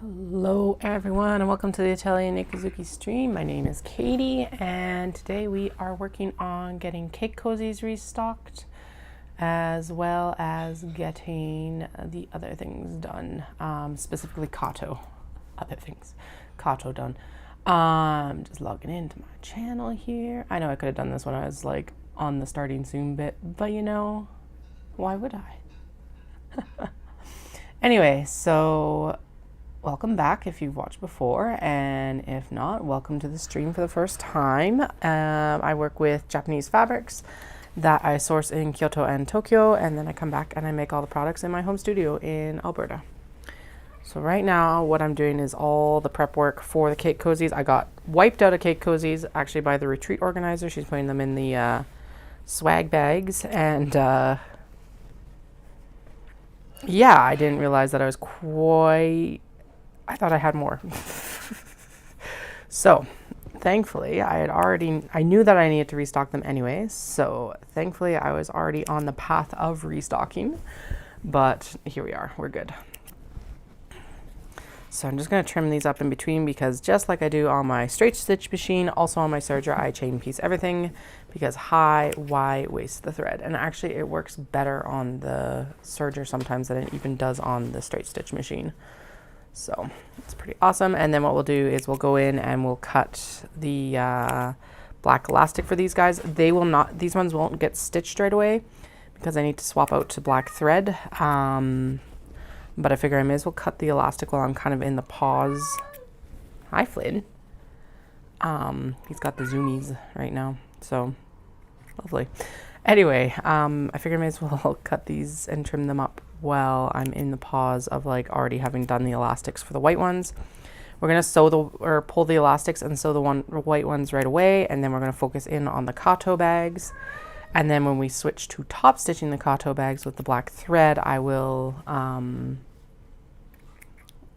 Hello everyone and welcome to the Italian Ikazuki stream. My name is Katie and today we are working on getting cake cozies restocked as well as getting the other things done, specifically Kato done. Just logging into my channel here. I know I could have done this when I was like on the starting soon bit, but you know, why would I? Anyway, so welcome back if you've watched before, and if not, welcome to the stream for the first time. I work with Japanese fabrics that I source in Kyoto and Tokyo, and then I come back and I make all the products in my home studio in Alberta. So right now what I'm doing is all the prep work for the cake cozies. I got wiped out of cake cozies actually by the retreat organizer. She's putting them in the swag bags, and yeah, I didn't realize that I thought I had more. So thankfully I knew that I needed to restock them anyway. So thankfully I was already on the path of restocking, but here we are, we're good. So I'm just going to trim these up in between because just like I do on my straight stitch machine, also on my serger, I chain piece everything because why waste the thread? And actually it works better on the serger sometimes than it even does on the straight stitch machine. So it's pretty awesome. And then what we'll do is we'll go in and we'll cut the black elastic for these guys. These ones won't get stitched right away because I need to swap out to black thread. But I figure I may as well cut the elastic while I'm kind of in the pause. Hi, Flynn. He's got the zoomies right now, so lovely. Anyway, I figured I may as well cut these and trim them up while I'm in the pause of like already having done the elastics for the white ones. We're gonna pull the elastics and sew the white ones right away, and then we're gonna focus in on the Kato bags. And then when we switch to top stitching the Kato bags with the black thread, I will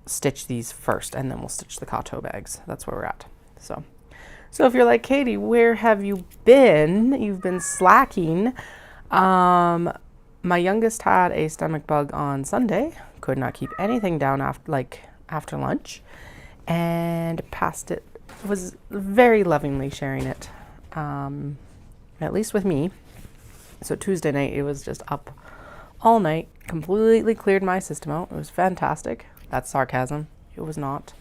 stitch these first, and then we'll stitch the Kato bags. That's where we're at. So if you're like, Katie, where have you been? You've been slacking. My youngest had a stomach bug on Sunday. Could not keep anything down after lunch, and passed it. Was very lovingly sharing it, at least with me. So Tuesday night, it was just up all night, completely cleared my system out. It was fantastic. That's sarcasm. It was not.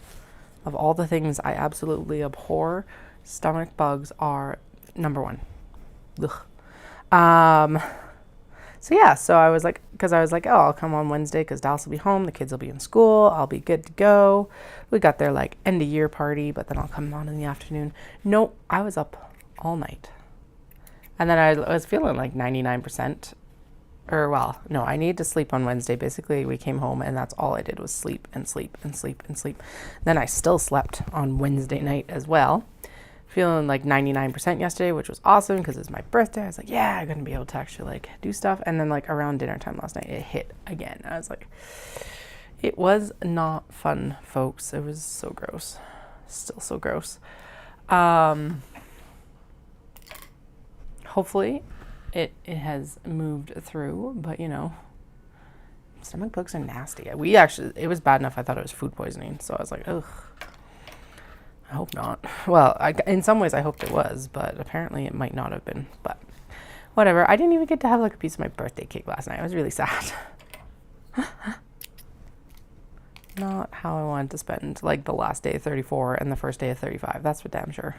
Of all the things I absolutely abhor, stomach bugs are number one. Ugh. So yeah, so I was like, oh, I'll come on Wednesday because Dallas will be home, the kids will be in school, I'll be good to go. We got their like end of year party, but then I'll come on in the afternoon. Nope, I was up all night. And then I was feeling like 99%, I need to sleep on Wednesday. Basically, we came home and that's all I did was sleep and sleep and sleep and sleep. Then I still slept on Wednesday night as well. Feeling like 99% yesterday, which was awesome because it's my birthday. I was like, yeah, I'm going to be able to actually like do stuff. And then like around dinner time last night, it hit again. I was like, it was not fun, folks. It was so gross. Still so gross. Hopefully it has moved through, but you know, stomach bugs are nasty. It was bad enough I thought it was food poisoning. So I was like, ugh. I hope not. Well, in some ways I hoped it was, but apparently it might not have been. But whatever. I didn't even get to have like a piece of my birthday cake last night. I was really sad. Not how I wanted to spend like the last day of 34 and the first day of 35. That's for damn sure.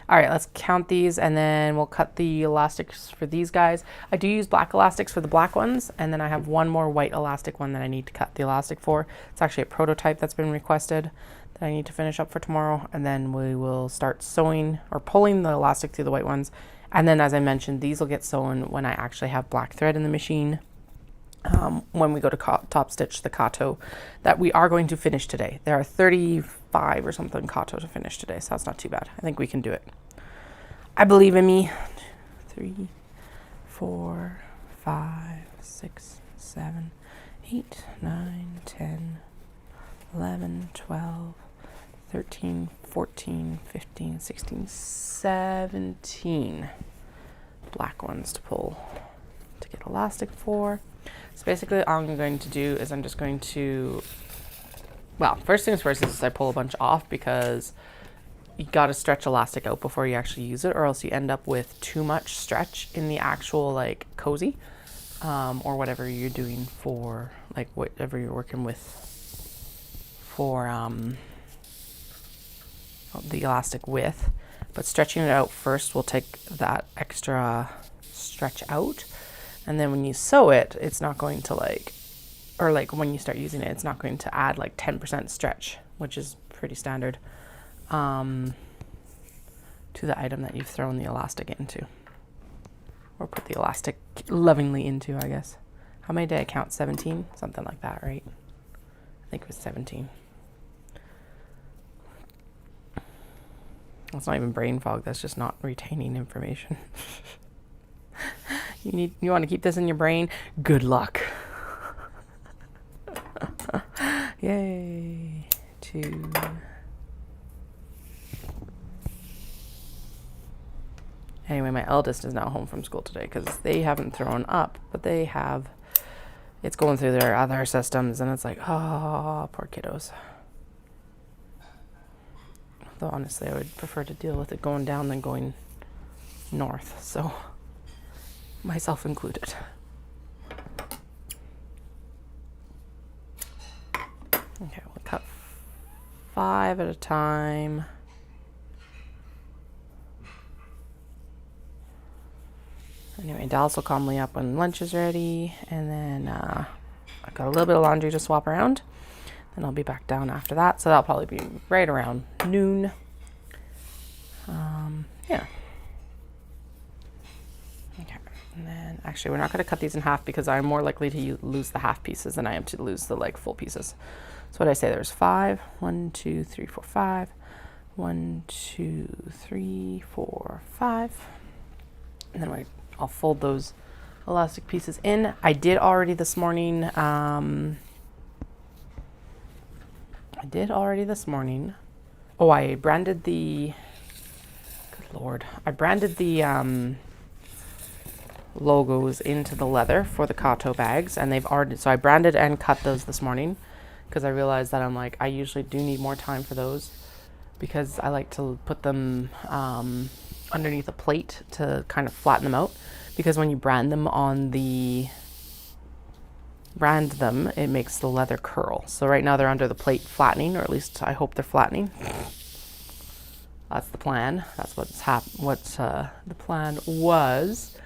All right, let's count these and then we'll cut the elastics for these guys. I do use black elastics for the black ones, and then I have one more white elastic one that I need to cut the elastic for. It's actually a prototype that's been requested that I need to finish up for tomorrow, and then we will start sewing or pulling the elastic through the white ones. And then, as I mentioned, these will get sewn when I actually have black thread in the machine. When we go to top stitch the Kato that we are going to finish today. There are 35 or something Kato to finish today, so that's not too bad. I think we can do it. I believe in me. 3, 4, 5, 6, 7, 8, 9, 10, 11, 12, 13, 14, 15, 16, 17 black ones to pull to get elastic for. So basically all I'm going to do is I'm just going to well, first things first is I pull a bunch off because you got to stretch elastic out before you actually use it, or else you end up with too much stretch in the actual like cozy, or whatever you're doing for like whatever you're working with for the elastic width. But stretching it out first will take that extra stretch out, and then when you sew it, it's not going to like, or like when you start using it, it's not going to add like 10% stretch, which is pretty standard to the item that you've thrown the elastic into, or put the elastic lovingly into, I guess. How many did I count? 17? Something like that, right? I think it was 17. That's not even brain fog, that's just not retaining information. You want to keep this in your brain? Good luck. Yay. 2. Anyway, my eldest is now home from school today because they haven't thrown up, but they have, it's going through their other systems, and it's like, oh, poor kiddos. Though honestly, I would prefer to deal with it going down than going north, so myself included. Okay, we'll cut 5 at a time. Anyway, Dallas will call me up when lunch is ready, and then I've got a little bit of laundry to swap around. Then I'll be back down after that, so that'll probably be right around noon. Yeah. Okay, and then actually we're not going to cut these in half because I'm more likely to lose the half pieces than I am to lose the like full pieces. So what did I say? There's 5. 1, 2, 3, 4, 5. 1, 2, 3, 4, 5. And then I'll fold those elastic pieces in. I did already this morning. Oh, I branded the, good Lord. I branded the logos into the leather for the Kato bags, and they've already, so I branded and cut those this morning because I realized that I'm like, I usually do need more time for those because I like to put them underneath a plate to kind of flatten them out, because when you brand them, it makes the leather curl. So right now they're under the plate flattening, or at least I hope they're flattening. That's the plan. That's what the plan was.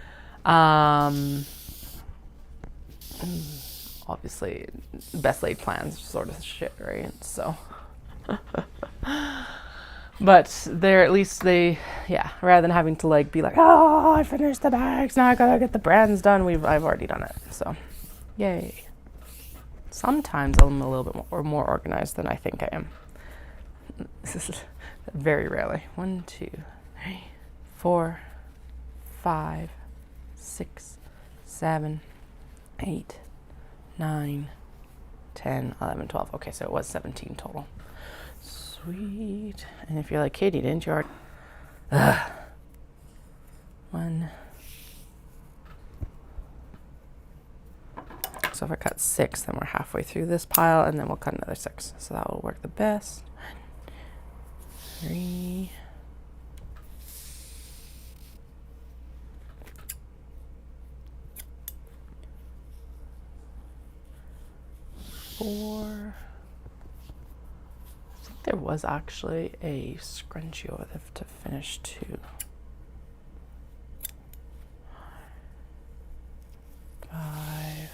Obviously, best laid plans sort of shit, right? So, but they're at least rather than having to like be like, oh, I finished the bags, now I gotta get the brands done. I've already done it. So, yay. Sometimes I'm a little bit more organized than I think I am. This is very rarely. 1, 2, 3, 4, 5, 6, 7, 8, 9, 10, 11, 12. Okay, so it was 17 total. Sweet. And if you're like, Katie, didn't you already? 1. So if I cut 6, then we're halfway through this pile, and then we'll cut another 6. So that will work the best. 1, 3. 4. I think there was actually a scrunchie over there to finish 2. 5.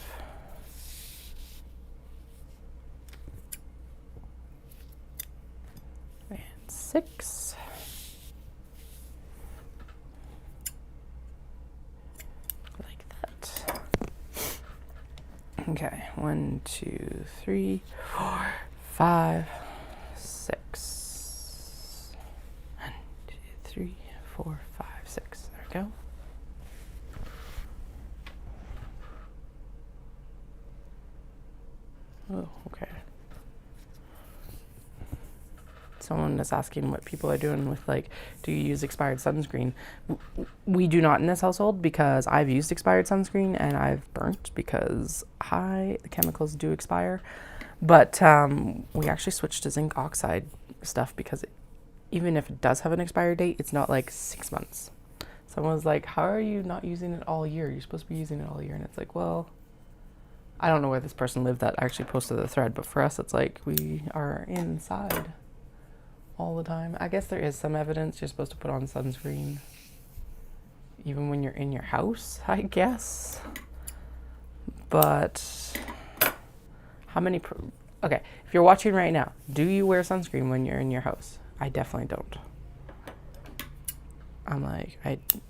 And 6. Like that. Okay, 1, 2, 3, 4, 5, 6. 1, 2, 3, 4, 5, 6. There we go. Oh, okay. Someone is asking what people are doing with, like, do you use expired sunscreen? We do not in this household, because I've used expired sunscreen and I've burnt because the chemicals do expire. But we actually switched to zinc oxide stuff because even if it does have an expiry date, it's not like 6 months. Someone was like, how are you not using it all year? You're supposed to be using it all year. And it's like, well, I don't know where this person lived that actually posted the thread, but for us, it's like we are inside all the time. I guess there is some evidence you're supposed to put on sunscreen even when you're in your house, I guess. But how many... Okay, if you're watching right now, do you wear sunscreen when you're in your house? I definitely don't. I'm like,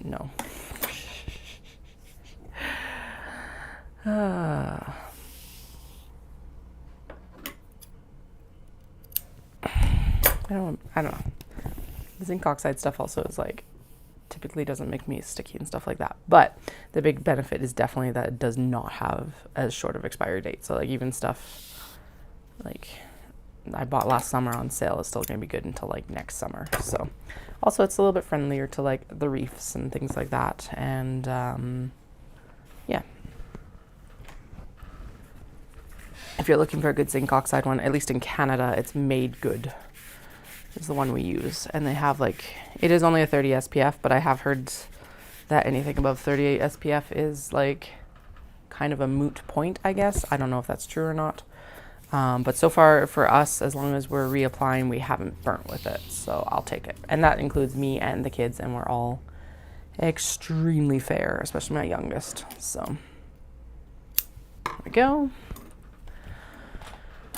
no. I don't know. The zinc oxide stuff also is like, typically doesn't make me sticky and stuff like that. But the big benefit is definitely that it does not have as short of expiry date. So like even stuff like I bought last summer on sale is still going to be good until like next summer. So also it's a little bit friendlier to like the reefs and things like that. And yeah. If you're looking for a good zinc oxide one, at least in Canada, it's Made Good. Is the one we use. And they have like, it is only a 30 SPF, but I have heard that anything above 38 SPF is like kind of a moot point, I guess. I don't know if that's true or not. But so far for us, as long as we're reapplying, we haven't burnt with it. So I'll take it. And that includes me and the kids, and we're all extremely fair, especially my youngest. So there we go.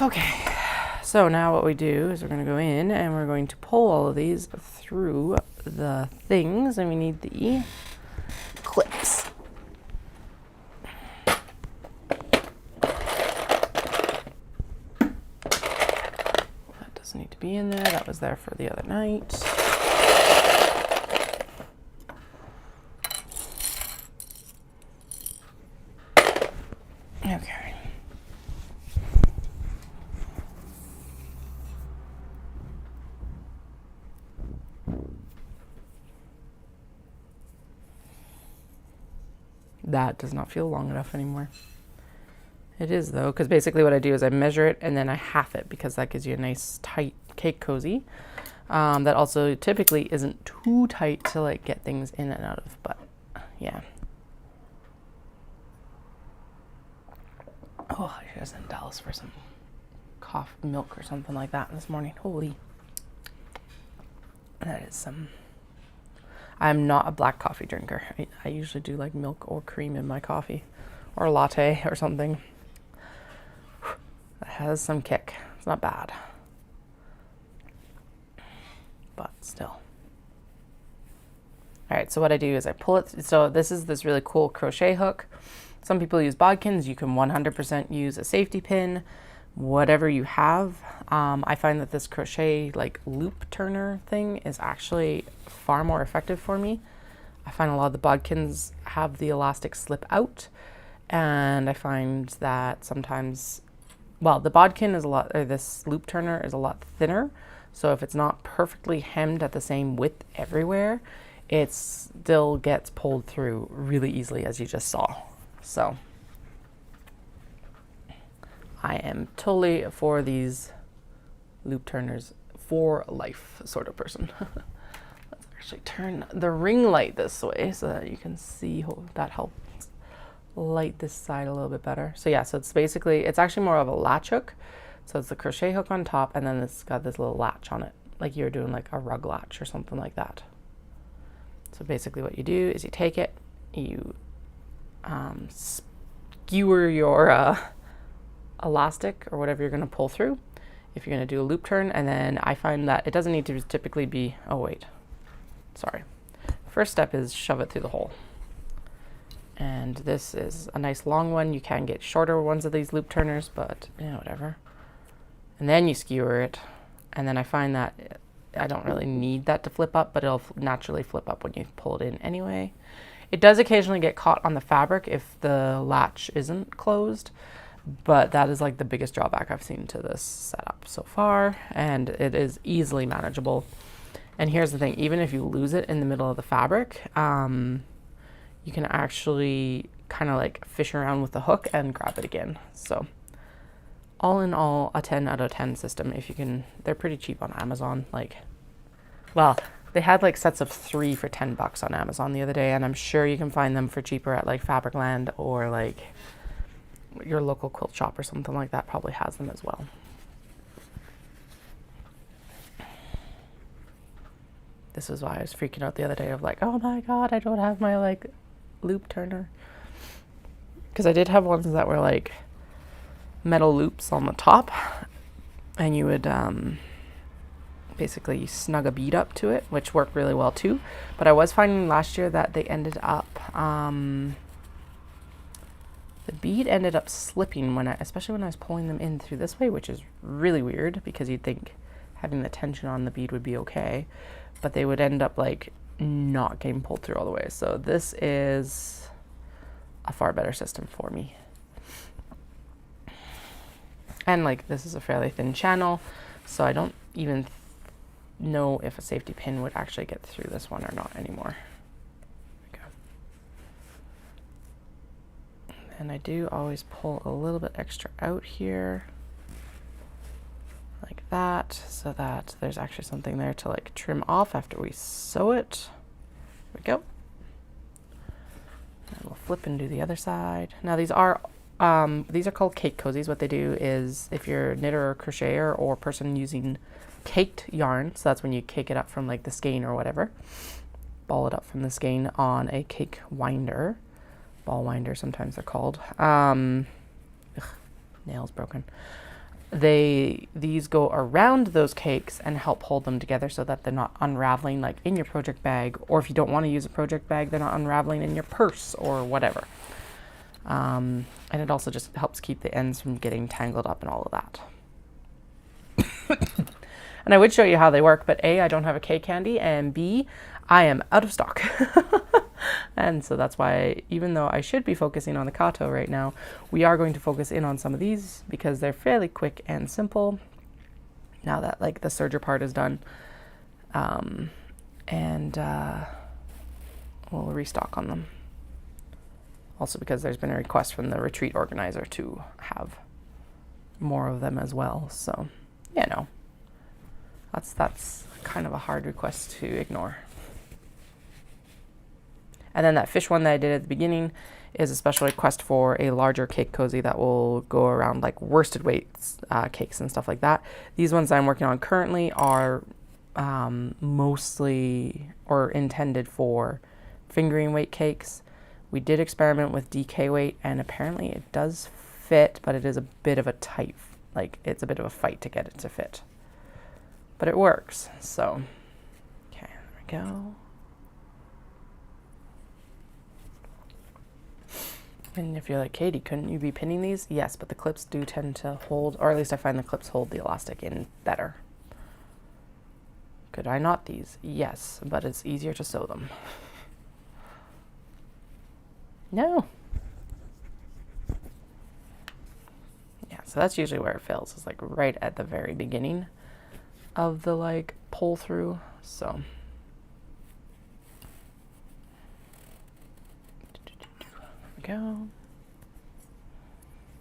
Okay. So now what we do is we're going to go in and we're going to pull all of these through the things, and we need the clips. That doesn't need to be in there. That was there for the other night. Okay. That does not feel long enough anymore. It is though, because basically what I do is I measure it and then I half it, because that gives you a nice tight cake cozy. That also typically isn't too tight to like get things in and out of, but yeah. Oh, I should have sent Dallas for some milk or something like that this morning. Holy. That is some... I'm not a black coffee drinker. I usually do like milk or cream in my coffee, or a latte or something. That has some kick. It's not bad, but still. All right, so what I do is I pull it. So this is this really cool crochet hook. Some people use bodkins. You can 100% use a safety pin, whatever you have. I find that this crochet like loop turner thing is actually far more effective for me. I find a lot of the bodkins have the elastic slip out, and I find that sometimes, well, the bodkin is a lot, or this loop turner is a lot thinner. So if it's not perfectly hemmed at the same width everywhere, it still gets pulled through really easily, as you just saw. So I am totally for these loop turners for life sort of person. Let's actually turn the ring light this way so that you can see that helps light this side a little bit better. So yeah, so it's basically, it's actually more of a latch hook. So it's the crochet hook on top, and then it's got this little latch on it, like you're doing like a rug latch or something like that. So basically what you do is you take it, you skewer your elastic or whatever you're going to pull through if you're going to do a loop turn. And then I find that it doesn't need to typically be, oh wait, sorry. First step is shove it through the hole. And this is a nice long one. You can get shorter ones of these loop turners, but yeah, whatever. And then you skewer it. And then I find that I don't really need that to flip up, but it'll naturally flip up when you pull it in anyway. It does occasionally get caught on the fabric if the latch isn't closed, but that is like the biggest drawback I've seen to this setup so far, and it is easily manageable. And here's the thing, even if you lose it in the middle of the fabric, you can actually kind of like fish around with the hook and grab it again. So all in all, a 10 out of 10 system. If you can, they're pretty cheap on Amazon. Like, well, they had like sets of 3 for $10 on Amazon the other day, and I'm sure you can find them for cheaper at like Fabricland, or like your local quilt shop or something like that probably has them as well. This is why I was freaking out the other day of like, oh my god, I don't have my like loop turner. Because I did have ones that were like metal loops on the top, and you would basically snug a bead up to it, which worked really well too. But I was finding last year that they ended up the bead ended up slipping especially when I was pulling them in through this way, which is really weird because you'd think having the tension on the bead would be okay, but they would end up like not getting pulled through all the way. So this is a far better system for me. And like, this is a fairly thin channel, so I don't even know if a safety pin would actually get through this one or not anymore. There we go. And I do always pull a little bit extra out here, like that, so that there's actually something there to like trim off after we sew it. There we go. And we'll flip and do the other side. Now these are called cake cozies. What they do is, if you're a knitter or crocheter or person using caked yarn, so that's when you cake it up from like the skein or whatever, ball it up from the skein on a cake winder, ball winder sometimes they're called. Nails broken. These go around those cakes and help hold them together so that they're not unraveling like in your project bag, or if you don't want to use a project bag, they're not unraveling in your purse or whatever. And it also just helps keep the ends from getting tangled up and all of that. And I would show you how they work, but A, I don't have a cake handy, and B, I am out of stock. And so that's why, even though I should be focusing on the Kato right now, we are going to focus in on some of these because they're fairly quick and simple now that like the serger part is done. We'll restock on them. Also because there's been a request from the retreat organizer to have more of them as well. So, yeah, no. That's kind of a hard request to ignore. And then that fish one that I did at the beginning is a special request for a larger cake cozy that will go around like worsted weights cakes and stuff like that. These ones I'm working on currently are mostly or intended for fingering weight cakes. We did experiment with DK weight, and apparently it does fit, but it is a bit of a tight, like it's a bit of a fight to get it to fit. But it works, so. Okay, there we go. And if you're like, Katie, couldn't you be pinning these? Yes, but the clips do tend to hold, or at least I find the clips hold the elastic in better. Could I knot these? Yes, but it's easier to sew them. No. Yeah, so that's usually where it fails, is like right at the very beginning of the like pull through. So there we go.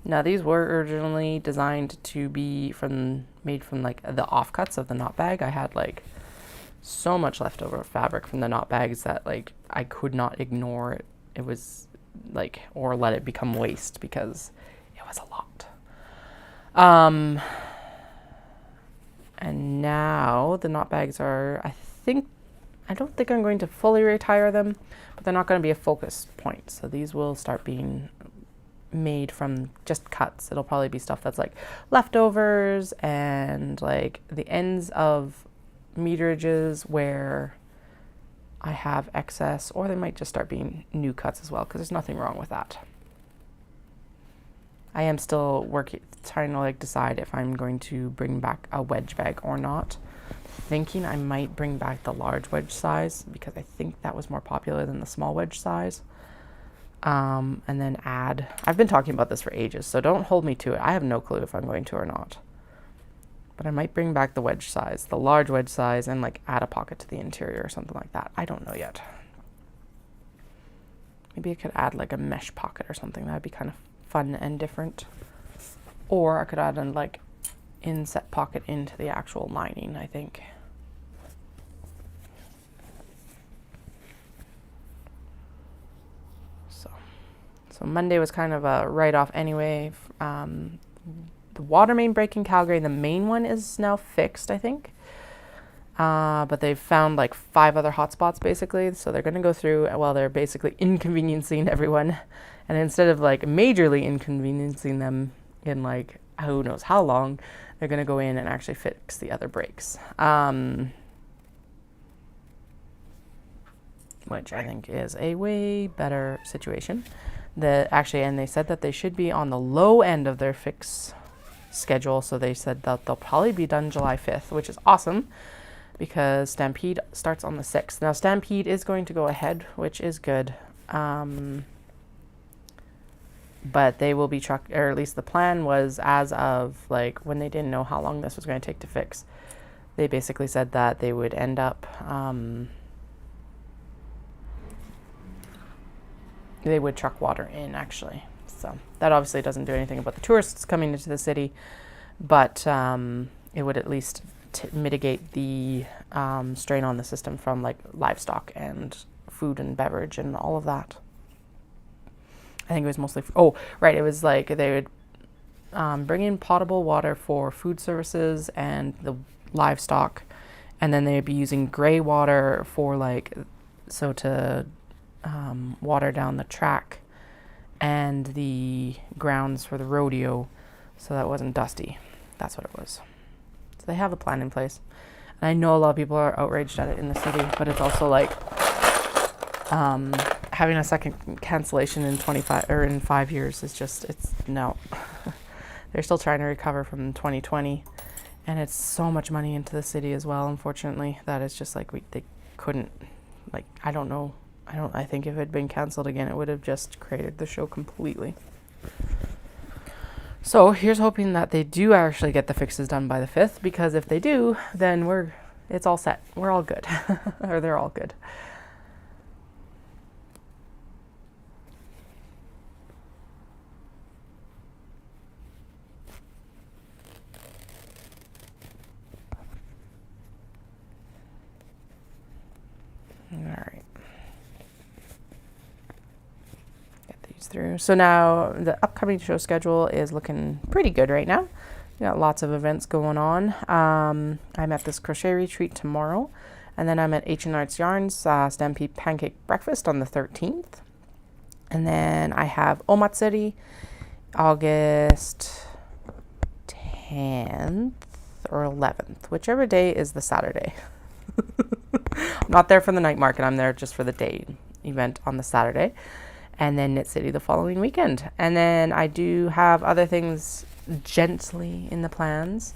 Now these were originally designed to be made from like the offcuts of the knot bag. I had like so much leftover fabric from the knot bags that like I could not ignore it. It was like, or let it become waste, because it was a lot. And now the knot bags are, I don't think I'm going to fully retire them, but they're not going to be a focus point. So these will start being made from just cuts. It'll probably be stuff that's like leftovers and like the ends of meterages where I have excess, or they might just start being new cuts as well, because there's nothing wrong with that. I am still trying to like decide if I'm going to bring back a wedge bag or not. Thinking I might bring back the large wedge size, because I think that was more popular than the small wedge size. And then I've been talking about this for ages, so don't hold me to it. I have no clue if I'm going to or not. But I might bring back the wedge size, the large wedge size, and like add a pocket to the interior or something like that. I don't know yet. Maybe I could add like a mesh pocket or something. That'd be kind of fun and different. or I could add an like inset pocket into the actual lining, I think. So Monday was kind of a write-off anyway. The water main break in Calgary, the main one is now fixed, I think. But they've found like 5 other hotspots basically. So they're going to go through while they're basically inconveniencing everyone. And instead of like majorly inconveniencing them in like who knows how long, they're going to go in and actually fix the other breaks. Which I think is a way better situation. And they said that they should be on the low end of their fix schedule. So they said that they'll probably be done July 5th, which is awesome because Stampede starts on the 6th. Now Stampede is going to go ahead, which is good. But they will be trucked, or at least the plan was as of like when they didn't know how long this was going to take to fix. They basically said that they would end up, they would truck water in actually. So that obviously doesn't do anything about the tourists coming into the city, but it would at least mitigate the strain on the system from like livestock and food and beverage and all of that. I think it was mostly, it was like they would bring in potable water for food services and the livestock, and then they'd be using gray water for like, so to water down the track and the grounds for the rodeo so that it wasn't dusty. That's what it was. So they have a plan in place. And I know a lot of people are outraged at it in the city, but it's also like having a second cancellation in 5 years is just, it's no. They're still trying to recover from 2020, and it's so much money into the city as well, unfortunately, that it's just like they couldn't, like, I don't know. I think if it had been canceled again, it would have just created the show completely. So here's hoping that they do actually get the fixes done by the 5th, because if they do, then it's all set. We're all good. Or they're all good. All right. Get these through. So now the upcoming show schedule is looking pretty good right now. We got lots of events going on. I'm at this crochet retreat tomorrow, and then I'm at H&R's Yarns Stampede Pancake Breakfast on the 13th. And then I have Omatsuri August 10th or 11th, whichever day is the Saturday. I'm not there for the night market. I'm there just for the day event on the Saturday, and then Knit City the following weekend. And then I do have other things gently in the plans.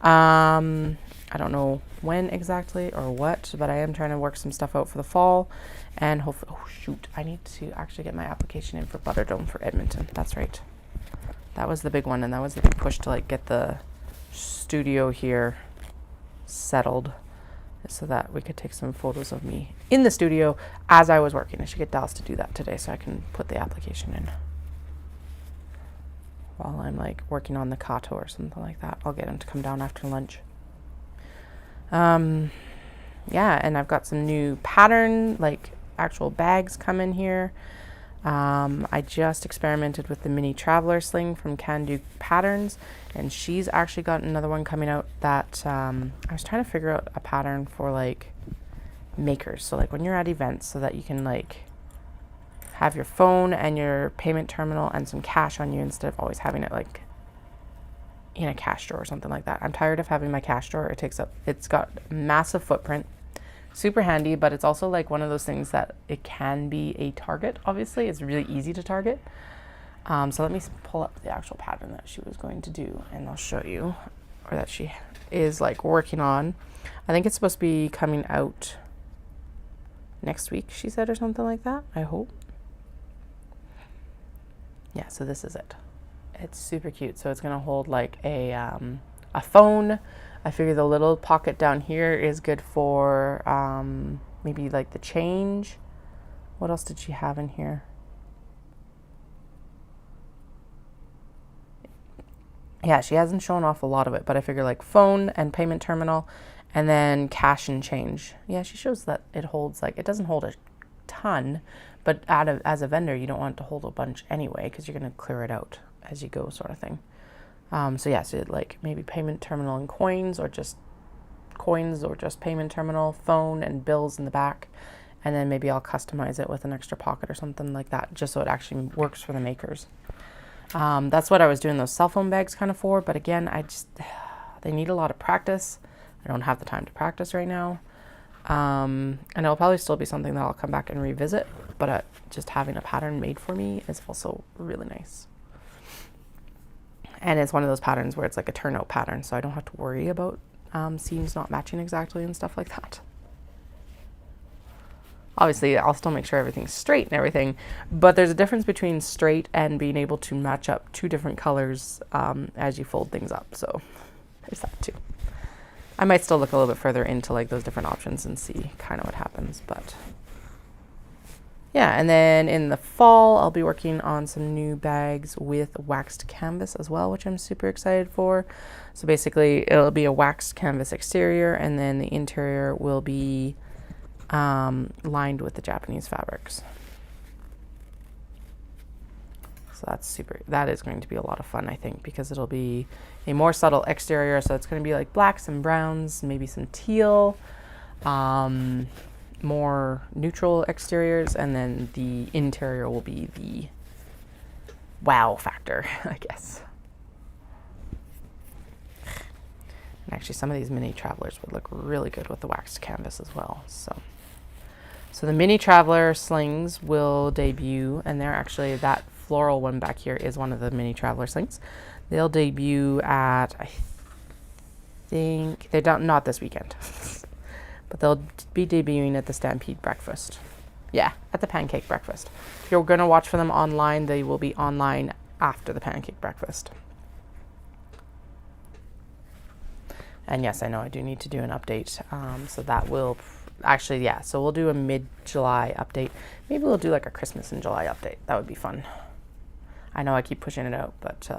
I don't know when exactly or what, but I am trying to work some stuff out for the fall, and hopefully, I need to actually get my application in for Butterdome for Edmonton. That's right. That was the big one, and that was the big push to like get the studio here settled, so that we could take some photos of me in the studio as I was working. I should get Dallas to do that today so I can put the application in while I'm like working on the Kato or something like that. I'll get him to come down after lunch. Yeah, and I've got some new pattern, like actual bags coming here. I just experimented with the mini traveler sling from Can Do Patterns, and she's actually got another one coming out that I was trying to figure out a pattern for like makers. So like when you're at events, so that you can like have your phone and your payment terminal and some cash on you instead of always having it like in a cash drawer or something like that. I'm tired of having my cash drawer. It's got massive footprint. Super handy, but it's also like one of those things that it can be a target. Obviously, it's really easy to target. So let me pull up the actual pattern that she was going to do, and I'll show you, or that she is like working on. I think it's supposed to be coming out next week, she said, or something like that. I hope. Yeah, so this is it. It's super cute. So it's gonna hold like a phone. I figure the little pocket down here is good for maybe like the change. What else did she have in here? Yeah, she hasn't shown off a lot of it, but I figure like phone and payment terminal and then cash and change. Yeah, she shows that it holds like, it doesn't hold a ton, but as a vendor, you don't want it to hold a bunch anyway because you're going to clear it out as you go sort of thing. So yeah, so like maybe payment terminal and coins or just payment terminal, phone and bills in the back. And then maybe I'll customize it with an extra pocket or something like that, just so it actually works for the makers. That's what I was doing those cell phone bags kind of for. But again, they need a lot of practice. I don't have the time to practice right now. And it'll probably still be something that I'll come back and revisit. But just having a pattern made for me is also really nice. And it's one of those patterns where it's like a turnout pattern. So I don't have to worry about seams not matching exactly and stuff like that. Obviously, I'll still make sure everything's straight and everything, but there's a difference between straight and being able to match up two different colors as you fold things up. So there's that too. I might still look a little bit further into like those different options and see kind of what happens, but yeah. And then in the fall, I'll be working on some new bags with waxed canvas as well, which I'm super excited for. So basically, it'll be a waxed canvas exterior, and then the interior will be lined with the Japanese fabrics. So that is going to be a lot of fun, I think, because it'll be a more subtle exterior. So it's going to be like blacks and browns, maybe some teal, more neutral exteriors, and then the interior will be the wow factor, I guess. And actually some of these mini travelers would look really good with the waxed canvas as well. So the mini traveler slings will debut, and they're actually, that floral one back here is one of the mini traveler slings. They'll debut at, I think, they don't, not this weekend, but they'll be debuting at the Stampede breakfast. Yeah, at the pancake breakfast. If you're going to watch for them online, they will be online after the pancake breakfast. And yes, I know I do need to do an update. So that will actually, yeah, so we'll do a mid-July update. Maybe we'll do like a Christmas in July update. That would be fun. I know I keep pushing it out, but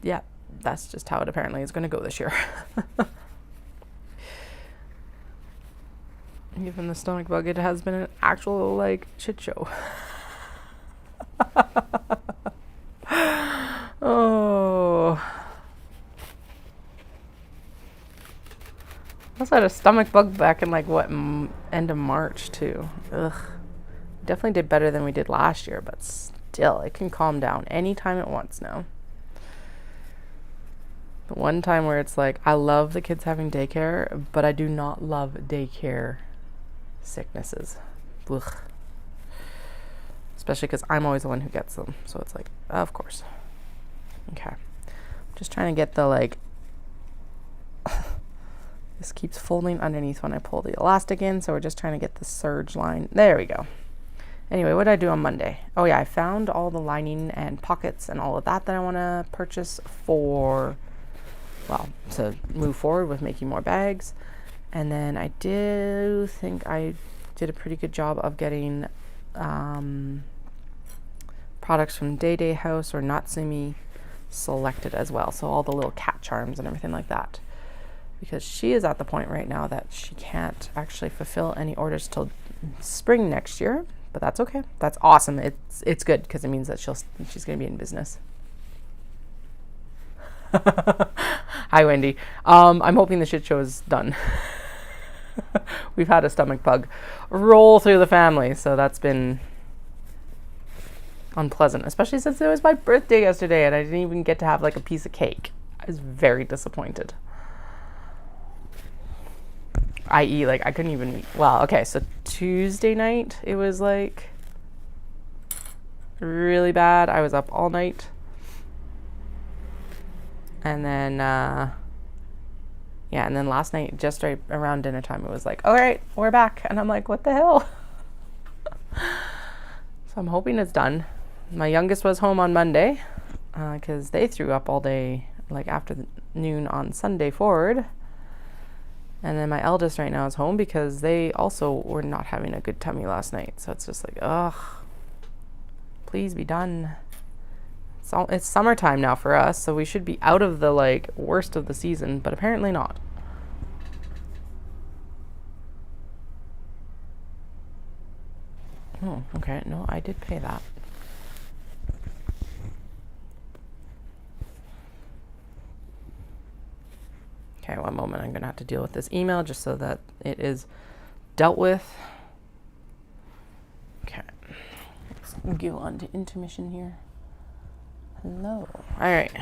yeah, that's just how it apparently is going to go this year. Even the stomach bug, it has been an actual like shit show. Oh. I also had a stomach bug back in like what, end of March too. Ugh. Definitely did better than we did last year, but still, it can calm down anytime it wants now. The one time where it's like, I love the kids having daycare, but I do not love daycare sicknesses. Ugh. Especially because I'm always the one who gets them. So it's like, of course. Okay. Just trying to get the like... This keeps folding underneath when I pull the elastic in, so we're just trying to get the serge line. There we go. Anyway, what did I do on Monday? Oh yeah, I found all the lining and pockets and all of that I want to purchase for, well, to move forward with making more bags. And then I do think I did a pretty good job of getting products from Day Day House or Natsumi selected as well. So all the little cat charms and everything like that. Because she is at the point right now that she can't actually fulfill any orders till spring next year, but that's okay. That's awesome. It's good because it means that she's going to be in business. Hi, Wendy. I'm hoping the shit show is done. We've had a stomach bug roll through the family, so that's been unpleasant, especially since it was my birthday yesterday and I didn't even get to have like a piece of cake. I was very disappointed. I.e., like, I couldn't even, well, okay, so Tuesday night, it was, like, really bad. I was up all night. And then, yeah, and then last night, just right around dinner time, it was like, all right, we're back. And I'm like, what the hell? So I'm hoping it's done. My youngest was home on Monday, because they threw up all day, like, after noon on Sunday forward. And then my eldest right now is home because they also were not having a good tummy last night. So it's just like, ugh, please be done. It's summertime now for us, so we should be out of the like worst of the season, but apparently not. Oh, okay. No, I did pay that. Okay, one moment. I'm going to have to deal with this email just so that it is dealt with. Okay. Let's go on to intermission here. Hello. All right.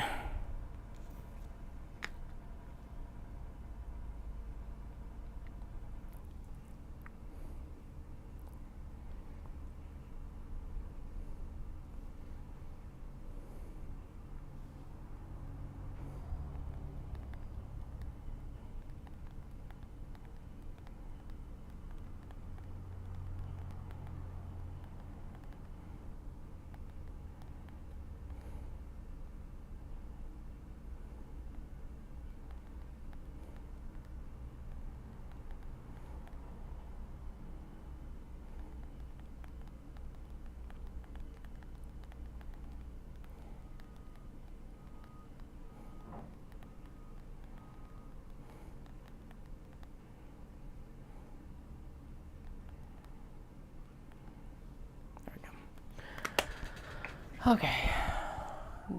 Okay,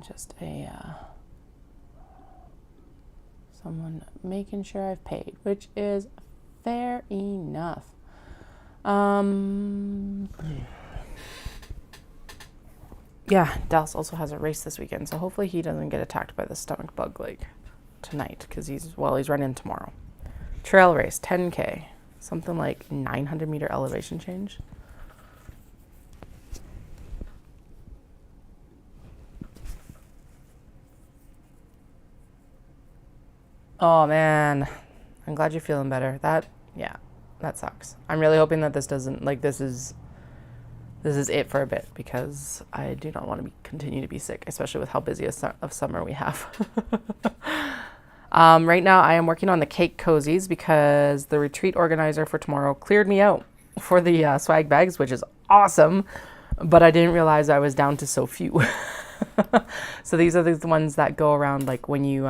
just someone making sure I've paid, which is fair enough. Yeah, Dallas also has a race this weekend, so hopefully he doesn't get attacked by the stomach bug like tonight, because he's running tomorrow. Trail race, 10K, something like 900-meter elevation change. Oh man, I'm glad you're feeling better. That sucks. I'm really hoping that this doesn't, like, this is it for a bit, because I do not want to continue to be sick, especially with how busy of summer we have. Right now I am working on the cake cozies because the retreat organizer for tomorrow cleared me out for the swag bags, which is awesome, but I didn't realize I was down to so few. So these are the ones that go around, like when you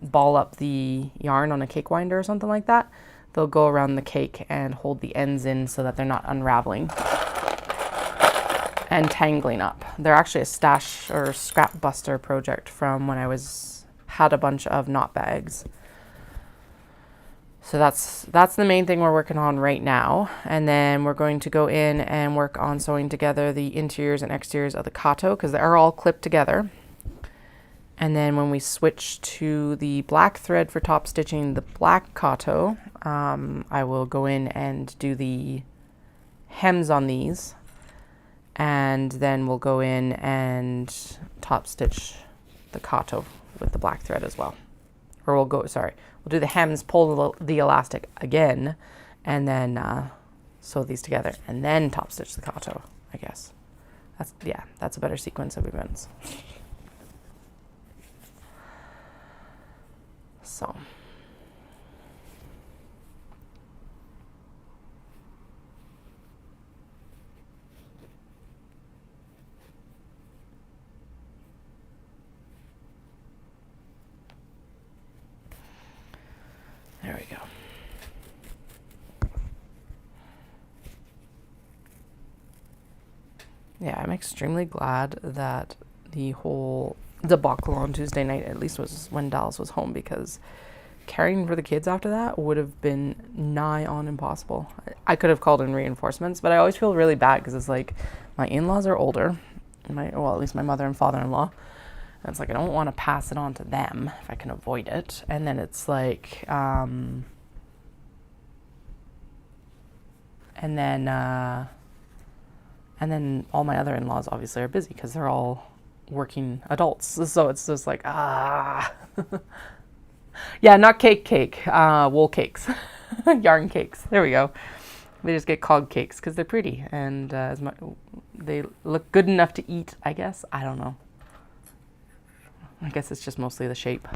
ball up the yarn on a cake winder or something like that. They'll go around the cake and hold the ends in so that they're not unraveling and tangling up. They're actually a stash or scrap buster project from when I had a bunch of knot bags. So that's the main thing we're working on right now. And then we're going to go in and work on sewing together the interiors and exteriors of the Kato, because they are all clipped together. And then when we switch to the black thread for top stitching the black Kato, I will go in and do the hems on these. And then we'll go in and top stitch the Kato with the black thread as well. Or we'll do the hems, pull the elastic again, and then sew these together, and then top stitch the Kato, I guess. That's a better sequence of events. So. There we go. Yeah, I'm extremely glad that the whole debacle on Tuesday night at least was when Dallas was home, because caring for the kids after that would have been nigh on impossible. I could have called in reinforcements, but I always feel really bad because it's like my in-laws are older, at least my mother and father-in-law. And it's like I don't want to pass it on to them if I can avoid it. And then it's like, and then all my other in-laws obviously are busy because they're all working adults. So it's just like, yeah, not cake, wool cakes, yarn cakes. There we go. They just get called cakes because they're pretty and they look good enough to eat, I guess. I don't know. I guess it's just mostly the shape.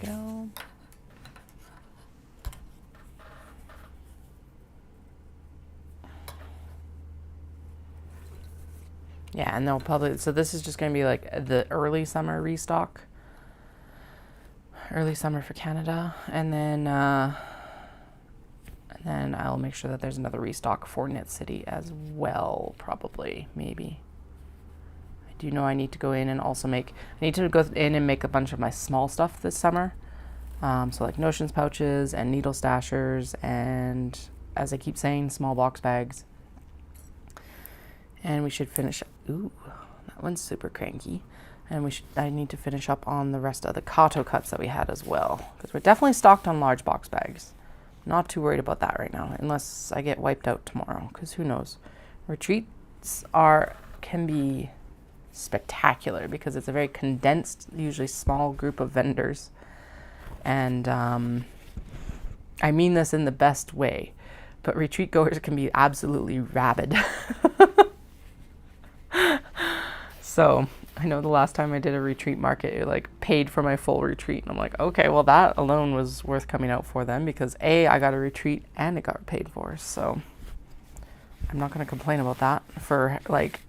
we go. Yeah, and they'll probably, so this is just going to be like the early summer restock. Early summer for Canada. And then I'll make sure that there's another restock for Knit City as well, probably, maybe. I do know I need to go in and also I need to go in and make a bunch of my small stuff this summer. So like notions pouches and needle stashers and, as I keep saying, small box bags. And we should finish, ooh, that one's super cranky. And I need to finish up on the rest of the Kato cuts that we had as well. Because we're definitely stocked on large box bags. Not too worried about that right now, unless I get wiped out tomorrow, because who knows. Retreats can be spectacular because it's a very condensed, usually small group of vendors. And I mean this in the best way, but retreat goers can be absolutely rabid. So I know the last time I did a retreat market, it like paid for my full retreat. And I'm like, okay, well that alone was worth coming out for them because A, I got a retreat and it got paid for. So I'm not going to complain about that for like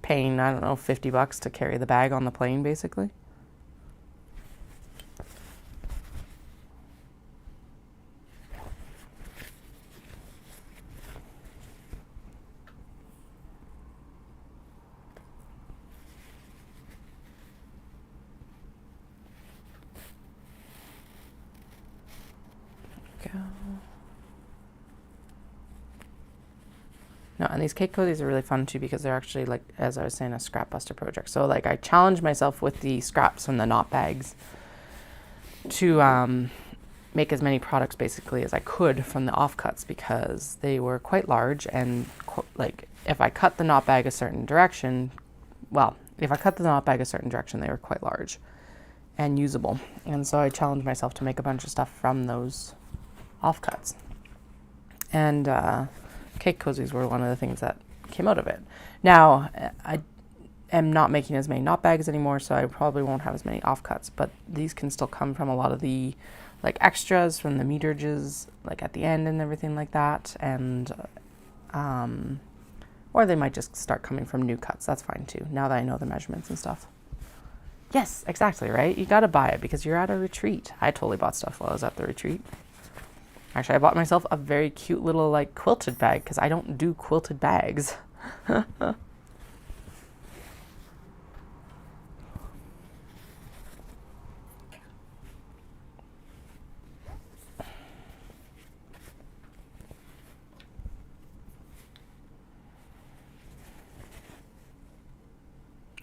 paying, I don't know, $50 to carry the bag on the plane basically. No, and these cake cozies are really fun too because they're actually, like, as I was saying, a scrap buster project. So like I challenged myself with the scraps from the knot bags to make as many products basically as I could from the offcuts because they were quite large and like if I cut the knot bag a certain direction, they were quite large and usable. And so I challenged myself to make a bunch of stuff from those offcuts. And cake cozies were one of the things that came out of it. Now, I am not making as many knot bags anymore, so I probably won't have as many offcuts, but these can still come from a lot of the like extras from the meterages, like at the end and everything like that. And or they might just start coming from new cuts. That's fine too, now that I know the measurements and stuff. Yes, exactly, right? You got to buy it because you're at a retreat. I totally bought stuff while I was at the retreat. Actually, I bought myself a very cute little like quilted bag because I don't do quilted bags.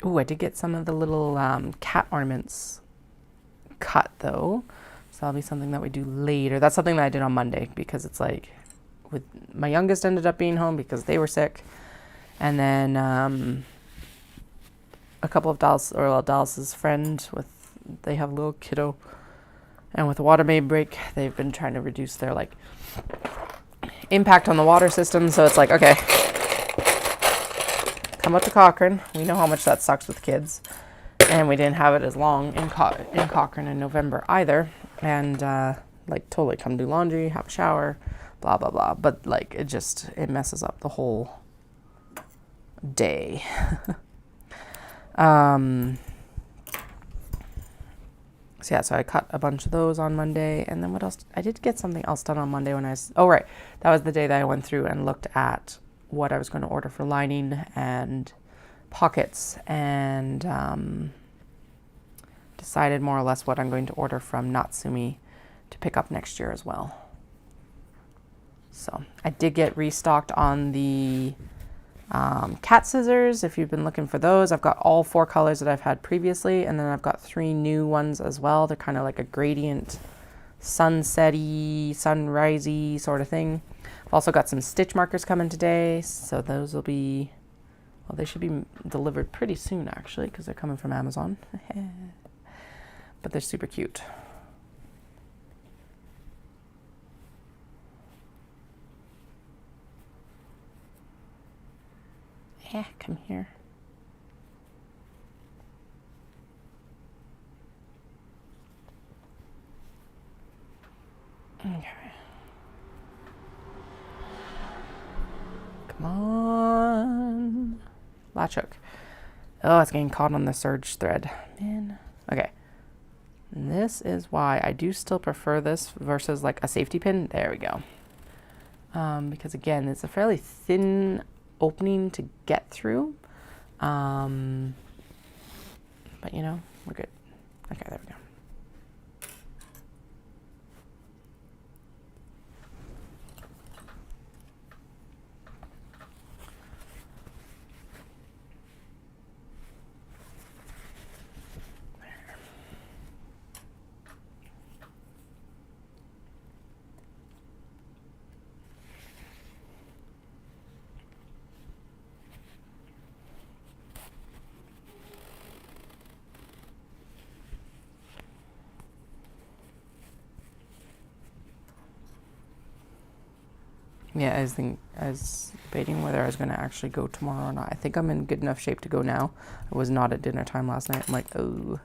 Ooh, I did get some of the little cat ornaments cut though. So that'll be something that we do later. That's something that I did on Monday because it's like, with my youngest ended up being home because they were sick. And then a couple of Dallas's friend they have a little kiddo. And with the water main break, they've been trying to reduce their like impact on the water system. So it's like, okay, come up to Cochrane. We know how much that sucks with kids. And we didn't have it as long in Cochrane in November either. And like totally come do laundry, have a shower, blah, blah, blah. But like it messes up the whole day. So yeah, so I cut a bunch of those on Monday. And then what else? I did get something else done on Monday oh right, that was the day that I went through and looked at what I was going to order for lining and pockets and decided more or less what I'm going to order from Natsumi to pick up next year as well. So I did get restocked on the cat scissors. If you've been looking for those, I've got all 4 colors that I've had previously, and then I've got 3 new ones as well. They're kind of like a gradient sunset-y, sunrise-y sort of thing. I've also got some stitch markers coming today, so those will be, well, they should be delivered pretty soon actually because they're coming from Amazon. But they're super cute. Yeah, come here. Come on. Latch hook. Oh, it's getting caught on the serge thread. Man. Okay. And this is why I do still prefer this versus like a safety pin. There we go. Because again, it's a fairly thin opening to get through. But you know, we're good. Okay, there we go. Yeah, I was debating whether I was going to actually go tomorrow or not. I think I'm in good enough shape to go now. I was not at dinner time last night. I'm like, oh.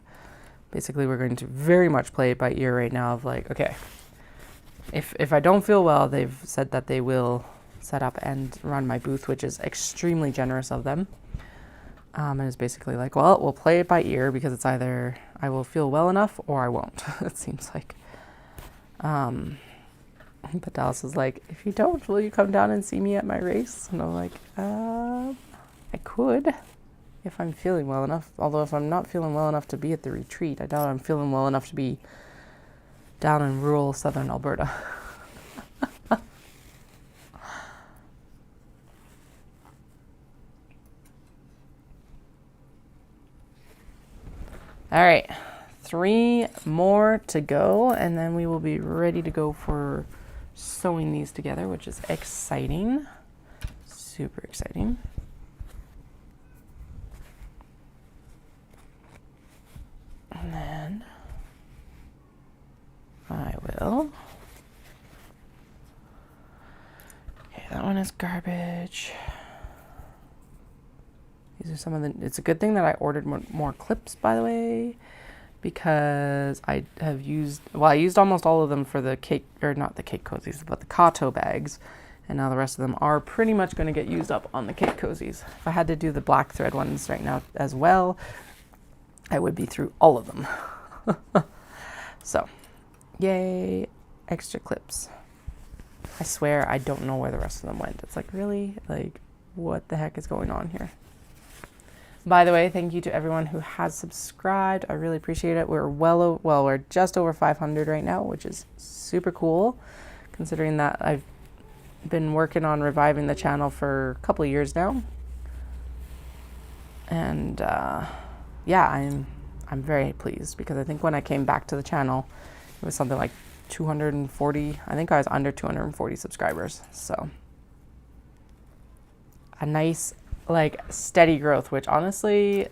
Basically, we're going to very much play it by ear right now of like, okay, if I don't feel well, they've said that they will set up and run my booth, which is extremely generous of them. And it's basically like, well, we'll play it by ear because it's either I will feel well enough or I won't, it seems like. But Dallas is like, if you don't, will you come down and see me at my race? And I'm like, I could if I'm feeling well enough. Although if I'm not feeling well enough to be at the retreat, I doubt I'm feeling well enough to be down in rural southern Alberta. All right, 3 more to go, and then we will be ready to go for sewing these together, which is exciting. Super exciting. And then I will. Okay, that one is garbage. These are some of the, it's a good thing that I ordered more clips, by the way, because I have used, well, I used almost all of them for the cake, or not the cake cozies, but the Kato bags. And now the rest of them are pretty much going to get used up on the cake cozies. If I had to do the black thread ones right now as well, I would be through all of them. So, yay, extra clips. I swear I don't know where the rest of them went. It's like, really? Like, what the heck is going on here? By the way, thank you to everyone who has subscribed. I really appreciate it. We're we're just over 500 right now, which is super cool, considering that I've been working on reviving the channel for a couple of years now. And yeah, I'm very pleased because I think when I came back to the channel, it was something like 240. I think I was under 240 subscribers. So a nice, like, steady growth, which honestly,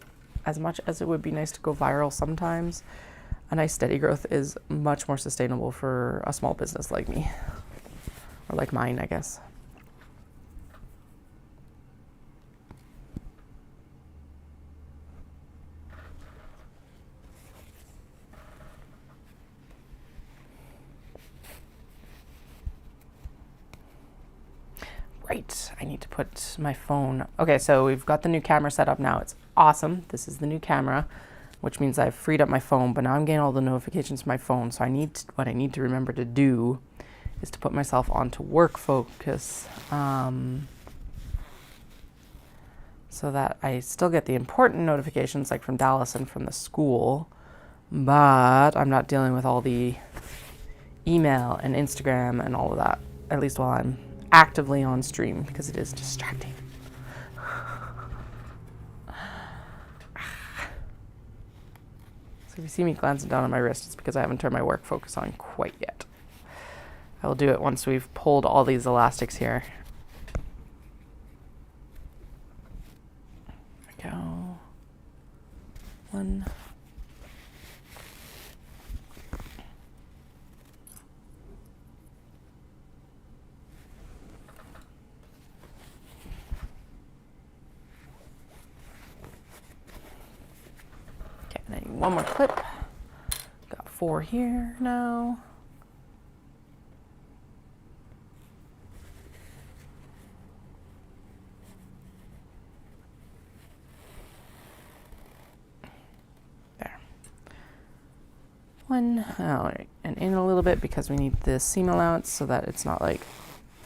as much as it would be nice to go viral sometimes, a nice steady growth is much more sustainable for a small business like me, or like mine, I guess. Right, I need to put my phone. Okay, so we've got the new camera set up now. It's awesome. This is the new camera, which means I've freed up my phone, but now I'm getting all the notifications from my phone. So what I need to remember to do is to put myself onto work focus, so that I still get the important notifications like from Dallas and from the school, but I'm not dealing with all the email and Instagram and all of that, at least while I'm actively on stream, because it is distracting. So if you see me glancing down at my wrist, it's because I haven't turned my work focus on quite yet. I will do it once we've pulled all these elastics here. There we go. 1. I need one more clip. Got 4 here now. one out and in a little bit because we need the seam allowance so that it's not like,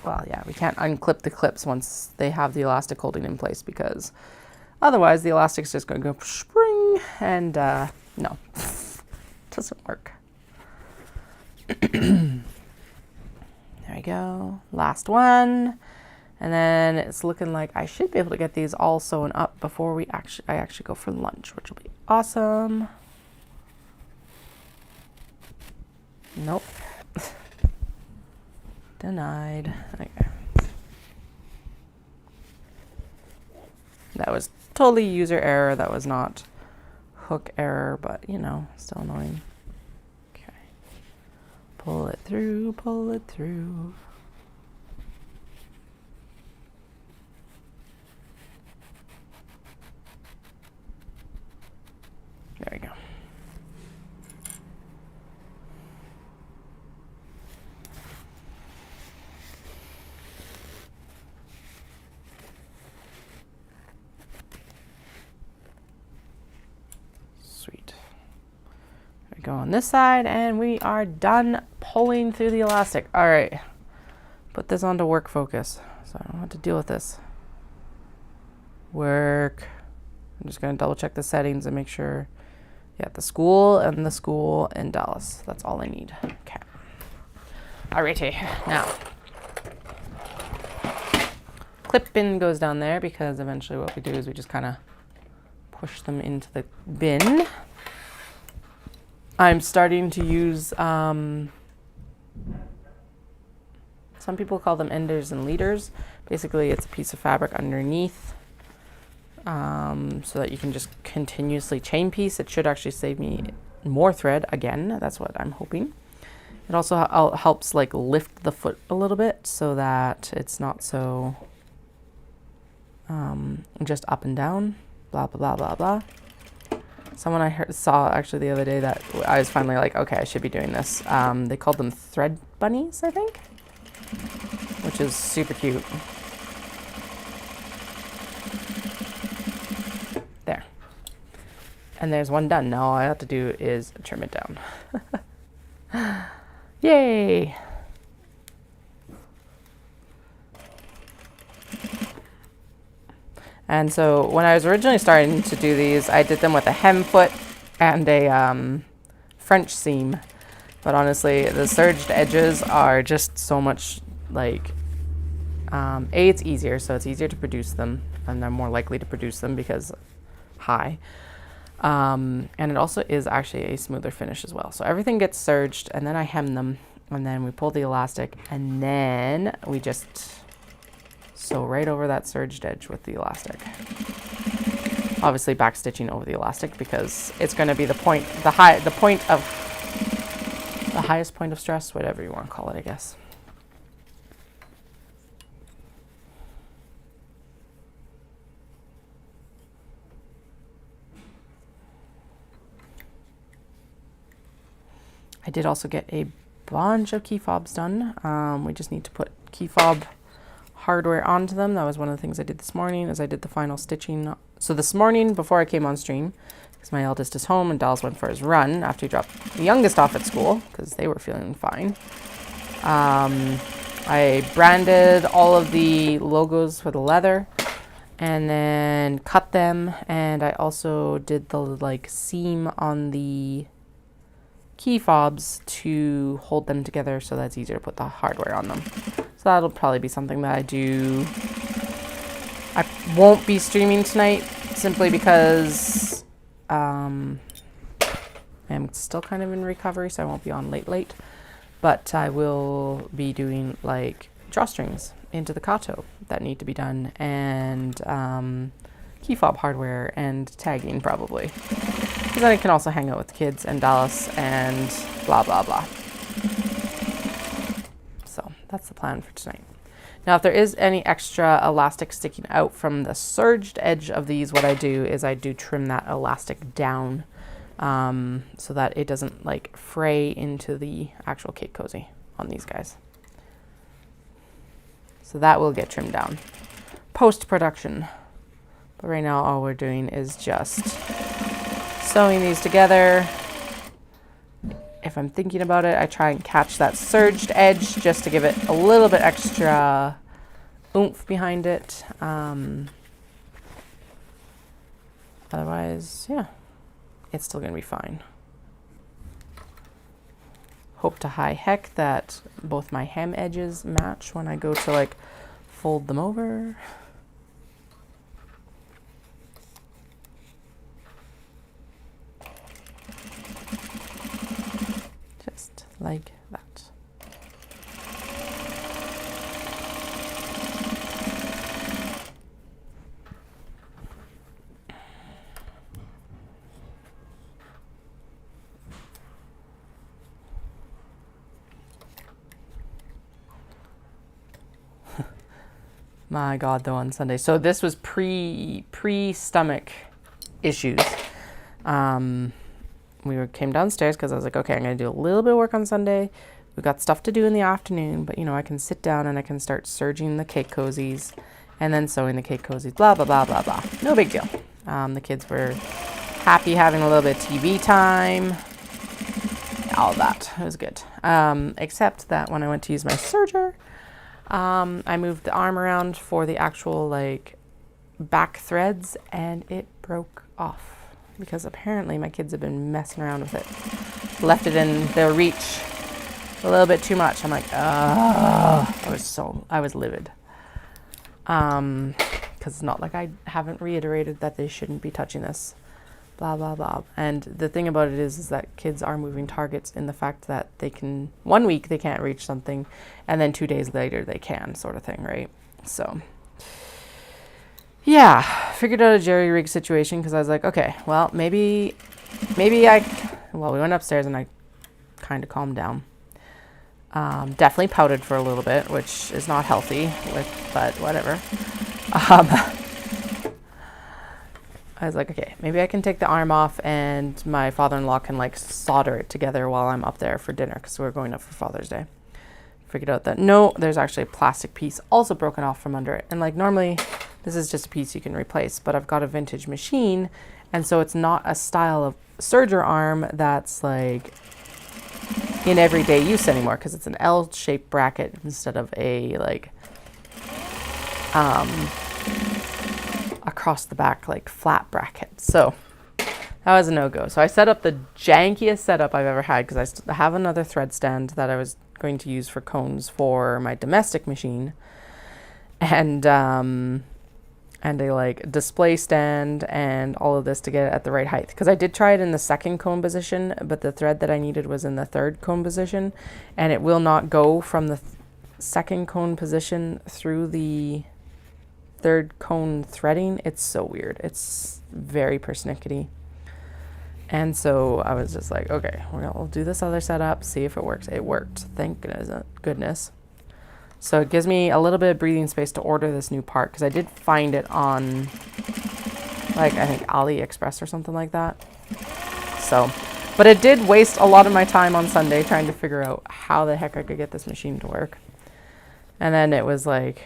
well, yeah, we can't unclip the clips once they have the elastic holding in place because otherwise the elastic's just going to go spring and no, doesn't work. There we go, last one. And then it's looking like I should be able to get these all sewn up before I actually go for lunch, which will be awesome. Nope. Denied. Okay. That was totally user error. That was not hook error, but you know, still annoying. Okay. Pull it through, pull it through. There we go. Sweet. There we go on this side, and we are done pulling through the elastic. All right, put this onto work focus, so I don't have to deal with this. Work. I'm just gonna double check the settings and make sure. Yeah, the school and Dallas. That's all I need. Okay. Alrighty. Now, clip bin goes down there because eventually what we do is we just kind of push them into the bin. I'm starting to use, some people call them enders and leaders. Basically, it's a piece of fabric underneath. So that you can just continuously chain piece. It should actually save me more thread again. That's what I'm hoping. It also helps like lift the foot a little bit so that it's not so just up and down, blah, blah, blah, blah, blah. Someone I saw actually the other day that I was finally like, okay, I should be doing this. They called them thread bunnies, I think, which is super cute. There. And there's one done. Now all I have to do is trim it down. Yay! And so when I was originally starting to do these, I did them with a hem foot and a French seam. But honestly, the serged edges are just so much like, A, it's easier, so it's easier to produce them, and I'm more likely to produce them because high. And it also is actually a smoother finish as well. So everything gets serged, and then I hem them, and then we pull the elastic, and then we just sew right over that serged edge with the elastic. Obviously back stitching over the elastic because it's going to be the highest point of stress, whatever you want to call it, I guess. I did also get a bunch of key fobs done. We just need to put key fob hardware onto them. That was one of the things I did this morning as I did the final stitching. So this morning before I came on stream, because my eldest is home and Dallas went for his run after he dropped the youngest off at school because they were feeling fine. I branded all of the logos for the leather and then cut them, and I also did the like seam on the key fobs to hold them together so that's easier to put the hardware on them. So that'll probably be something that I do. I won't be streaming tonight simply because I'm still kind of in recovery, so I won't be on late. But I will be doing like drawstrings into the Kato that need to be done, and key fob hardware and tagging probably. Because then I can also hang out with the kids and Dallas and blah, blah, blah. So that's the plan for tonight. Now, if there is any extra elastic sticking out from the serged edge of these, what I do is I do trim that elastic down so that it doesn't like fray into the actual cake cozy on these guys. So that will get trimmed down post-production. But right now all we're doing is just sewing these together. if I'm thinking about it, I try and catch that surged edge just to give it a little bit extra oomph behind it. Otherwise, yeah, it's still going to be fine. Hope to high heck that both my hem edges match when I go to like fold them over. Just like that. My God, though, on Sunday. So this was pre-stomach issues. Came downstairs because I was like, okay, I'm going to do a little bit of work on Sunday. We've got stuff to do in the afternoon, but, you know, I can sit down and I can start serging the cake cozies and then sewing the cake cozies, blah, blah, blah, blah, blah. No big deal. The kids were happy having a little bit of TV time. All that. It was good. Except that when I went to use my serger, I moved the arm around for the actual like back threads and it broke off because apparently my kids have been messing around with it. Left it in their reach a little bit too much. I'm like, I was livid. Because it's not like I haven't reiterated that they shouldn't be touching this. Blah, blah, blah. And the thing about it is that kids are moving targets in the fact that they can, 1 week they can't reach something and then 2 days later they can, sort of thing, right? So, yeah, figured out a jerry rig situation because I was like, okay, well, maybe we went upstairs and I kind of calmed down. Definitely pouted for a little bit, which is not healthy, but whatever. I was like, okay, maybe I can take the arm off and my father-in-law can like solder it together while I'm up there for dinner because we're going up for Father's Day. Figured out that no, there's actually a plastic piece also broken off from under it. And like normally this is just a piece you can replace, but I've got a vintage machine. And so it's not a style of serger arm that's like in everyday use anymore because it's an L-shaped bracket instead of a like, across the back like flat bracket. So that was a no-go. So I set up the jankiest setup I've ever had because I have another thread stand that I was going to use for cones for my domestic machine and a like display stand and all of this to get it at the right height because I did try it in the second cone position, but the thread that I needed was in the third cone position and it will not go from the second cone position through the third cone threading. It's so weird. It's very persnickety. And so I was just like, okay, we'll do this other setup, see if it works. It worked. Thank goodness. So it gives me a little bit of breathing space to order this new part because I did find it on like I think AliExpress or something like that. So, but it did waste a lot of my time on Sunday trying to figure out how the heck I could get this machine to work. And then it was like,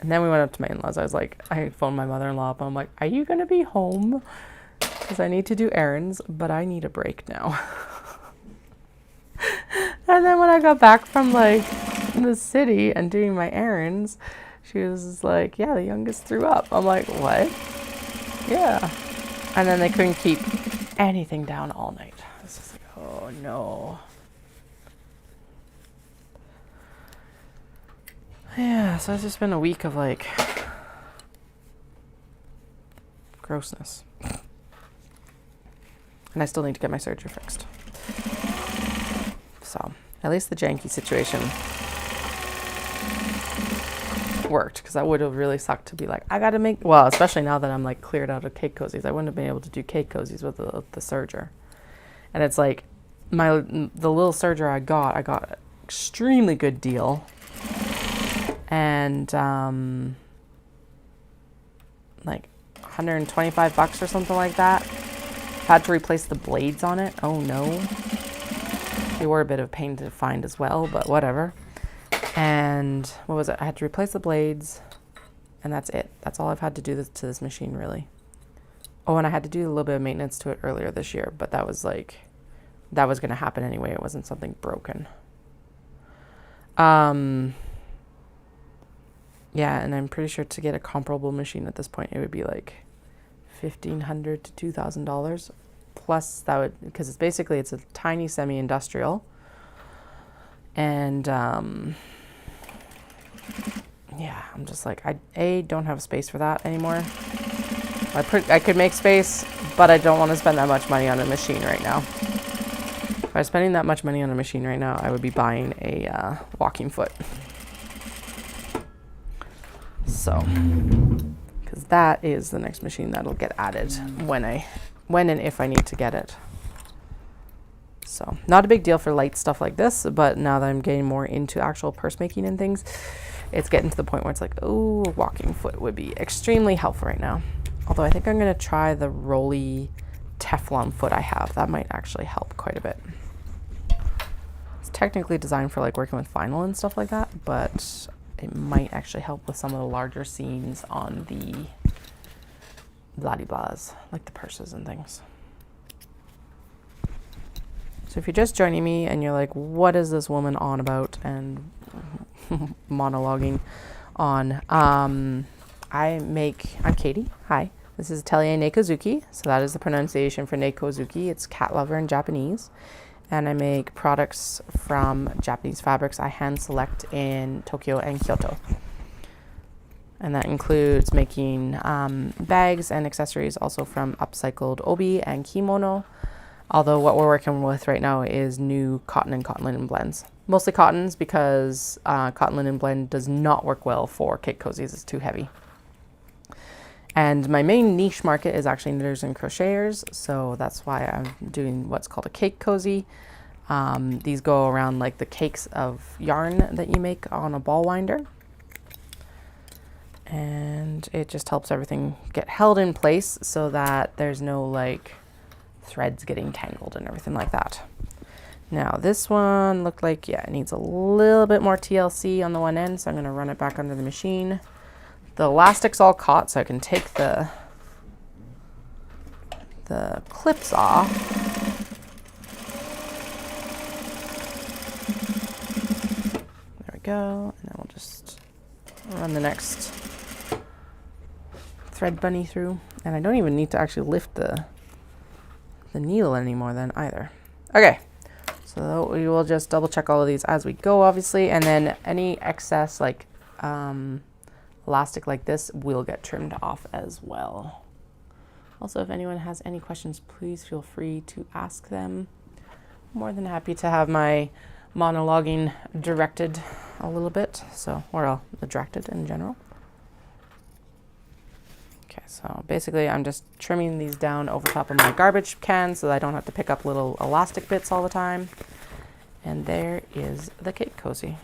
and then we went up to my in-laws. I was like, I phoned my mother-in-law up. I'm like, are you going to be home? Because I need to do errands, but I need a break now. And then when I got back from like the city and doing my errands, she was like, yeah, the youngest threw up. I'm like, what? Yeah. And then they couldn't keep anything down all night. I was just like, oh no. Yeah, so it's just been a week of like grossness. And I still need to get my surgery fixed. So at least the janky situation worked because that would have really sucked to be like, I gotta make, well, especially now that I'm like cleared out of cake cozies. I wouldn't have been able to do cake cozies with the serger. And it's like the little serger I got an extremely good deal. And like $125 or something like that. Had to replace the blades on it. Oh no. They were a bit of a pain to find as well, but whatever. And what was it? I had to replace the blades and that's it. That's all I've had to do to this machine really. Oh, and I had to do a little bit of maintenance to it earlier this year, but that was like that was going to happen anyway. It wasn't something broken. Yeah, and I'm pretty sure to get a comparable machine at this point, it would be like $1,500 to $2,000. Plus that would, because it's a tiny semi-industrial. And yeah, I'm just like, I don't have space for that anymore. I could make space, but I don't want to spend that much money on a machine right now. If I was spending that much money on a machine right now, I would be buying a walking foot. So, because that is the next machine that'll get added when and if I need to get it. So, not a big deal for light stuff like this, but now that I'm getting more into actual purse making and things, it's getting to the point where it's like, oh, a walking foot would be extremely helpful right now. Although I think I'm going to try the Rolly Teflon foot I have. That might actually help quite a bit. It's technically designed for like working with vinyl and stuff like that, but it might actually help with some of the larger seams on the blah-de-blahs, like the purses and things. So if you're just joining me and you're like, what is this woman on about and monologuing on, I'm Katie. Hi. This is Atelier Nekozuki. So that is the pronunciation for Nekozuki. It's cat lover in Japanese. And I make products from Japanese fabrics I hand select in Tokyo and Kyoto. And that includes making bags and accessories also from upcycled obi and kimono. Although what we're working with right now is new cotton and cotton linen blends. Mostly cottons because cotton linen blend does not work well for cake cozies. It's too heavy. And my main niche market is actually knitters and crocheters. So that's why I'm doing what's called a cake cozy. These go around like the cakes of yarn that you make on a ball winder. And it just helps everything get held in place so that there's no like threads getting tangled and everything like that. Now this one looked like, yeah, it needs a little bit more TLC on the one end, so I'm going to run it back under the machine. The elastic's all caught, so I can take the clips off. There we go, and then we'll just run the next thread bunny through, and I don't even need to actually lift the needle anymore then either. Okay, so we will just double check all of these as we go, obviously, and then any excess like elastic like this will get trimmed off as well. Also, if anyone has any questions, please feel free to ask them. More than happy to have my monologuing directed a little bit, or directed in general. Okay, so basically I'm just trimming these down over top of my garbage can so that I don't have to pick up little elastic bits all the time. And there is the cake cozy.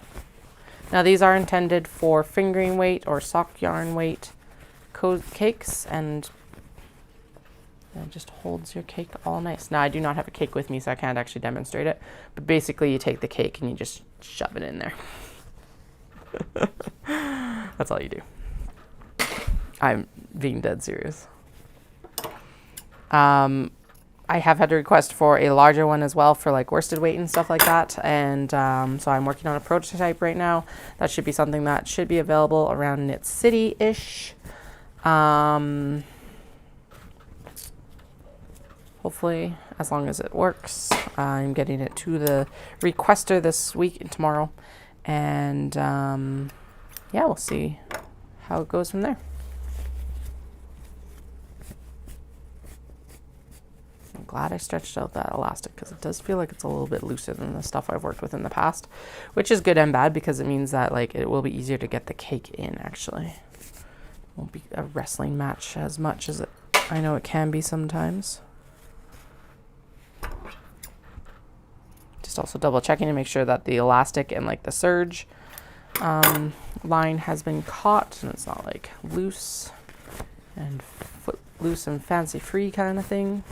Now these are intended for fingering weight or sock yarn weight cakes, and it just holds your cake all nice. Now I do not have a cake with me, so I can't actually demonstrate it, but basically you take the cake and you just shove it in there. That's all you do. I'm being dead serious. I have had a request for a larger one as well for like worsted weight and stuff like that. And so I'm working on a prototype right now. That should be something that should be available around Knit City-ish. Hopefully, as long as it works. I'm getting it to the requester this week and tomorrow. And yeah, we'll see how it goes from there. I'm glad I stretched out that elastic because it does feel like it's a little bit looser than the stuff I've worked with in the past, which is good and bad because it means that like it will be easier to get the cake in actually. It won't be a wrestling match as much as I know it can be sometimes. Just also double checking to make sure that the elastic and like the serge line has been caught and it's not like loose and foot loose and fancy free kind of thing.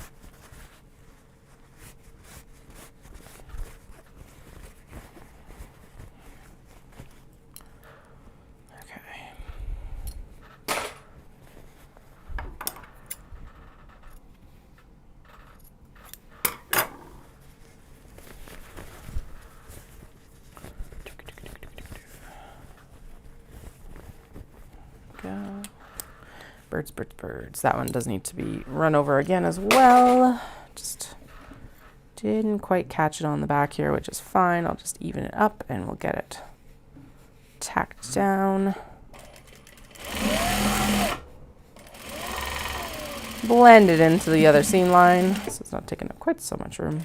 Birds. That one does need to be run over again as well. Just didn't quite catch it on the back here, which is fine. I'll just even it up and we'll get it tacked down. Blend it into the other seam line so it's not taking up quite so much room.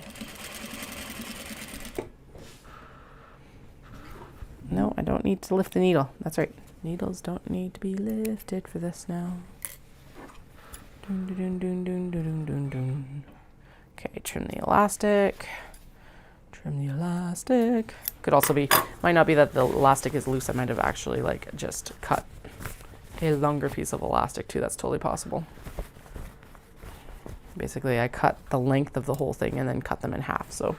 No, I don't need to lift the needle. That's right. Needles don't need to be lifted for this now. Dun, dun, dun, dun, dun, dun, dun. Okay, trim the elastic. Trim the elastic. Could also be, might not be that the elastic is loose. I might have actually like just cut a longer piece of elastic too. That's totally possible. Basically, I cut the length of the whole thing and then cut them in half. So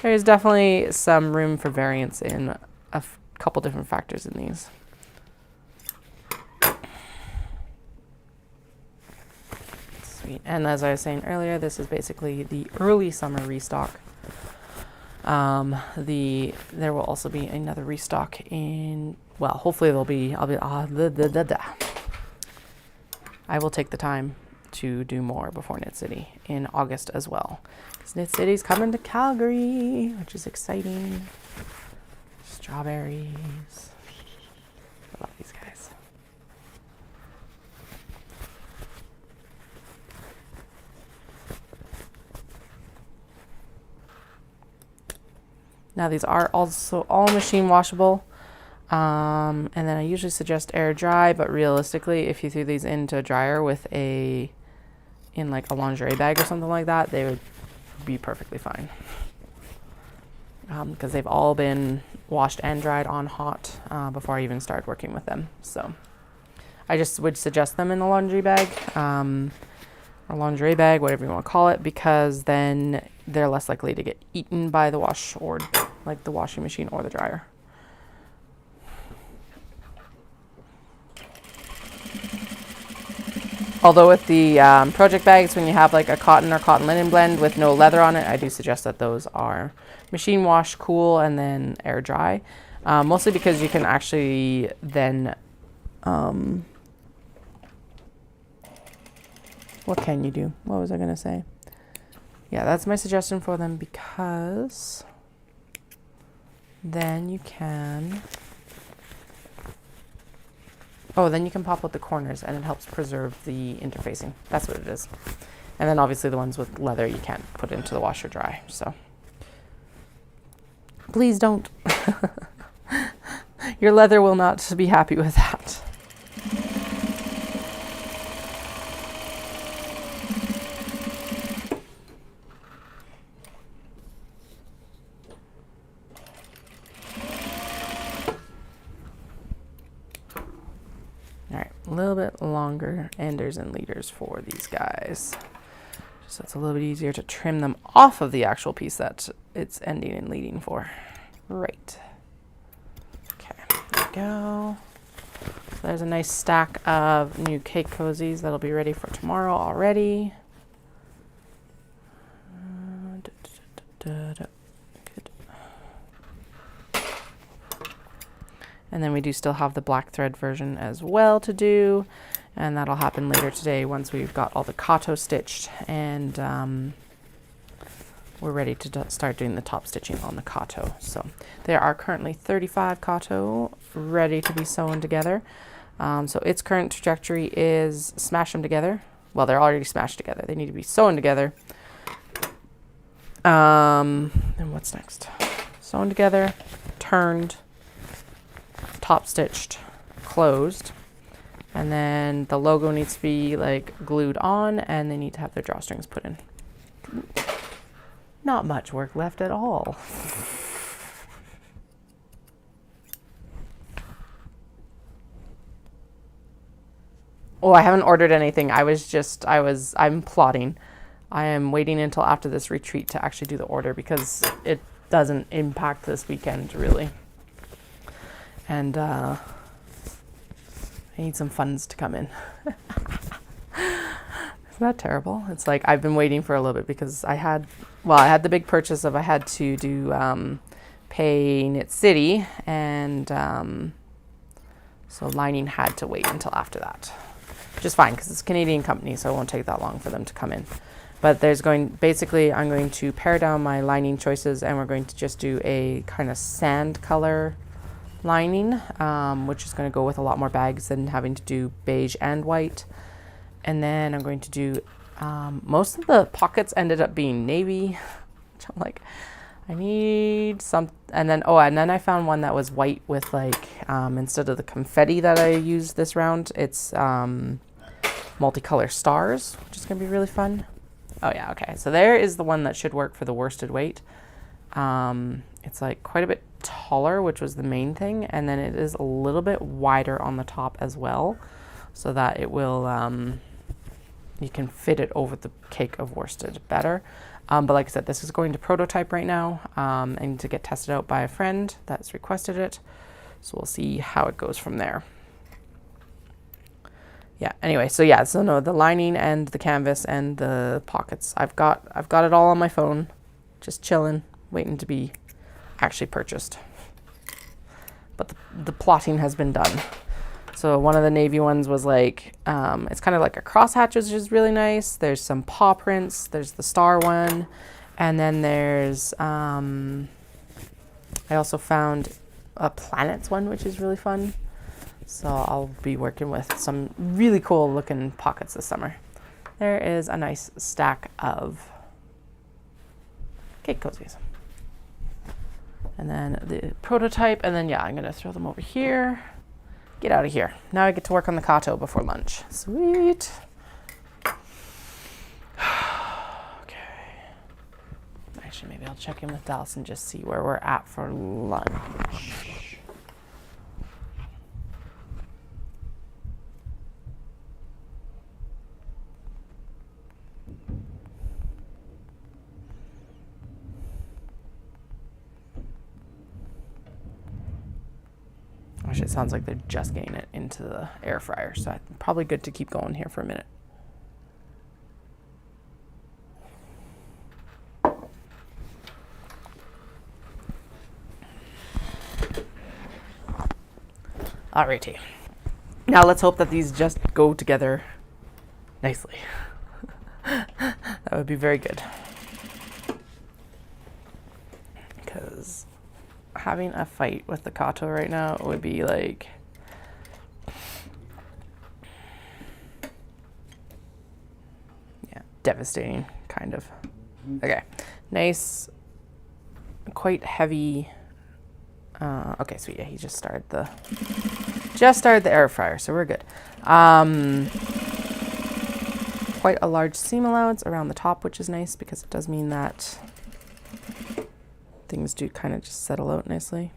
there's definitely some room for variance in a couple different factors in these. Sweet. And as I was saying earlier, this is basically the early summer restock. There will also be another restock in, well, hopefully there'll be, I will take the time to do more before Knit City in August as well. Because Knit City's coming to Calgary, which is exciting. Strawberries. I love these guys. Now these are also all machine washable. And then I usually suggest air dry, but realistically, if you threw these into a dryer with in like a lingerie bag or something like that, they would be perfectly fine. Because they've all been washed and dried on hot before I even started working with them. So I just would suggest them in the laundry bag, or lingerie bag, whatever you want to call it, because then they're less likely to get eaten by the wash or like the washing machine or the dryer. Although with the project bags, when you have like a cotton or cotton linen blend with no leather on it, I do suggest that those are machine wash, cool, and then air dry. Mostly because you can actually then, what can you do? What was I going to say? Yeah, that's my suggestion for them, because then you can, then you can pop out the corners and it helps preserve the interfacing. That's what it is. And then obviously the ones with leather you can't put into the washer dry. So please don't. Your leather will not be happy with that. A little bit longer enders and leaders for these guys, just so it's a little bit easier to trim them off of the actual piece that it's ending and leading for. Right. Okay, there we go. So there's a nice stack of new cake cozies that'll be ready for tomorrow already. Good. And then we do still have the black thread version as well to do, and that'll happen later today once we've got all the Kato stitched and we're ready to start doing the top stitching on the Kato. So there are currently 35 Kato ready to be sewn together. So its current trajectory is smash them together. Well, they're already smashed together. They need to be sewn together. And what's next? Sewn together, turned, top stitched, closed, and then the logo needs to be like glued on, and they need to have their drawstrings put in. Not much work left at all. Oh, I haven't ordered anything. I'm plotting. I am waiting until after this retreat to actually do the order, because it doesn't impact this weekend really. And I need some funds to come in. Isn't that terrible? It's like I've been waiting for a little bit, because I had the big purchase of I had to do pay Knit City, and so lining had to wait until after that. which is fine because it's a Canadian company, so it won't take that long for them to come in. But basically I'm going to pare down my lining choices, and we're going to just do a kind of sand color lining, which is going to go with a lot more bags than having to do beige and white. And then I'm going to do, most of the pockets ended up being navy, which I'm like, I need some, and then I found one that was white with like, instead of the confetti that I used this round, it's multicolor stars, which is going to be really fun. Oh yeah, okay, so there is the one that should work for the worsted weight. It's like quite a bit taller, which was the main thing, and then it is a little bit wider on the top as well, so that it will, you can fit it over the cake of worsted better. But like I said, this is going to prototype right now, and to get tested out by a friend that's requested it. So we'll see how it goes from there. Yeah, anyway, so no, the lining and the canvas and the pockets, I've got it all on my phone, just chilling, waiting to be actually purchased. But the plotting has been done. So one of the navy ones was like, it's kind of like a crosshatch, which is really nice. There's some paw prints. There's the star one. And then there's, I also found a planets one, which is really fun. So I'll be working with some really cool looking pockets this summer. There is a nice stack of cake cozies. And then the prototype, and then I'm gonna throw them over here. Get out of here. Now I get to work on the Kato before lunch. Sweet. Okay. Actually, maybe I'll check in with Dallas and just see where we're at for lunch. Actually, it sounds like they're just getting it into the air fryer, so probably good to keep going here for a minute. Alrighty. Now let's hope that these just go together nicely. That would be very good. Because having a fight with the Kato right now would be like, devastating, kind of. Okay, nice, quite heavy. Okay, sweet. Yeah, he just started the air fryer, so we're good. Quite a large seam allowance around the top, which is nice because it does mean that things do kind of just settle out nicely.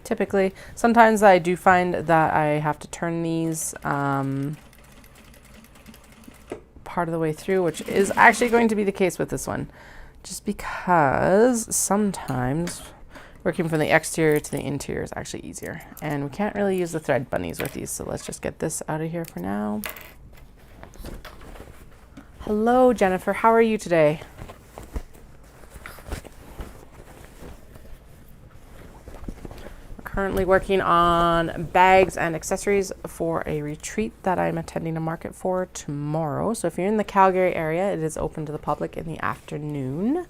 Typically, sometimes I do find that I have to turn these part of the way through, which is actually going to be the case with this one, just because sometimes working from the exterior to the interior is actually easier, and we can't really use the thread bunnies with these, so let's just get this out of here for now. Hello, Jennifer. How are you today? We're currently working on bags and accessories for a retreat that I'm attending a market for tomorrow. So if you're in the Calgary area, it is open to the public in the afternoon.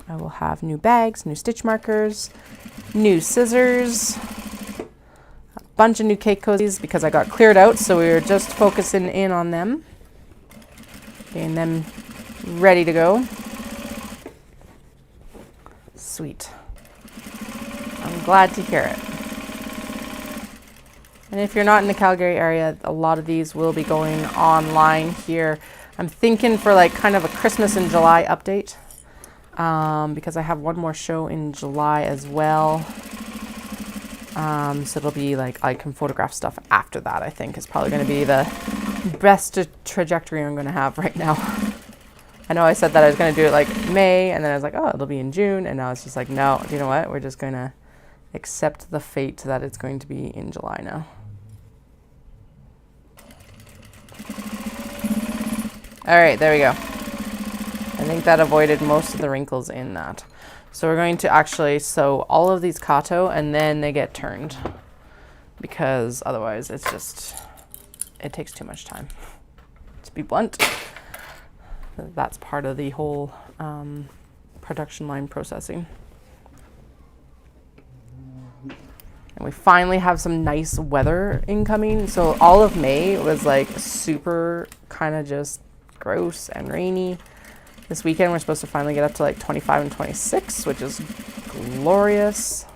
I will have new bags, new stitch markers, new scissors, bunch of new cake cozies because I got cleared out, so we were just focusing in on them, getting them ready to go. Sweet. I'm glad to hear it. And if you're not in the Calgary area, a lot of these will be going online here. I'm thinking for like kind of a Christmas in July update, because I have one more show in July as well. So it'll be like I can photograph stuff after that, I think is probably going to be the best trajectory I'm going to have right now. I know I said that I was going to do it like May, and then I was like, oh, it'll be in June. And now it's just like, no, do you know what? We're just going to accept the fate that it's going to be in July now. All right, there we go. And think that avoided most of the wrinkles in that. So we're going to actually sew all of these Kato and then they get turned, because otherwise it's just, it takes too much time. To be blunt, that's part of the whole production line processing. And we finally have some nice weather incoming. So all of May was like super kind of just gross and rainy. This weekend we're supposed to finally get up to like 25 and 26, which is glorious.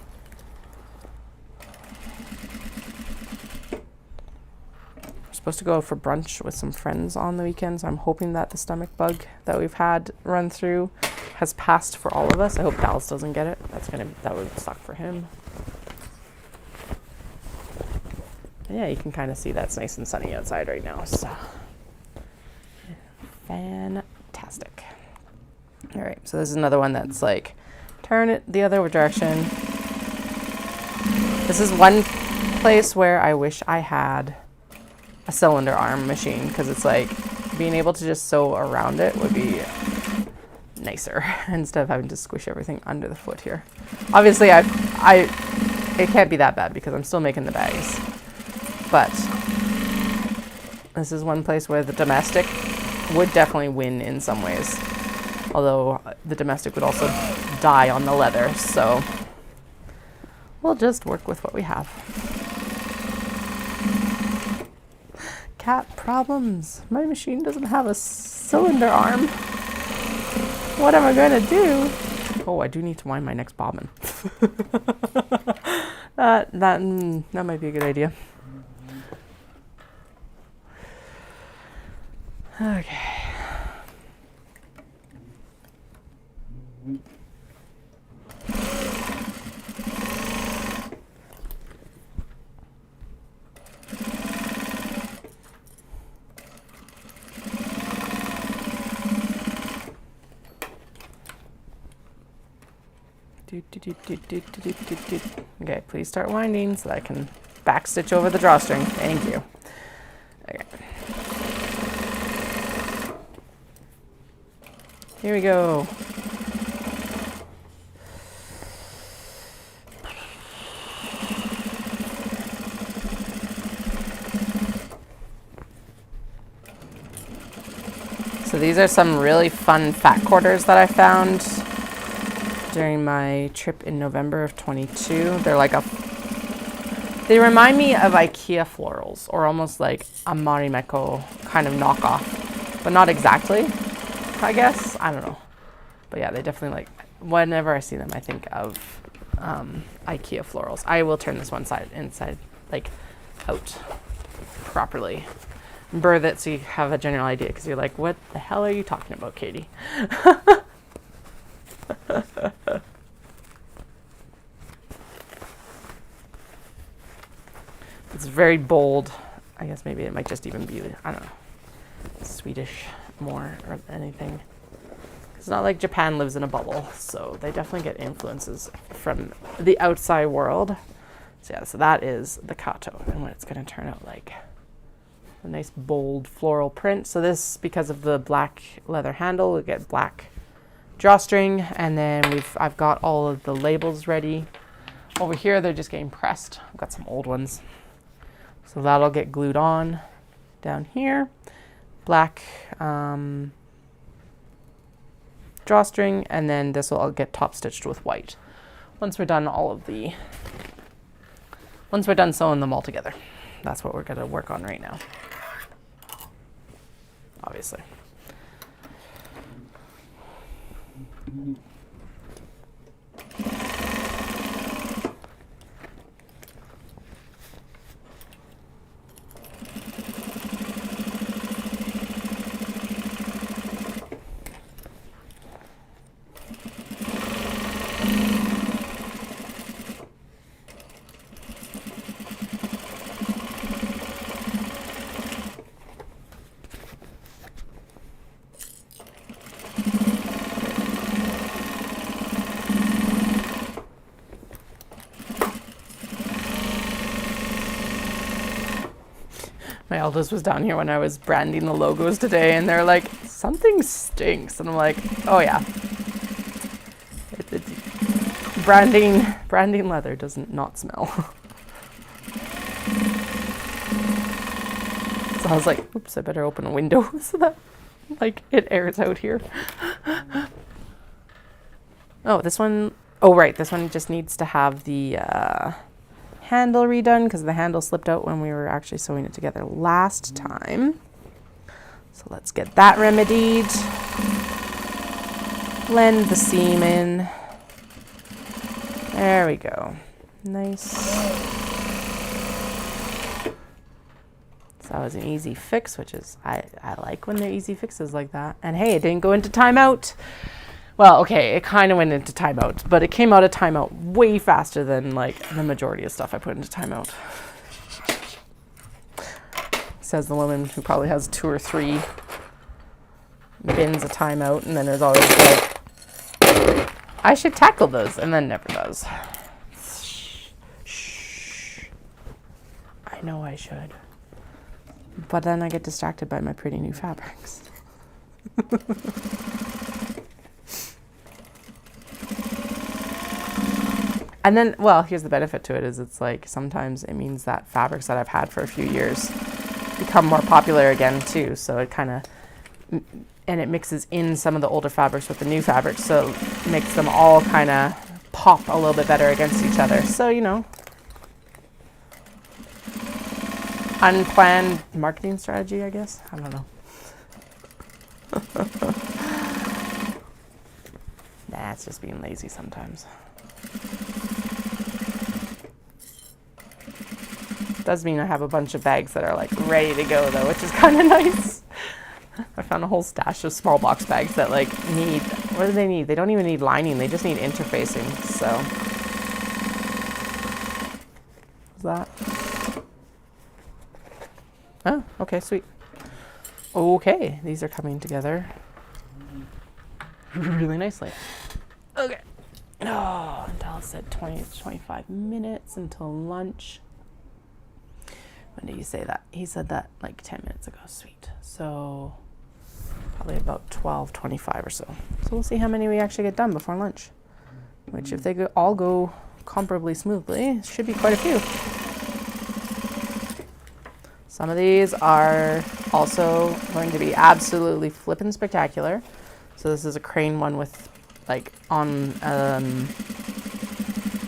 We're supposed to go for brunch with some friends on the weekend, so I'm hoping that the stomach bug that we've had run through has passed for all of us. I hope Dallas doesn't get it. That would suck for him. And yeah, you can kind of see that's nice and sunny outside right now, so fantastic. All right, so this is another one that's like, turn it the other direction. This is one place where I wish I had a cylinder arm machine, because it's like being able to just sew around it would be nicer instead of having to squish everything under the foot here. Obviously, it can't be that bad because I'm still making the bags, but this is one place where the domestic would definitely win in some ways. Although the domestic would also die on the leather, so we'll just work with what we have. Cat problems. My machine doesn't have a cylinder arm. What am I gonna do? Oh, I do need to wind my next bobbin. that might be a good idea. Okay. Okay, please start winding so that I can back stitch over the drawstring. Thank you. Okay. Here we go. So these are some really fun fat quarters that I found during my trip in November of 22. They're like they remind me of IKEA florals, or almost like a Marimekko kind of knockoff, but not exactly, I guess. I don't know. But yeah, they definitely, like, whenever I see them, I think of IKEA florals. I will turn this one side inside, like, out properly. Birth it so you have a general idea, because you're like, what the hell are you talking about, Katie? It's very bold. I guess maybe it might just even be, I don't know, Swedish more or anything. It's not like Japan lives in a bubble, so they definitely get influences from the outside world. So yeah, so that is the Kato and what it's going to turn out like. A nice bold floral print. So this, because of the black leather handle, we get black drawstring, and then I've got all of the labels ready. Over here they're just getting pressed. I've got some old ones. So that'll get glued on down here. Black drawstring, and then this will all get top stitched with white. Once we're done sewing them all together. That's what we're gonna work on right now. Obviously. My eldest was down here when I was branding the logos today, and they're like, something stinks. And I'm like, oh yeah. Branding leather doesn't not smell. So I was like, oops, I better open a window so that like it airs out here. Oh, this one, oh right, this one just needs to have the handle redone because the handle slipped out when we were actually sewing it together last time. So let's get that remedied. Blend the seam in. There we go. Nice. So that was an easy fix, which is, I like when they're easy fixes like that. And hey, it didn't go into timeout. Well, okay, it kind of went into timeout, but it came out of timeout way faster than like the majority of stuff I put into timeout. Says the woman who probably has 2 or 3 bins of timeout, and then there's always like, I should tackle those, and then never does. Shh. I know I should. But then I get distracted by my pretty new fabrics. And then, well, here's the benefit to it is it's like sometimes it means that fabrics that I've had for a few years become more popular again too. So it kind of, and it mixes in some of the older fabrics with the new fabrics. So it makes them all kind of pop a little bit better against each other. So, you know, unplanned marketing strategy, I guess. I don't know. Nah, it's just being lazy sometimes. Does mean I have a bunch of bags that are like ready to go though, which is kind of nice. I found a whole stash of small box bags that like need, what do they need? They don't even need lining, they just need interfacing, so. What's that? Oh, okay, sweet. Okay, these are coming together really nicely. Okay. Oh, Dell said 20 to 25 minutes until lunch. When did he say that? He said that like 10 minutes ago. Sweet. So probably about 12:25 or so. So we'll see how many we actually get done before lunch. Which if they all go comparably smoothly, should be quite a few. Some of these are also going to be absolutely flippin' spectacular. So this is a crane one with like on,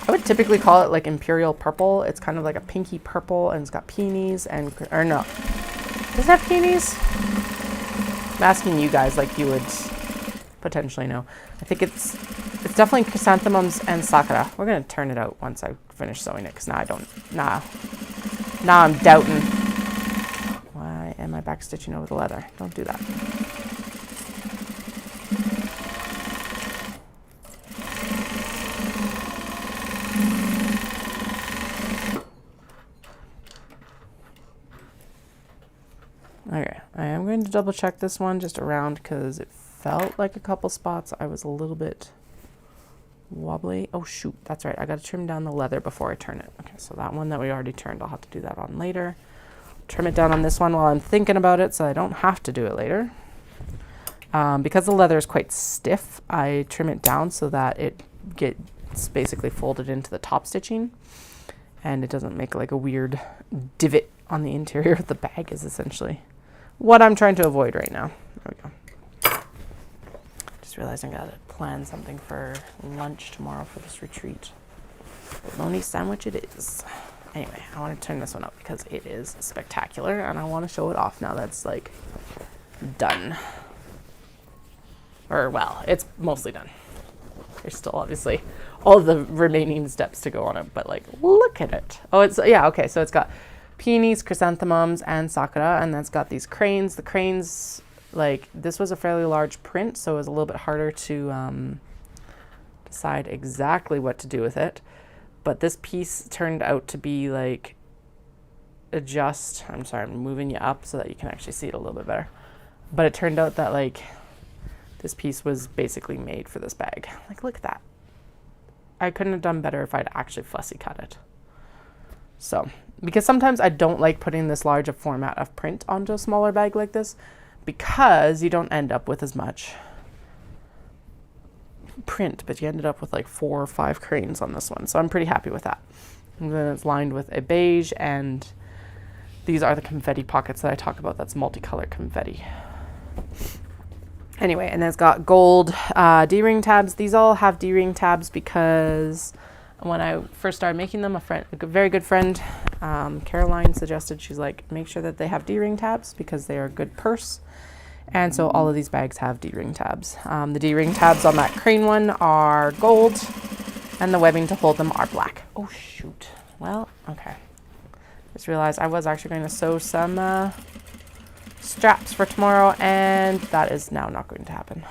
I would typically call it like imperial purple. It's kind of like a pinky purple and it's got peonies and, or no. Does it have peonies? I'm asking you guys like you would potentially know. I think it's definitely chrysanthemums and sakura. We're gonna turn it out once I finish sewing it because now I don't, now I'm doubting. Why am I back stitching over the leather? Don't do that. Okay, I am going to double check this one just around because it felt like a couple spots I was a little bit wobbly. Oh shoot, that's right. I got to trim down the leather before I turn it. Okay, so that one that we already turned, I'll have to do that on later. Trim it down on this one while I'm thinking about it so I don't have to do it later. Because the leather is quite stiff, I trim it down so that it gets basically folded into the top stitching and it doesn't make like a weird divot on the interior of the bag is essentially what I'm trying to avoid right now. There we go. Just realized I gotta plan something for lunch tomorrow for this retreat. Bologna sandwich it is. Anyway, I want to turn this one up because it is spectacular and I want to show it off now that's like done. Or well, it's mostly done. There's still obviously all the remaining steps to go on it, but like look at it. Oh, it's, yeah, okay, so it's got peonies, chrysanthemums, and sakura, and that's got these cranes. The cranes, like, this was a fairly large print, so it was a little bit harder to decide exactly what to do with it. But this piece turned out to be like I'm sorry, I'm moving you up so that you can actually see it a little bit better. But it turned out that like this piece was basically made for this bag. Like, look at that. I couldn't have done better if I'd actually fussy cut it. So, because sometimes I don't like putting this large a format of print onto a smaller bag like this because you don't end up with as much print, but you ended up with like 4 or 5 cranes on this one. So I'm pretty happy with that. And then it's lined with a beige, and these are the confetti pockets that I talk about. That's multicolored confetti. Anyway, and then it's got gold D-ring tabs. These all have D-ring tabs because when I first started making them, a very good friend, Caroline, suggested, she's like, make sure that they have D-ring tabs because they are a good purse. And so all of these bags have D-ring tabs. The D-ring tabs on that crane one are gold, and the webbing to hold them are black. Oh, shoot. Well, okay. Just realized I was actually going to sew some straps for tomorrow, and that is now not going to happen.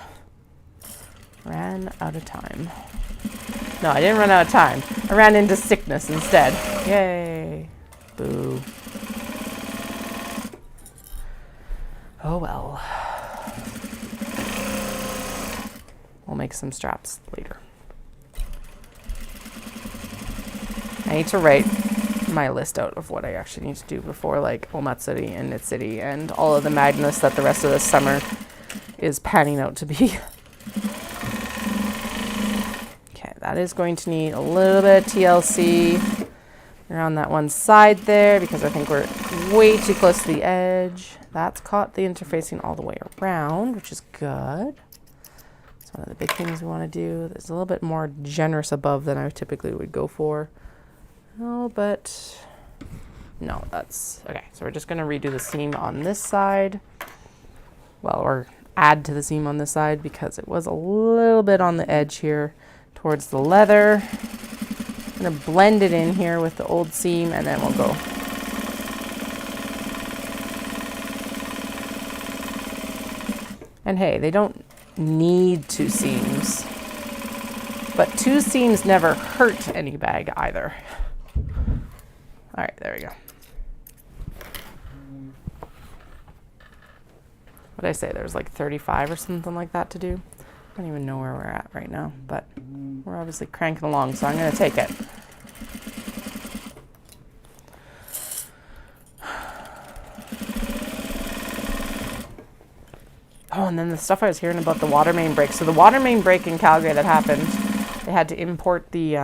Ran out of time. No, I didn't run out of time. I ran into sickness instead. Yay. Boo. Oh well. We'll make some straps later. I need to write my list out of what I actually need to do before like Omatsuri and Knit City and all of the madness that the rest of this summer is panning out to be. Okay, that is going to need a little bit of TLC around that one side there because I think we're way too close to the edge. That's caught the interfacing all the way around, which is good. It's one of the big things we want to do. There's a little bit more generous above than I typically would go for. Oh, but no, that's okay. So we're just going to redo the seam on this side. Well, or add to the seam on this side because it was a little bit on the edge here towards the leather. I'm going to blend it in here with the old seam, and then we'll go. And hey, they don't need 2 seams, but 2 seams never hurt any bag either. All right, there we go. What did I say? There's like 35 or something like that to do. I don't even know where we're at right now, but we're obviously cranking along, so I'm going to take it. Oh, and then the stuff I was hearing about the water main break. So the water main break in Calgary that happened, they had to import the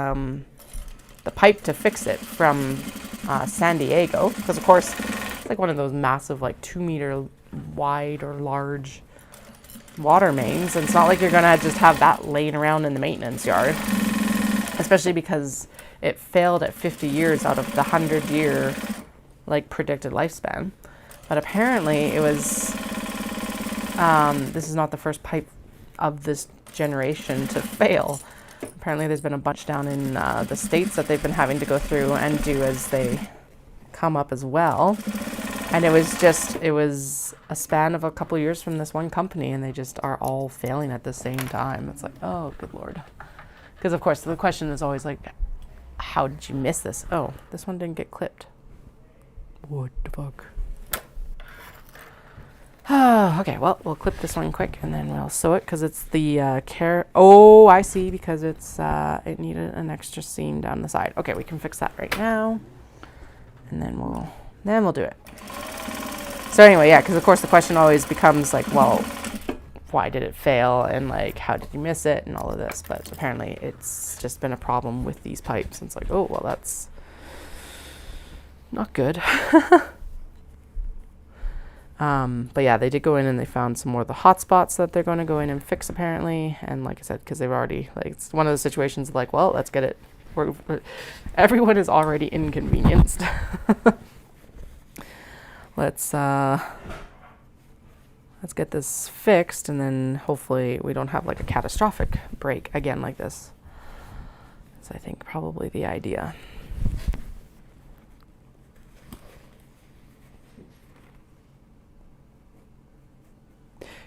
pipe to fix it from San Diego, because of course it's like one of those massive like 2-meter wide or large water mains, and it's not like you're gonna just have that laying around in the maintenance yard, especially because it failed at 50 years out of the 100-year like predicted lifespan. But apparently it was this is not the first pipe of this generation to fail. Apparently there's been a bunch down in the States that they've been having to go through and do as they come up as well. And it was a span of a couple years from this one company, and they just are all failing at the same time. It's like, oh, good Lord. Because, of course, the question is always like, how did you miss this? Oh, this one didn't get clipped. What the fuck? Okay, well, we'll clip this one quick, and then we'll sew it, because it's the Oh, I see, because it's it needed an extra seam down the side. Okay, we can fix that right now, and then we'll do it. So anyway, yeah, because of course the question always becomes like, well, why did it fail, and like, how did you miss it, and all of this. But apparently it's just been a problem with these pipes. And it's like, oh, well, that's not good. But yeah, they did go in and they found some more of the hot spots that they're going to go in and fix apparently. And like I said, because they've already, like, it's one of those situations of like, well, let's get it. Everyone is already inconvenienced. Let's get this fixed, and then hopefully we don't have like a catastrophic break again like this. That's, I think, probably the idea.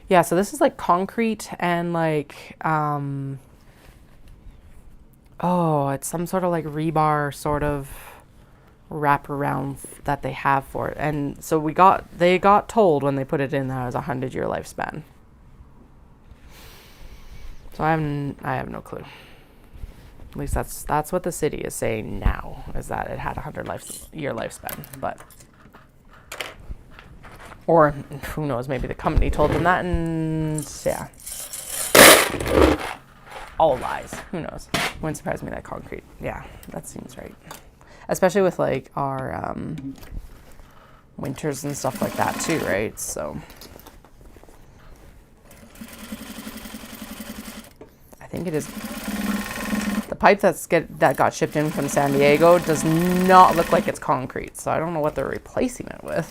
Yeah, so this is like concrete and like, oh, it's some sort of like rebar sort of wraparound that they have for it. And so they got told when they put it in that it was a 100-year lifespan. So I have no clue. At least that's what the city is saying now, is that it had a 100-year lifespan. But Or who knows, maybe the company told them that, and yeah. All lies. Who knows? Wouldn't surprise me that concrete. Yeah, that seems right. Especially with like our winters and stuff like that too, right? So I think it is. The pipe that got shipped in from San Diego does not look like it's concrete, so I don't know what they're replacing it with.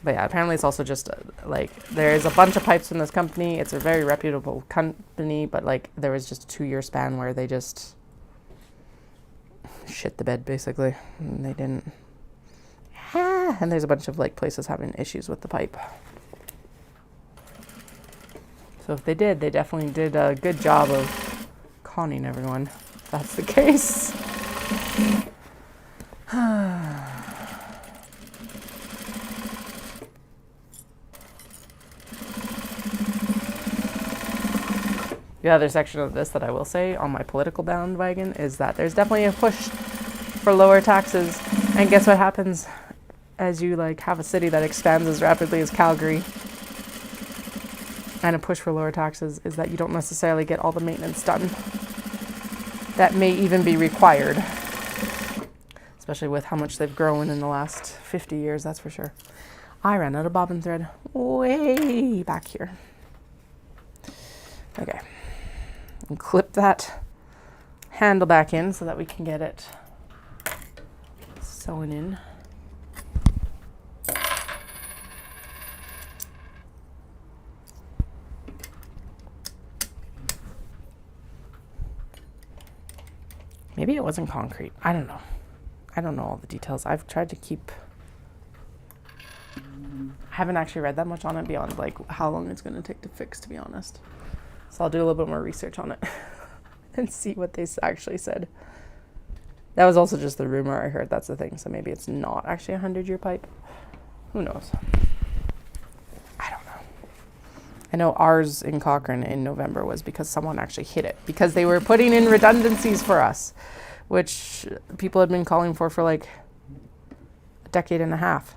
But yeah, apparently it's also just like there's a bunch of pipes from this company. It's a very reputable company, but like there was just a 2-year span where they just shit the bed basically. And they didn't. And there's a bunch of like places having issues with the pipe. So if they did, they definitely did a good job of conning everyone, if that's the case. The other section of this that I will say on my political bandwagon is that there's definitely a push for lower taxes. And guess what happens as you like have a city that expands as rapidly as Calgary? And a push for lower taxes is that you don't necessarily get all the maintenance done that may even be required. Especially with how much they've grown in the last 50 years, that's for sure. I ran out of bobbin thread way back here. Okay. And clip that handle back in so that we can get it sewn in. Maybe it wasn't concrete. I don't know. I don't know all the details. I've tried to keep... I haven't actually read that much on it beyond like how long it's going to take to fix, to be honest. So I'll do a little bit more research on it and see what they actually said. That was also just the rumor I heard. That's the thing. So maybe it's not actually a 100-year pipe. Who knows? I don't know. I know ours in Cochrane in November was because someone actually hit it because they were putting in redundancies for us, which people had been calling for like a decade and a half.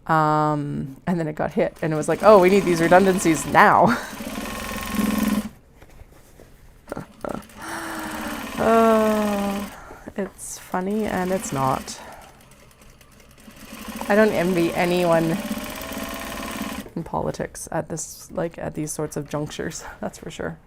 And then it got hit and it was like, oh, we need these redundancies now. It's funny and it's not. I don't envy anyone in politics at this, like at these sorts of junctures, that's for sure.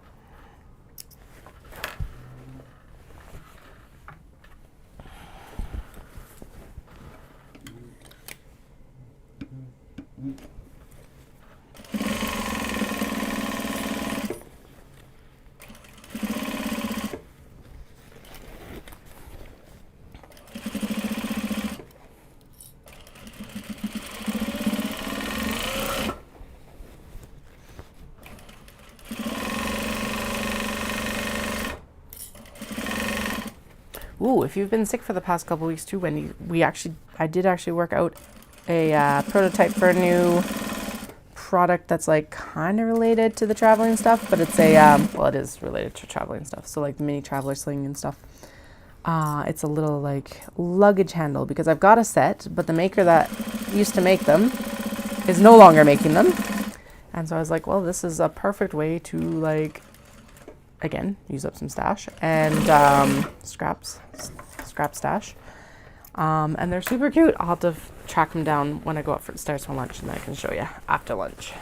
Ooh, if you've been sick for the past couple weeks too, Wendy, I did actually work out a prototype for a new product that's like kind of related to the traveling stuff, but it's a, well, it is related to traveling stuff. So like the mini traveler sling and stuff. It's a little like luggage handle because I've got a set, but the maker that used to make them is no longer making them. And so I was like, well, this is a perfect way to like, again, use up some stash and scrap stash. And they're super cute. I'll have to track them down when I go upstairs for lunch and then I can show you after lunch.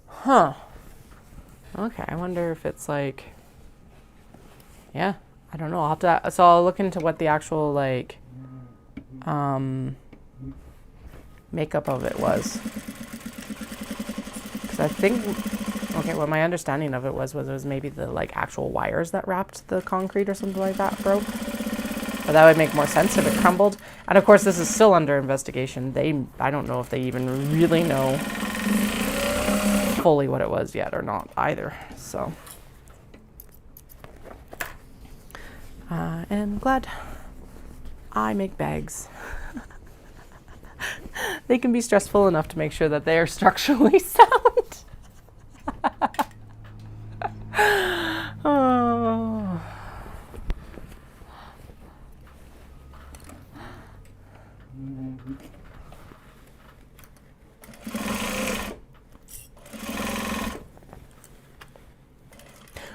Huh. Okay, I wonder if it's like, yeah, I don't know. I'll have to, so I'll look into what the actual like makeup of it was. Because I think, okay, what my understanding of it was it was maybe the like actual wires that wrapped the concrete or something like that broke. But that would make more sense if it crumbled. And of course, this is still under investigation. I don't know if they even really know fully what it was yet or not either. So I am glad I make bags. They can be stressful enough to make sure that they are structurally sound.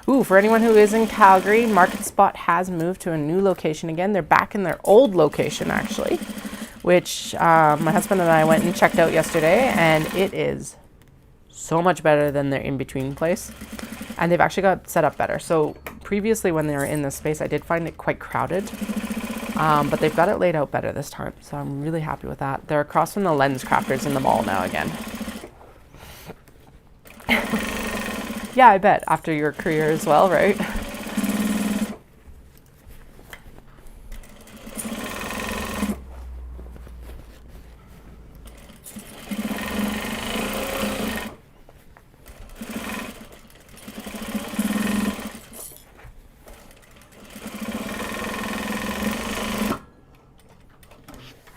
Ooh, for anyone who is in Calgary, Market Spot has moved to a new location again. They're back in their old location, actually, which my husband and I went and checked out yesterday, and it is so much better than their in-between place. And they've actually got set up better. So previously when they were in this space, I did find it quite crowded, but they've got it laid out better this time. So I'm really happy with that. They're across from the Lens Crafters in the mall now again. Yeah, I bet, after your career as well, right?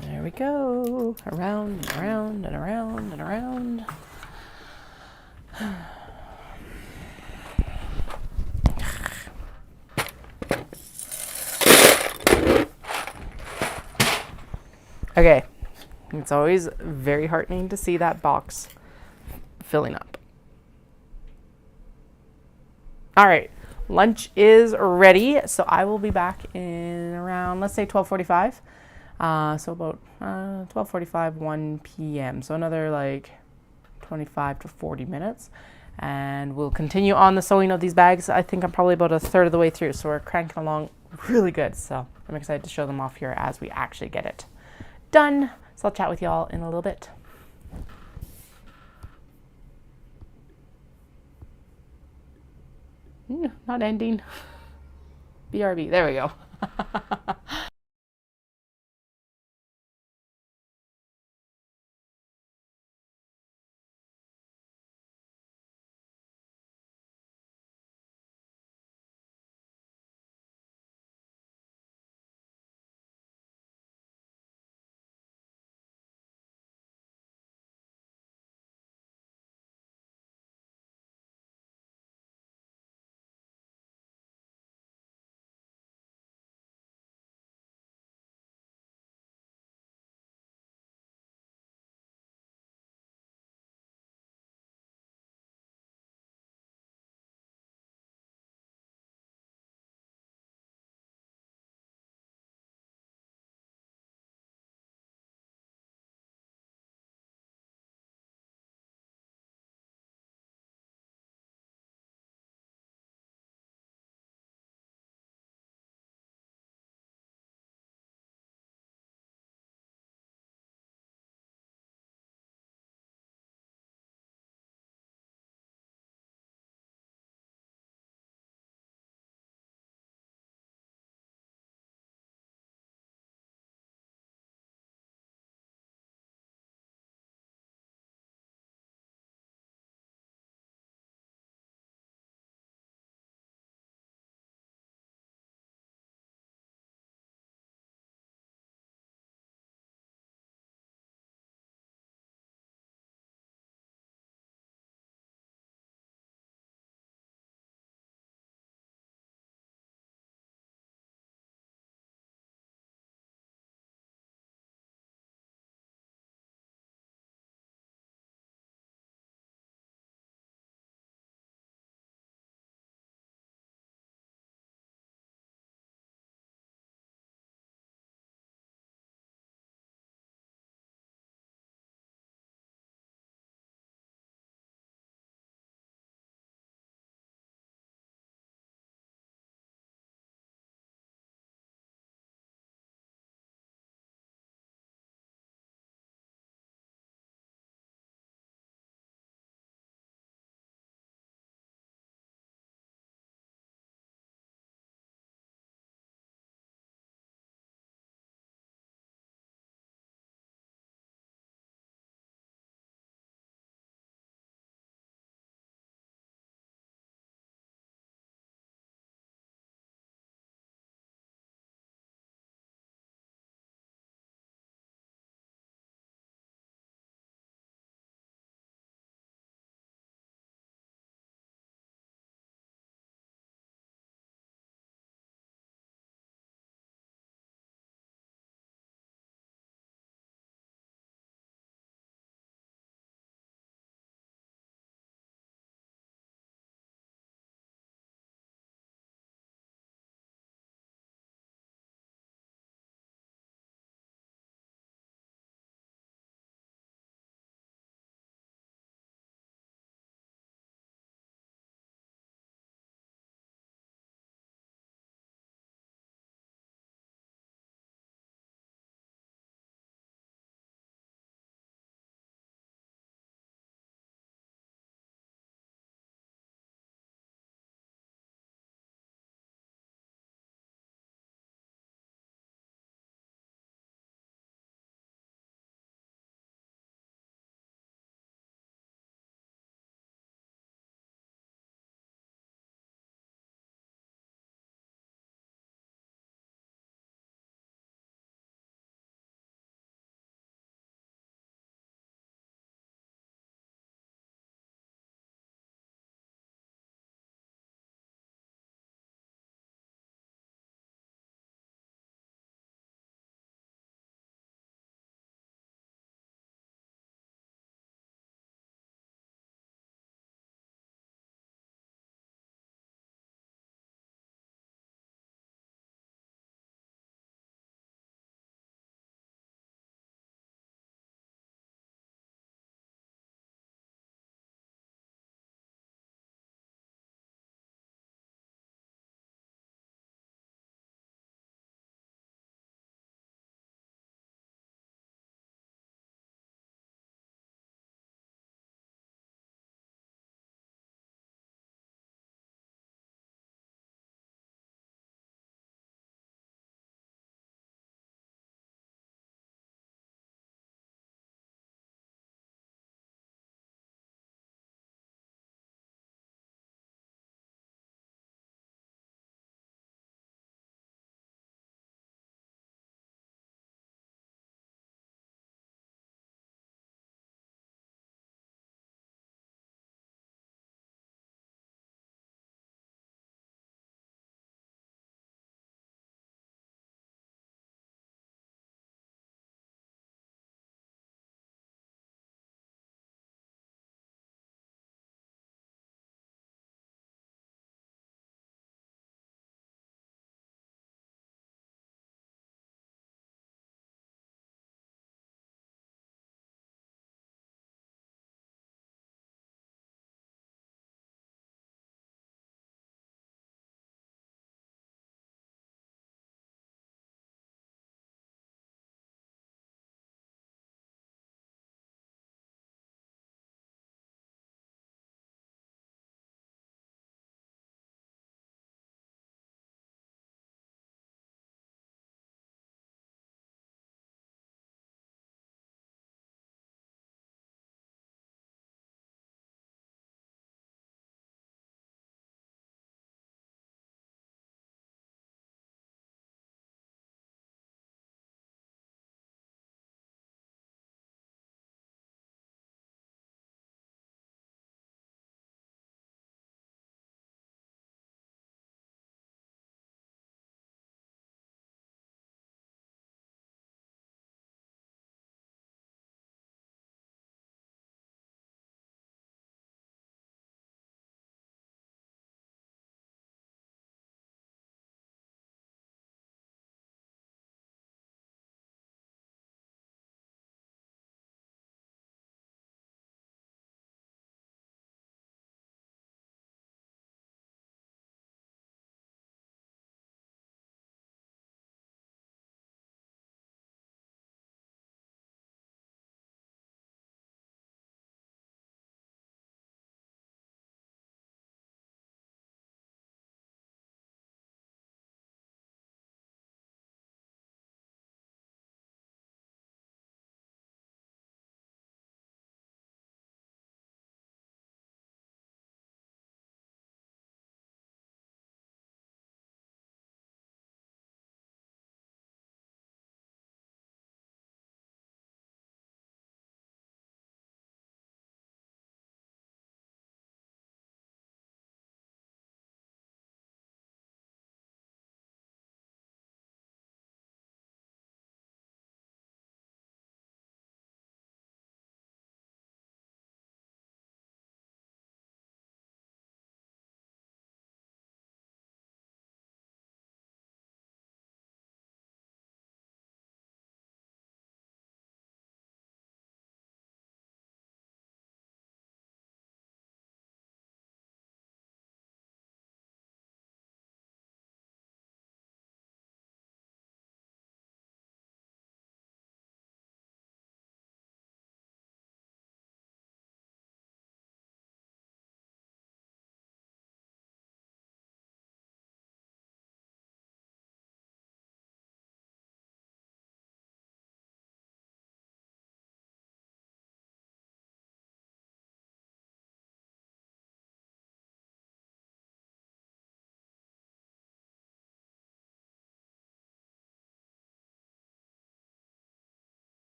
There we go. Around and around and around and around. Okay, it's always very heartening to see that box filling up. All right, lunch is ready, so I will be back in around, let's say 12:45. So about 12:45, 1 p.m. So another like 25 to 40 minutes. And we'll continue on the sewing of these bags. I think I'm probably about a third of the way through, so we're cranking along really good. So I'm excited to show them off here as we actually get it done. So I'll chat with y'all in a little bit. Not ending. BRB. There we go.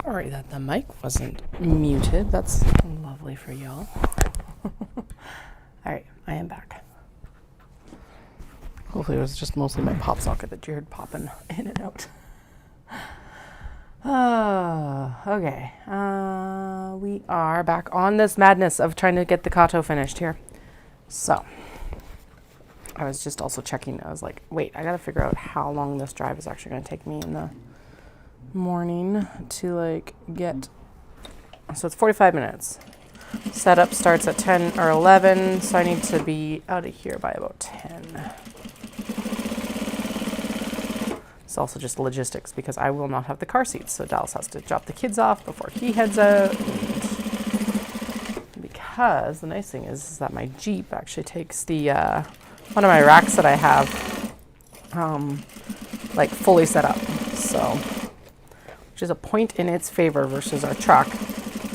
Sorry that the mic wasn't muted. That's lovely for y'all. All right, I am back. Hopefully it was just mostly my pop socket that you heard popping in and out. Okay. We are back on this madness of trying to get the Kato finished here. So, I was just also checking. I was like, wait, I gotta figure out how long this drive is actually gonna take me in the morning to like get. So it's 45 minutes. Setup starts at 10 or 11, so I need to be out of here by about 10. It's also just logistics because I will not have the car seats, so Dallas has to drop the kids off before he heads out. And because the nice thing is that my Jeep actually takes the one of my racks that I have like fully set up, so which is a point in its favor versus our truck.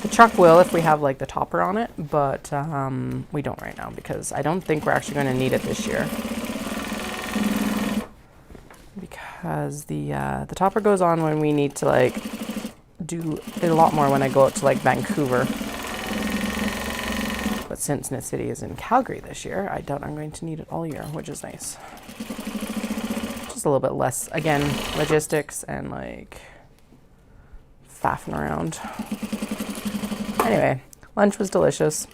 The truck will if we have like the topper on it, but we don't right now because I don't think we're actually going to need it this year. Because the topper goes on when we need to like do a lot more when I go out to like Vancouver. But since Knit City is in Calgary this year, I doubt I'm going to need it all year, which is nice. Just a little bit less, again, logistics and like faffing around. Anyway, lunch was delicious.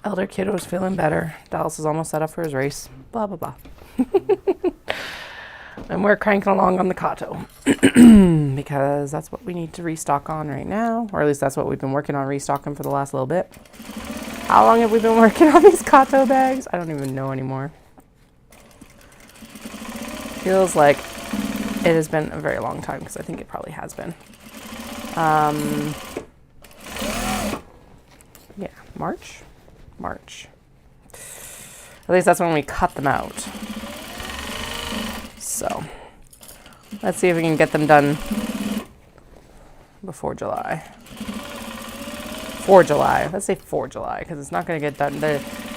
Elder kiddo's feeling better. Dallas is almost set up for his race. Blah, blah, blah. And we're cranking along on the Kato because that's what we need to restock on right now, or at least that's what we've been working on restocking for the last little bit. How long have we been working on these Kato bags? I don't even know anymore. Feels like it has been a very long time because I think it probably has been. Yeah, March. At least that's when we cut them out. So, let's see if we can get them done before July. Let's say for July, because it's not going to get done.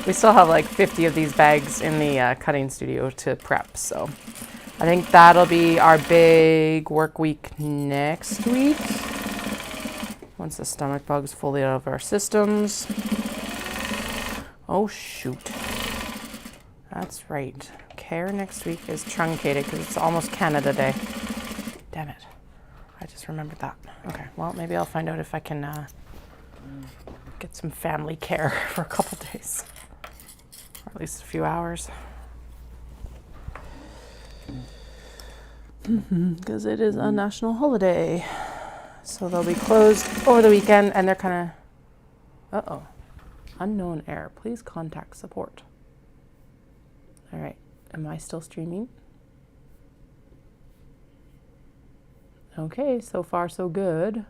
We still have like 50 of these bags in the cutting studio to prep, so I think that'll be our big work week next week. Once the stomach bug's fully out of our systems. Oh, shoot. That's right. Care next week is truncated because it's almost Canada Day. Damn it. I just remembered that. Okay, well, maybe I'll find out if I can get some family care for a couple days. Or at least a few hours. Because it is a national holiday. So they'll be closed over the weekend and they're kind of... Uh-oh. Unknown error. Please contact support. All right. Am I still streaming? Okay. So far, so good.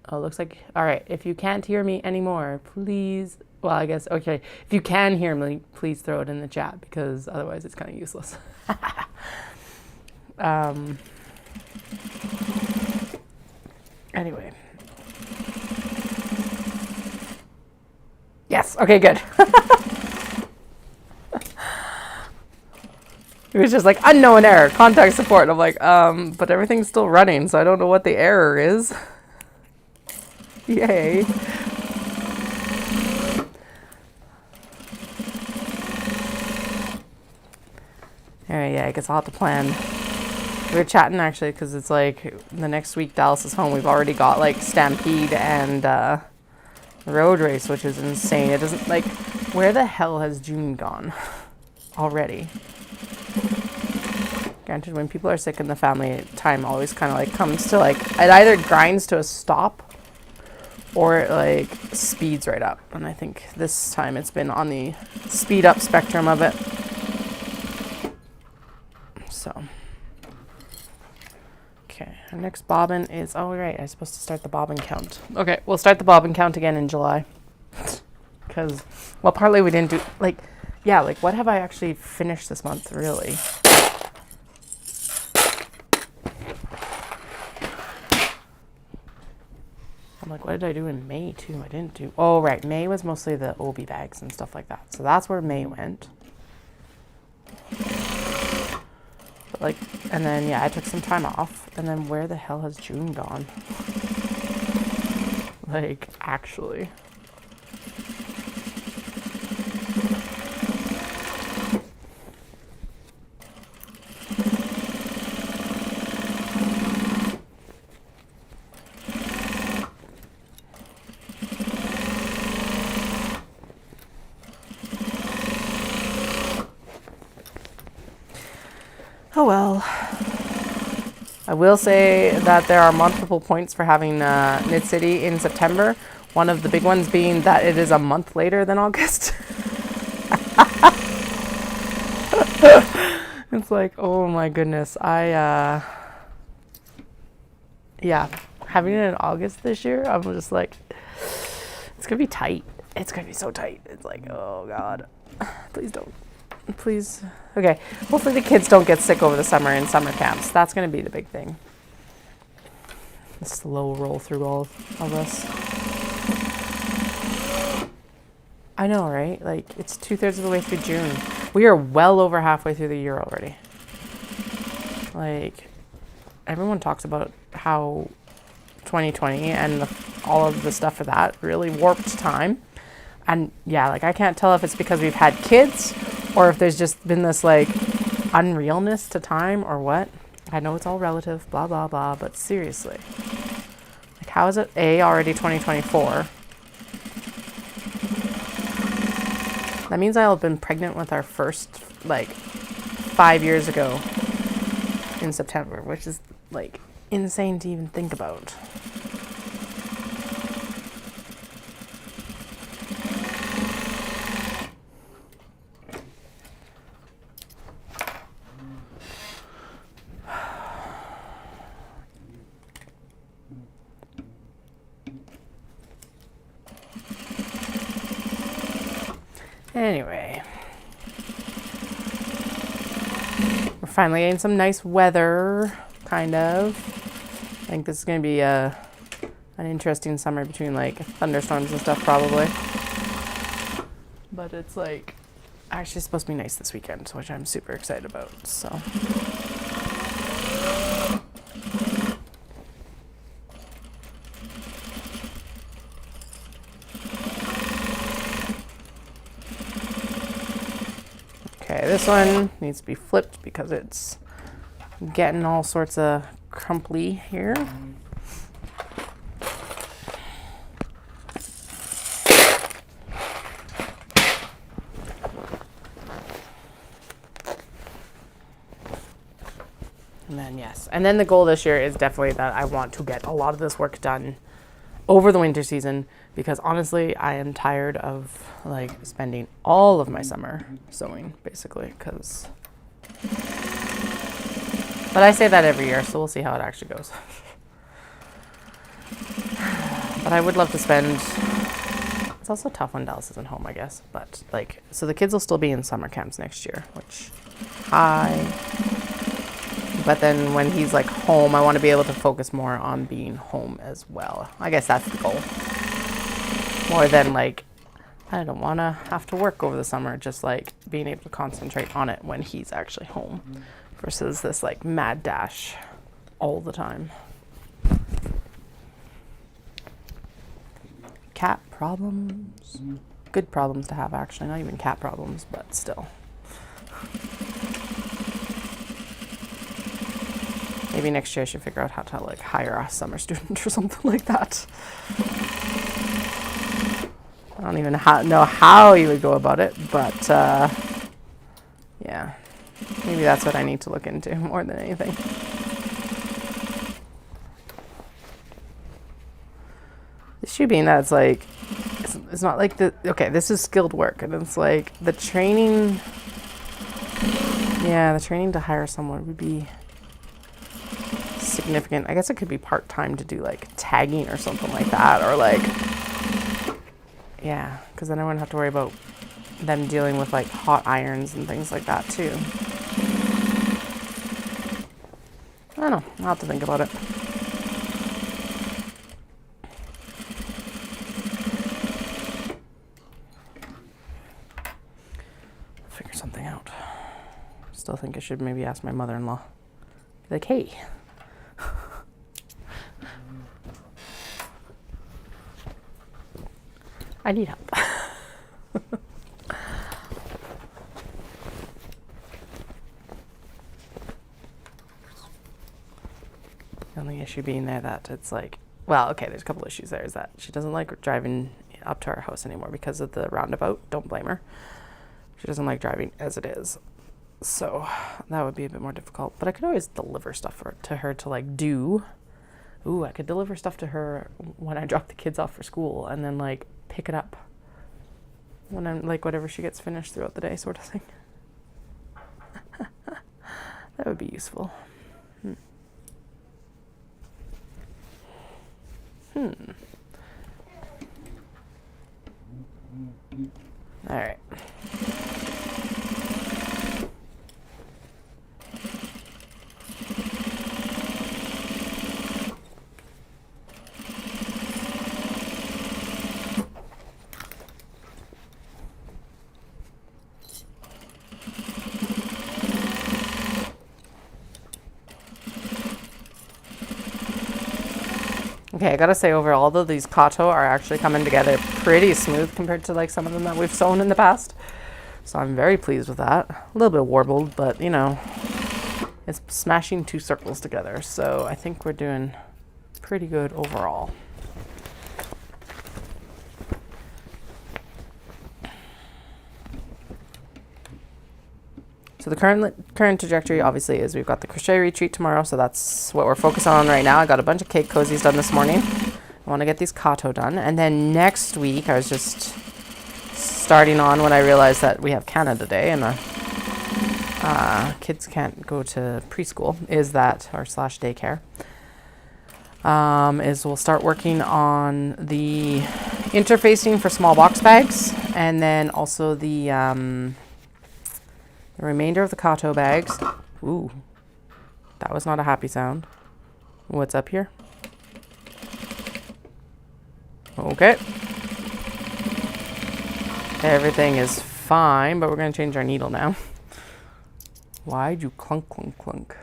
Oh, looks like... All right. If you can't hear me anymore, please... Well, I guess... Okay. If you can hear me, please throw it in the chat because otherwise it's kind of useless. Anyway. Yes. Okay, good. It was just like unknown error, contact support. I'm like, but everything's still running, so I don't know what the error is. Yay. Alright, yeah, I guess I'll have to plan. We were chatting actually, because it's like the next week Dallas is home. We've already got like Stampede and road race, which is insane. It doesn't like, where the hell has June gone already? Granted, when people are sick in the family, time always kind of like comes to like, it either grinds to a stop or it like speeds right up. And I think this time it's been on the speed up spectrum of it. So, okay, our next bobbin is, oh right, I'm supposed to start the bobbin count. Okay, we'll start the bobbin count again in July. Because, well, partly we didn't do, like, yeah, like what have I actually finished this month, really? I'm like, what did I do in May too? I didn't do, oh right, May was mostly the Obi bags and stuff like that. So that's where May went. But like, and then yeah, I took some time off, and then where the hell has June gone? Like, actually. Oh well. I will say that there are multiple points for having Knit City in September. One of the big ones being that it is a month later than August. It's like, oh my goodness. Yeah, having it in August this year, I'm just like, it's gonna be tight. It's gonna be so tight. It's like, oh God, please don't. Please. Okay, hopefully the kids don't get sick over the summer in summer camps. That's gonna be the big thing. The slow roll through all of this. I know, right? Like, it's 2/3 of the way through June. We are well over halfway through the year already. Like, everyone talks about how 2020 and all of the stuff for that really warped time. And yeah, like, I can't tell if it's because we've had kids or if there's just been this, like, unrealness to time or what. I know it's all relative, blah, blah, blah, but seriously. Like, how is it, already 2024? That means I'll have been pregnant with our first, like, 5 years ago in September, which is, like, insane to even think about. Anyway, we're finally getting some nice weather, kind of. I think this is going to be an interesting summer between, like, thunderstorms and stuff, probably. But it's, like, actually supposed to be nice this weekend, which I'm super excited about, so. Okay, this one needs to be flipped because it's getting all sorts of crumply here. And then, yes. And then the goal this year is definitely that I want to get a lot of this work done over the winter season, because honestly, I am tired of, like, spending all of my summer sewing, basically, because... But I say that every year, so we'll see how it actually goes. But I would love to spend... It's also tough when Dallas isn't home, I guess. But, like, so the kids will still be in summer camps next year, which... But then when he's, like, home, I want to be able to focus more on being home as well. I guess that's the goal. More than, like, I don't want to have to work over the summer, just, like, being able to concentrate on it when he's actually home versus this, like, mad dash all the time. Cat problems. Good problems to have, actually. Not even cat problems, but still. Maybe next year I should figure out how to, like, hire a summer student or something like that. I don't even know how you would go about it, but yeah, maybe that's what I need to look into more than anything. The issue being that it's like, it's not like okay, this is skilled work, and it's like the training, yeah, the training to hire someone would be significant. I guess it could be part-time to do, like, tagging or something like that, or, like, yeah, because then I wouldn't have to worry about them dealing with, like, hot irons and things like that too. I don't know, I'll have to think about it. Figure something out. Still think I should maybe ask my mother-in-law. Be like, hey. I need help. The only issue being there that it's like, well, okay, there's a couple issues there. Is that she doesn't like driving up to our house anymore because of the roundabout. Don't blame her. She doesn't like driving as it is. So that would be a bit more difficult. But I could always deliver stuff to her to like do. Ooh, I could deliver stuff to her when I drop the kids off for school and then like pick it up when I'm like whatever she gets finished throughout the day sort of thing. That would be useful. All right. Okay, I gotta say overall though, these Kato are actually coming together pretty smooth compared to like some of them that we've sewn in the past. So I'm very pleased with that. A little bit warbled, but you know, it's smashing two circles together. So I think we're doing pretty good overall. So the current trajectory obviously is we've got the crochet retreat tomorrow, so that's what we're focused on right now. I got a bunch of cake cozies done this morning. I want to get these Kato done. And then next week, I was just starting on when I realized that we have Canada Day and the kids can't go to preschool, is that, or slash daycare, is we'll start working on the interfacing for small box bags and then also the remainder of the Kato bags. Ooh, that was not a happy sound. What's up here? Okay. Everything is fine, but we're going to change our needle now. Why'd you clunk, clunk, clunk?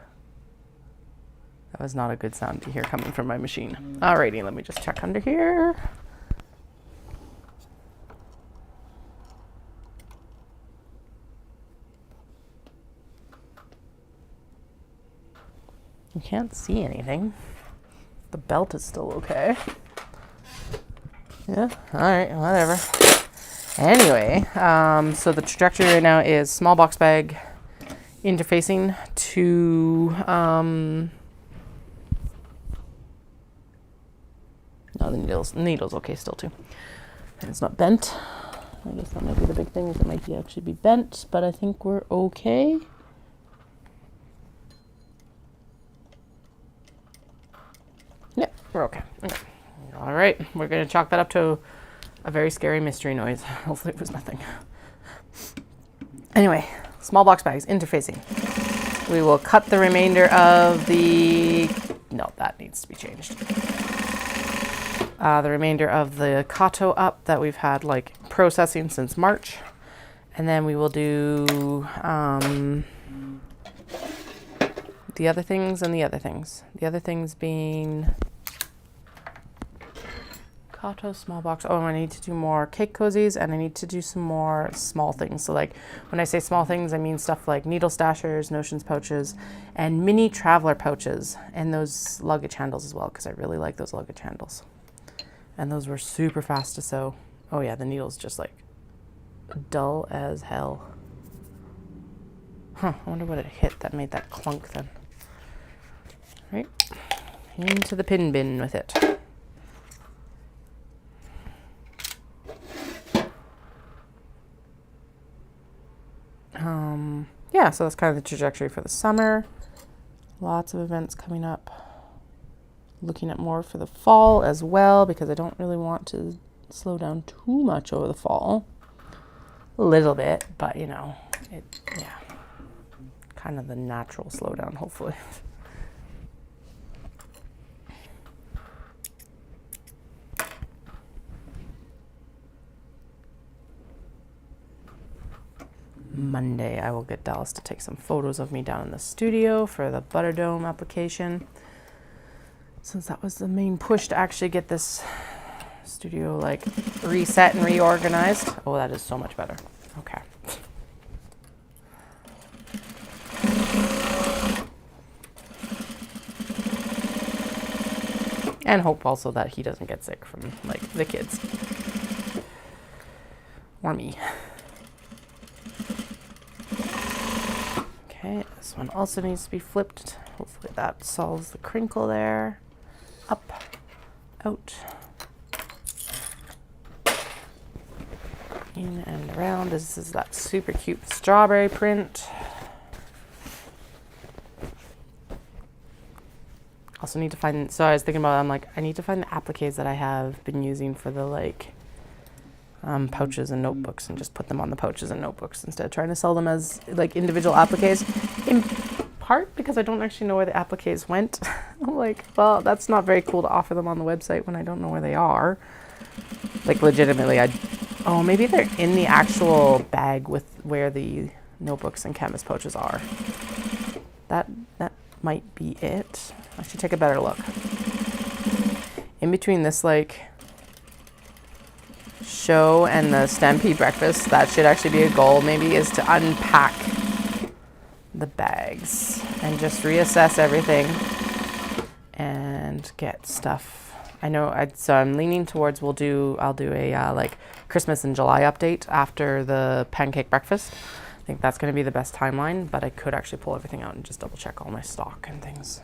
That was not a good sound to hear coming from my machine. Alrighty, let me just check under here. You can't see anything. The belt is still okay. Yeah, all right, whatever. Anyway, so the trajectory right now is small box bag interfacing to, no, the needle's okay still too. And it's not bent. I guess that might be the big thing, is it might actually be bent, but I think we're okay. Yeah, we're okay. All right, we're going to chalk that up to a very scary mystery noise. Hopefully it was nothing. Anyway, small box bags, interfacing. We will cut the remainder of the... No, that needs to be changed. The remainder of the Kato up that we've had like processing since March. And then we will do the other things and the other things. The other things being... Kato, small box. Oh, I need to do more cake cozies and I need to do some more small things. So like when I say small things, I mean stuff like needle stashers, notions pouches, and mini traveler pouches, and those luggage handles as well, because I really like those luggage handles. And those were super fast to sew. Oh yeah, the needle's just like dull as hell. Huh, I wonder what it hit that made that clunk then. Right, into the pin bin with it. Yeah, so that's kind of the trajectory for the summer. Lots of events coming up. Looking at more for the fall as well, because I don't really want to slow down too much over the fall. A little bit, but you know, yeah, kind of the natural slowdown, hopefully. Monday I will get Dallas to take some photos of me down in the studio for the Butter Dome application, since that was the main push to actually get this studio like reset and reorganized. Oh, that is so much better. Okay. And hope also that he doesn't get sick from like the kids or me. Okay, this one also needs to be flipped. Hopefully that solves the crinkle there. Up, out, in and around. This is that super cute strawberry print. Also need to find, so I was thinking about, I'm like, I need to find the appliques that I have been using for the like pouches and notebooks, and just put them on the pouches and notebooks instead of trying to sell them as like individual appliques. In part because I don't actually know where the appliques went. I'm like, well, that's not very cool to offer them on the website when I don't know where they are. Like legitimately, oh, maybe they're in the actual bag with where the notebooks and canvas pouches are. That might be it. I should take a better look. In between this like show and the Stampede breakfast, that should actually be a goal maybe, is to unpack the bags and just reassess everything and get stuff. I know so I'm leaning towards I'll do a like Christmas in July update after the pancake breakfast. I think that's going to be the best timeline, but I could actually pull everything out and just double check all my stock and things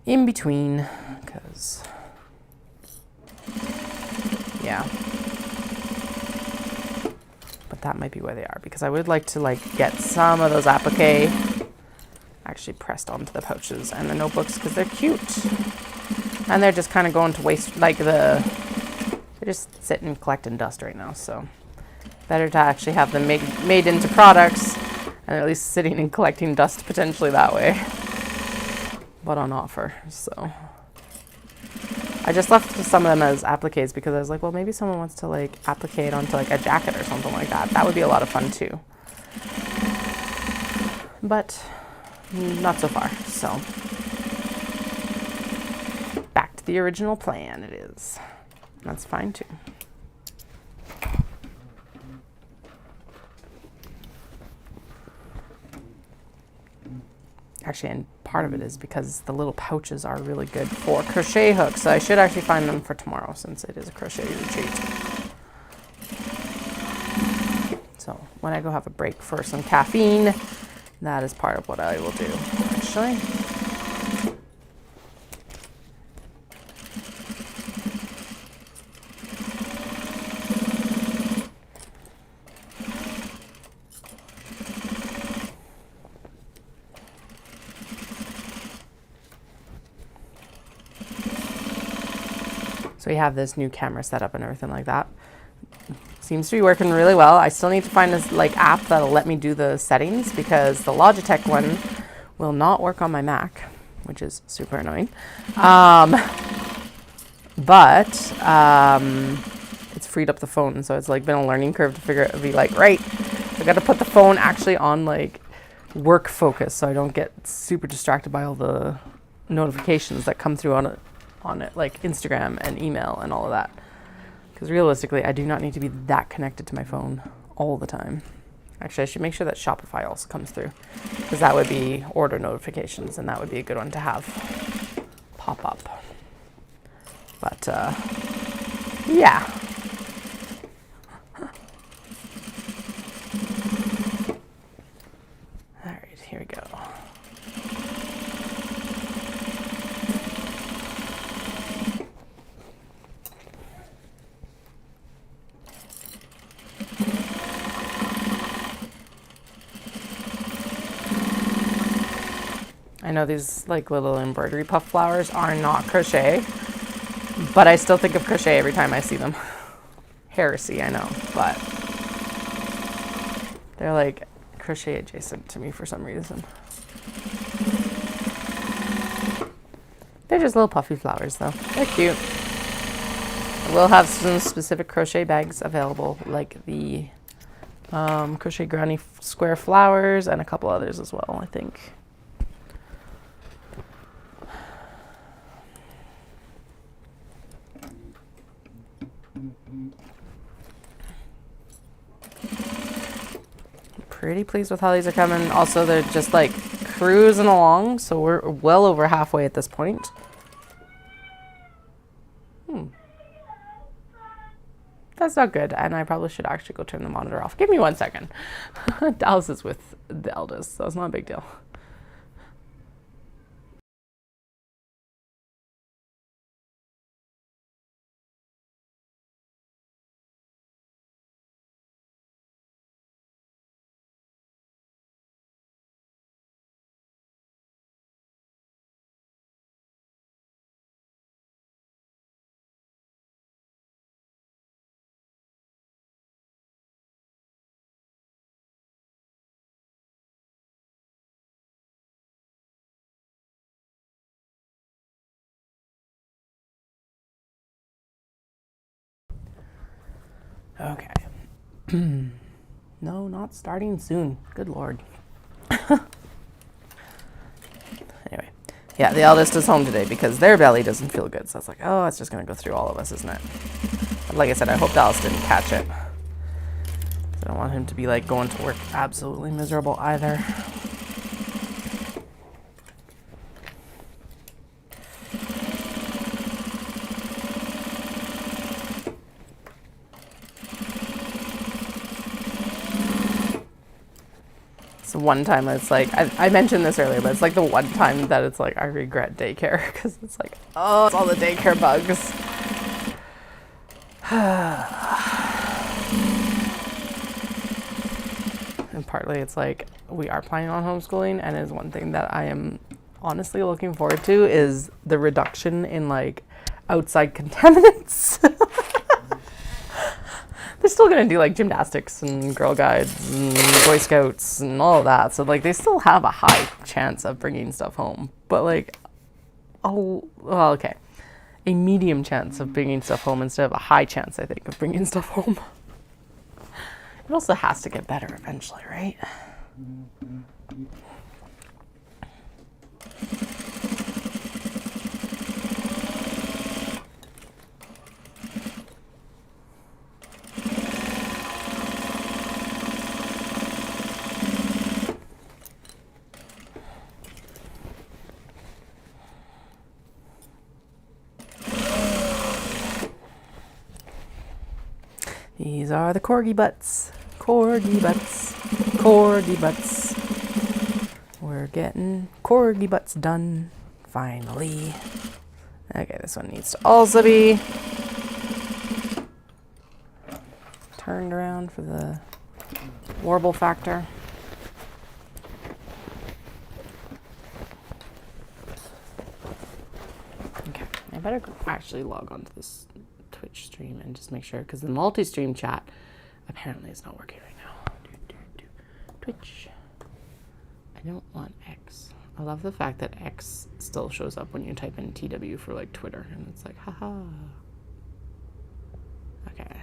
in between, because yeah. But that might be where they are, because I would like to like get some of those applique actually pressed onto the pouches and the notebooks, because they're cute and they're just kind of going to waste, like they're just sitting and collecting dust right now. So better to actually have them made into products, and at least sitting and collecting dust potentially that way, but on offer. So I just left some of them as appliques because I was like, well, maybe someone wants to like applique it onto like a jacket or something like that. That would be a lot of fun too. But not so far. So back to the original plan it is. That's fine too. Actually, and part of it is because the little pouches are really good for crochet hooks. So I should actually find them for tomorrow, since it is a crochet retreat. So when I go have a break for some caffeine, that is part of what I will do, actually. So we have this new camera set up and everything like that. Seems to be working really well. I still need to find this like app that'll let me do the settings, because the Logitech one will not work on my Mac, which is super annoying. But it's freed up the phone, so it's like been a learning curve to figure it, be like, right, I got to put the phone actually on like work focus, so I don't get super distracted by all the notifications that come through on it, like Instagram and email and all of that. Because realistically, I do not need to be that connected to my phone all the time. Actually, I should make sure that Shopify also comes through, because that would be order notifications, and that would be a good one to have pop up. But yeah. All right, here we go. I know these like little embroidery puff flowers are not crochet, but I still think of crochet every time I see them. Heresy, I know, but they're like crochet adjacent to me for some reason. They're just little puffy flowers though. They're cute. We'll have some specific crochet bags available, like the Crochet Granny Square Flowers, and a couple others as well, I think. Pretty pleased with how these are coming. Also, they're just like cruising along, so we're well over halfway at this point. That's not good, and I probably should actually go turn the monitor off. Give me 1 second. Dallas is with the eldest, so it's not a big deal. Okay. No, not starting soon. Good Lord. Anyway, yeah, the eldest is home today because their belly doesn't feel good. So I was like, oh, it's just going to go through all of us, isn't it? But like I said, I hope Dallas didn't catch it. I don't want him to be like going to work absolutely miserable either. One time it's like I mentioned this earlier, but it's like the one time that it's like I regret daycare because it's like, oh, it's all the daycare bugs. And partly it's like we are planning on homeschooling, and is one thing that I am honestly looking forward to is the reduction in like outside contaminants. They're still going to do like gymnastics and Girl Guides and Boy Scouts and all of that. So like they still have a high chance of bringing stuff home. But like, oh, well, okay. A medium chance of bringing stuff home instead of a high chance, I think, of bringing stuff home. It also has to get better eventually, right? These are the corgi butts. Corgi butts. Corgi butts. We're getting corgi butts done. Finally. Okay, this one needs to also be turned around for the warble factor. Okay, I better actually log on to this Twitch stream and just make sure, because the multi-stream chat apparently is not working right now. Twitch. I don't want X. I love the fact that X still shows up when you type in TW for like Twitter, and it's like, haha. Okay.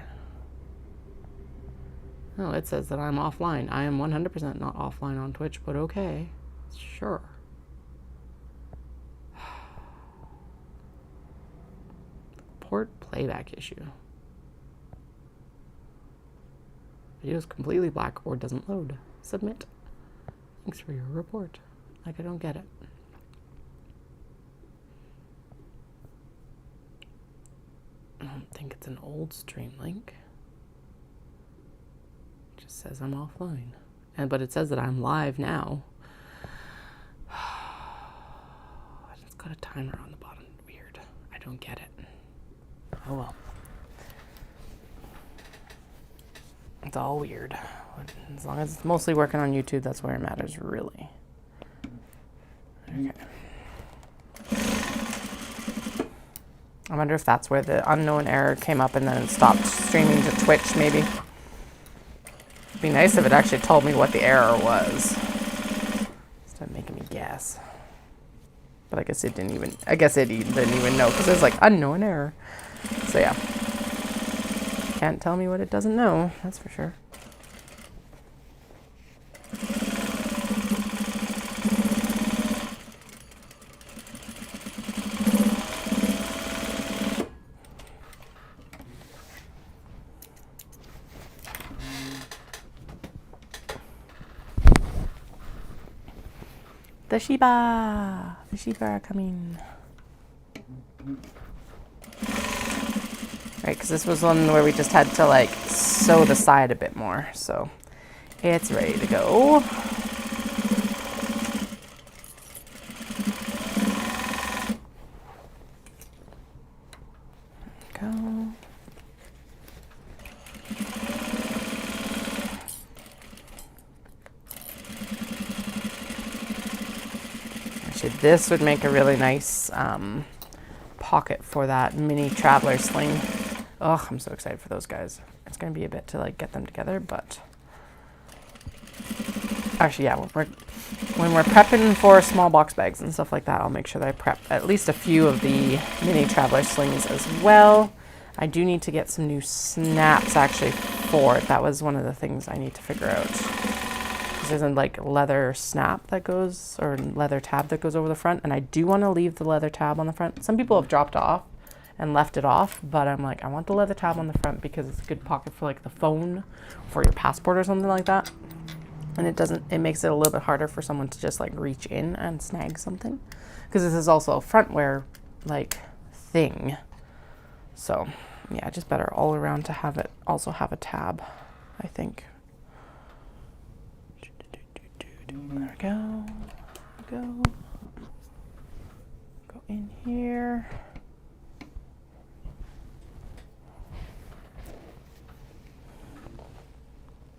Oh, it says that I'm offline. I am 100% not offline on Twitch, but okay. Sure. Port playback issue. Video is completely black or doesn't load. Submit. Thanks for your report. Like, I don't get it. I don't think it's an old stream link. It just says I'm offline. But it says that I'm live now. It's got a timer on the bottom. Weird. I don't get it. Oh well. It's all weird. As long as it's mostly working on YouTube, that's where it matters, really. Okay. I wonder if that's where the unknown error came up and then it stopped streaming to Twitch, maybe. It'd be nice if it actually told me what the error was, instead of making me guess. But I guess it didn't even, didn't even know, because it was like unknown error. So yeah. Can't tell me what it doesn't know, that's for sure. The Sheba. The Sheba are coming. Right, because this was one where we just had to like sew the side a bit more. So it's ready to go. This would make a really nice pocket for that mini traveler sling. Oh, I'm so excited for those guys. It's going to be a bit to like get them together, but actually, yeah, when we're prepping for small box bags and stuff like that, I'll make sure that I prep at least a few of the mini traveler slings as well. I do need to get some new snaps actually for it. That was one of the things I need to figure out. There's a like leather snap that goes, or leather tab that goes over the front, and I do want to leave the leather tab on the front. Some people have dropped off and left it off, but I'm like, I want the leather tab on the front because it's a good pocket for like the phone, for your passport or something like that. And it makes it a little bit harder for someone to just like reach in and snag something, because this is also a front wear like thing. So yeah, just better all around to have it also have a tab, I think. There we go. Go in here.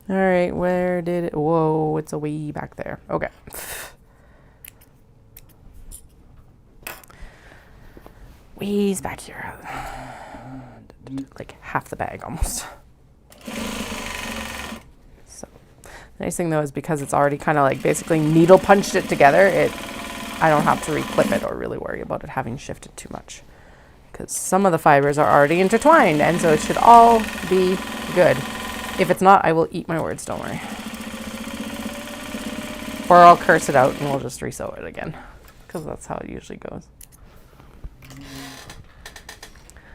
All right, where did it? Whoa, it's a way back there. Okay. Ways back here. Like half the bag almost. The nice thing though is because it's already kind of like basically needle punched it together, I don't have to reclip it or really worry about it having shifted too much, because some of the fibers are already intertwined, and so it should all be good. If it's not, I will eat my words, don't worry. Or I'll curse it out and we'll just resew it again, because that's how it usually goes.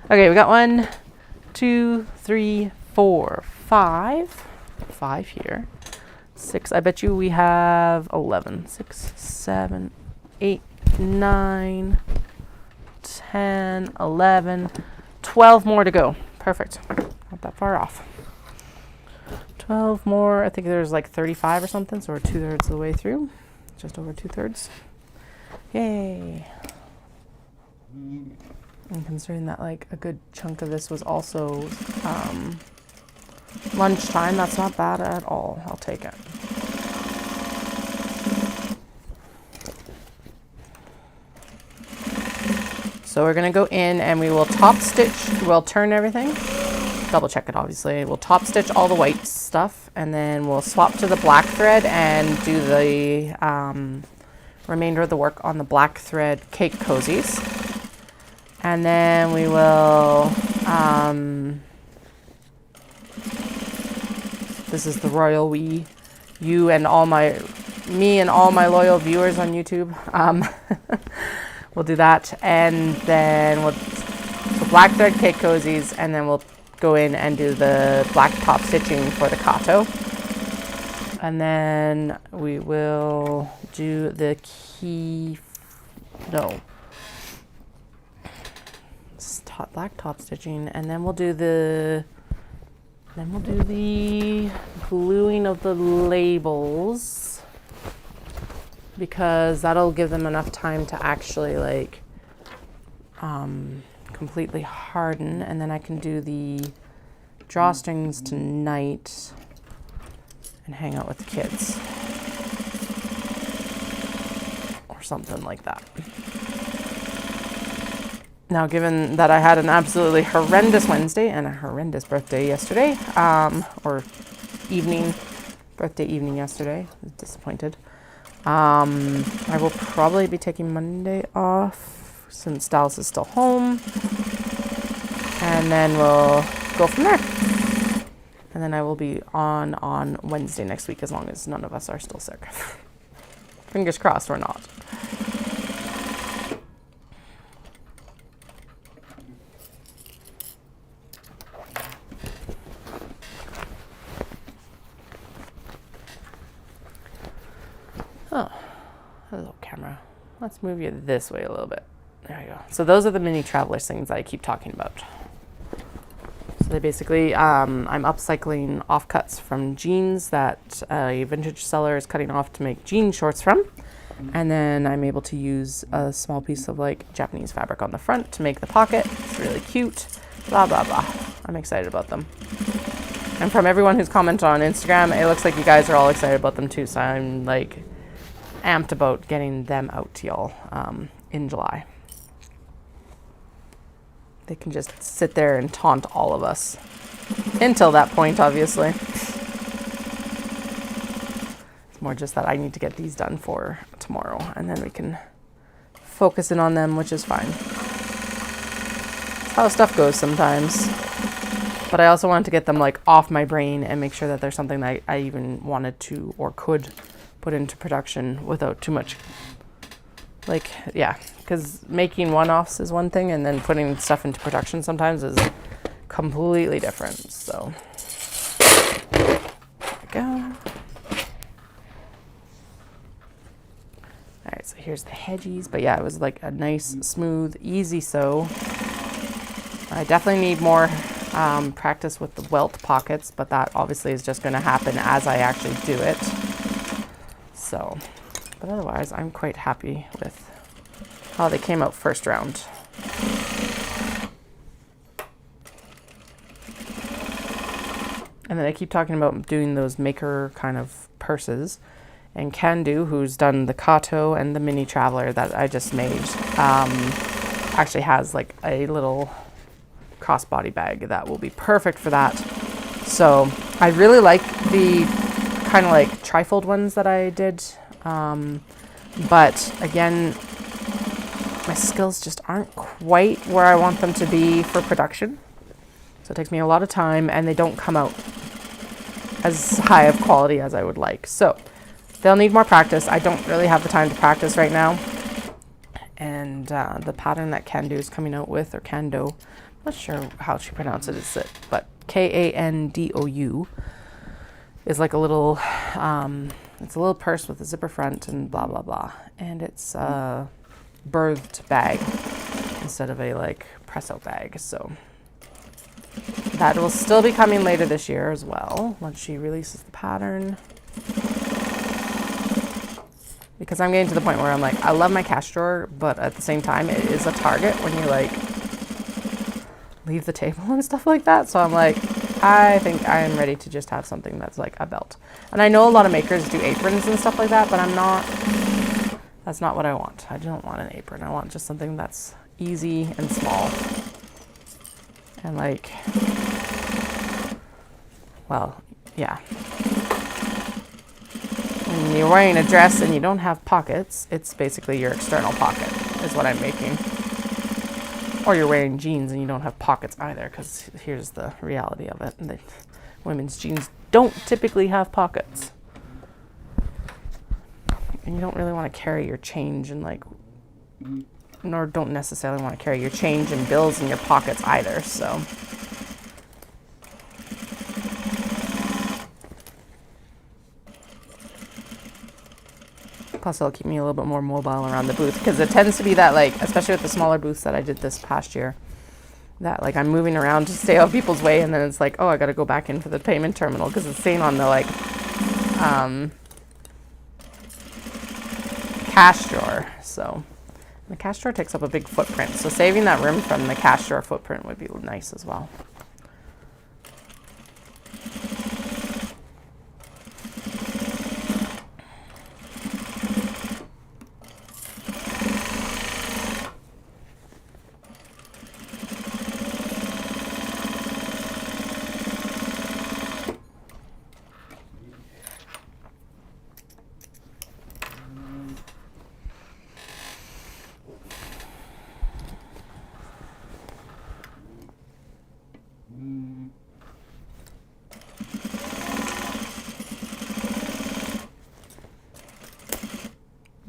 Okay, we got 1, 2, 3, 4, 5. 5 here. 6, I bet you we have 11. 6, 7, 8, 9, 10, 11, 12 more to go. Perfect. Not that far off. 12 more. I think there's like 35 or something, so we're 2/3 of the way through. Just over 2/3. Yay. And considering that like a good chunk of this was also lunchtime, that's not bad at all. I'll take it. So we're going to go in and we will top stitch, we'll turn everything, double check it obviously. We'll top stitch all the white stuff, and then we'll swap to the black thread and do the remainder of the work on the black thread cake cozies. And then we will this is the royal me and all my loyal viewers on YouTube. We'll do that, and then we'll black thread cake cozies, and then we'll go in and do the black top stitching for the Kato. And then we will do the black top stitching, and then we'll do the gluing of the labels, because that'll give them enough time to actually like completely harden, and then I can do the drawstrings tonight and hang out with the kids or something like that. Now, given that I had an absolutely horrendous Wednesday and a horrendous birthday yesterday, or birthday evening yesterday, I was disappointed. I will probably be taking Monday off since Dallas is still home, and then we'll go from there. And then I will be on Wednesday next week, as long as none of us are still sick. Fingers crossed we're not. Oh, hello, Carol. camera. Let's move you this way a little bit. There we go. So those are the mini traveler things that I keep talking about. So they basically, I'm upcycling offcuts from jeans that a vintage seller is cutting off to make jean shorts from. And then I'm able to use a small piece of like Japanese fabric on the front to make the pocket. It's really cute. Blah, blah, blah. I'm excited about them. And from everyone who's commented on Instagram, it looks like you guys are all excited about them too. So I'm like amped about getting them out to y'all in July. They can just sit there and taunt all of us until that point, obviously. It's more just that I need to get these done for tomorrow, and then we can focus in on them, which is fine. That's how stuff goes sometimes. But I also wanted to get them like off my brain and make sure that there's something that I even wanted to or could put into production without too much, like, yeah. Because making one-offs is one thing, and then putting stuff into production sometimes is completely different. So, there we go. All right, so here's the hedgies. But yeah, it was like a nice, smooth, easy sew. I definitely need more practice with the welt pockets, but that obviously is just going to happen as I actually do it. So, but otherwise, I'm quite happy with how they came out first round. And then I keep talking about doing those maker kind of purses. And Can-Do, who's done the Kato and the mini traveler that I just made, actually has like a little crossbody bag that will be perfect for that. So I really like the kind of like trifold ones that I did. But again, my skills just aren't quite where I want them to be for production. So it takes me a lot of time, and they don't come out as high of quality as I would like. So they'll need more practice. I don't really have the time to practice right now. And the pattern that Can-Do is coming out with, or Can-Do, I'm not sure how she pronounces it, but K-A-N-D-O-U is like a little, it's a little purse with a zipper front and blah, blah, blah. And it's a birthed bag instead of a like press out bag. So that will still be coming later this year as well, once she releases the pattern. Because I'm getting to the point where I'm like, I love my cash drawer, but at the same time, it is a target when you like leave the table and stuff like that. So I'm like, I think I am ready to just have something that's like a belt. And I know a lot of makers do aprons and stuff like that, but I'm not, that's not what I want. I don't want an apron. I want just something that's easy and small. And like, well, yeah. When you're wearing a dress and you don't have pockets, it's basically your external pocket is what I'm making. Or you're wearing jeans and you don't have pockets either, because here's the reality of it. The women's jeans don't typically have pockets. And you don't really want to carry your change and like, nor don't necessarily want to carry your change and bills in your pockets either, so. Plus it'll keep me a little bit more mobile around the booth, because it tends to be that like, especially with the smaller booths that I did this past year, that like I'm moving around to stay out of people's way, and then it's like, oh, I got to go back in for the payment terminal because it's saying on the like cash drawer. So the cash drawer takes up a big footprint, so saving that room from the cash drawer footprint would be nice as well.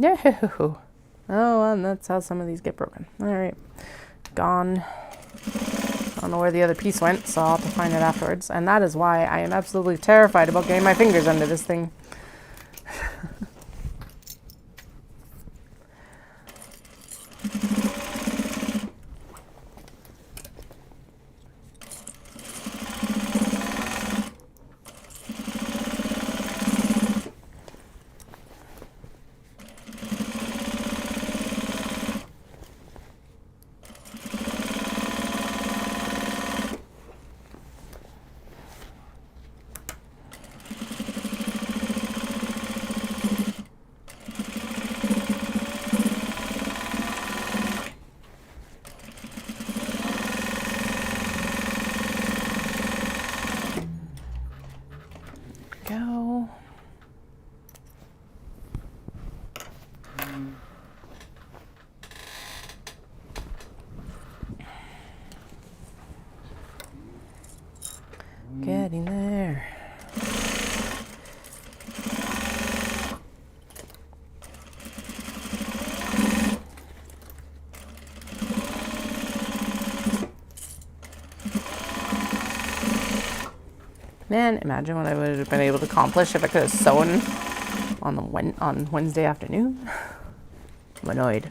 No. Oh, and that's how some of these get broken. All right. Gone. I don't know where the other piece went, so I'll have to find it afterwards. And that is why I am absolutely terrified about getting my fingers under this thing. Man, imagine what I would have been able to accomplish if I could have sewn on Wednesday afternoon. I'm annoyed.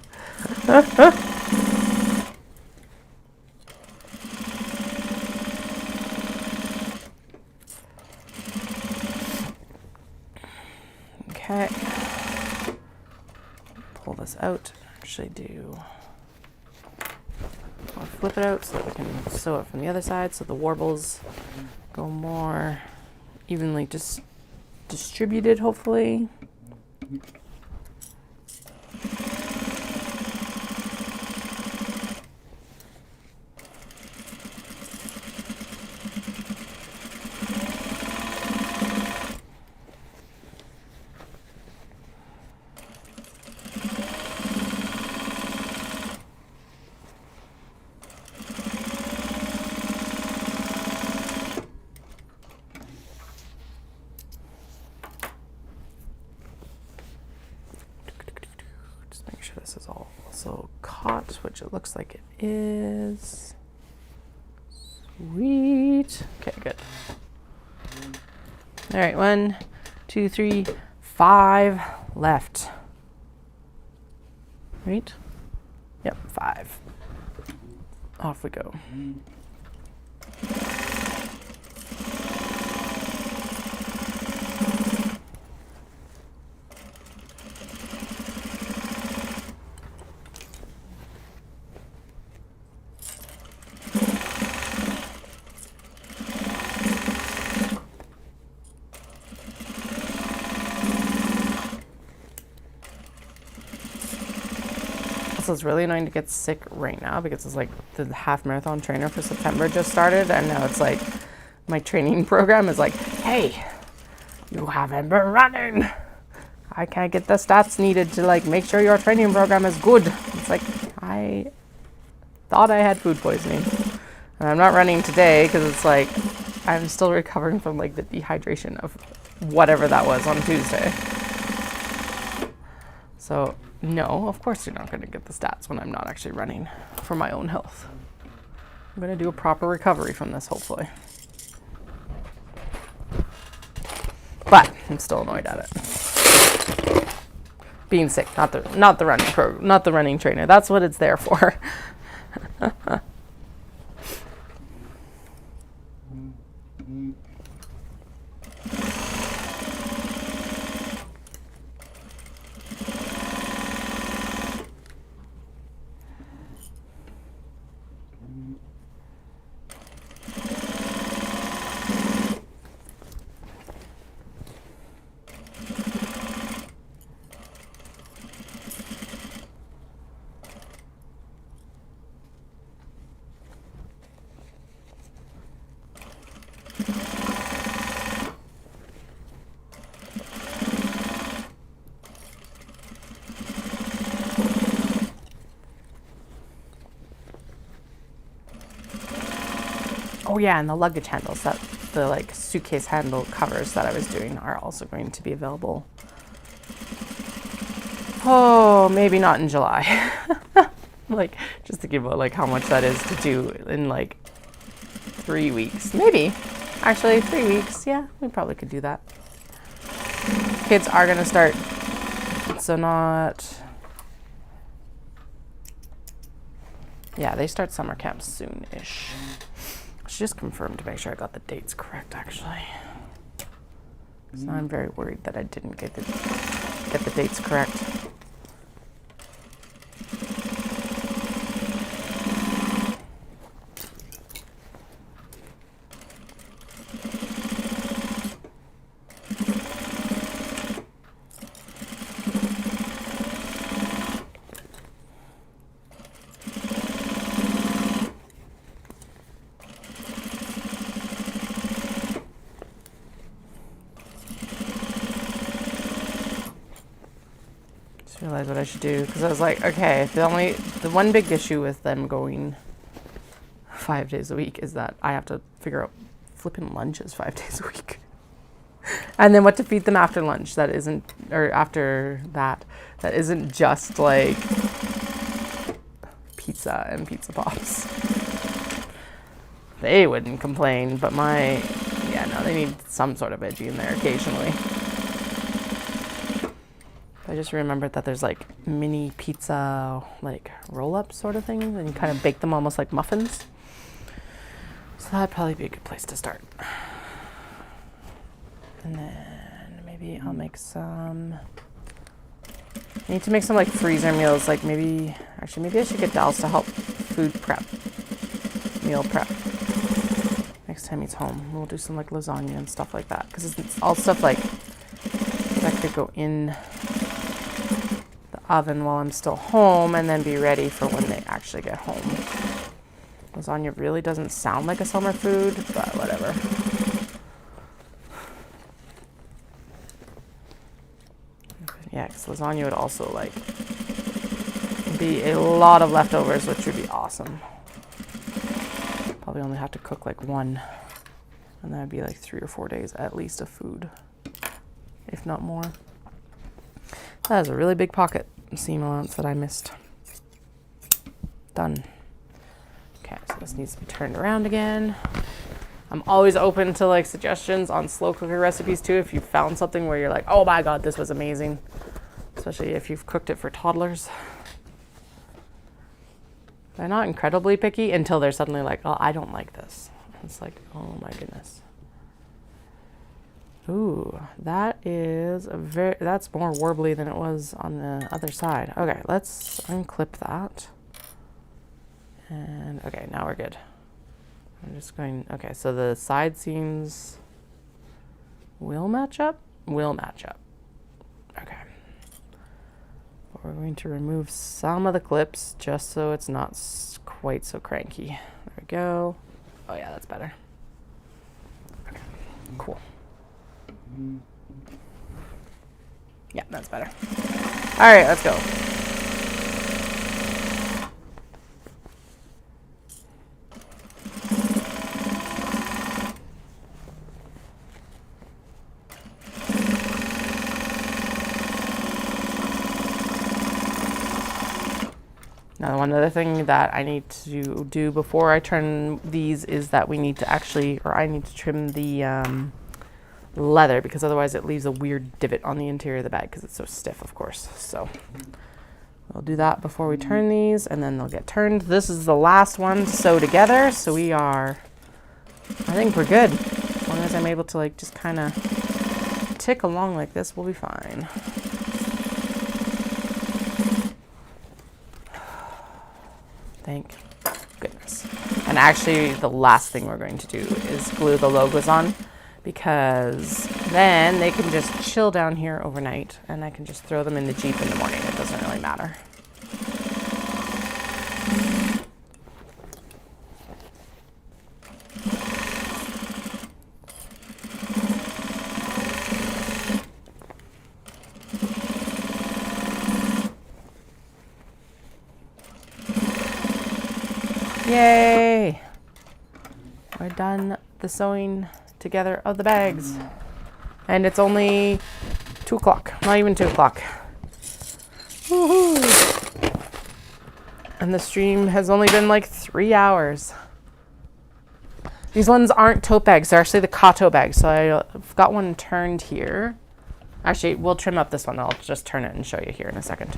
Okay. Pull this out. Actually do. I'll flip it out so that we can sew it from the other side so the warbles go more evenly just distributed, hopefully. This is all also caught, which it looks like it is. Sweet. Okay, good. All right, 1, 2, 3, 5 left. Right? Yep, 5. Off we go. So it's really annoying to get sick right now because it's like the half marathon trainer for September just started, and now it's like my training program is like, hey, you haven't been running. I can't get the stats needed to like make sure your training program is good. It's like, I thought I had food poisoning, and I'm not running today because it's like I'm still recovering from like the dehydration of whatever that was on Tuesday. So no, of course you're not going to get the stats when I'm not actually running for my own health. I'm going to do a proper recovery from this, hopefully. But I'm still annoyed at it. Being sick, not the running trainer. That's what it's there for. Oh yeah, and the luggage handles, that the like suitcase handle covers that I was doing are also going to be available. Oh, maybe not in July. Like, just thinking about like how much that is to do in like 3 weeks. Maybe. Actually, 3 weeks. Yeah, we probably could do that. Kids are gonna start, so not... Yeah, they start summer camp soon-ish. I should just confirm to make sure I got the dates correct, actually. Because now I'm very worried that I didn't get the dates correct. Realize what I should do, because I was like, okay, the one big issue with them going 5 days a week is that I have to figure out flipping lunches 5 days a week. And then what to feed them after lunch that isn't, or after that isn't just like pizza and pizza pops. They wouldn't complain, but yeah, no, know, they need some sort of veggie in there occasionally. I just remembered that there's like mini pizza, like roll-up sort of things, and you kind of bake them almost like muffins. So that'd probably be a good place to start. And then maybe I'll make some, I need to make some like freezer meals, like maybe I should get Dallas to help food prep, meal prep. Next time he's home, we'll do some like lasagna and stuff like that, because it's all stuff like that could go in oven while I'm still home and then be ready for when they actually get home. Lasagna really doesn't sound like a summer food, but whatever. Yeah, because lasagna would also like be a lot of leftovers, which would be awesome. Probably only have to cook like one, and that would be like 3 or 4 days at least of food, if not more. That is a really big pocket seam allowance that I missed. Done. Okay, so this needs to be turned around again. I'm always open to like suggestions on slow cooker recipes too, if you found something where you're like, oh my god, this was amazing. Especially if you've cooked it for toddlers. They're not incredibly picky until they're suddenly like, oh, I don't like this. It's like, oh my goodness. Ooh, that is that's more warbly than it was on the other side. Okay, let's unclip that. And okay, now we're good. I'm just going, okay, so the side seams will match up? Will match up. Okay. But we're going to remove some of the clips just so it's not quite so cranky. There we go. Oh yeah, that's better. Okay, cool. Yeah, that's better. All right, let's go. Now, one other thing that I need to do before I turn these is that we need to actually, or I need to trim the leather, because otherwise it leaves a weird divot on the interior of the bag because it's so stiff, of course. So we'll do that before we turn these, and then they'll get turned. This is the last one to sew together, so we are, I think we're good. As long as I'm able to like just kind of tick along like this, we'll be fine. Thank goodness. And actually the last thing we're going to do is glue the logos on, because then they can just chill down here overnight and I can just throw them in the Jeep in the morning. It doesn't really matter. Yay! We're done the sewing together of the bags. And it's only 2 o'clock, not even 2 o'clock. Woohoo! And the stream has only been like 3 hours. These ones aren't tote bags, they're actually the Kato bags. So I've got one turned here. Actually, we'll trim up this one. I'll just turn it and show you here in a second.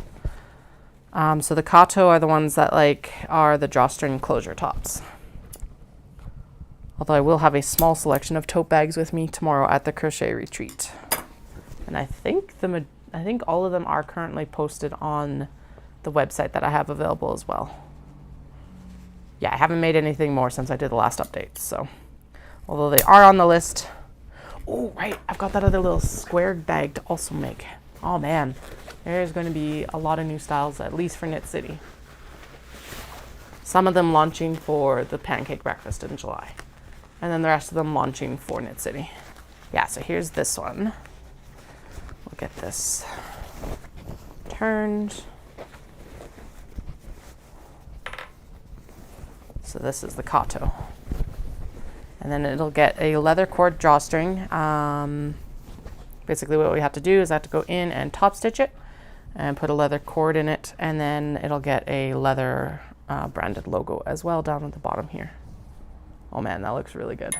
So the Kato are the ones that like are the drawstring closure tops. Although I will have a small selection of tote bags with me tomorrow at the crochet retreat. And I think all of them are currently posted on the website that I have available as well. Yeah, I haven't made anything more since I did the last update, so. Although they are on the list. Oh, right, I've got that other little square bag to also make. Oh man, there's going to be a lot of new styles, at least for Knit City. Some of them launching for the pancake breakfast in July. And then the rest of them launching for Knit City. Yeah, so here's this one. We'll get this turned. So this is the Kato. And then it'll get a leather cord drawstring. Basically what we have to do is I have to go in and top stitch it and put a leather cord in it, and then it'll get a leather branded logo as well down at the bottom here. Oh man, that looks really good.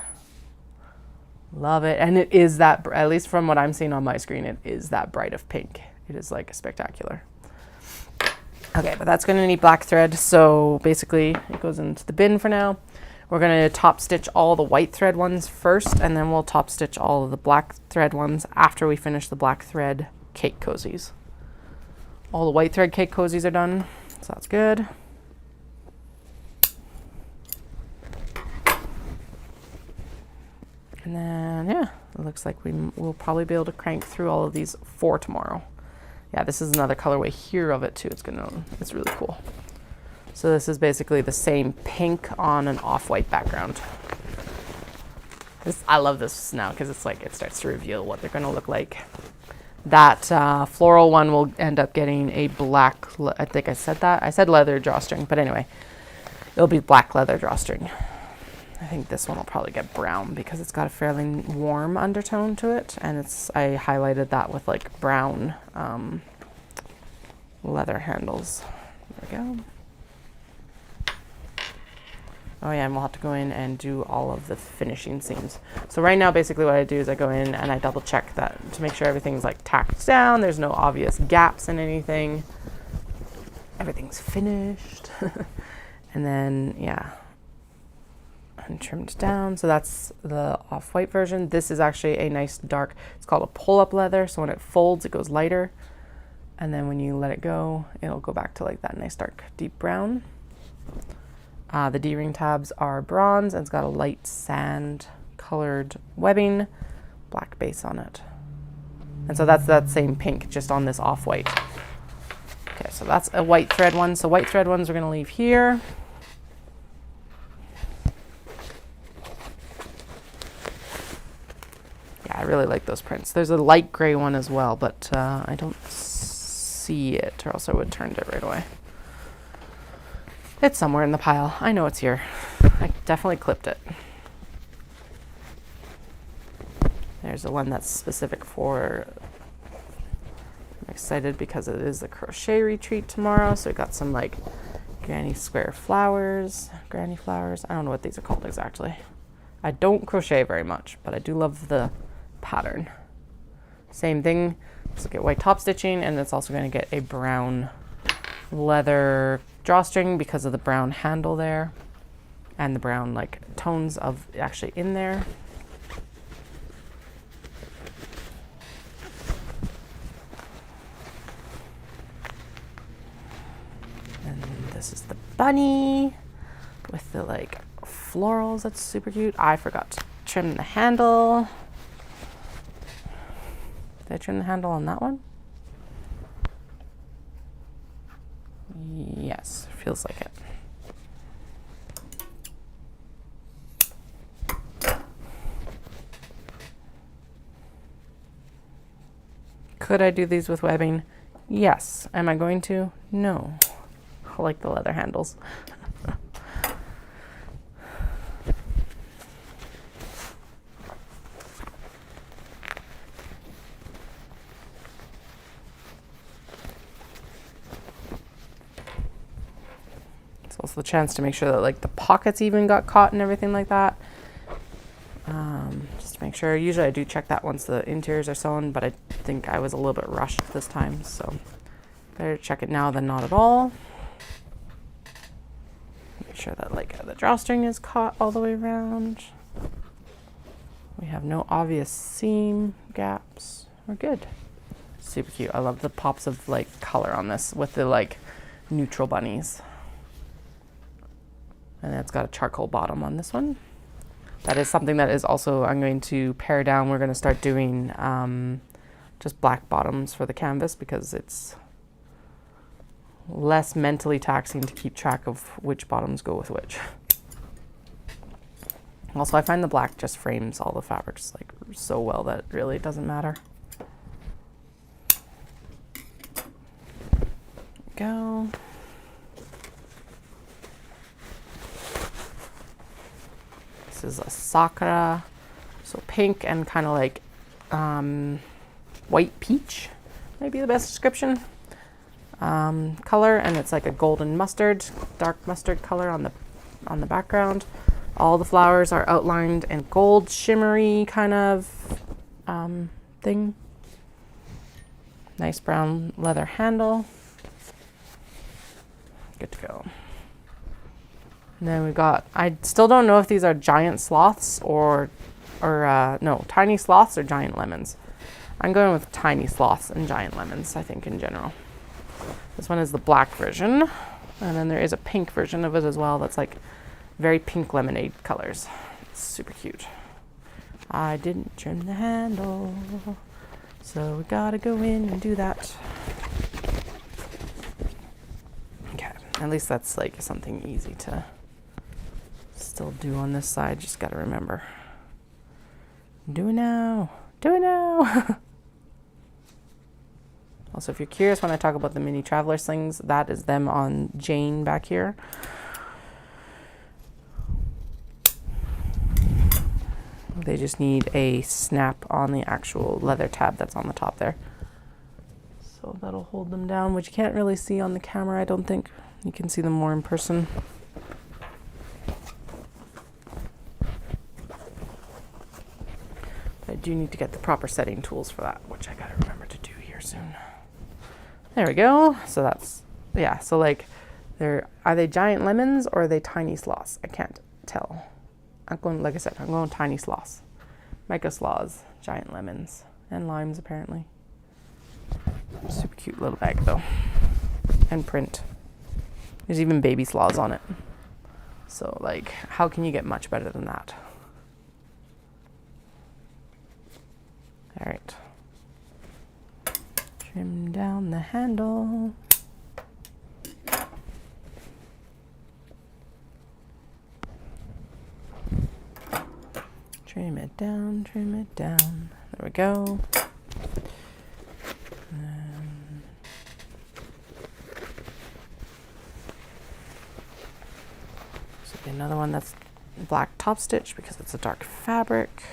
Love it. And it is that, at least from what I'm seeing on my screen, it is that bright of pink. It is like spectacular. Okay, but that's going to need black thread. So basically it goes into the bin for now. We're going to top stitch all the white thread ones first, and then we'll top stitch all of the black thread ones after we finish the black thread cake cozies. All the white thread cake cozies are done, so that's good. And then, yeah, it looks like we'll probably be able to crank through all of these for tomorrow. Yeah, this is another colorway here of it too. It's really cool. So this is basically the same pink on an off-white background. I love this now because it's like it starts to reveal what they're going to look like. That floral one will end up getting a black, I think I said that. I said leather drawstring, but anyway, it'll be black leather drawstring. I think this one will probably get brown because it's got a fairly warm undertone to it, and I highlighted that with like brown leather handles. There we go. Oh yeah, and we'll have to go in and do all of the finishing seams. So right now, basically what I do is I go in and I double check that to make sure everything's like tacked down. There's no obvious gaps in anything. Everything's finished. And then, yeah, and trimmed down. So that's the off-white version. This is actually a nice dark, it's called a pull-up leather. So when it folds, it goes lighter. And then when you let it go, it'll go back to like that nice dark deep brown. The D-ring tabs are bronze, and it's got a light sand colored webbing, black base on it. And so that's that same pink, just on this off-white. Okay, so that's a white thread one. So white thread ones we're gonna leave here. Yeah, I really like those prints. There's a light gray one as well, but I don't see it, or else I would have turned it right away. It's somewhere in the pile. I know it's here. I definitely clipped it. There's the one that's specific for, I'm excited because it is the crochet retreat tomorrow. So we got some like granny flowers. I don't know what these are called exactly. I don't crochet very much, but I do love the pattern. Same thing, just get white top stitching, and it's also going to get a brown leather drawstring because of the brown handle there and the brown like tones of actually in there. And this is the bunny with the like florals. That's super cute. I forgot to trim the handle. Did I trim the handle on that one? Yes, feels like it. Could I do these with webbing? Yes. Am I going to? No. I like the leather handles. Also the chance to make sure that like the pockets even got caught and everything like that. Just to make sure. Usually I do check that once the interiors are sewn, but I think I was a little bit rushed this time, so better check it now than not at all. Make sure that like the drawstring is caught all the way around. We have no obvious seam gaps. We're good. Super cute. I love the pops of like color on this with the like neutral bunnies. And it's got a charcoal bottom on this one. That is something that is also, I'm going to pare down. We're going to start doing just black bottoms for the canvas because it's less mentally taxing to keep track of which bottoms go with which. Also, I find the black just frames all the fabrics like so well that it really doesn't matter. Go. This is a sakura, so pink and kind of like white peach might be the best description. Color, and it's like a golden mustard, dark mustard color on the background. All the flowers are outlined in gold shimmery kind of thing. Nice brown leather handle. Good to go. And then we got, I still don't know if these are giant sloths or no, tiny sloths or giant lemons. I'm going with tiny sloths and giant lemons, I think, in general. This one is the black version. And then there is a pink version of it as well that's like very pink lemonade colors. It's super cute. I didn't trim the handle, so we gotta go in and do that. Okay, at least that's like something easy to still do on this side. Just gotta remember. Do it now. Do it now. Also, if you're curious, when I talk about the mini traveler slings, that is them on Jane back here. They just need a snap on the actual leather tab that's on the top there. So that'll hold them down, which you can't really see on the camera, I don't think. You can see them more in person. I do need to get the proper setting tools for that, which I gotta remember to do here soon. There we go. So that's, yeah, so like, are they giant lemons or are they tiny sloths? I can't tell. I'm going, like I said, I'm going tiny sloths. Micro sloths, giant lemons, and limes apparently. Super cute little bag though. And print. There's even baby sloths on it. So like, how can you get much better than that? All right. Trim down the handle. Trim it down, trim it down. There we go. So another one that's black top stitch because it's a dark fabric.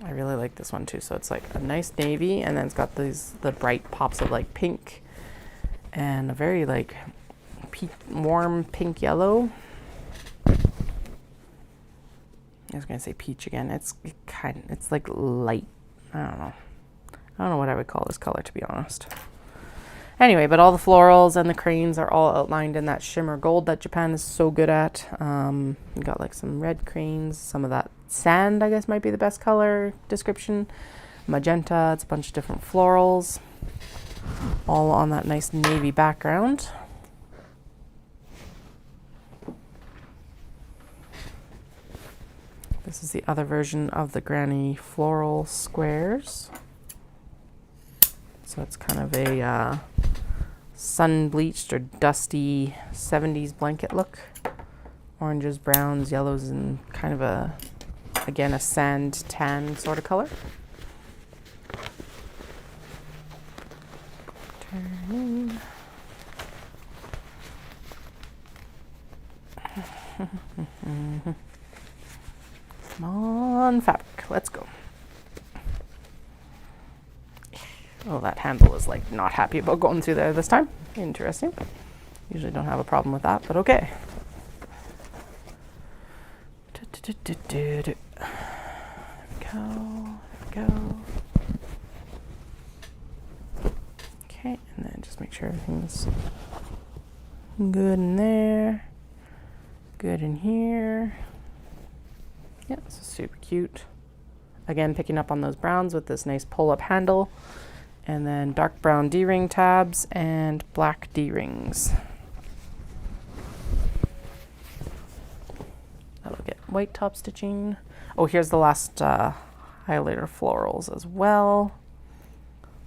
I really like this one too. So it's like a nice navy, and then it's got the bright pops of like pink and a very like warm pink yellow. I was gonna say peach again. It's like light. I don't know what I would call this color, to be honest. Anyway, but all the florals and the cranes are all outlined in that shimmer gold that Japan is so good at. You got like some red cranes, some of that sand, I guess might be the best color description. Magenta, it's a bunch of different florals, all on that nice navy background. This is the other version of the granny floral squares. So it's kind of a sun-bleached or dusty 70s blanket look. Oranges, browns, yellows, and kind of a, again, a sand tan sort of color. Turning. Come on, fabric, let's go. Oh, that handle is like not happy about going through there this time. Interesting. Usually don't have a problem with that, but okay. There we go. There we go. Okay, and then just make sure everything's good in there. Good in here. Yeah, this is super cute. Again, picking up on those browns with this nice pull-up handle. And then dark brown D-ring tabs and black D-rings. That'll get white top stitching. Oh, here's the last highlighter florals as well.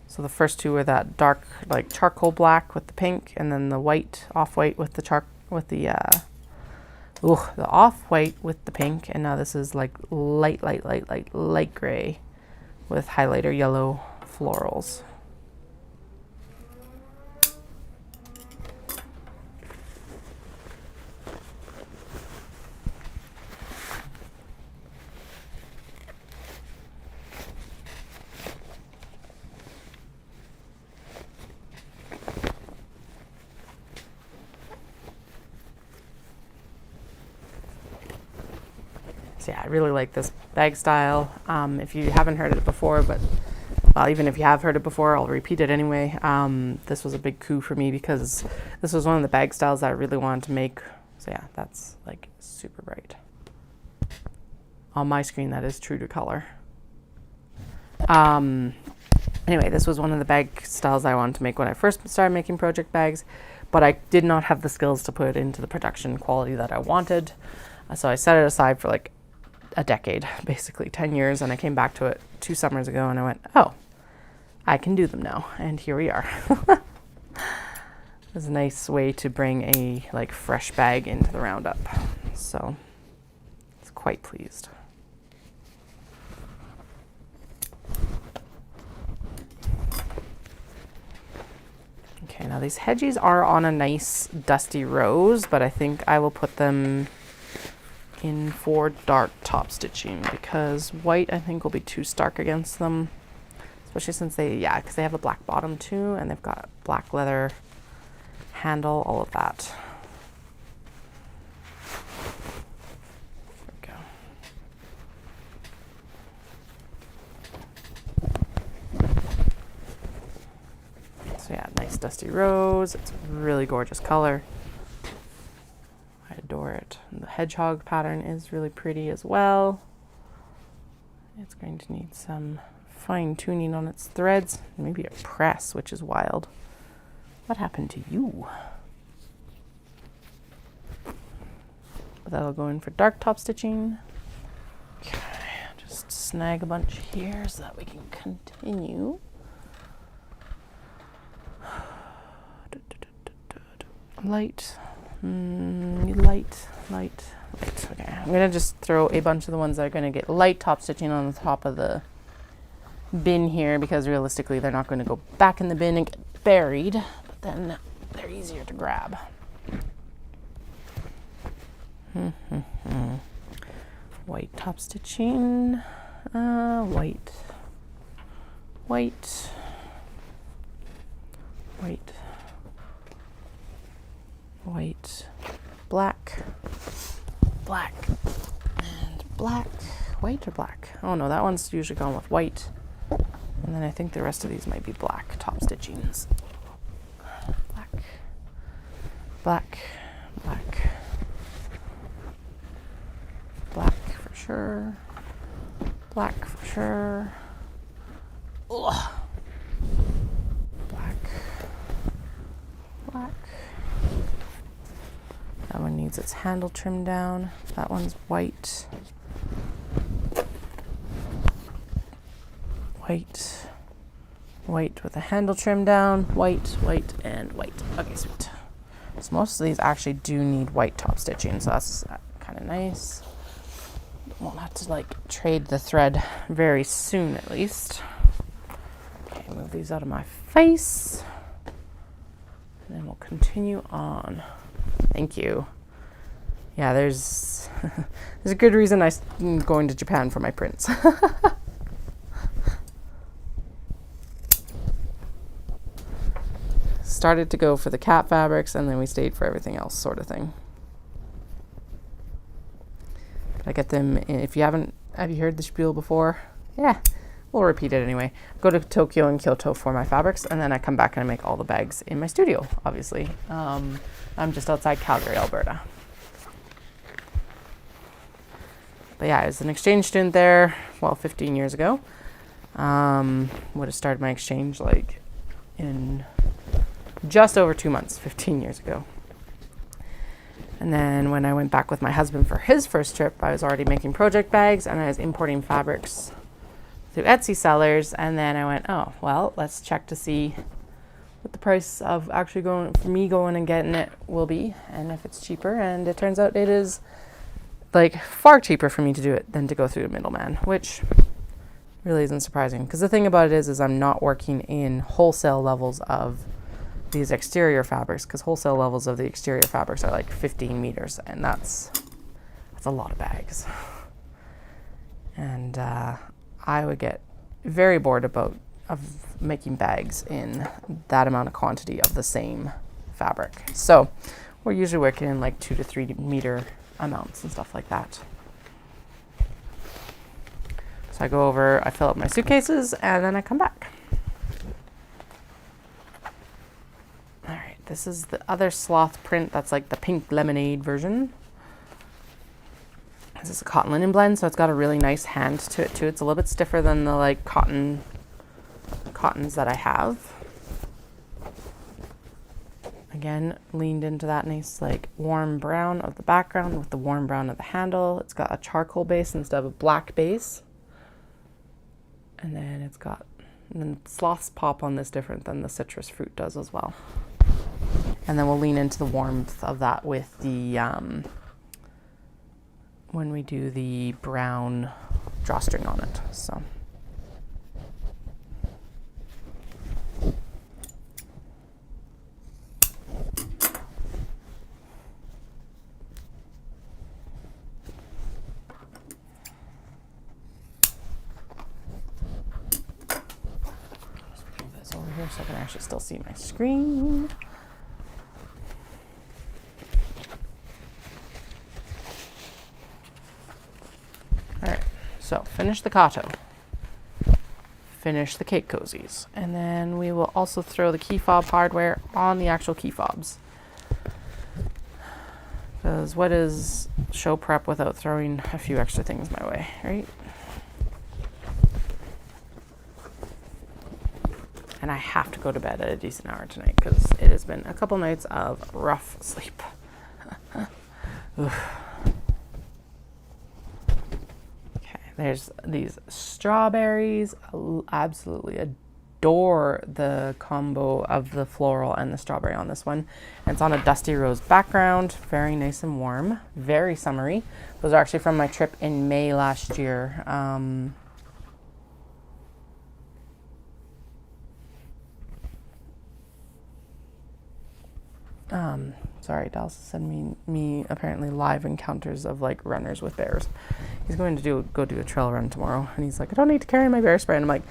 So the first two are that dark, like charcoal black with the pink, and then the white, off-white with the the off-white with the pink, and now this is like light gray with highlighter yellow florals. So yeah, I really like this bag style. If you haven't heard it before, but well, even if you have heard it before, I'll repeat it anyway. This was a big coup for me because this was one of the bag styles that I really wanted to make. So yeah, that's like super bright. On my screen, that is true to color. Anyway, this was one of the bag styles I wanted to make when I first started making project bags, but I did not have the skills to put it into the production quality that I wanted. So I set it aside for like a decade, basically 10 years, and I came back to it 2 summers ago and I went, oh, I can do them now, and here we are. It's a nice way to bring a like fresh bag into the roundup, so it's quite pleased. Okay, now these hedgies are on a nice dusty rose, but I think I will put them in for dark top stitching because white I think will be too stark against them, especially since because they have a black bottom too, and they've got black leather handle, all of that. There we go. So yeah, nice dusty rose. It's a really gorgeous color. I adore it. And the hedgehog pattern is really pretty as well. It's going to need some fine tuning on its threads, maybe a press, which is wild. What happened to you? But that'll go in for dark top stitching. Okay, just snag a bunch here so that we can continue. Light, light. Okay, I'm gonna just throw a bunch of the ones that are gonna get light top stitching on the top of the bin here because realistically they're not gonna go back in the bin and get buried, but then they're easier to grab. White top stitching, white, black, and black. White or black? Oh no, that one's usually gone with white. And then I think the rest of these might be black top stitchings. Black for sure. Black for sure. Ugh. Black. That one needs its handle trimmed down. That one's white. White with a handle trimmed down. White, and white. Okay, sweet. So most of these actually do need white top stitching, so that's kind of nice. Won't have to like trade the thread very soon at least. Okay, move these out of my face. And then we'll continue on. Thank you. Yeah, there's a good reason I'm going to Japan for my prints. Started to go for the cat fabrics and then we stayed for everything else, sort of thing. I get them, if you have you heard the spiel before? Yeah, we'll repeat it anyway. Go to Tokyo and Kyoto for my fabrics, and then I come back and I make all the bags in my studio, obviously. I'm just outside Calgary, Alberta. But yeah, I was an exchange student there, 15 years ago. Would have started my exchange like in just over 2 months, 15 years ago. And then when I went back with my husband for his first trip, I was already making project bags and I was importing fabrics through Etsy sellers. And then I went, oh, well, let's check to see what the price of actually going and getting it will be and if it's cheaper. And it turns out it is like far cheaper for me to do it than to go through a middleman, which really isn't surprising. Because the thing about it is I'm not working in wholesale levels of these exterior fabrics, because wholesale levels of the exterior fabrics are like 15 meters, and that's a lot of bags. And I would get very bored of making bags in that amount of quantity of the same fabric. So we're usually working in like 2 to 3 meter amounts and stuff like that. So I go over, I fill up my suitcases, and then I come back. All right, this is the other sloth print. That's like the pink lemonade version. This is a cotton linen blend, so it's got a really nice hand to it too. It's a little bit stiffer than the like cottons that I have. Again, leaned into that nice like warm brown of the background with the warm brown of the handle. It's got a charcoal base instead of a black base. And then it's got, and then sloth's pop on this different than the citrus fruit does as well. And then we'll lean into the warmth of that with the, when we do the brown drawstring on it, so. Over here so I can actually still see my screen. All right, so finish the Kato, finish the cake cozies, and then we will also throw the key fob hardware on the actual key fobs. Because what is show prep without throwing a few extra things my way, right? And I have to go to bed at a decent hour tonight because it has been a couple nights of rough sleep. Okay, there's these strawberries. I absolutely adore the combo of the floral and the strawberry on this one. And it's on a dusty rose background, very nice and warm, very summery. Those are actually from my trip in May last year. Sorry, Dallas sent me apparently live encounters of like runners with bears. He's going to go do a trail run tomorrow, and he's like, I don't need to carry my bear spray, and I'm like,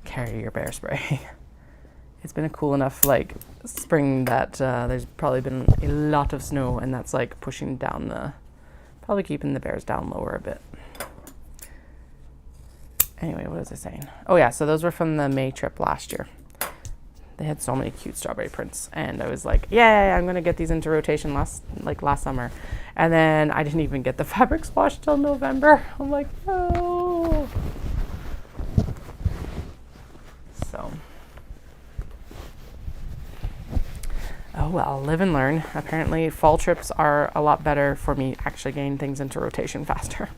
carry your bear spray. It's been a cool enough like spring that there's probably been a lot of snow, and that's like pushing down probably keeping the bears down lower a bit. Anyway, what was I saying? Oh yeah, so those were from the May trip last year. They had so many cute strawberry prints, and I was like, yeah, I'm gonna get these into rotation last summer. And then I didn't even get the fabric swash till November. I'm like, no. So, oh well, live and learn. Apparently fall trips are a lot better for me actually getting things into rotation faster.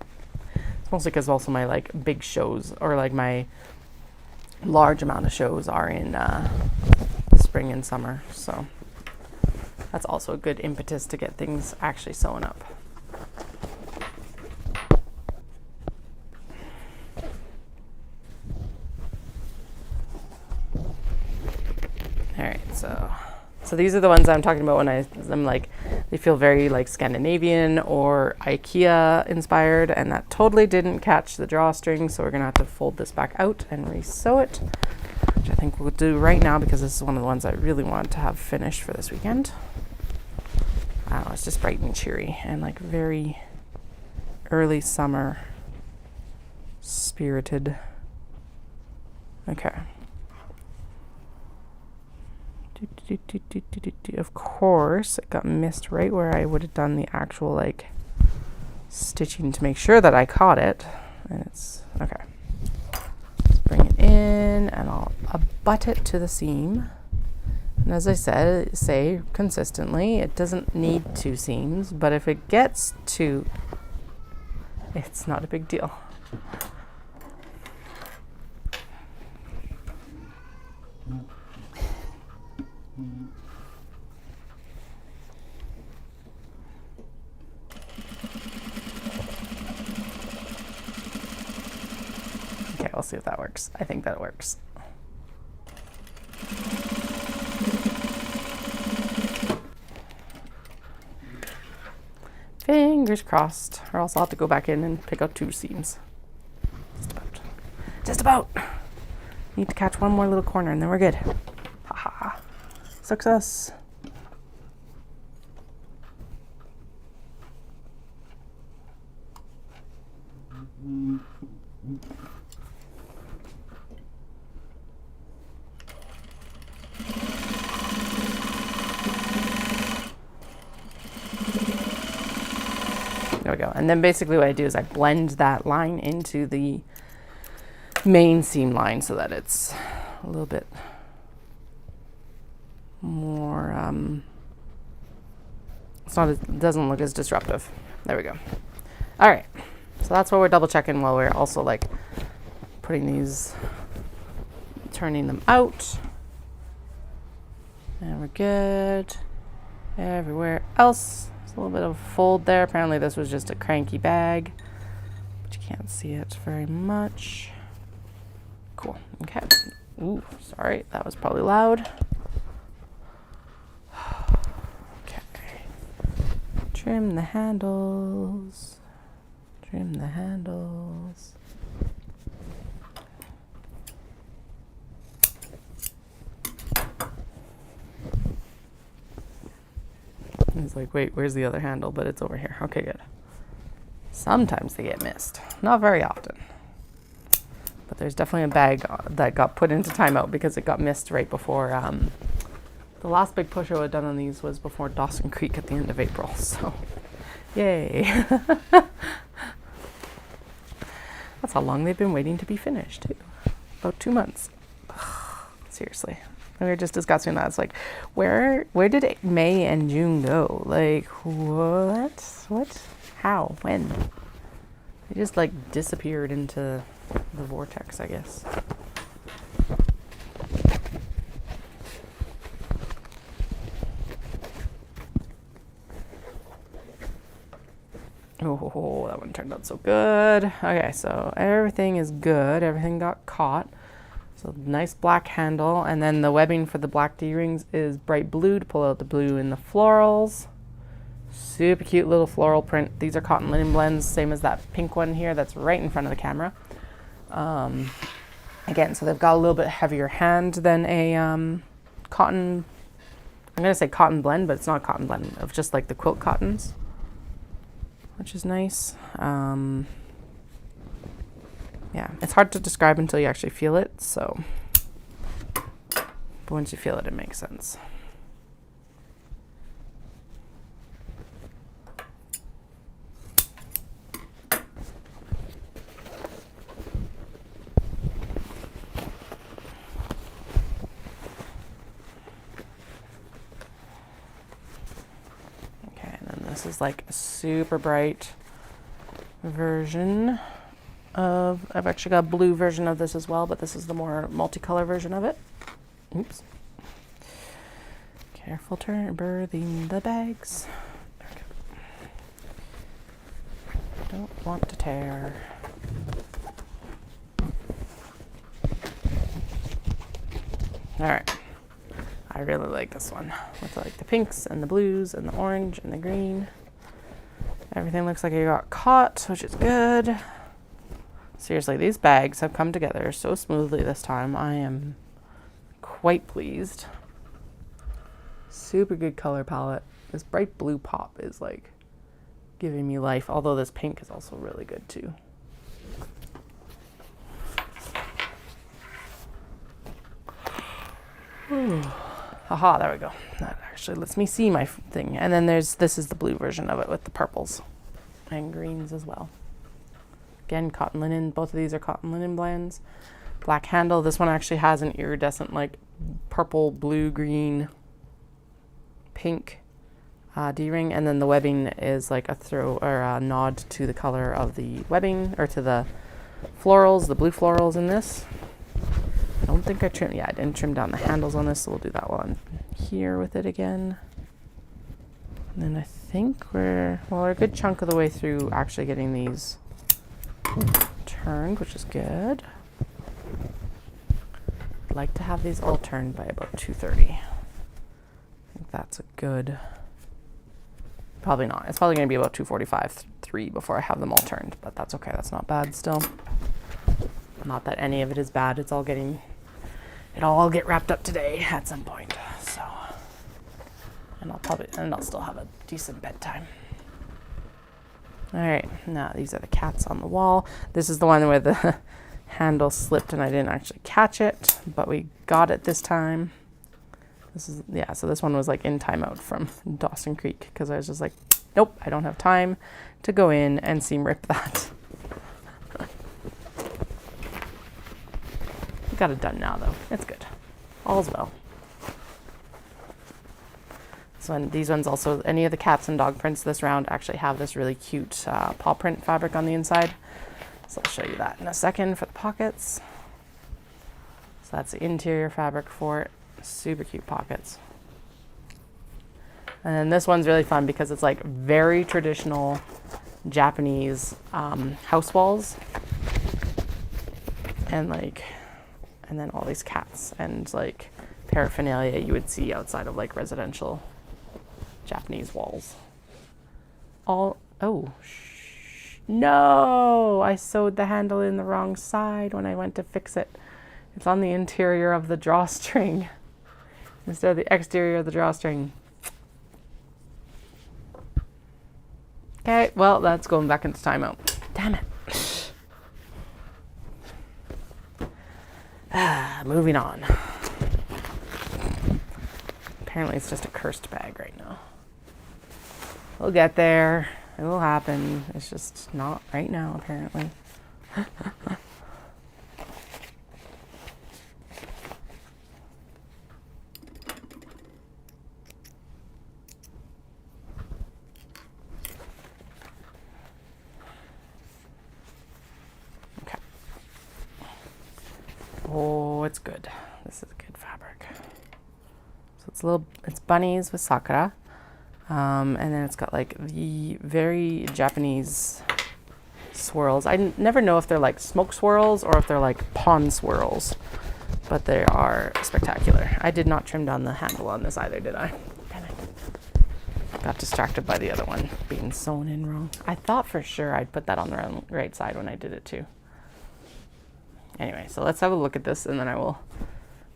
It's mostly because also my like big shows or like my large amount of shows are in the spring and summer, so that's also a good impetus to get things actually sewing up. All right, so these are the ones I'm talking about when I'm like, they feel very like Scandinavian or IKEA inspired, and that totally didn't catch the drawstring, so we're gonna have to fold this back out and re-sew it, which I think we'll do right now because this is one of the ones I really wanted to have finished for this weekend. I don't know, it's just bright and cheery and like very early summer spirited. Okay. Of course, it got missed right where I would have done the actual like stitching to make sure that I caught it. And it's okay. Let's bring it in and I'll abut it to the seam. And as I say consistently, it doesn't need 2 seams, but if it gets 2, it's not a big deal. Okay, we'll see if that works. I think that it works. Fingers crossed, or else I'll have to go back in and pick out 2 seams. Just about. Need to catch one more little corner and then we're good. Haha. Success. go. And then basically what I do is I blend that line into the main seam line so that it's a little bit more, it doesn't look as disruptive. There we go. All right, so that's what we're double checking while we're also like putting these, turning them out. And we're good. Everywhere else, there's a little bit of a fold there. Apparently this was just a cranky bag, but you can't see it very much. Cool, okay. Ooh, sorry, that was probably loud. Okay. Trim the handles. Trim the handles. He's like, wait, where's the other handle? But it's over here. Okay, good. Sometimes they get missed. Not very often. But there's definitely a bag that got put into timeout because it got missed right before, the last big push I would have done on these was before Dawson Creek at the end of April. So, yay. That's how long they've been waiting to be finished, too. About 2 months. Seriously. We were just discussing that. It's like, where did May and June go? Like, what? How? When? They just like disappeared into the vortex, I guess. Oh, that one turned out so good. Okay, so everything is good. Everything got caught. So nice black handle, and then the webbing for the black D-rings is bright blue to pull out the blue in the florals. Super cute little floral print. These are cotton linen blends, same as that pink one here that's right in front of the camera. Again, so they've got a little bit heavier hand than a cotton, I'm gonna say cotton blend, but it's not a cotton blend, of just like the quilt cottons, which is nice. Yeah, it's hard to describe until you actually feel it, so, but once you feel it, it makes sense. Okay, and then this is like a super bright version of, I've actually got a blue version of this as well, but this is the more multicolor version of it. Oops. Careful birthing the bags. Okay. Don't want to tear. All right. I really like this one with like the pinks and the blues and the orange and the green. Everything looks like it got caught, which is good. Seriously, these bags have come together so smoothly this time. I am quite pleased. Super good color palette. This bright blue pop is like giving me life, although this pink is also really good too. Ooh. Haha, there we go. That actually lets me see my thing. And then this is the blue version of it with the purples and greens as well. Again, cotton linen. Both of these are cotton linen blends. Black handle. This one actually has an iridescent like purple, blue, green, pink D-ring, and then the webbing is like a throw or a nod to the color of the webbing, or to the florals, the blue florals in this. I don't think I trimmed. Yeah, I didn't trim down the handles on this, so we'll do that while I'm here with it again. And then I think we're a good chunk of the way through actually getting these turned, which is good. I'd like to have these all turned by about 2:30. I think that's a good, probably not. It's probably going to be about 2:45, 3 before I have them all turned, but that's okay. That's not bad still. Not that any of it is bad. It's all getting, it'll all get wrapped up today at some point. So, and I'll still have a decent bedtime. All right, now these are the cats on the wall. This is the one where the handle slipped and I didn't actually catch it, but we got it this time. This is, yeah, so this one was like in timeout from Dawson Creek because I was just like, nope, I don't have time to go in and seam rip that. Got it done now though. It's good. All's well. So these ones also, any of the cats and dog prints this round actually have this really cute paw print fabric on the inside. So I'll show you that in a second for the pockets. So that's the interior fabric for it. Super cute pockets. And then this one's really fun because it's like very traditional Japanese house walls. And then all these cats and like paraphernalia you would see outside of like residential Japanese walls. No, I sewed the handle in the wrong side when I went to fix it. It's on the interior of the drawstring instead of the exterior of the drawstring. Okay, well, that's going back into timeout. Damn it. Moving on. Apparently it's just a cursed bag right now. We'll get there. It will happen. It's just not right now, apparently. Okay. Oh, it's good. This is good fabric. So it's bunnies with sakura. And then it's got like the very Japanese swirls. I never know if they're like smoke swirls or if they're like pond swirls, but they are spectacular. I did not trim down the handle on this either, did I? Damn it. Got distracted by the other one being sewn in wrong. I thought for sure I'd put that on the right side when I did it too. Anyway, so let's have a look at this and then I will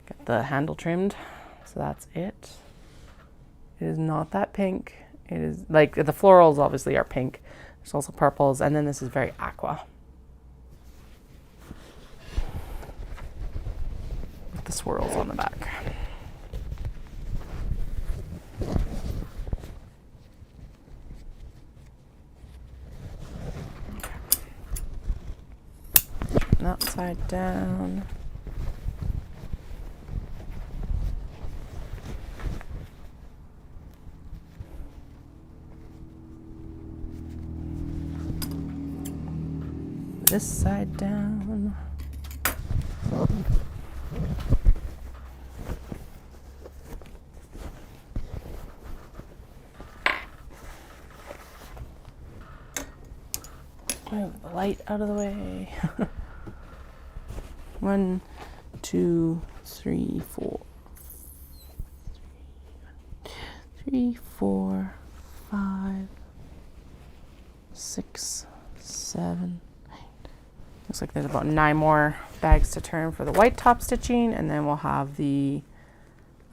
get the handle trimmed. So that's it. It is not that pink. It is like the florals obviously are pink. There's also purples, and then this is very aqua. With the swirls on the back. Turn that side down. This side down. Move the light out of the way. 1, 2, 3, 4. 3, 4, 5, 6, 7. Looks like there's about 9 more bags to turn for the white top stitching, and then we'll have the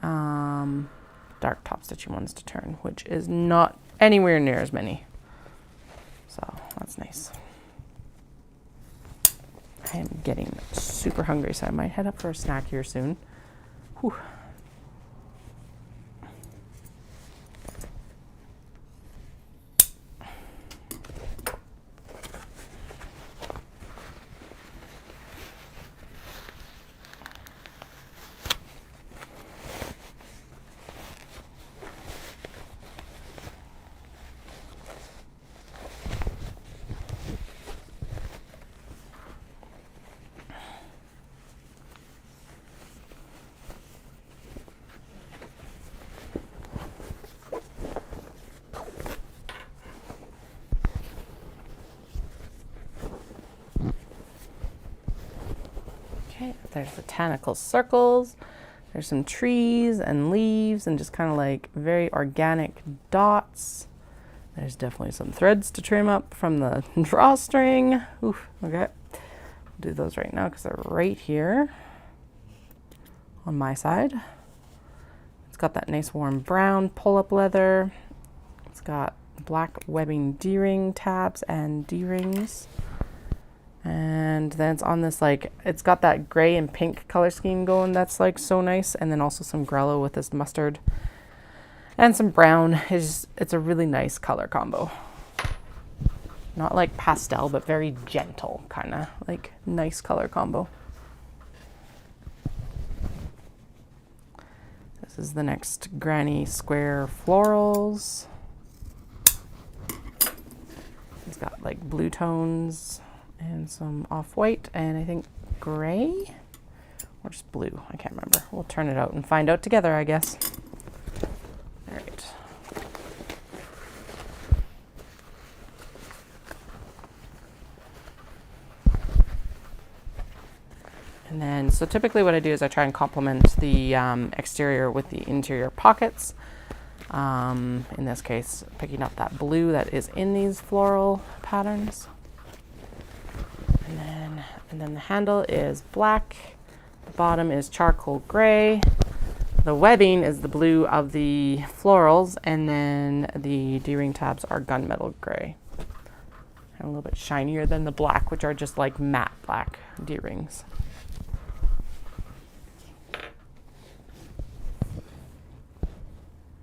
dark top stitching ones to turn, which is not anywhere near as many. So that's nice. I am getting super hungry, so I might head up for a snack here soon. Whew. Okay, there's botanical circles. There's some trees and leaves and just kind of like very organic dots. There's definitely some threads to trim up from the drawstring. Oof, okay. I'll do those right now because they're right here on my side. It's got that nice warm brown pull-up leather. It's got black webbing D-ring tabs and D-rings. And then it's on this like, it's got that gray and pink color scheme going that's like so nice. And then also some grello with this mustard and some brown. It's a really nice color combo. Not like pastel, but very gentle, kind of like nice color combo. This is the next Granny Square Florals. It's got like blue tones and some off-white and I think gray or just blue. I can't remember. We'll turn it out and find out together, I guess. All right. And then, so typically what I do is I try and complement the exterior with the interior pockets. In this case, picking up that blue that is in these floral patterns. And then the handle is black. The bottom is charcoal gray. The webbing is the blue of the florals, and then the D-ring tabs are gunmetal gray. And a little bit shinier than the black, which are just like matte black D-rings.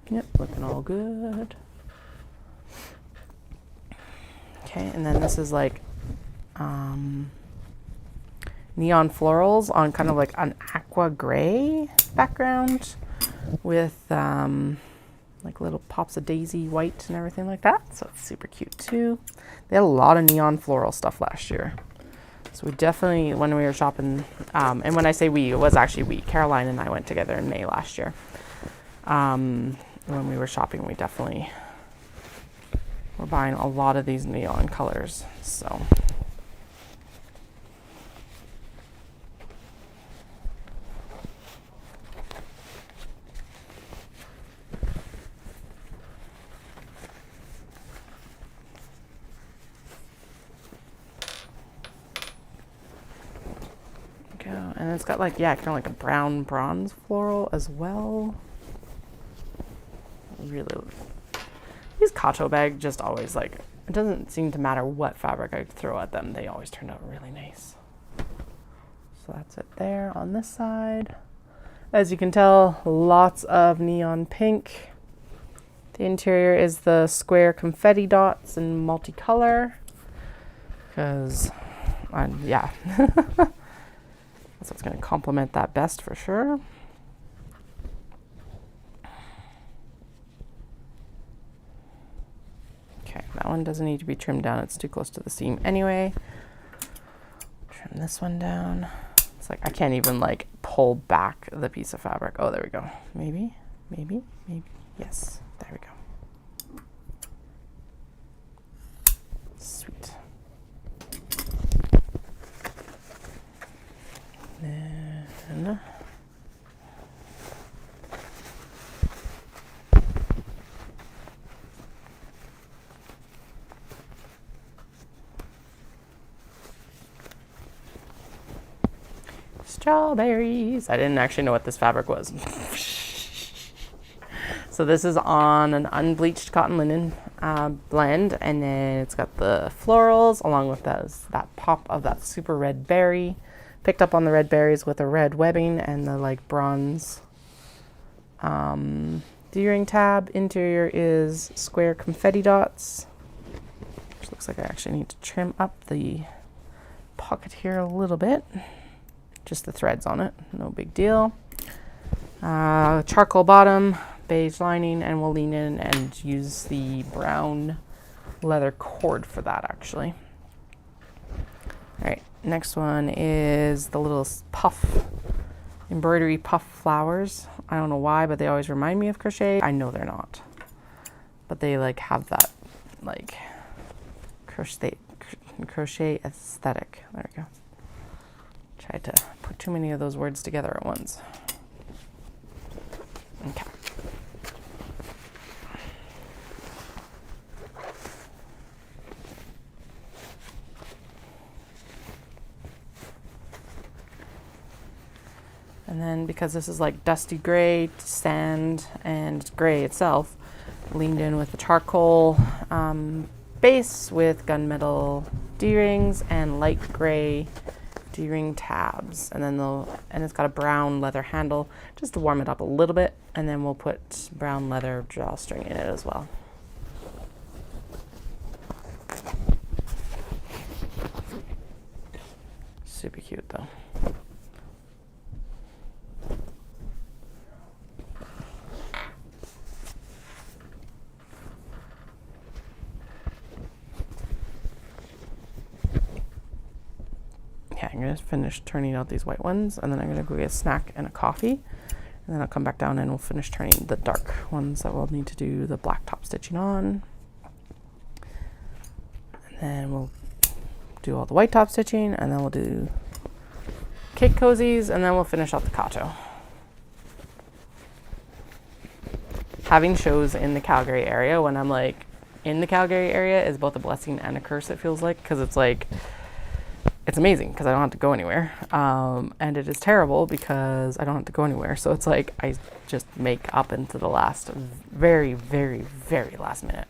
Yep, looking all good. Okay, and then this is like neon florals on kind of like an aqua gray background with like little pops of daisy white and everything like that. So it's super cute too. They had a lot of neon floral stuff last year. So we definitely, when we were shopping, and when I say we, it was actually we. Caroline and I went together in May last year. When we were shopping, we definitely were buying a lot of these neon colors. So go, and it's got like, yeah, kind of like a brown bronze floral as well. Really, these Kato bags just always like, it doesn't seem to matter what fabric I throw at them, they always turn out really nice. So that's it there on this side. As you can tell, lots of neon pink. The interior is the square confetti dots in multicolor because yeah, that's what's going to complement that best for sure. Okay, that one doesn't need to be trimmed down. It's too close to the seam anyway. Trim this one down. It's like I can't even like pull back the piece of fabric. Oh, there we go. Maybe. Yes, there we go. Sweet. Then strawberries. I didn't actually know what this fabric was. So this is on an unbleached cotton linen blend, and then it's got the florals along with that pop of that super red berry. Picked up on the red berries with a red webbing and the like bronze D-ring tab. Interior is square confetti dots, which looks like I actually need to trim up the pocket here a little bit. Just the threads on it, no big deal. Charcoal bottom, beige lining, and we'll lean in and use the brown leather cord for that actually. All right, next one is the little puff, embroidery puff flowers. I don't know why, but they always remind me of crochet. I know they're not, but they like have that like crochet aesthetic. There we go. Tried to put too many of those words together at once. Okay. And then because this is like dusty gray, sand, and gray itself, leaned in with the charcoal base with gunmetal D-rings and light gray D-ring tabs, and then and it's got a brown leather handle just to warm it up a little bit, and then we'll put brown leather drawstring in it as well. Super cute though. Yeah, I'm gonna finish turning out these white ones, and then I'm gonna go get a snack and a coffee, and then I'll come back down and we'll finish turning the dark ones that we'll need to do the black top stitching on. And then we'll do all the white top stitching, and then we'll do cake cozies, and then we'll finish out the Kato. Having shows in the Calgary area when I'm like in the Calgary area is both a blessing and a curse, it feels like, because it's like, it's amazing because I don't have to go anywhere, and it is terrible because I don't have to go anywhere. So it's like I just make up into the last, very, very, very last minute.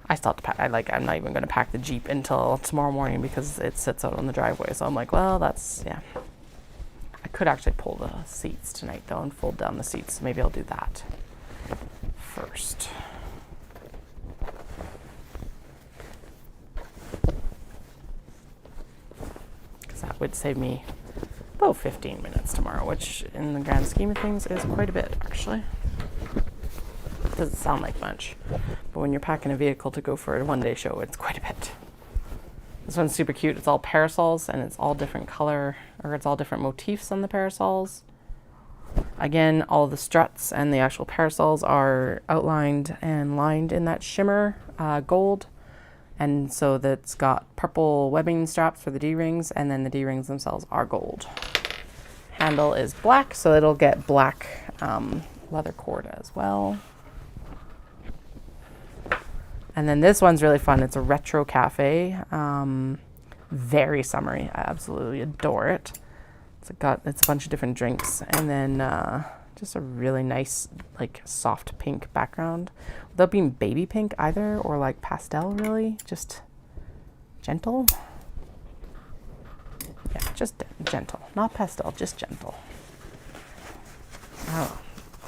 I still have to pack. I'm not even going to pack the Jeep until tomorrow morning because it sits out on the driveway. So I'm like, well, that's, yeah. I could actually pull the seats tonight though and fold down the seats. Maybe I'll do that first. Because that would save me about 15 minutes tomorrow, which in the grand scheme of things is quite a bit actually. Doesn't sound like much, but when you're packing a vehicle to go for a one-day show, it's quite a bit. This one's super cute. It's all parasols, and it's all different color, or it's all different motifs on the parasols. Again, all the struts and the actual parasols are outlined and lined in that shimmer gold, and so that's got purple webbing straps for the D-rings, and then the D-rings themselves are gold. Handle is black, so it'll get black leather cord as well. And then this one's really fun. It's a retro cafe, very summery. I absolutely adore it. It's a bunch of different drinks, and then just a really nice, like soft pink background, without being baby pink either, or like pastel really, just gentle. Yeah, just gentle, not pastel, just gentle. Oh.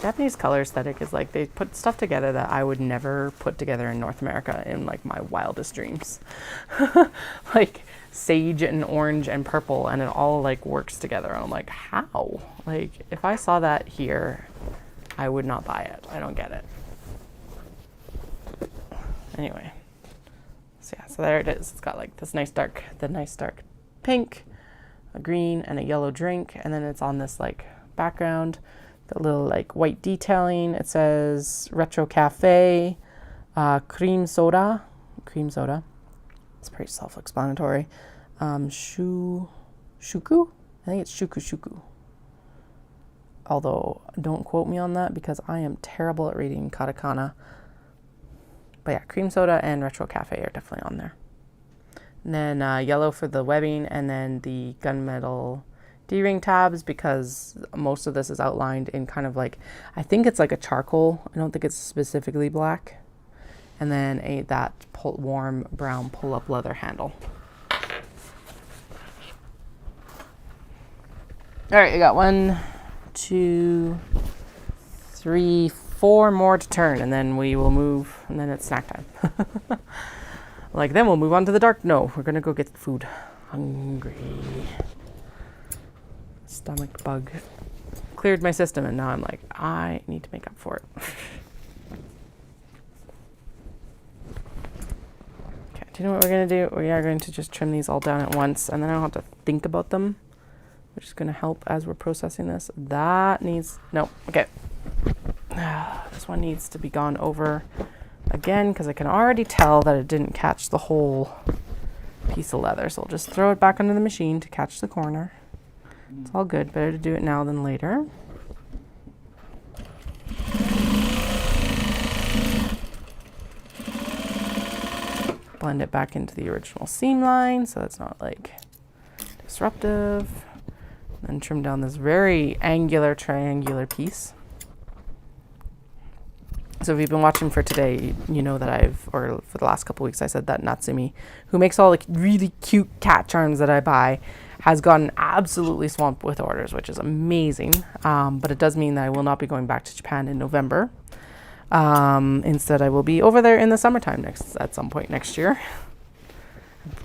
Japanese color aesthetic is like they put stuff together that I would never put together in North America in like my wildest dreams. Like sage and orange and purple, and it all like works together. And I'm like, how? Like if I saw that here, I would not buy it. I don't get it. Anyway, so yeah, so there it is. It's got like this nice dark pink, a green, and a yellow drink, and then it's on this like background. The little like white detailing. It says Retro Cafe, cream soda. It's pretty self-explanatory. Shuku. I think it's shuku. Although don't quote me on that because I am terrible at reading katakana. But yeah, cream soda and Retro Cafe are definitely on there. And then yellow for the webbing, and then the gunmetal D-ring tabs, because most of this is outlined in kind of like, I think it's like a charcoal. I don't think it's specifically black. And then that warm brown pull-up leather handle. All right, I got 1, 2, 3, 4 more to turn, and then we will move, and then it's snack time. Like, then we'll move on to the dark. No, we're gonna go get food. Hungry. Stomach bug cleared my system, and now I'm like, I need to make up for it. Okay, do you know what we're gonna do? We are going to just trim these all down at once, and then I don't have to think about them, which is gonna help as we're processing this. That needs, no, okay. This one needs to be gone over again, because I can already tell that it didn't catch the whole piece of leather, so I'll just throw it back under the machine to catch the corner. It's all good. Better to do it now than later. Blend it back into the original seam line so it's not like disruptive. And trim down this very angular triangular piece. So if you've been watching for today, you know that or for the last couple of weeks, I said that Natsumi, who makes all the really cute cat charms that I buy, has gotten absolutely swamped with orders, which is amazing. But it does mean that I will not be going back to Japan in November. Instead, I will be over there in the summertime at some point next year.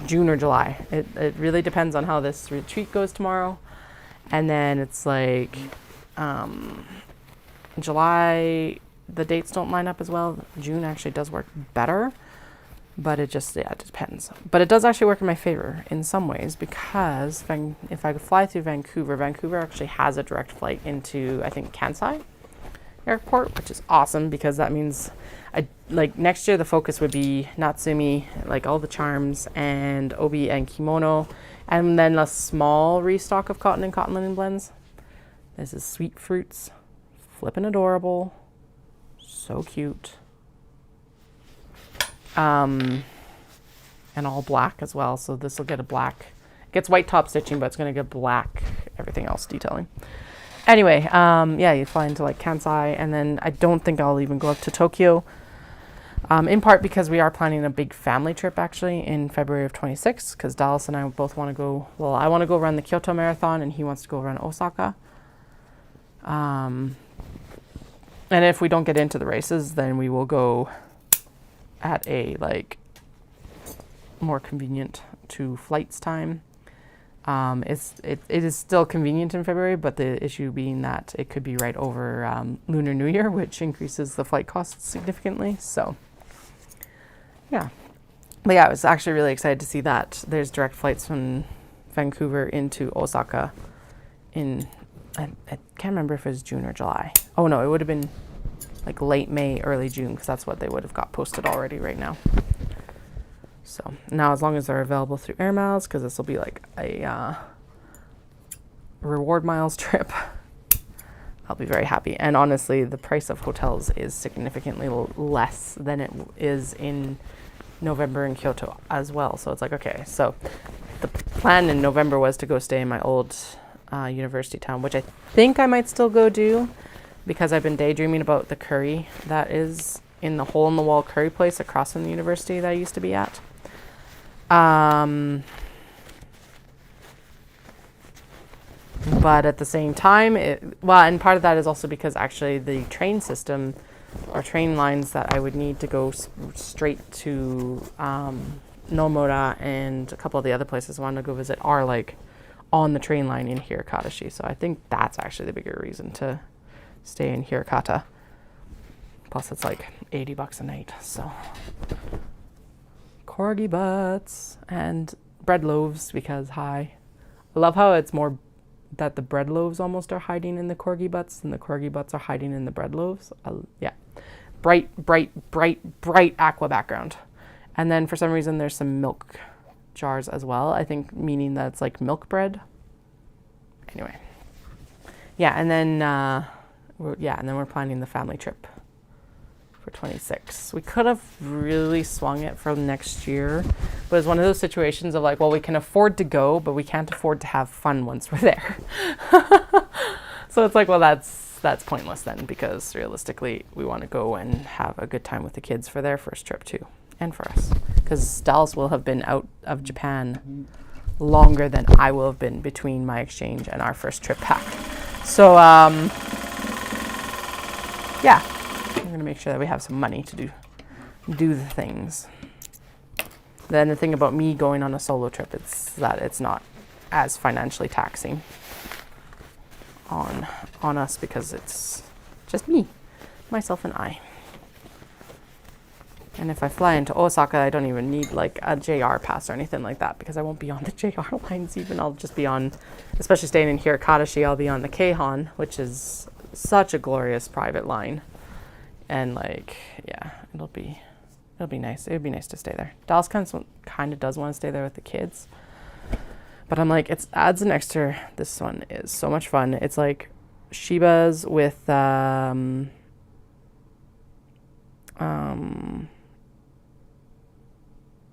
June or July. It really depends on how this retreat goes tomorrow. And then it's like July, the dates don't line up as well. June actually does work better. But it depends. But it does actually work in my favor in some ways, because if I fly through Vancouver actually has a direct flight into, I think, Kansai Airport, which is awesome, because that means next year the focus would be Natsumi, like all the charms, and obi and kimono, and then a small restock of cotton and cotton linen blends. This is sweet fruits, flippin' adorable, so cute. And all black as well. So this will get a black, it gets white top stitching, but it's going to get black, everything else detailing. Anyway, yeah, you fly into like Kansai, and then I don't think I'll even go up to Tokyo. In part because we are planning a big family trip actually in February of 26, because Dallas and I both want to go, well, I want to go run the Kyoto Marathon and he wants to go run Osaka. And if we don't get into the races, then we will go at a more convenient to flights time. It is still convenient in February, but the issue being that it could be right over Lunar New Year, which increases the flight costs significantly. So yeah, but yeah, I was actually really excited to see that there's direct flights from Vancouver into Osaka in, I can't remember if it was June or July. Oh no, it would have been like late May, early June, because that's what they would have got posted already right now. So now, as long as they're available through air miles, because this will be like a reward miles trip, I'll be very happy. And honestly, the price of hotels is significantly less than it is in November in Kyoto as well. So it's like, okay, so the plan in November was to go stay in my old university town, which I think I might still go do, because I've been daydreaming about the curry that is in the hole-in-the-wall curry place across from the university that I used to be at. But at the same time, and part of that is also because actually the train system or train lines that I would need to go straight to Nomura and a couple of the other places I want to go visit are like on the train line in Hirakashi. So I think that's actually the bigger reason to stay in Hirakata. Plus it's like $80 a night, so corgi butts and bread loaves, because I love how it's more that the bread loaves almost are hiding in the corgi butts and the corgi butts are hiding in the bread loaves. Yeah, bright aqua background, and then for some reason there's some milk jars as well, I think meaning that it's like milk bread. Anyway, yeah, and then we're planning the family trip for 26. We could have really swung it for next year, but it's one of those situations of like, well, we can afford to go, but we can't afford to have fun once we're there. So it's like, well, that's pointless then, because realistically we want to go and have a good time with the kids for their first trip too, and for us, because Dallas will have been out of Japan longer than I will have been between my exchange and our first trip back. So yeah, I'm going to make sure that we have some money to do the things. Then the thing about me going on a solo trip is that it's not as financially taxing on us, because it's just me, myself and I. And if I fly into Osaka, I don't even need like a JR pass or anything like that, because I won't be on the JR lines even. I'll just be on, especially staying in Hirakatashi, I'll be on the Keihan, which is such a glorious private line. And like, yeah, it'll be nice. It would be nice to stay there. Dallas kind of does want to stay there with the kids, but I'm like, it adds an extra. This one is so much fun. It's like Shibas with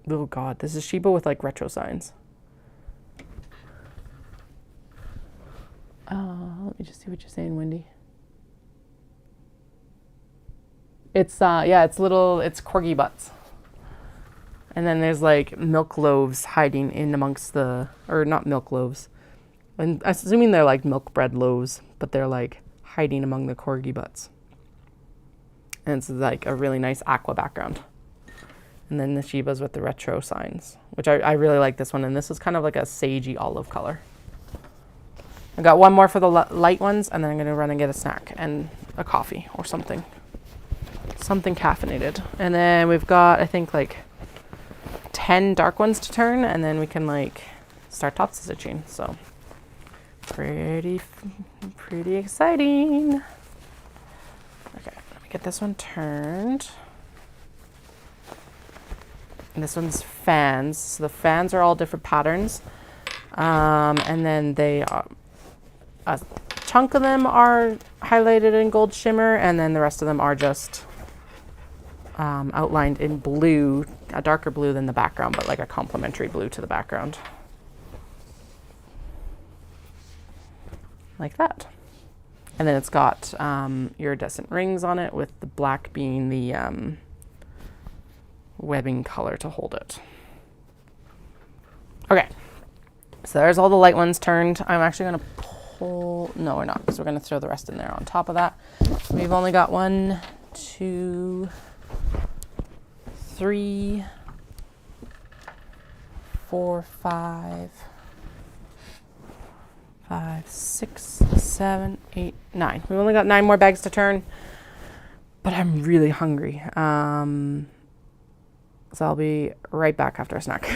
oh god, this is Shiba with like retro signs. Let me just see what you're saying, Wendy. It's yeah, it's little, it's corgi butts. And then there's like milk loaves hiding in amongst the, or not milk loaves. I'm assuming they're like milk bread loaves, but they're like hiding among the corgi butts. And it's like a really nice aqua background. And then the Shibas with the retro signs, which I really like this one. And this is kind of like a sagey olive color. I got one more for the light ones, and then I'm going to run and get a snack and a coffee or something. Something caffeinated. And then we've got, I think, like 10 dark ones to turn, and then we can like start top stitching. So pretty exciting. Okay, let me get this one turned. And this one's fans. So the fans are all different patterns. And then they are, a chunk of them are highlighted in gold shimmer, and then the rest of them are just outlined in blue, a darker blue than the background, but like a complementary blue to the background. Like that. And then it's got iridescent rings on it, with the black being the webbing color to hold it. Okay, so there's all the light ones turned. I'm actually going to pull, no we're not, because we're going to throw the rest in there on top of that. We've only got 1, 2, 3, 4, 5, 6, 7, 8, 9. We've only got 9 more bags to turn, but I'm really hungry. So I'll be right back after a snack.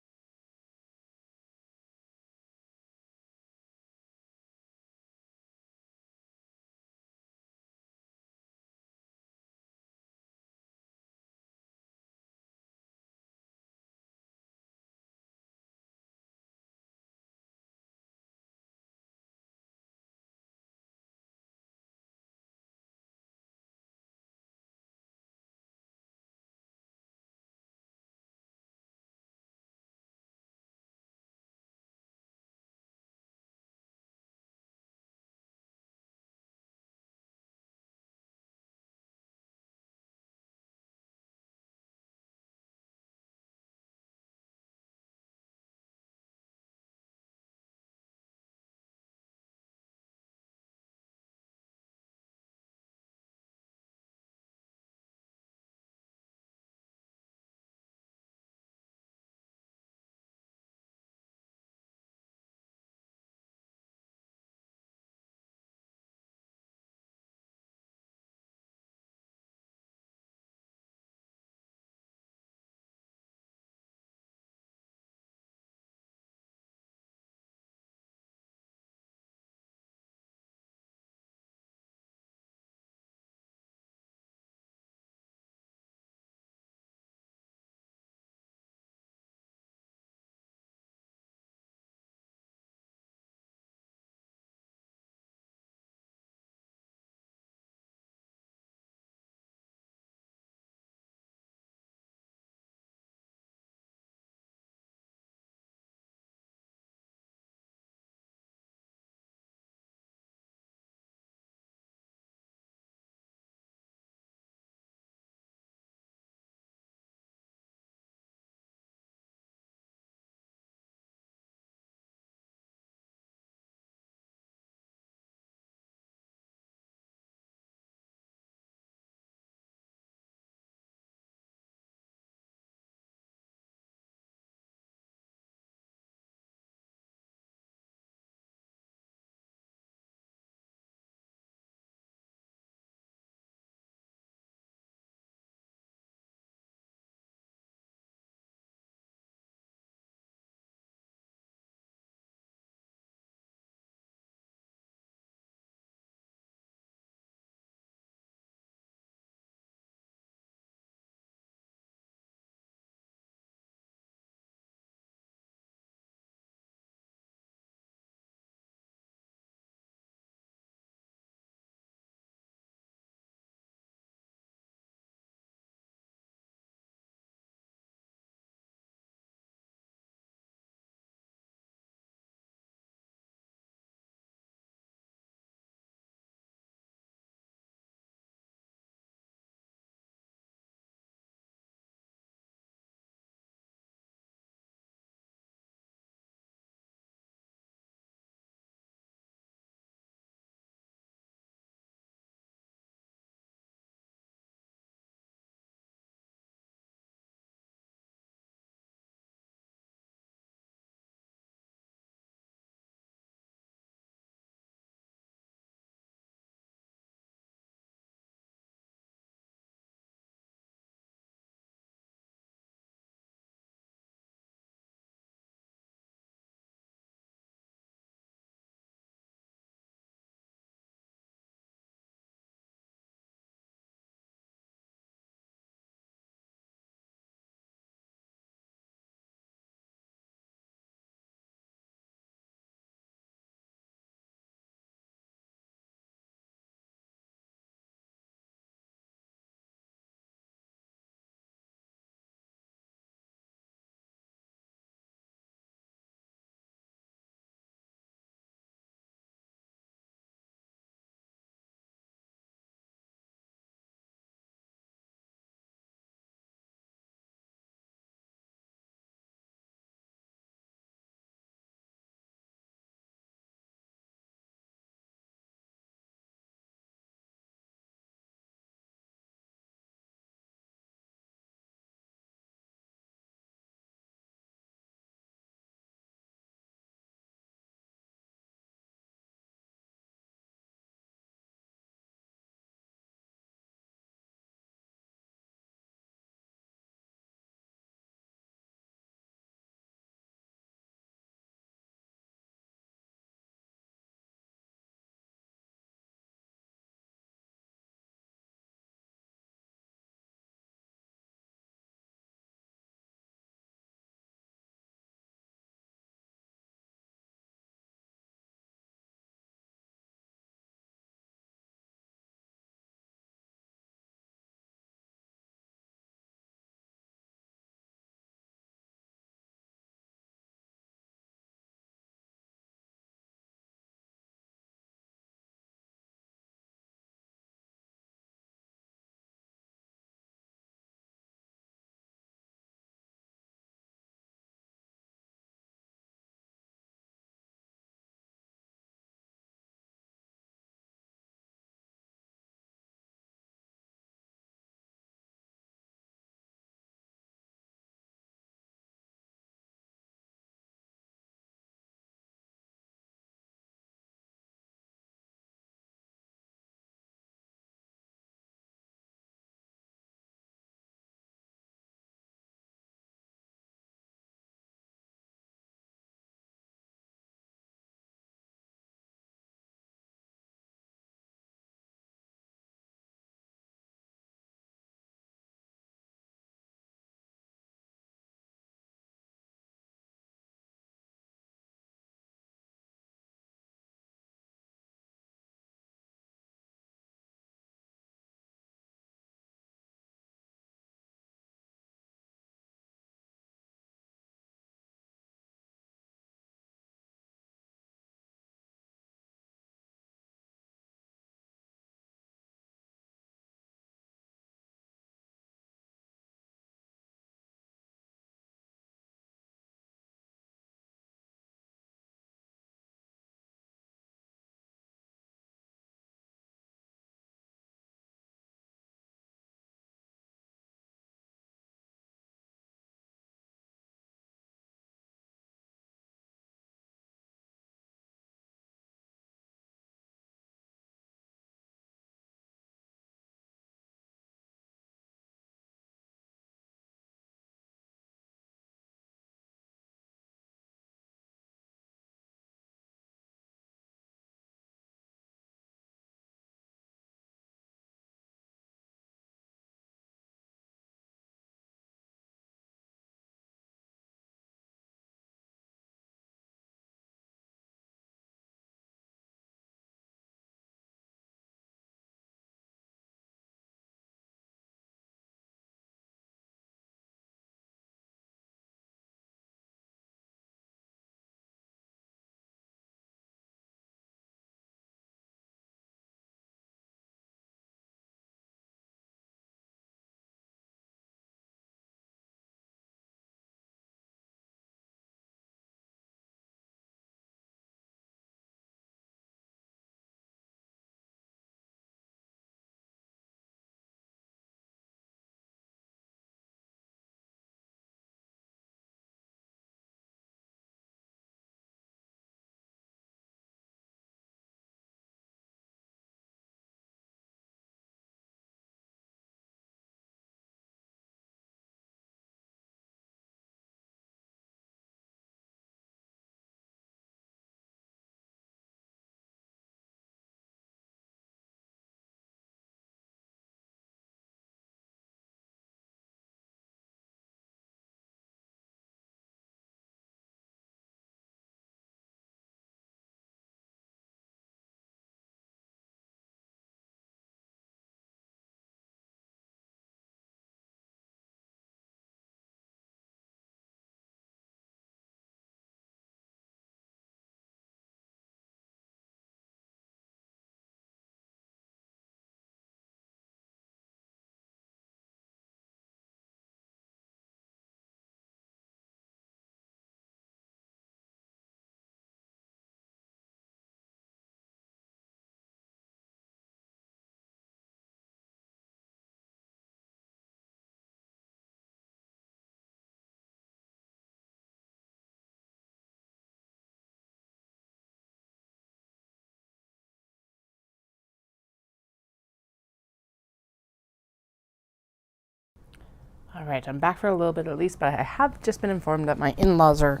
All right, I'm back for a little bit at least, but I have just been informed that my in-laws are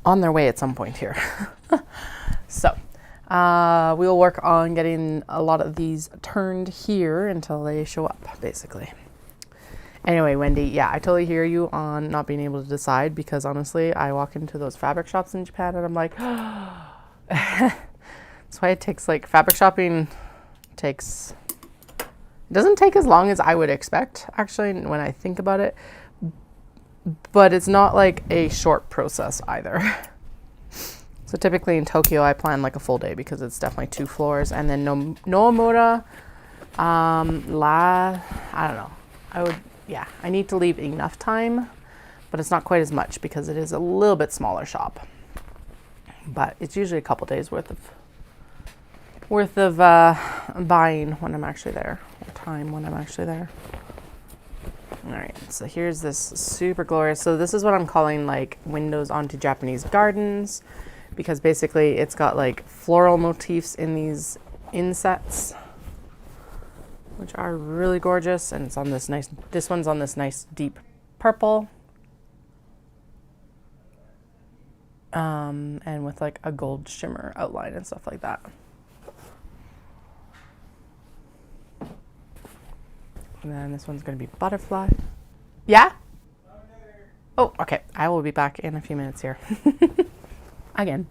on their way at some point here. So we'll work on getting a lot of these turned here until they show up, basically. Anyway, Wendy, yeah, I totally hear you on not being able to decide, because honestly, I walk into those fabric shops in Japan and I'm like, that's why it takes, like, fabric shopping takes, it doesn't take as long as I would expect, actually, when I think about it, but it's not like a short process either. So typically in Tokyo, I plan like a full day because it's definitely 2 floors. And then Nomura, I don't know. I need to leave enough time, but it's not quite as much because it is a little bit smaller shop. But it's usually a couple days worth of buying when I'm actually there, or time when I'm actually there. All right, so here's this super glorious. So this is what I'm calling like windows onto Japanese gardens, because basically it's got like floral motifs in these insets, which are really gorgeous. And it's on this one's on this nice deep purple. And with like a gold shimmer outline and stuff like that. And then this one's gonna be butterfly. Yeah? Oh, okay. I will be back in a few minutes here. Again.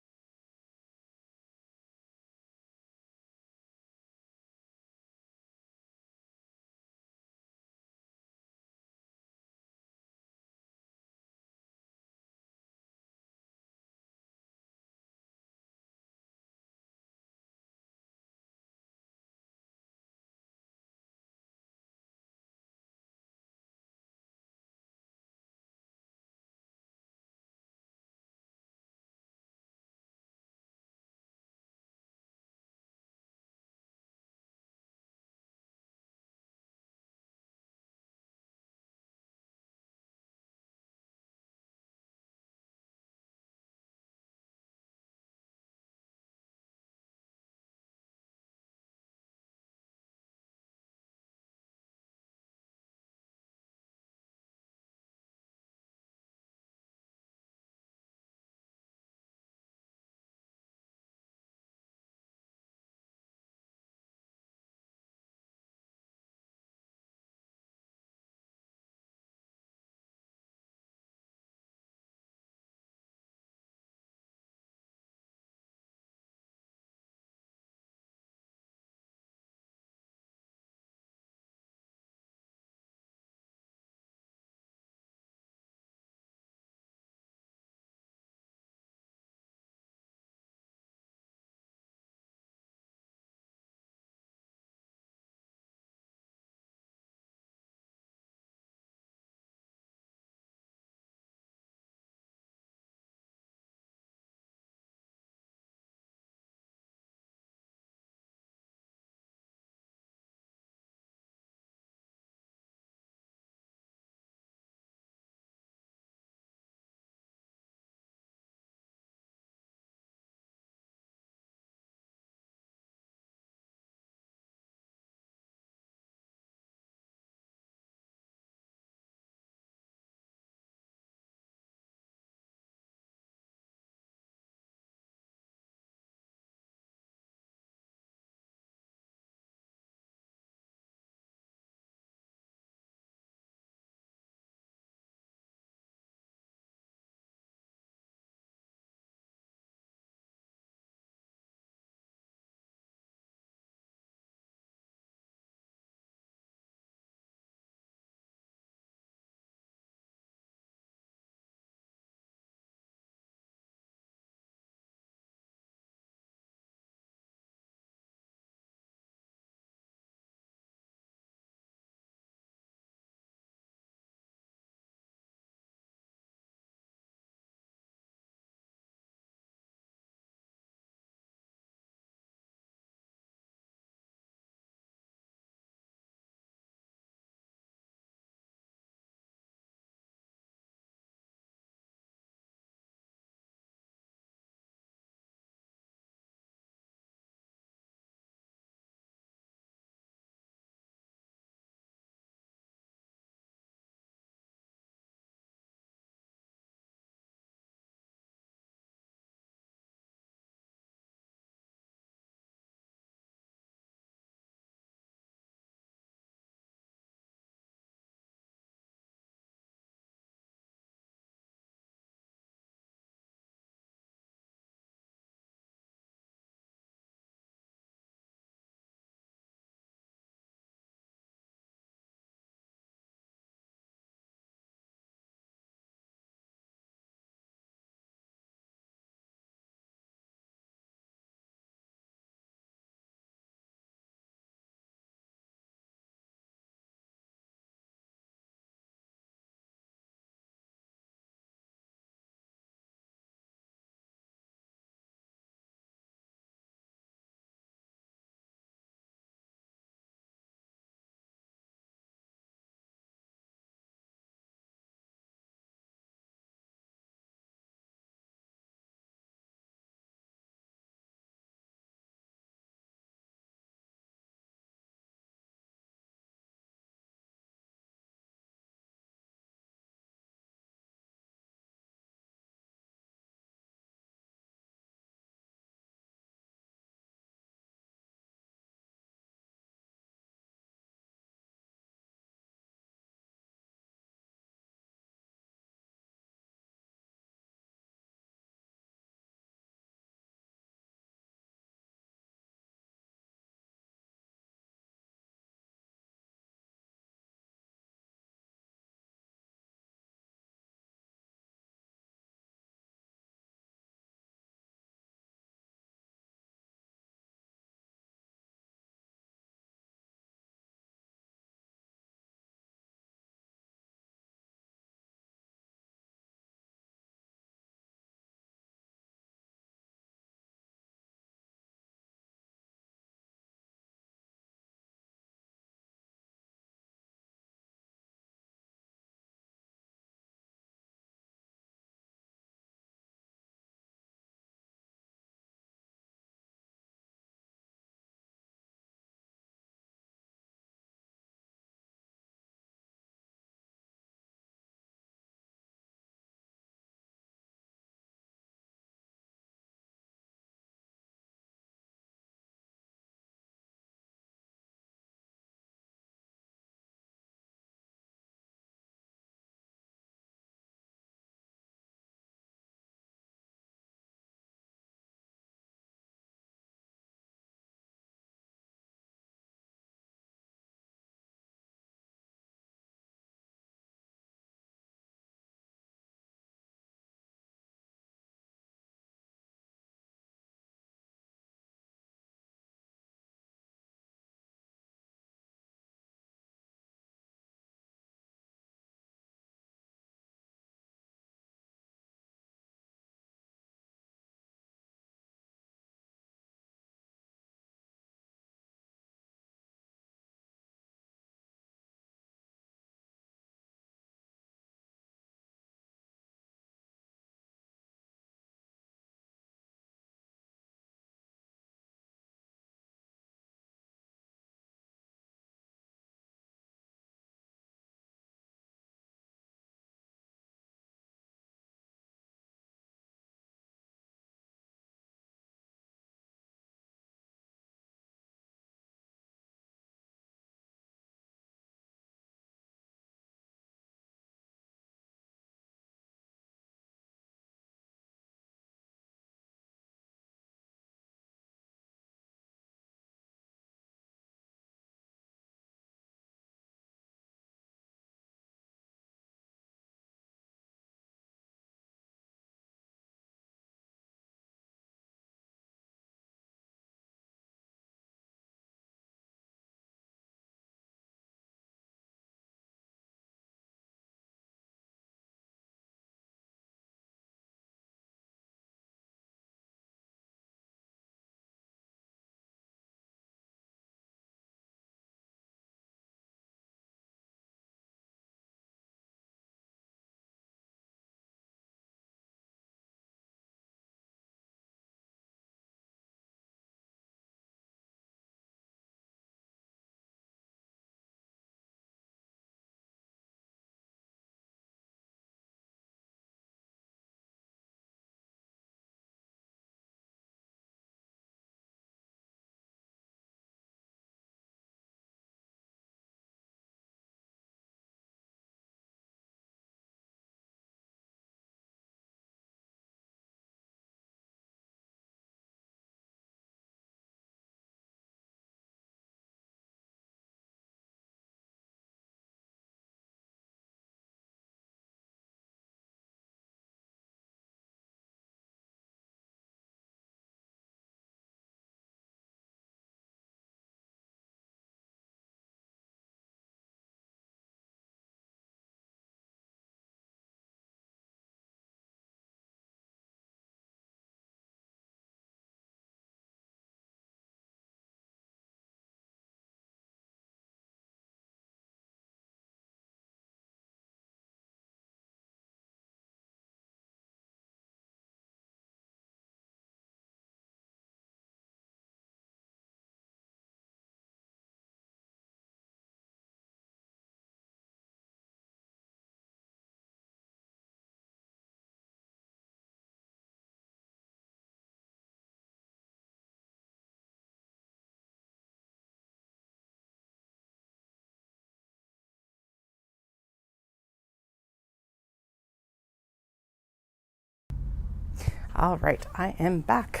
All right, I am back,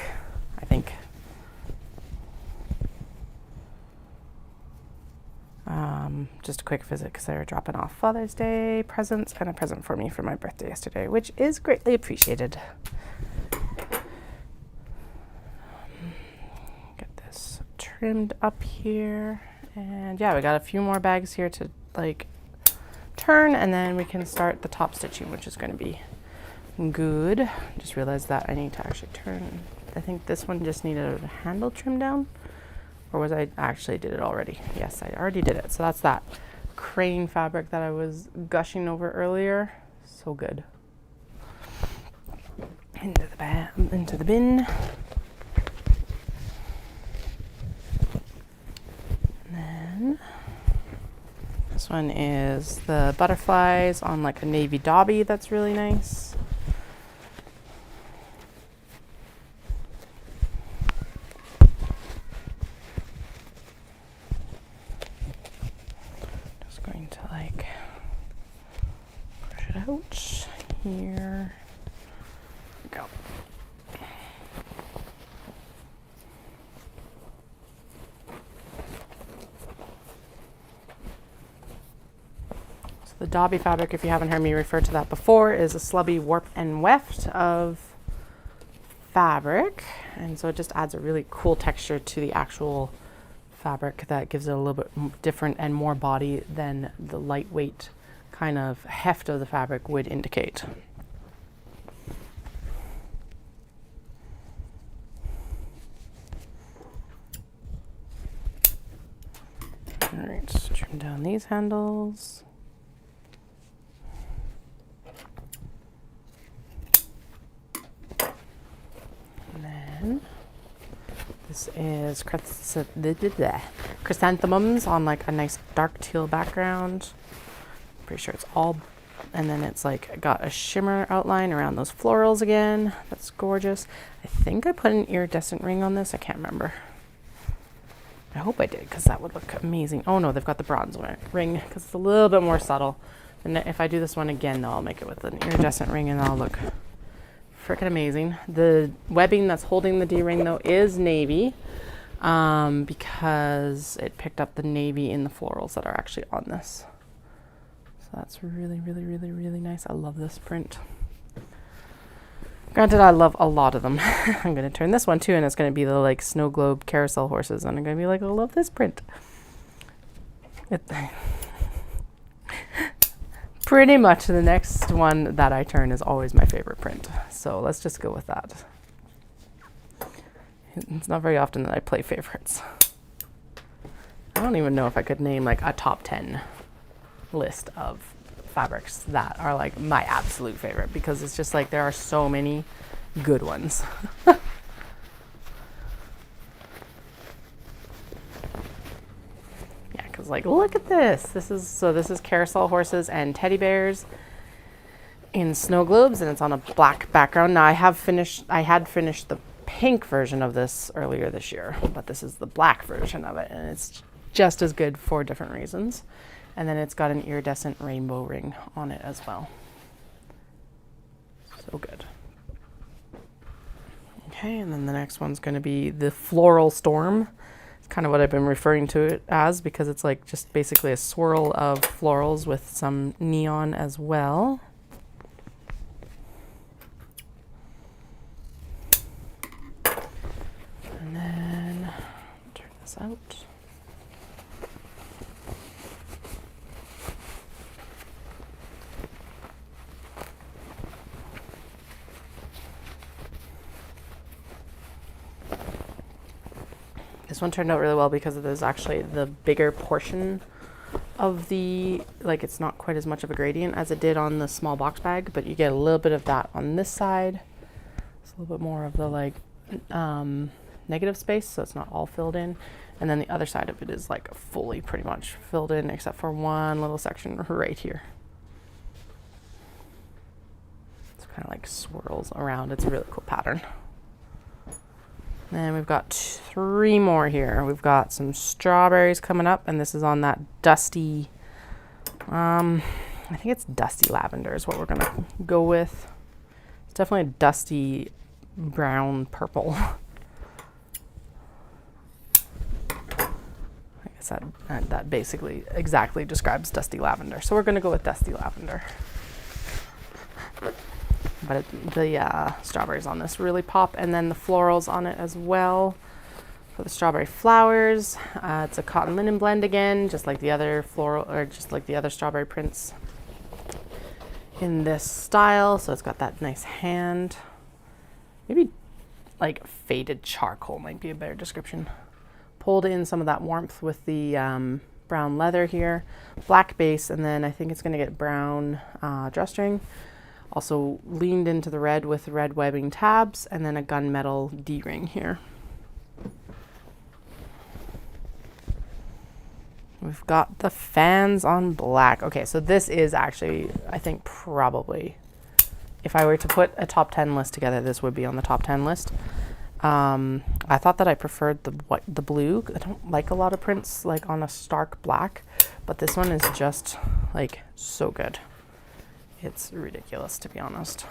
I think. Just a quick visit because they were dropping off Father's Day presents and a present for me for my birthday yesterday, which is greatly appreciated. Get this trimmed up here. And yeah, we got a few more bags here to like turn, and then we can start the top stitching, which is going to be good. Just realized that I need to actually turn. I think this one just needed a handle trim down. Or was I actually did it already? Yes, I already did it. So that's that crane fabric that I was gushing over earlier. So good. Into the bin. And then this one is the butterflies on like a navy dobby. That's really nice. Out here we go. So the dobby fabric, if you haven't heard me refer to that before, is a slubby warp and weft of fabric, and so it just adds a really cool texture to the actual fabric that gives it a little bit different and more body than the lightweight kind of heft of the fabric would indicate. All right, trim down these handles. And then this is chrysanthemums on like a nice dark teal background. Pretty sure it's all, and then it's like got a shimmer outline around those florals again. That's gorgeous. I think I put an iridescent ring on this. I can't remember. I hope I did because that would look amazing. Oh no, they've got the bronze ring because it's a little bit more subtle. And if I do this one again, though, I'll make it with an iridescent ring and that'll look freaking amazing. The webbing that's holding the D-ring though is navy because it picked up the navy in the florals that are actually on this. That's really, really, really, really nice. I love this print. Granted, I love a lot of them. I'm going to turn this one too, and it's going to be the like snow globe carousel horses, and I'm going to be like, I love this print. Pretty much the next one that I turn is always my favorite print. So let's just go with that. It's not very often that I play favorites. I don't even know if I could name like a top 10 list of fabrics that are like my absolute favorite, because it's just like there are so many good ones. Yeah, because like look at this. This is carousel horses and teddy bears in snow globes, and it's on a black background. Now I had finished the pink version of this earlier this year, but this is the black version of it, and it's just as good for different reasons. And then it's got an iridescent rainbow ring on it as well. So good. Okay, and then the next one's going to be the Floral Storm. It's kind of what I've been referring to it as, because it's like just basically a swirl of florals with some neon as well. And then turn this out. This one turned out really well because it is actually the bigger portion of the, like it's not quite as much of a gradient as it did on the small box bag, but you get a little bit of that on this side. It's a little bit more of the like negative space, so it's not all filled in. And then the other side of it is like fully pretty much filled in except for one little section right here. It's kind of like swirls around. It's a really cool pattern. And we've got 3 more here. We've got some strawberries coming up, and this is on that dusty, I think it's dusty lavender is what we're gonna go with. It's definitely a dusty brown purple. That basically exactly describes dusty lavender. So we're going to go with dusty lavender. But the strawberries on this really pop, and then the florals on it as well. For the strawberry flowers, it's a cotton linen blend again, just like the other floral, or just like the other strawberry prints in this style. So it's got that nice hand. Maybe like faded charcoal might be a better description. Pulled in some of that warmth with the brown leather here, black base, and then I think it's going to get brown drawstring. Also leaned into the red with red webbing tabs, and then a gunmetal D-ring here. We've got the fans on black. Okay, so this is actually, I think probably, if I were to put a top 10 list together, this would be on the top 10 list. I thought that I preferred the blue. I don't like a lot of prints like on a stark black, but this one is just like so good. It's ridiculous, to be honest.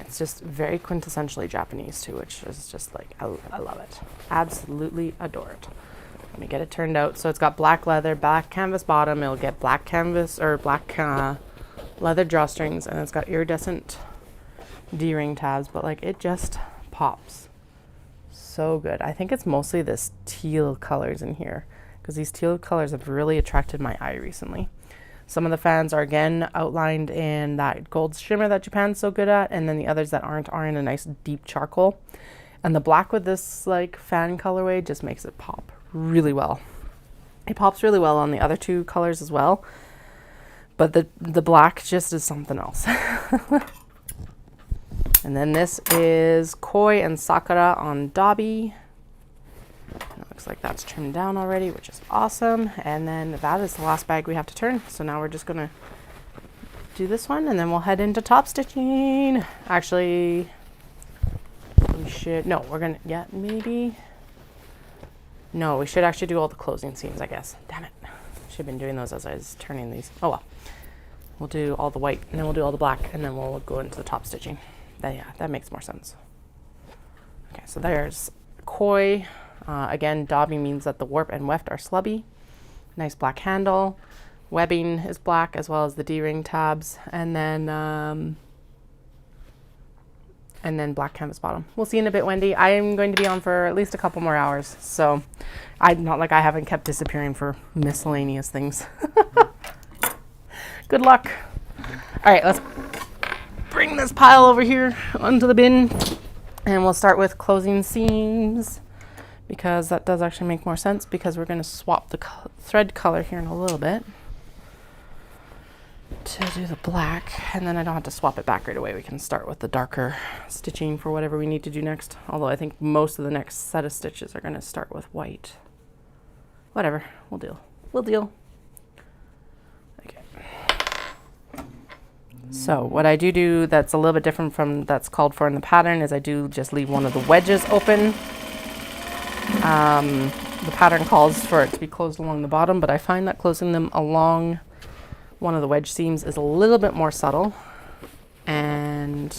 It's just very quintessentially Japanese too, which is just like, I love it. Absolutely adore it. Let me get it turned out. So it's got black leather, black canvas bottom. It'll get black canvas or black leather drawstrings, and it's got iridescent D-ring tabs, but like it just pops so good. I think it's mostly this teal colors in here, because these teal colors have really attracted my eye recently. Some of the fans are again outlined in that gold shimmer that Japan's so good at, and then the others that aren't are in a nice deep charcoal. And the black with this like fan colorway just makes it pop really well. It pops really well on the other two colors as well, but the black just is something else. And then this is Koi and Sakura on Dobby. And it looks like that's trimmed down already, which is awesome. And then that is the last bag we have to turn. So now we're just gonna do this one, and then we'll head into top stitching. Actually, we should, no, we're gonna, yeah, maybe. No, we should actually do all the closing seams, I guess. Damn it. Should have been doing those as I was turning these. Oh well. We'll do all the white, and then we'll do all the black, and then we'll go into the top stitching. Yeah, that makes more sense. Okay, so there's Koi. Again, Dobby means that the warp and weft are slubby. Nice black handle. Webbing is black, as well as the D-ring tabs, and then black canvas bottom. We'll see in a bit, Wendy. I am going to be on for at least a couple more hours, so I'm not like I haven't kept disappearing for miscellaneous things. Good luck. All right, let's bring this pile over here onto the bin, and we'll start with closing seams, because that does actually make more sense, because we're going to swap the thread color here in a little bit to do the black, and then I don't have to swap it back right away. We can start with the darker stitching for whatever we need to do next, although I think most of the next set of stitches are going to start with white. Whatever, we'll deal. Okay. So what I do that's a little bit different from that's called for in the pattern is I do just leave one of the wedges open. The pattern calls for it to be closed along the bottom, but I find that closing them along one of the wedge seams is a little bit more subtle, and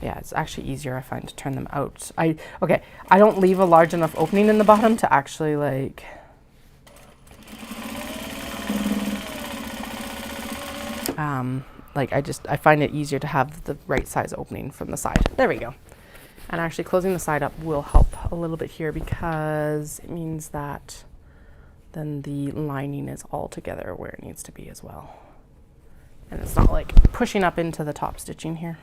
yeah, it's actually easier, I find, to turn them out. I don't leave a large enough opening in the bottom to actually like I find it easier to have the right size opening from the side. There we go. And actually closing the side up will help a little bit here, because it means that then the lining is all together where it needs to be as well. And it's not like pushing up into the top stitching here.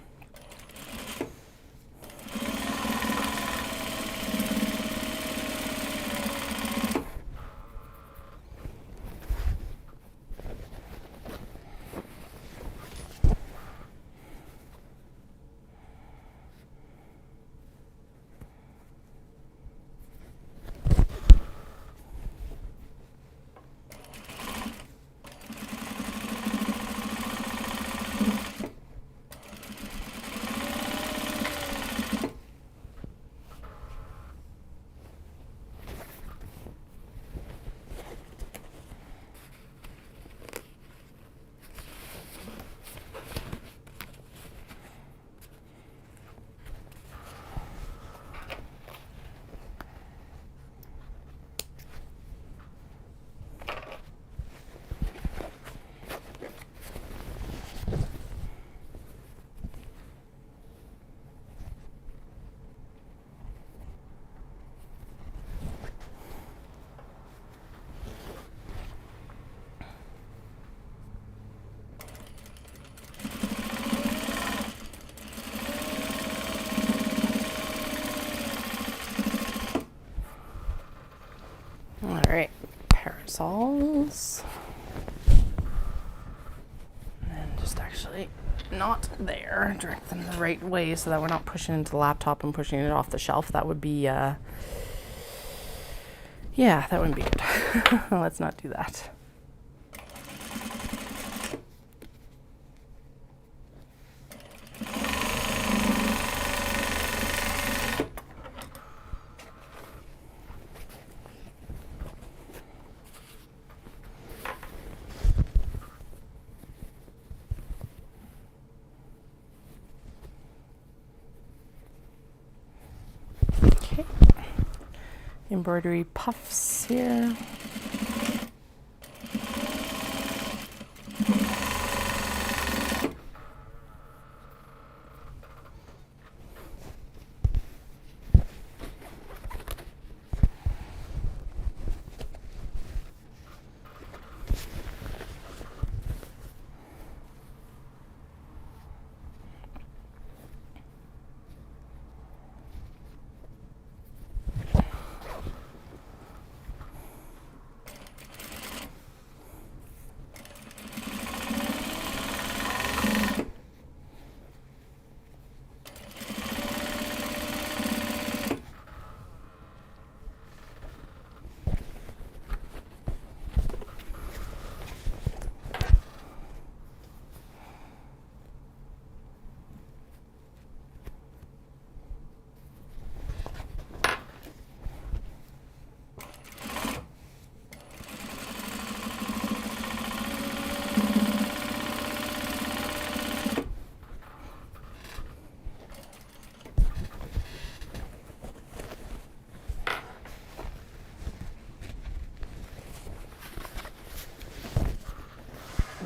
corpsols. And just actually not there. Direct them the right way so that we're not pushing into the laptop and pushing it off the shelf. That would be, yeah, that wouldn't be good. Let's not do that. Embroidery puffs here.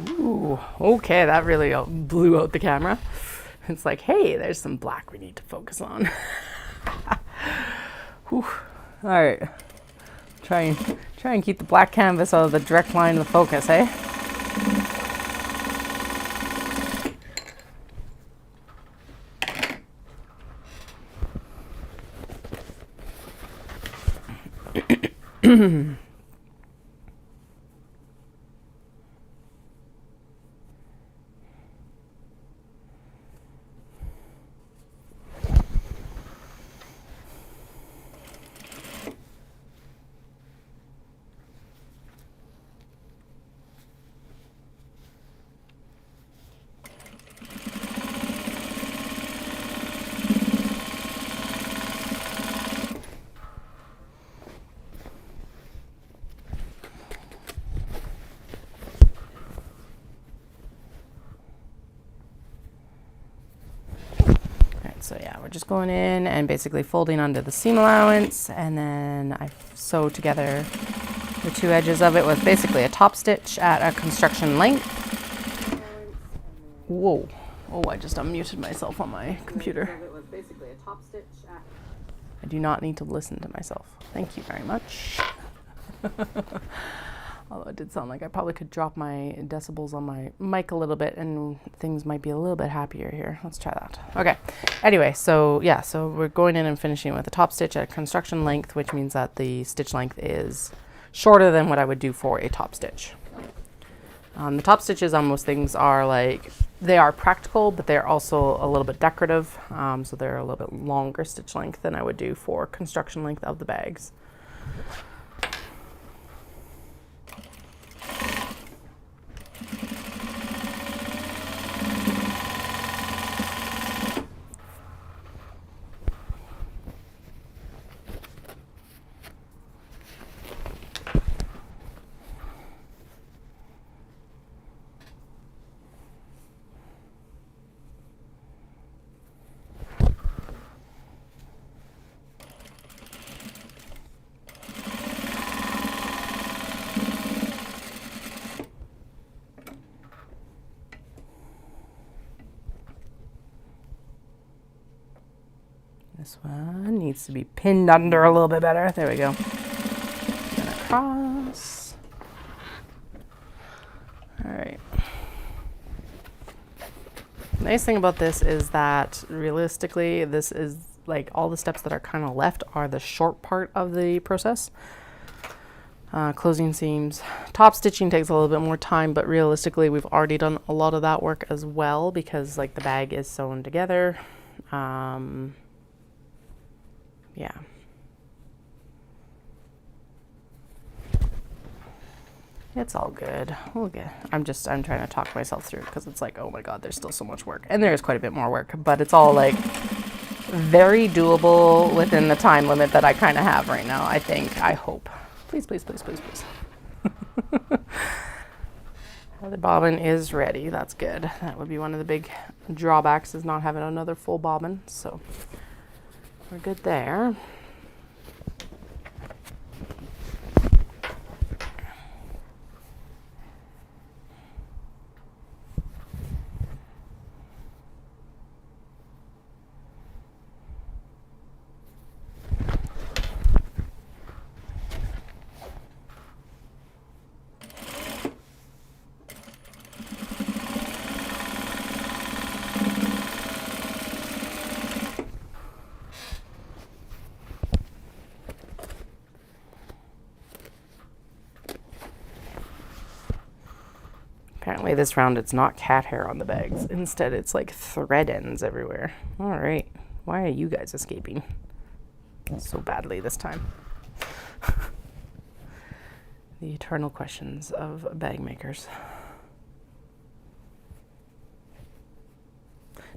Ooh, okay, that really blew out the camera. It's like, hey, there's some black we need to focus on. Whew. All right, try and keep the black canvas out of the direct line of the focus, eh? So yeah, we're just going in and basically folding onto the seam allowance, and then I sew together the two edges of it with basically a top stitch at a construction length. Whoa. Oh, I just unmuted myself on my computer. I do not need to listen to myself. Thank you very much. Although it did sound like I probably could drop my decibels on my mic a little bit and things might be a little bit happier here. Let's try that. Okay. Anyway, so yeah, so we're going in and finishing with a top stitch at construction length, which means that the stitch length is shorter than what I would do for a top stitch. The top stitches on most things are like, they are practical, but they're also a little bit decorative. So they're a little bit longer stitch length than I would do for construction length of the bags. This one needs to be pinned under a little bit better. There we go. And across. All right. Nice thing about this is that realistically, this is like all the steps that are kind of left are the short part of the process. Closing seams. Top stitching takes a little bit more time, but realistically we've already done a lot of that work as well because like the bag is sewn together. Yeah. It's all good. We'll get. I'm trying to talk myself through it because it's like, oh my God, there's still so much work. And there is quite a bit more work, but it's all like very doable within the time limit that I kind of have right now, I think. I hope. Please, please, please, please, please. The bobbin is ready. That's good. That would be one of the big drawbacks, is not having another full bobbin. So we're good there. Apparently this round it's not cat hair on the bags. Instead it's like thread ends everywhere. All right. Why are you guys escaping so badly this time? The eternal questions of bag makers.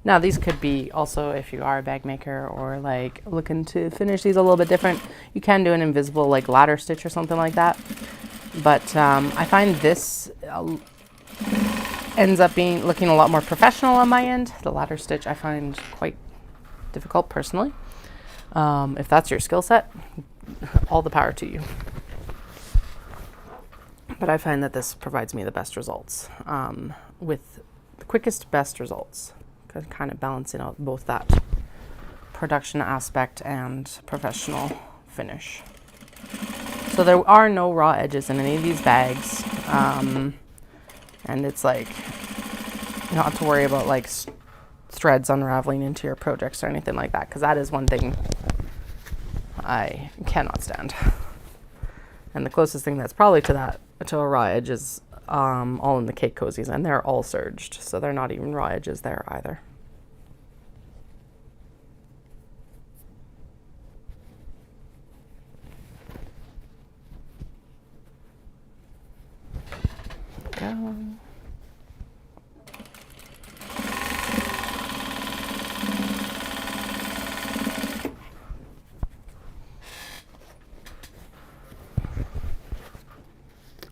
Now these could be also, if you are a bag maker or like looking to finish these a little bit different, you can do an invisible like ladder stitch or something like that. But I find this ends up looking a lot more professional on my end. The ladder stitch I find quite difficult personally. If that's your skill set, all the power to you. But I find that this provides me the best results, with the quickest, best results. Kind of balancing out both that production aspect and professional finish. So there are no raw edges in any of these bags. And it's like, you don't have to worry about like threads unraveling into your projects or anything like that, because that is one thing I cannot stand. And the closest thing that's probably to that, to a raw edge, is all in the cake cozies, and they're all serged, so they're not even raw edges there either. Go.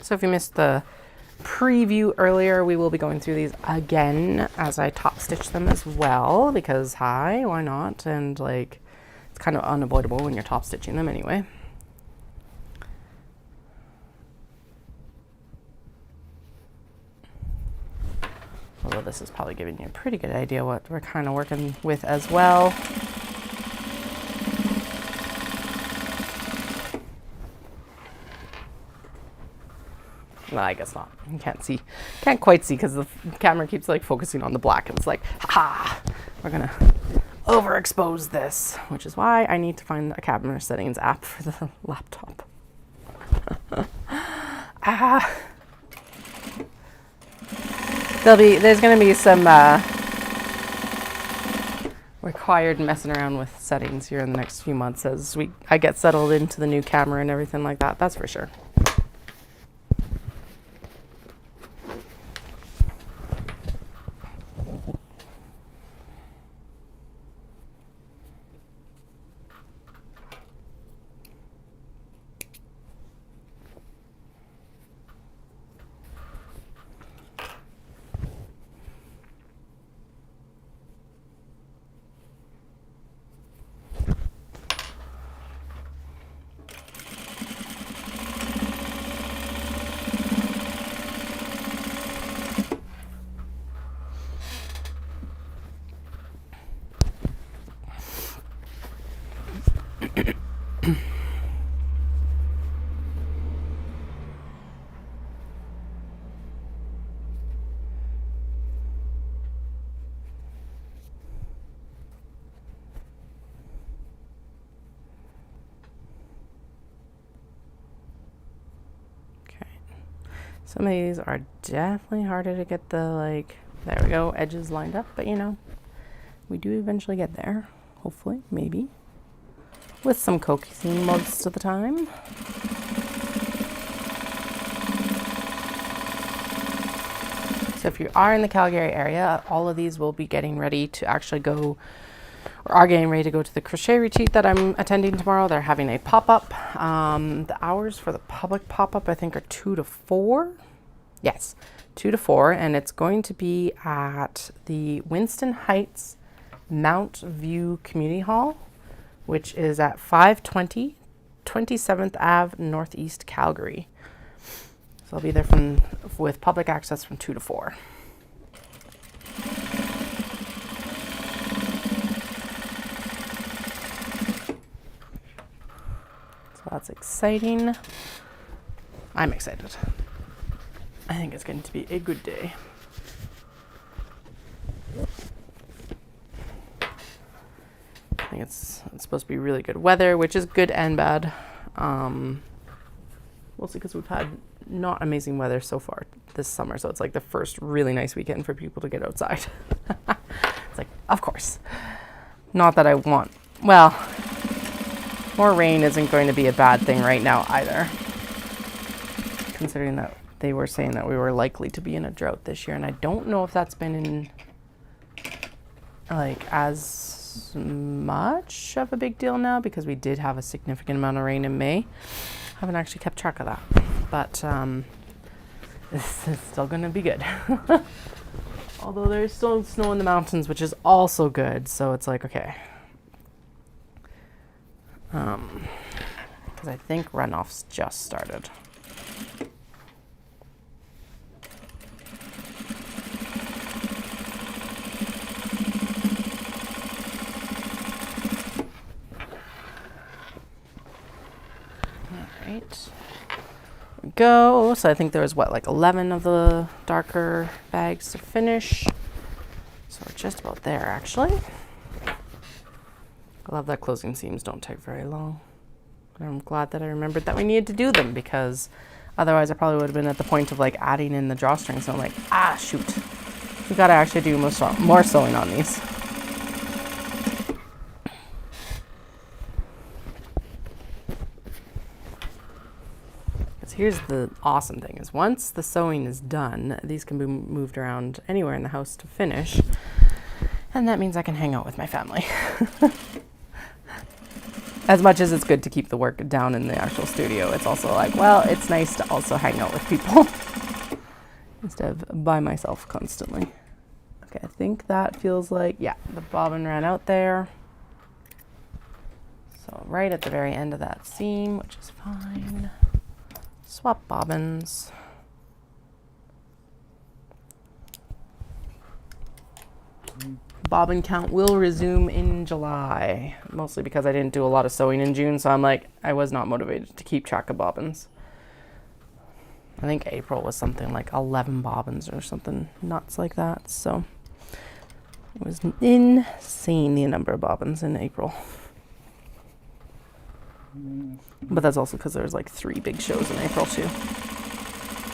So if you missed the preview earlier, we will be going through these again as I top stitch them as well, because hi, why not? And like, it's kind of unavoidable when you're top stitching them anyway. Although this is probably giving you a pretty good idea what we're kind of working with as well. No, I guess not. You can't see. Can't quite see because the camera keeps like focusing on the black. It's like, ha! We're gonna overexpose this, which is why I need to find a camera settings app for the laptop. There's gonna be some required messing around with settings here in the next few months as I get settled into the new camera and everything like that. That's for sure. Some of these are definitely harder to get the, like, there we go, edges lined up, but you know, we do eventually get there, hopefully, maybe, with some cozies most of the time. So if you are in the Calgary area, all of these will be getting ready to actually go, or are getting ready to go to the crochet retreat that I'm attending tomorrow. They're having a pop-up. The hours for the public pop-up, I think, are 2 to 4. Yes, 2 to 4, and it's going to be at the Winston Heights Mount View Community Hall, which is at 520 27th Ave, Northeast Calgary. So I'll be there with public access from 2 to 4. So that's exciting. I'm excited. I think it's going to be a good day. I think it's supposed to be really good weather, which is good and bad. Mostly because we've had not amazing weather so far this summer, so it's like the first really nice weekend for people to get outside. It's like, of course. Not that I want, well, more rain isn't going to be a bad thing right now either, considering that they were saying that we were likely to be in a drought this year, and I don't know if that's been in like as much of a big deal now, because we did have a significant amount of rain in May. Haven't actually kept track of that, but this is still going to be good. Although there's still snow in the mountains, which is also good, so it's like, okay. Because I think runoffs just started. Go. So I think there was what, like 11 of the darker bags to finish. So we're just about there actually. I love that closing seams don't take very long. I'm glad that I remembered that we needed to do them, because otherwise I probably would have been at the point of like adding in the drawstring. So I'm like, shoot, we gotta actually do more sewing on these. Here's the awesome thing, is once the sewing is done, these can be moved around anywhere in the house to finish. And that means I can hang out with my family. As much as it's good to keep the work down in the actual studio, it's also like, well, it's nice to also hang out with people instead of by myself constantly. Okay, I think that feels like, yeah, the bobbin ran out there. So right at the very end of that seam, which is fine. Swap bobbins. Bobbin count will resume in July, mostly because I didn't do a lot of sewing in June, so I'm like, I was not motivated to keep track of bobbins. I think April was something like 11 bobbins or something nuts like that, so it was insane the number of bobbins in April. But that's also because there's like 3 big shows in April too.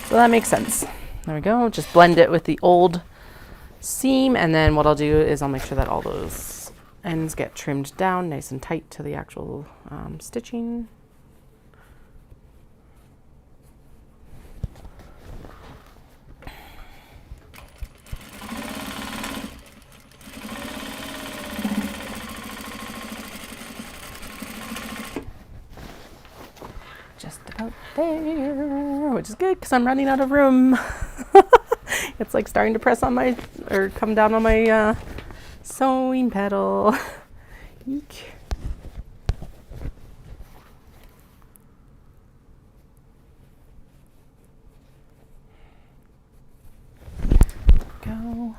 So that makes sense. There we go. Just blend it with the old seam, and then what I'll do is I'll make sure that all those ends get trimmed down nice and tight to the actual stitching. Out there, which is good because I'm running out of room. It's like starting to press on my, or come down on my sewing pedal. Eek. Go.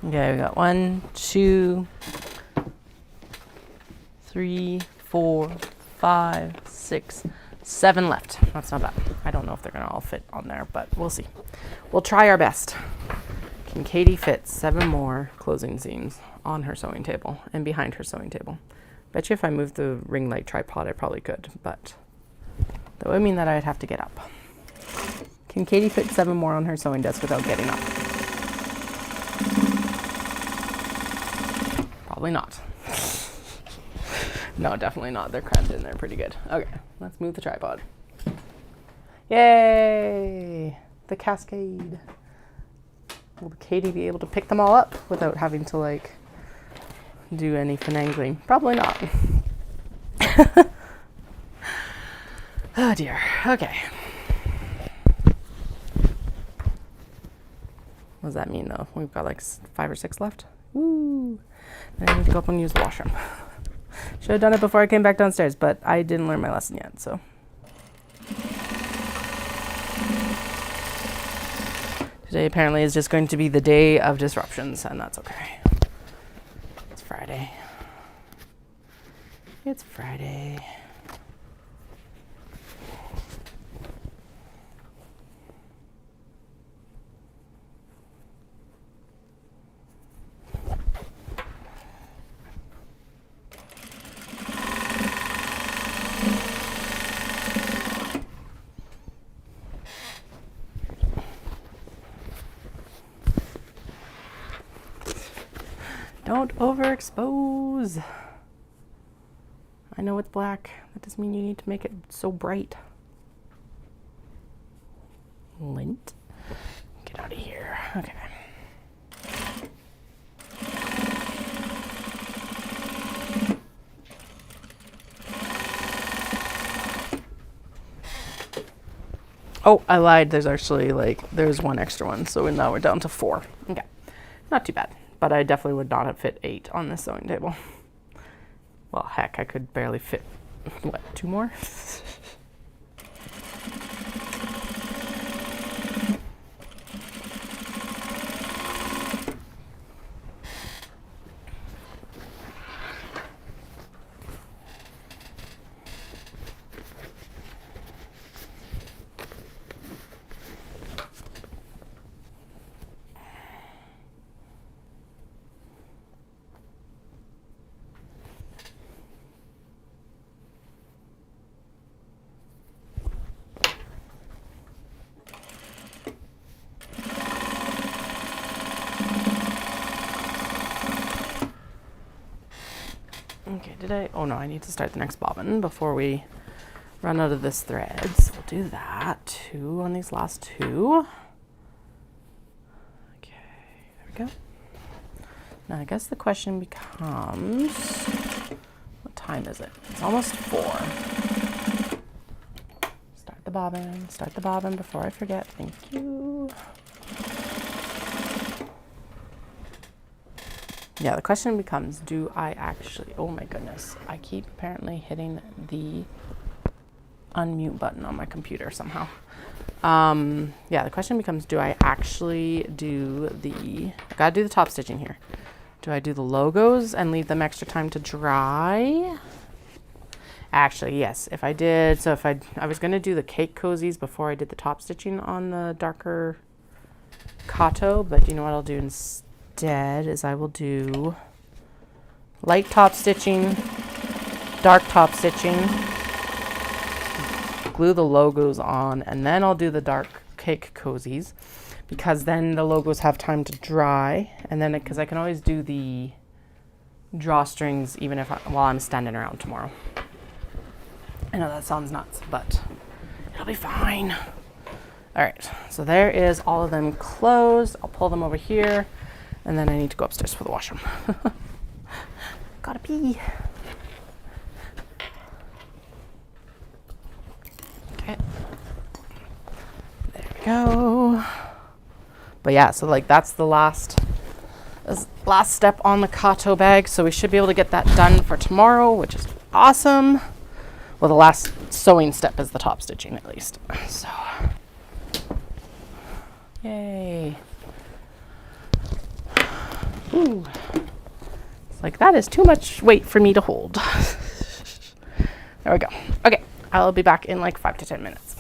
Okay, we got 1, 2, 3, 4, 5, 6, 7 left. That's not bad. I don't know if they're gonna all fit on there, but we'll see. We'll try our best. Can Katie fit 7 more closing seams on her sewing table and behind her sewing table? Bet you if I moved the ring light tripod, I probably could, but that would mean that I'd have to get up. Can Katie fit 7 more on her sewing desk without getting up? Probably not. No, definitely not. They're cramped in there pretty good. Okay, let's move the tripod. Yay! The cascade. Will Katie be able to pick them all up without having to like do any finagling? Probably not. Oh dear. Okay. What does that mean though? We've got like 5 or 6 left. Woo! Then I need to go up and use the washroom. Should have done it before I came back downstairs, but I didn't learn my lesson yet, so. Today apparently is just going to be the day of disruptions, and that's okay. It's Friday. It's Friday. Don't overexpose. I know it's black. That doesn't mean you need to make it so bright. Lint. Get out of here. Okay. Oh, I lied. There's actually there's 1 extra one. So now we're down to 4. Okay. Not too bad. But I definitely would not have fit 8 on this sewing table. Well, heck, I could barely fit, what, 2 more? Okay, did I? Oh no, I need to start the next bobbin before we run out of this thread. So we'll do that. 2 on these last 2. Okay, there we go. Now I guess the question becomes, what time is it? It's almost 4. Start the bobbin before I forget. Thank you. Yeah, the question becomes, do I actually, oh my goodness, I keep apparently hitting the unmute button on my computer somehow. Yeah, the question becomes, do I actually do I gotta do the top stitching here. Do I do the logos and leave them extra time to dry? Actually, yes, if I did, so if I was gonna do the cake cozies before I did the top stitching on the darker Kato, but you know what I'll do instead is I will do light top stitching, dark top stitching, glue the logos on, and then I'll do the dark cake cozies, because then the logos have time to dry, and then because I can always do the drawstrings even if while I'm standing around tomorrow. I know that sounds nuts, but it'll be fine. All right, so there is all of them closed. I'll pull them over here, and then I need to go upstairs for the washroom. Gotta pee. Okay, there we go. But yeah, so like that's the last step on the Kato bag, so we should be able to get that done for tomorrow, which is awesome. Well, the last sewing step is the top stitching at least. So, yay. Ooh. It's like that is too much weight for me to hold. There we go. Okay, I'll be back in like 5 to 10 minutes.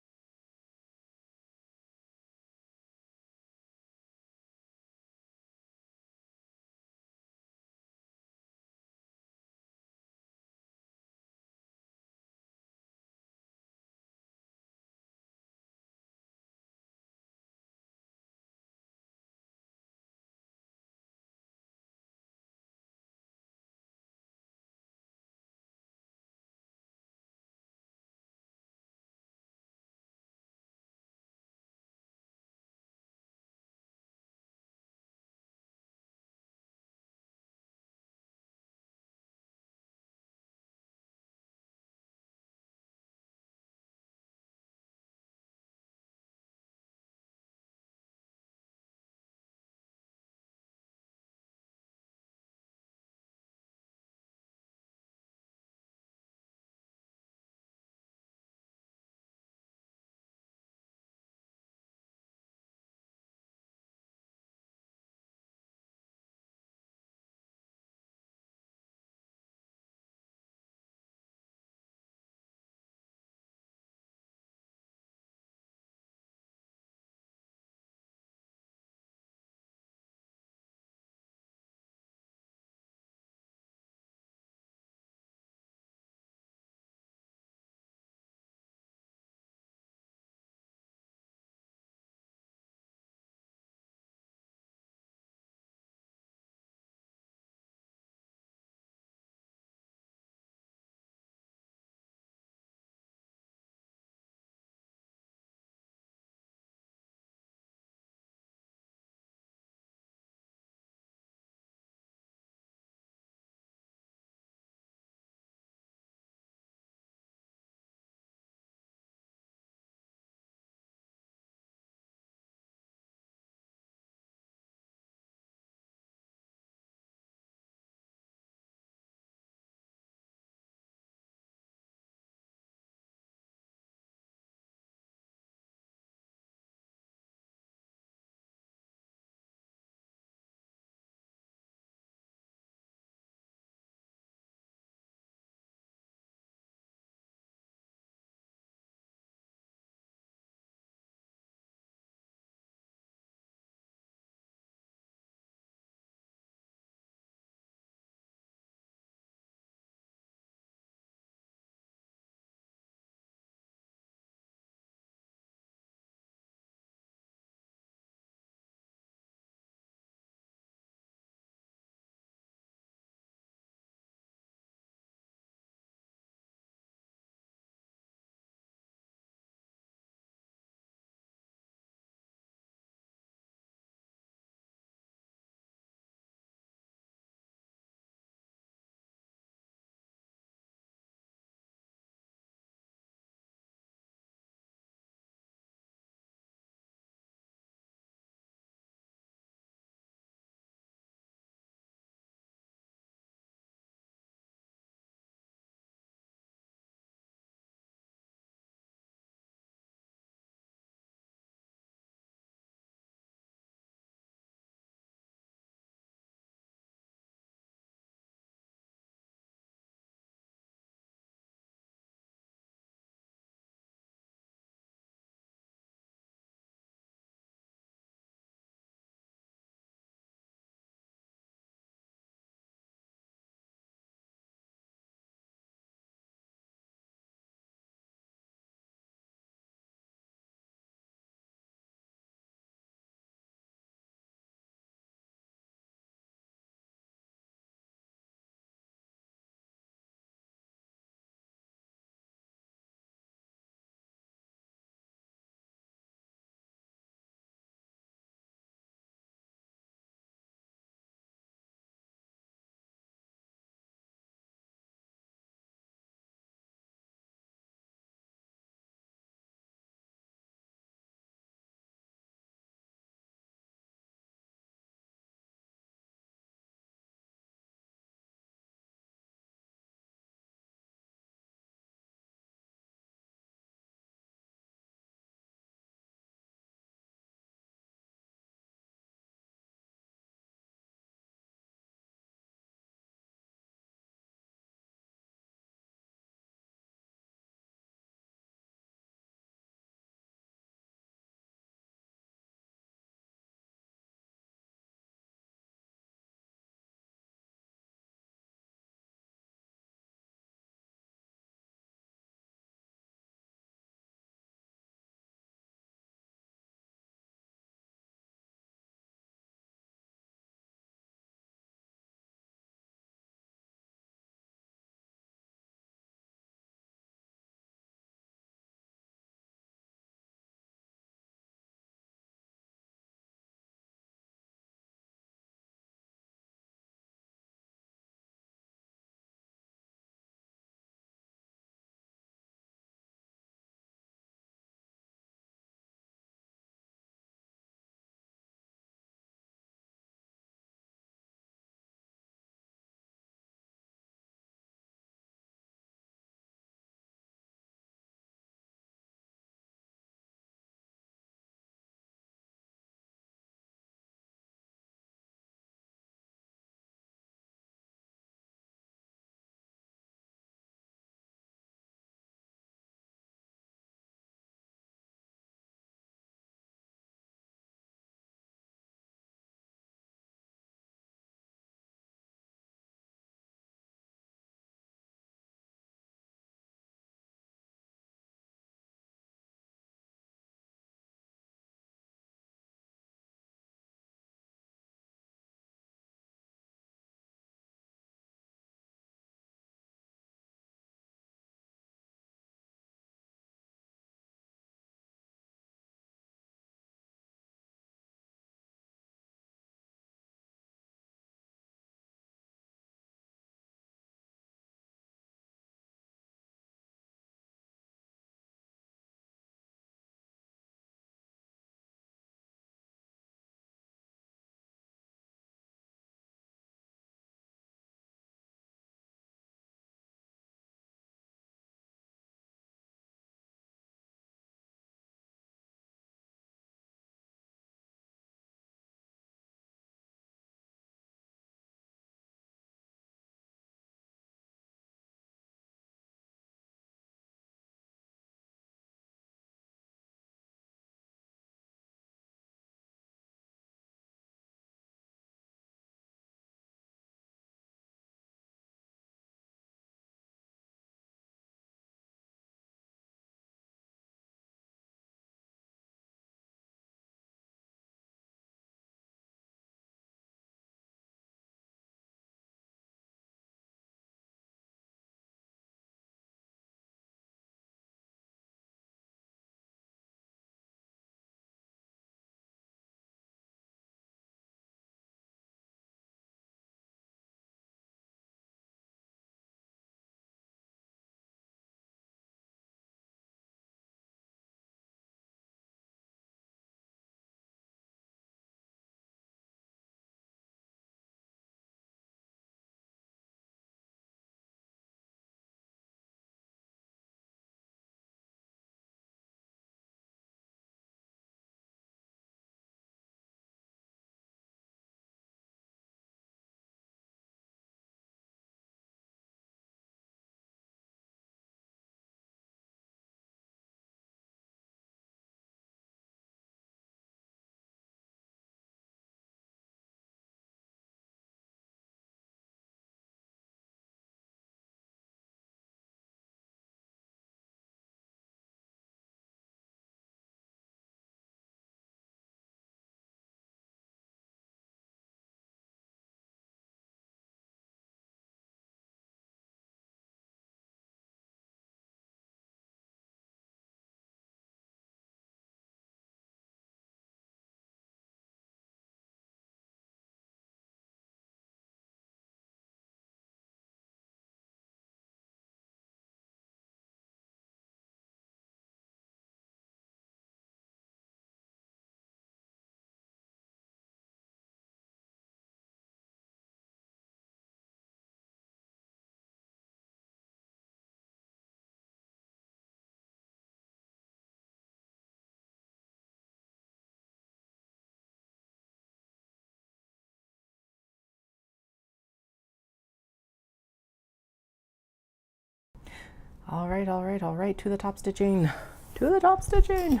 All right, all right, all right, to the top stitching, to the top stitching.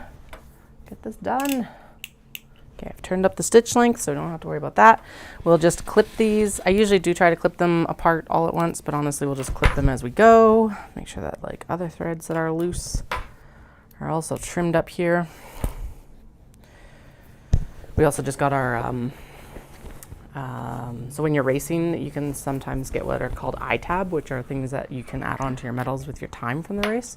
Get this done. Okay, I've turned up the stitch length, so don't have to worry about that. We'll just clip these. I usually do try to clip them apart all at once, but honestly, we'll just clip them as we go. Make sure that like other threads that are loose are also trimmed up here. We also just got our, so when you're racing, you can sometimes get what are called eye-tab, which are things that you can add on to your medals with your time from the race.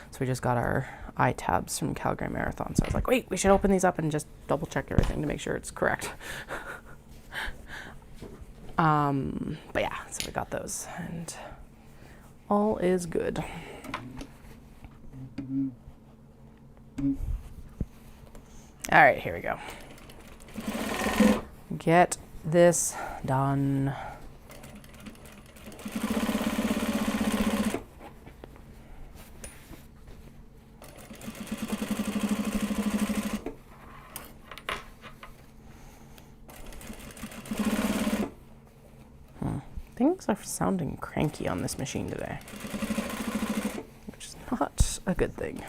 So we just got our eye-tabs from Calgary Marathon. So I was like, wait, we should open these up and just double check everything to make sure it's correct. But yeah, so we got those and all is good. All right, here we go. Get this done. Things are sounding cranky on this machine today, which is not a good thing.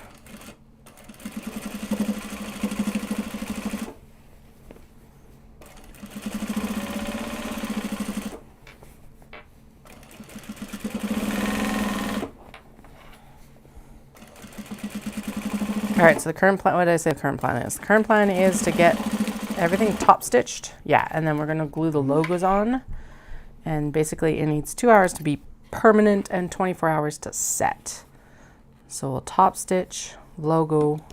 All right, so the current plan, what did I say the current plan is? The current plan is to get everything top stitched. Yeah, and then we're gonna glue the logos on. And basically it needs 2 hours to be permanent and 24 hours to set. So we'll top stitch, logo,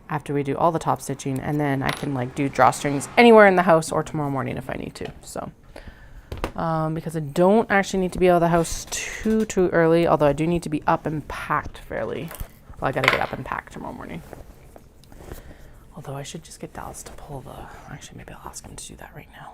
after we do all the top stitching, and then I can like do drawstrings anywhere in the house or tomorrow morning if I need to. So, because I don't actually need to be out of the house too early, although I do need to be up and packed fairly. Well, I gotta get up and pack tomorrow morning. Although I should just get Dallas to pull the, actually maybe I'll ask him to do that right now.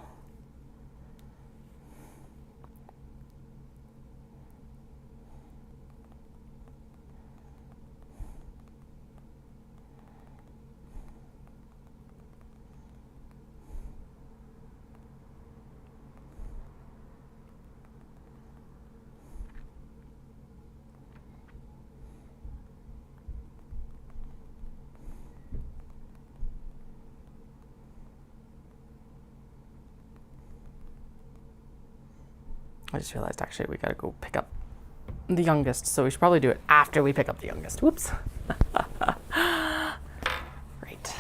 I just realized actually we gotta go pick up the youngest, so we should probably do it after we pick up the youngest. Whoops. Right.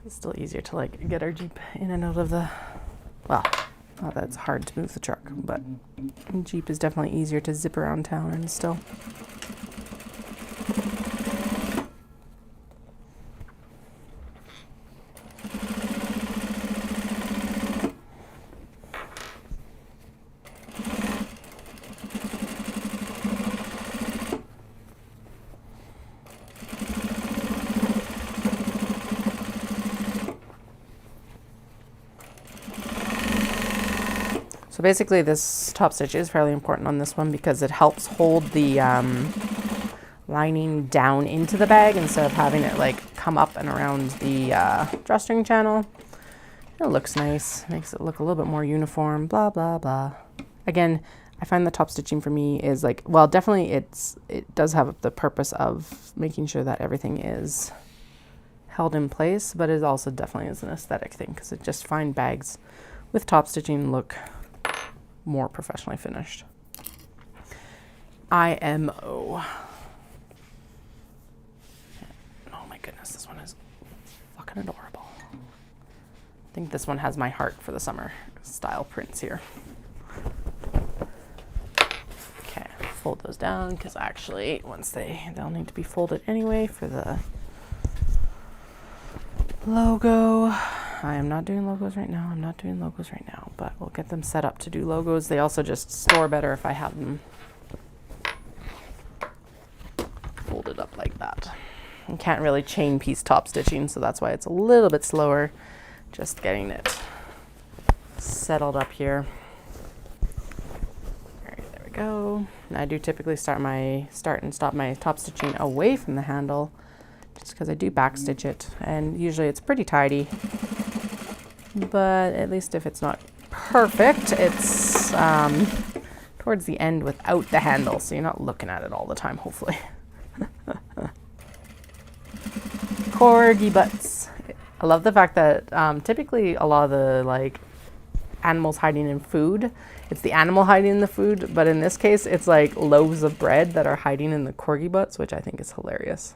It's still easier to like get our Jeep in and out of the, well, not that it's hard to move the truck, but Jeep is definitely easier to zip around town and still. So basically this top stitch is fairly important on this one because it helps hold the lining down into the bag instead of having it like come up and around the drawstring channel. It looks nice, makes it look a little bit more uniform, blah, blah, blah. Again, I find the top stitching for me is like, well, definitely it does have the purpose of making sure that everything is held in place, but it also definitely is an aesthetic thing because it just find bags with top stitching look more professionally finished. IMO. Oh my goodness, this one is fucking adorable. I think this one has my heart for the summer style prints here. Okay, fold those down because actually once they'll need to be folded anyway for the logo. I am not doing logos right now. I'm not doing logos right now, but we'll get them set up to do logos. They also just store better if I have them folded up like that. I can't really chain piece top stitching, so that's why it's a little bit slower just getting it settled up here. All right, there we go. And I do typically start and stop my top stitching away from the handle just because I do back stitch it, and usually it's pretty tidy. But at least if it's not perfect, it's towards the end without the handle, so you're not looking at it all the time, hopefully. Corgi butts. I love the fact that typically a lot of the like animals hiding in food, it's the animal hiding in the food, but in this case it's like loaves of bread that are hiding in the corgi butts, which I think is hilarious.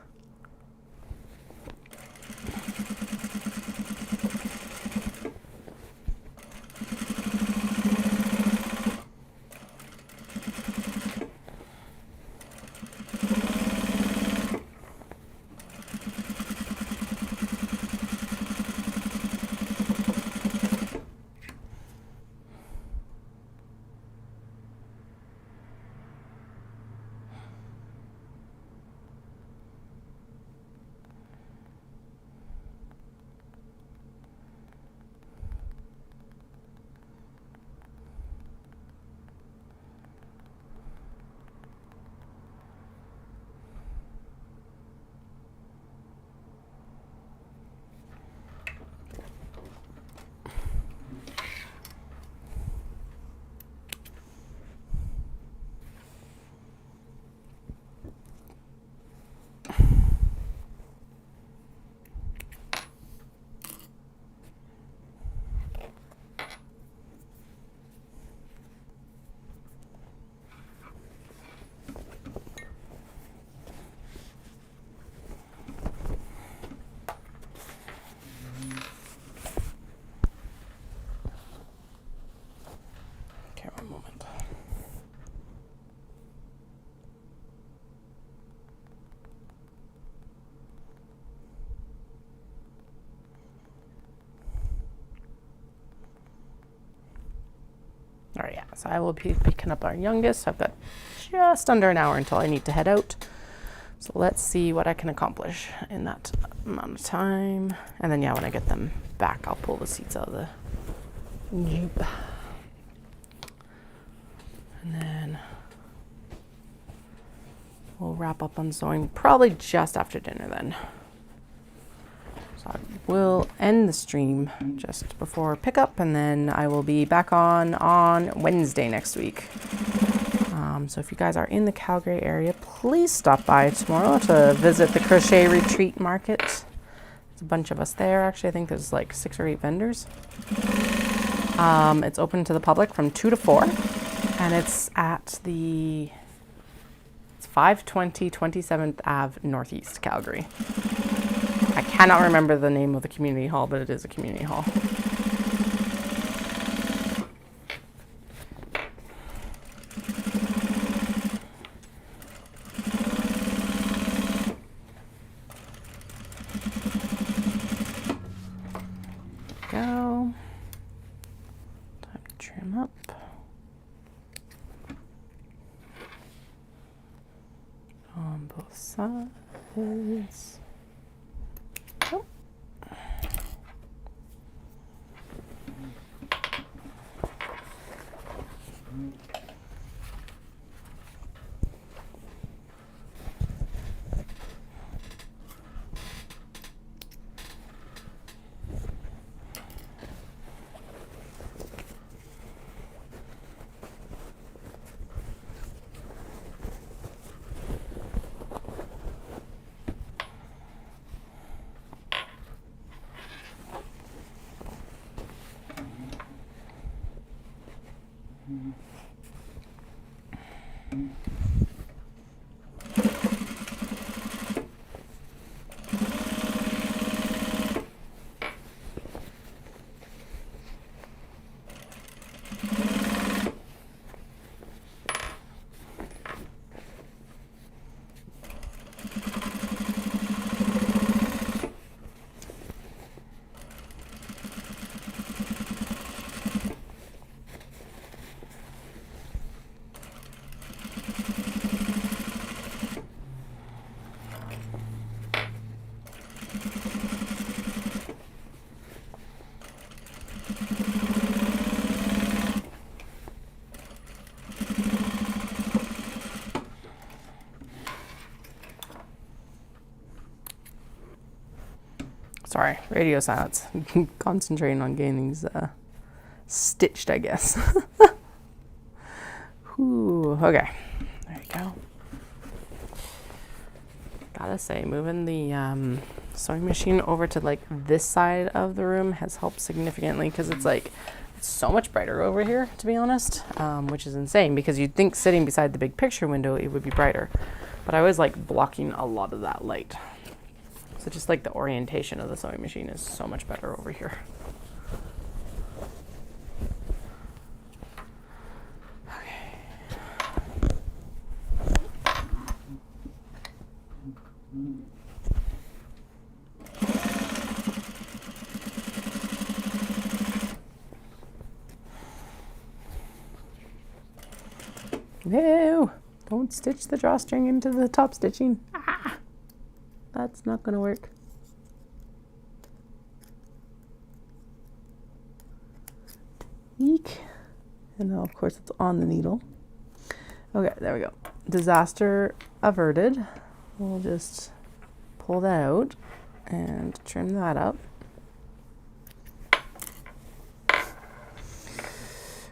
All right, yeah, so I will be picking up our youngest. I've got just under an hour until I need to head out. So let's see what I can accomplish in that amount of time. And then, yeah, when I get them back, I'll pull the seats out of the Jeep. And then we'll wrap up on sewing probably just after dinner then. So I will end the stream just before pickup, and then I will be back on Wednesday next week. So if you guys are in the Calgary area, please stop by tomorrow to visit the Crochet Retreat Market. There's a bunch of us there. Actually, I think there's like 6 or 8 vendors. It's open to the public from 2 to 4, and it's at it's 520 27th Ave Northeast, Calgary. I cannot remember the name of the community hall, but it is a community hall. Go. Time to trim up. On both sides. Oh. Sorry, radio silence. Concentrating on getting these stitched, I guess. Whew, okay, there you go. Gotta say, moving the sewing machine over to like this side of the room has helped significantly, because it's like, it's so much brighter over here, to be honest, which is insane, because you'd think sitting beside the big picture window it would be brighter, but I was like blocking a lot of that light. So just like the orientation of the sewing machine is so much better over here. No, don't stitch the drawstring into the top stitching. Ah, that's not gonna work. Eek. And now, of course, it's on the needle. Okay, there we go. Disaster averted. We'll just pull that out and trim that up.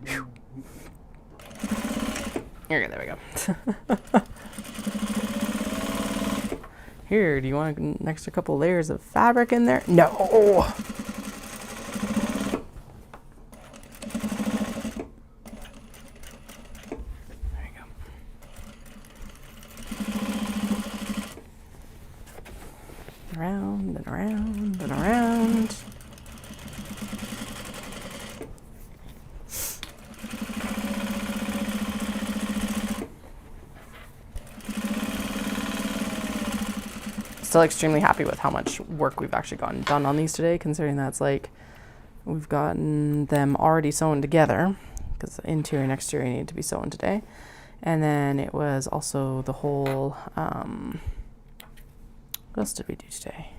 Whew. Okay, there we go. Here, do you want an extra couple layers of fabric in there? No! There you go. Around and around and around. Still extremely happy with how much work we've actually gotten done on these today, considering that's like we've gotten them already sewn together, because interior and exterior need to be sewn today, and then it was also the whole what else did we do today?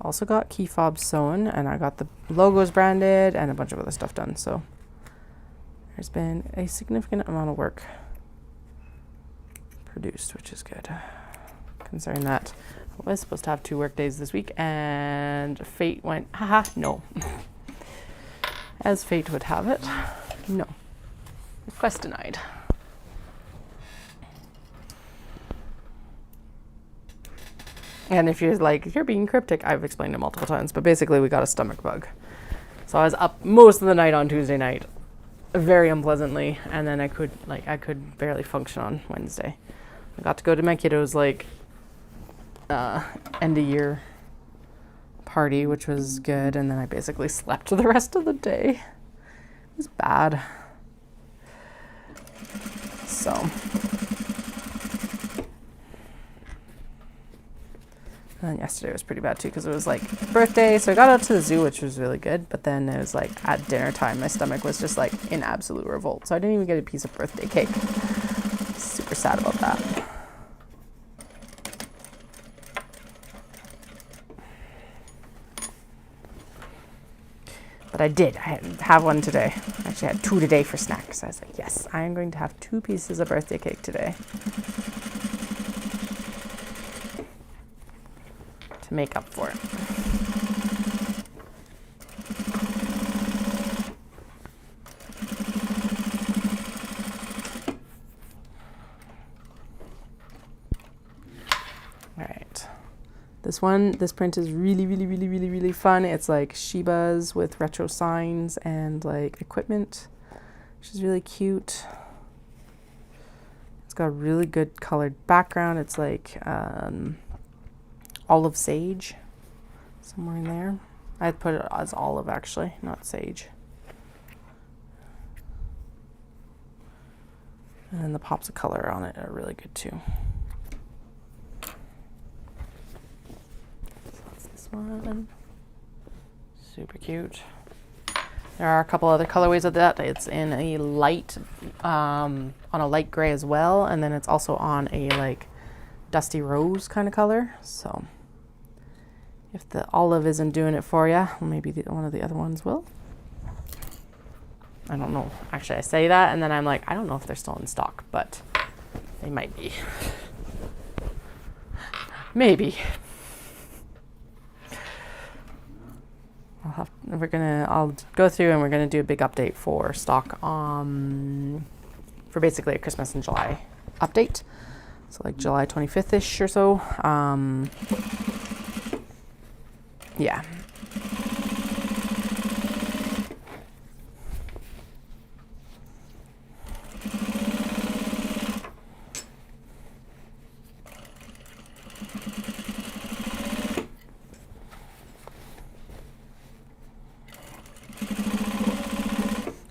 Also got key fobs sewn, and I got the logos branded and a bunch of other stuff done. So there's been a significant amount of work produced, which is good, considering that I was supposed to have 2 work days this week, and fate went, haha, no. As fate would have it, no. Request denied. And if you're like, you're being cryptic, I've explained it multiple times, but basically we got a stomach bug. So I was up most of the night on Tuesday night, very unpleasantly, and then I could barely function on Wednesday. I got to go to my kiddos' like end of year party, which was good, and then I basically slept the rest of the day. It was bad. So and then yesterday was pretty bad too, because it was like birthday, so I got out to the zoo, which was really good, but then it was like at dinner time my stomach was just like in absolute revolt, so I didn't even get a piece of birthday cake. Super sad about that. But I did. I have one today. I actually had 2 today for snacks. I was like, yes, I am going to have 2 pieces of birthday cake today to make up for it. All right. This print is really fun. It's like Shibas with retro signs and like equipment, which is really cute. It's got a really good colored background. It's like olive sage somewhere in there. I'd put it as olive actually, not sage. And then the pops of color on it are really good too. One. Super cute. There are a couple other colorways of that. It's in a light, on a light gray as well, and then it's also on a like dusty rose kind of color. So if the olive isn't doing it for you, maybe one of the other ones will. I don't know. Actually, I say that, and then I'm like, I don't know if they're still in stock, but they might be. Maybe. I'll go through and we're gonna do a big update for stock for basically a Christmas in July update. So like July 25th-ish or so. Yeah.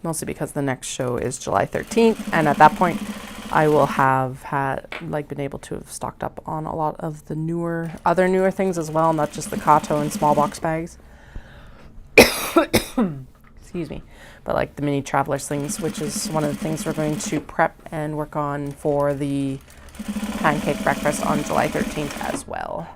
Mostly because the next show is July 13th, and at that point I will have been able to have stocked up on a lot of the other newer things as well, not just the Kato and small box bags. Excuse me. But like the mini traveler slings, which is one of the things we're going to prep and work on for the pancake breakfast on July 13th as well.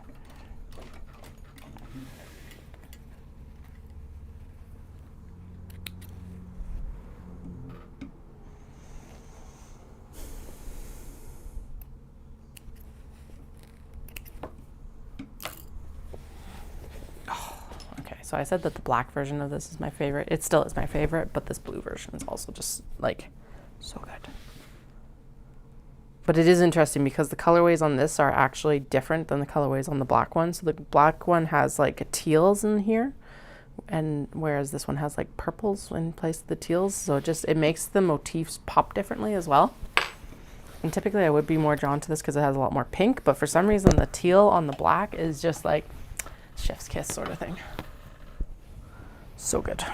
So I said that the black version of this is my favorite. It still is my favorite, but this blue version is also just like so good. But it is interesting because the colorways on this are actually different than the colorways on the black one. So the black one has like teals in here, and whereas this one has like purples in place of the teals. So it makes the motifs pop differently as well. And typically I would be more drawn to this because it has a lot more pink, but for some reason the teal on the black is just like chef's kiss sort of thing. So good. Okay,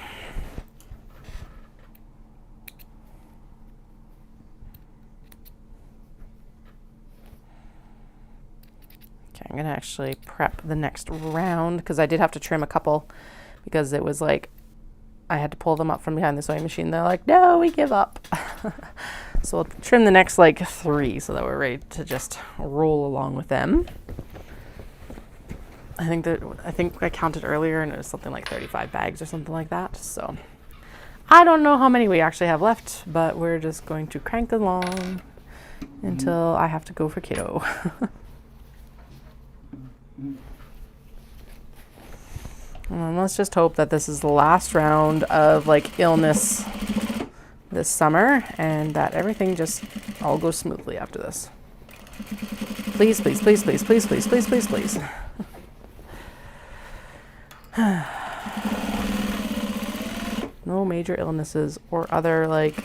I'm gonna actually prep the next round because I did have to trim a couple because it was like I had to pull them up from behind the sewing machine. They're like, no, we give up. So we'll trim the next like 3 so that we're ready to just roll along with them. I think I counted earlier and it was something like 35 bags or something like that. So I don't know how many we actually have left, but we're just going to crank along until I have to go for Kato. And let's just hope that this is the last round of like illness this summer and that everything just all goes smoothly after this. Please, please, please, please, please, please, please, please, please. No major illnesses or other like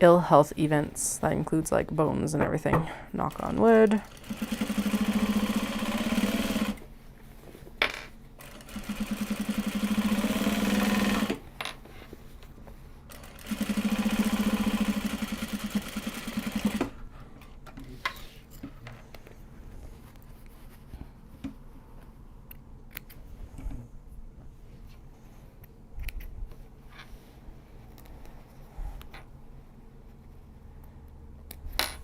ill health events. That includes like bones and everything. Knock on wood.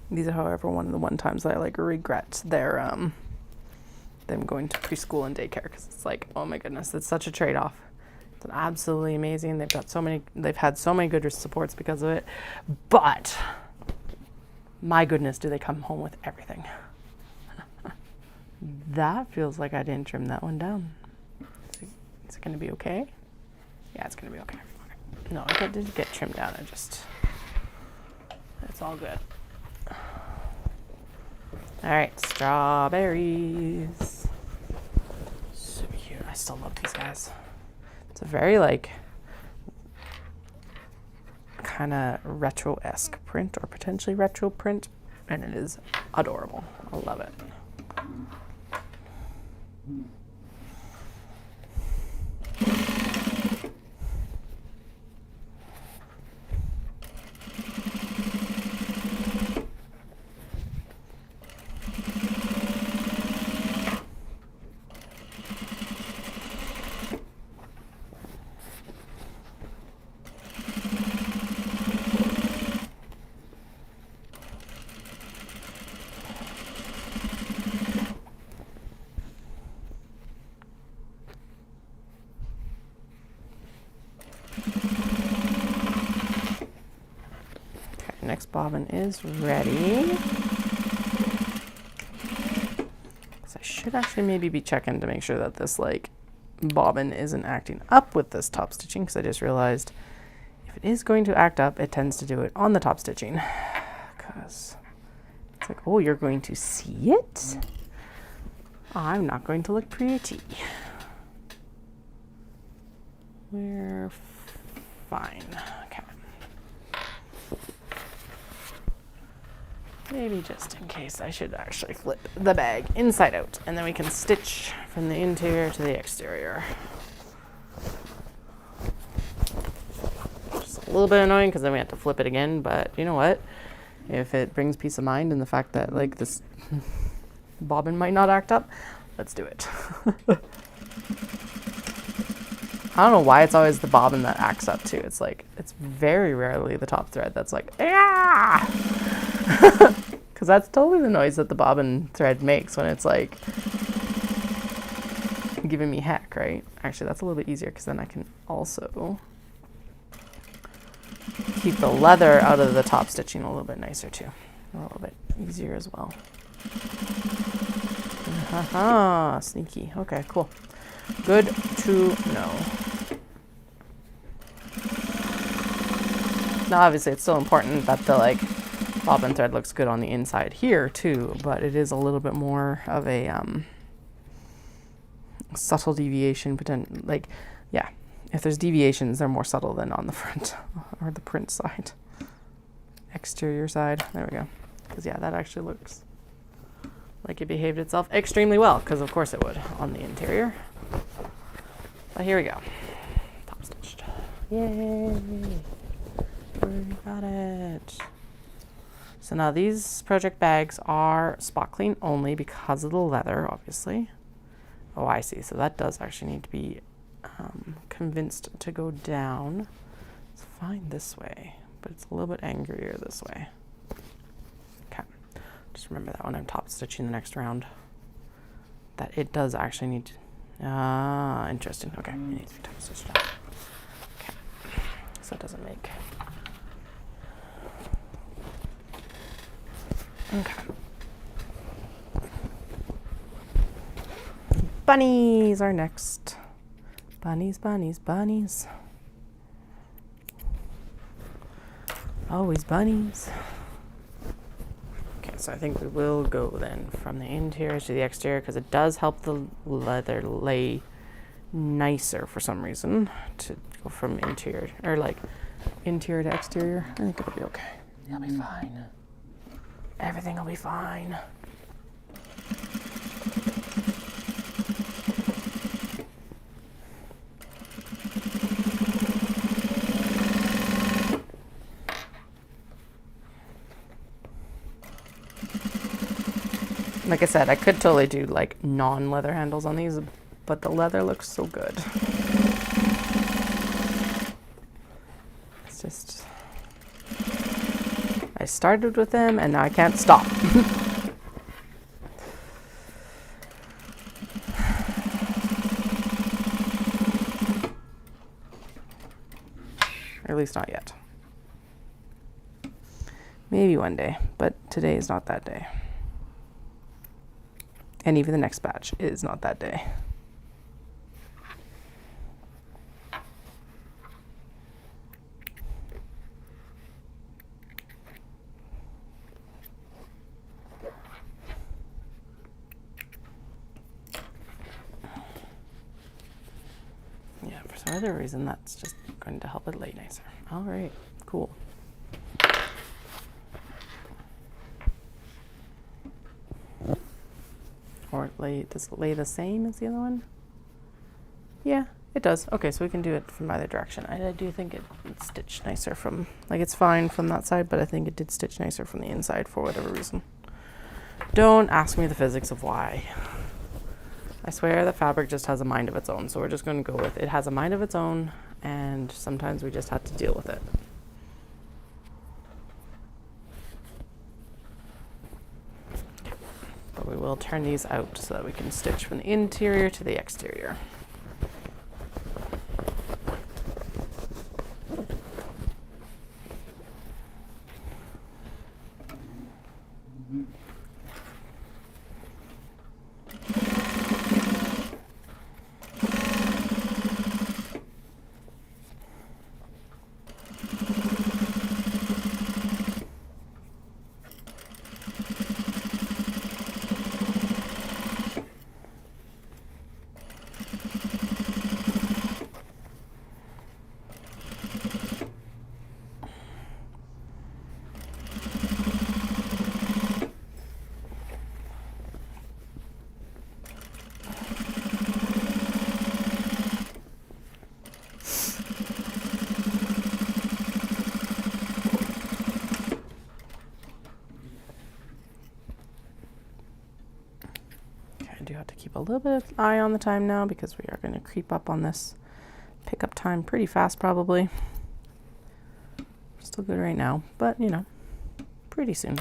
These are, however, one of the times that I like regret their them going to preschool and daycare because it's like, oh my goodness, it's such a trade-off. It's absolutely amazing. They've had so many good supports because of it, but my goodness, do they come home with everything? That feels like I didn't trim that one down. Is it going to be okay? Yeah, it's going to be okay. No, it did get trimmed down. It's all good. All right, strawberries. So cute. I still love these guys. It's a very like kind of retro-esque print or potentially retro print, and it is adorable. I love it. Next bobbin is ready. So I should actually maybe be checking to make sure that this like bobbin isn't acting up with this top stitching, because I just realized if it is going to act up, it tends to do it on the top stitching. Because it's like, oh, you're going to see it? I'm not going to look pretty. We're fine. Okay. Maybe just in case, I should actually flip the bag inside out, and then we can stitch from the interior to the exterior. Just a little bit annoying because then we have to flip it again, but you know what? If it brings peace of mind in the fact that like this bobbin might not act up, let's do it. I don't know why it's always the bobbin that acts up too. It's like, it's very rarely the top thread that's like, ah! Because that's totally the noise that the bobbin thread makes when it's like giving me heck, right? Actually, that's a little bit easier because then I can also keep the leather out of the top stitching a little bit nicer too. A little bit easier as well. Haha, sneaky. Okay, cool. Good to know. Now, obviously, it's still important that the like bobbin thread looks good on the inside here too, but it is a little bit more of a subtle deviation. Like, yeah, if there's deviations, they're more subtle than on the front or the print side, exterior side. There we go. Because yeah, that actually looks like it behaved itself extremely well. Because of course it would on the interior. But here we go. Top stitched. Yay! We got it. So now these project bags are spot clean only because of the leather, obviously. Oh, I see. So that does actually need to be convinced to go down. It's fine this way, but it's a little bit angrier this way. Okay. Just remember that when I'm top stitching the next round, that it does actually need to... Ah, interesting. Okay, it needs to be top stitched down. Okay. So it doesn't make... Okay. Bunnies are next. Bunnies, bunnies, bunnies. Always bunnies. Okay, so I think we will go then from the interior to the exterior because it does help the leather lay nicer for some reason to go from interior, or like interior to exterior. I think it'll be okay. It'll be fine. Everything will be fine. Like I said, I could totally do like non-leather handles on these, but the leather looks so good. It's just... I started with them and now I can't stop. Or at least not yet. Maybe one day, but today is not that day. And even the next batch is not that day. Yeah, for some other reason, that's just going to help it lay nicer. All right, cool. Or does it lay the same as the other one? Yeah, it does. Okay, so we can do it from either direction. I do think it stitched nicer from, like it's fine from that side, but I think it did stitch nicer from the inside for whatever reason. Don't ask me the physics of why. I swear the fabric just has a mind of its own, so we're just going to go with it. It has a mind of its own, and sometimes we just have to deal with it. But we will turn these out so that we can stitch from the interior to the exterior. little bit of eye on the time now because we are going to creep up on this pickup time pretty fast probably. Still good right now, but you know, pretty soon.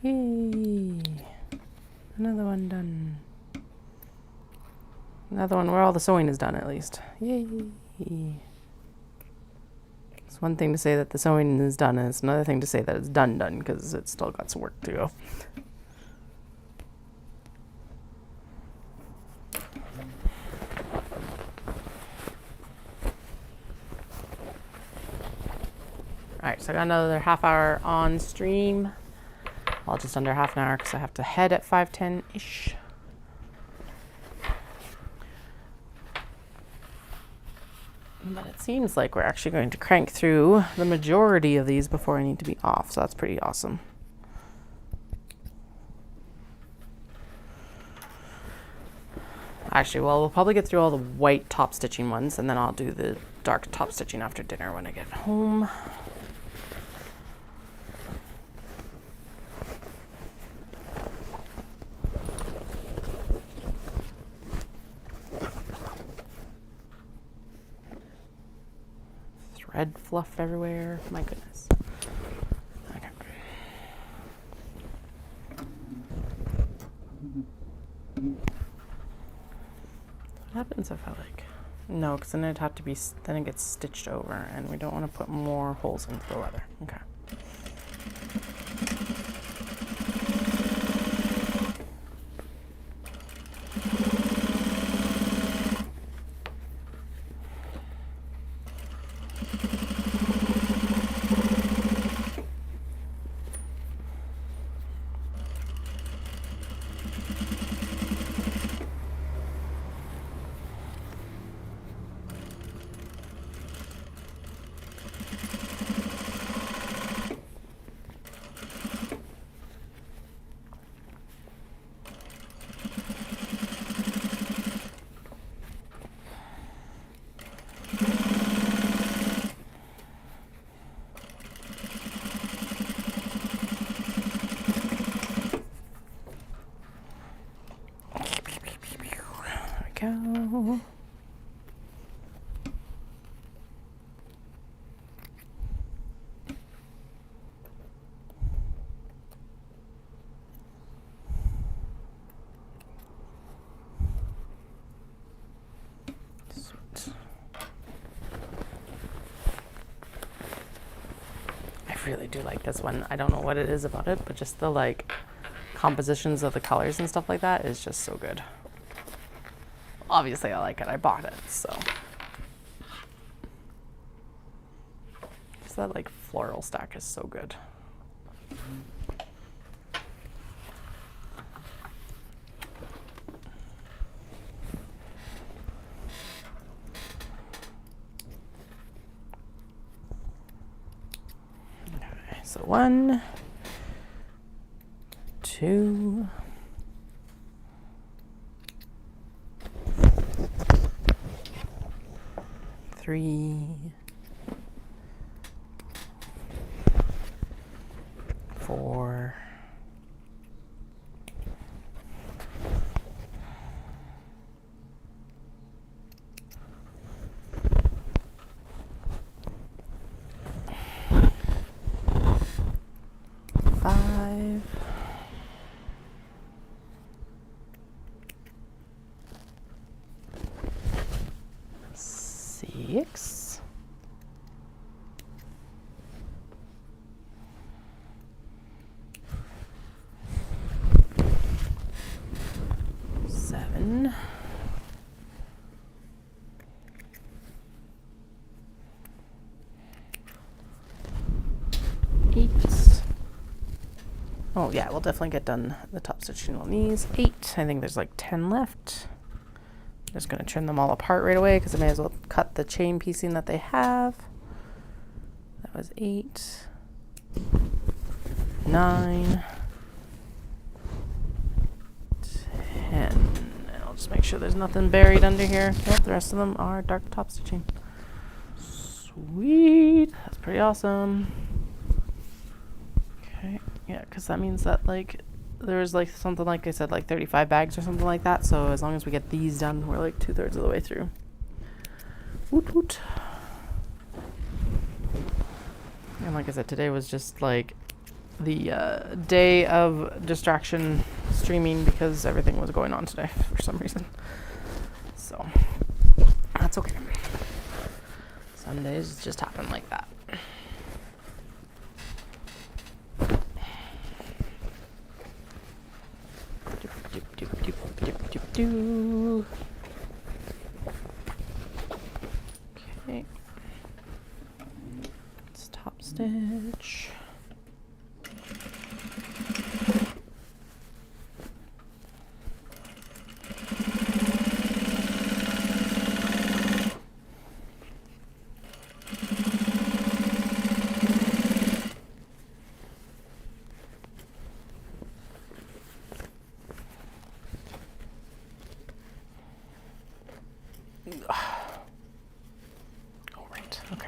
Yay! Another one done. Another one where all the sewing is done at least. Yay! It's one thing to say that the sewing is done, and it's another thing to say that it's done because it's still got some work to go. Alright, so I got another half hour on stream. Well, just under half an hour because I have to head at 5:10-ish. But it seems like we're actually going to crank through the majority of these before I need to be off, so that's pretty awesome. Actually, well, we'll probably get through all the white top stitching ones, and then I'll do the dark top stitching after dinner when I get home. Thread fluff everywhere. My goodness. Okay. What happens if I like... No, because then it'd have to be... Then it gets stitched over, and we don't want to put more holes into the leather. Okay. Go. Sweet. I really do like this one. I don't know what it is about it, but just the like compositions of the colors and stuff like that is just so good. Obviously I like it, I bought it, so that like floral stack is so good. Okay, so 1, 2, 3, 4, 5, 6, 7, 8. Oh yeah, we'll definitely get done the top stitching on these. 8. I think there's like 10 left. I'm just going to trim them all apart right away because I may as well cut the chain piecing that they have. That was 8, 9, 10. And I'll just make sure there's nothing buried under here. Yep, the rest of them are dark top stitching. Sweet. That's pretty awesome. Okay. Yeah, because that means that like there's like something like I said, like 35 bags or something like that. So as long as we get these done, we're like 2/3 of the way through. Woot woot. And like I said, today was just like the day of distraction streaming because everything was going on today for some reason. So that's okay. Some days just happen like that. Okay. Let's top stitch. Oh, right. Okay.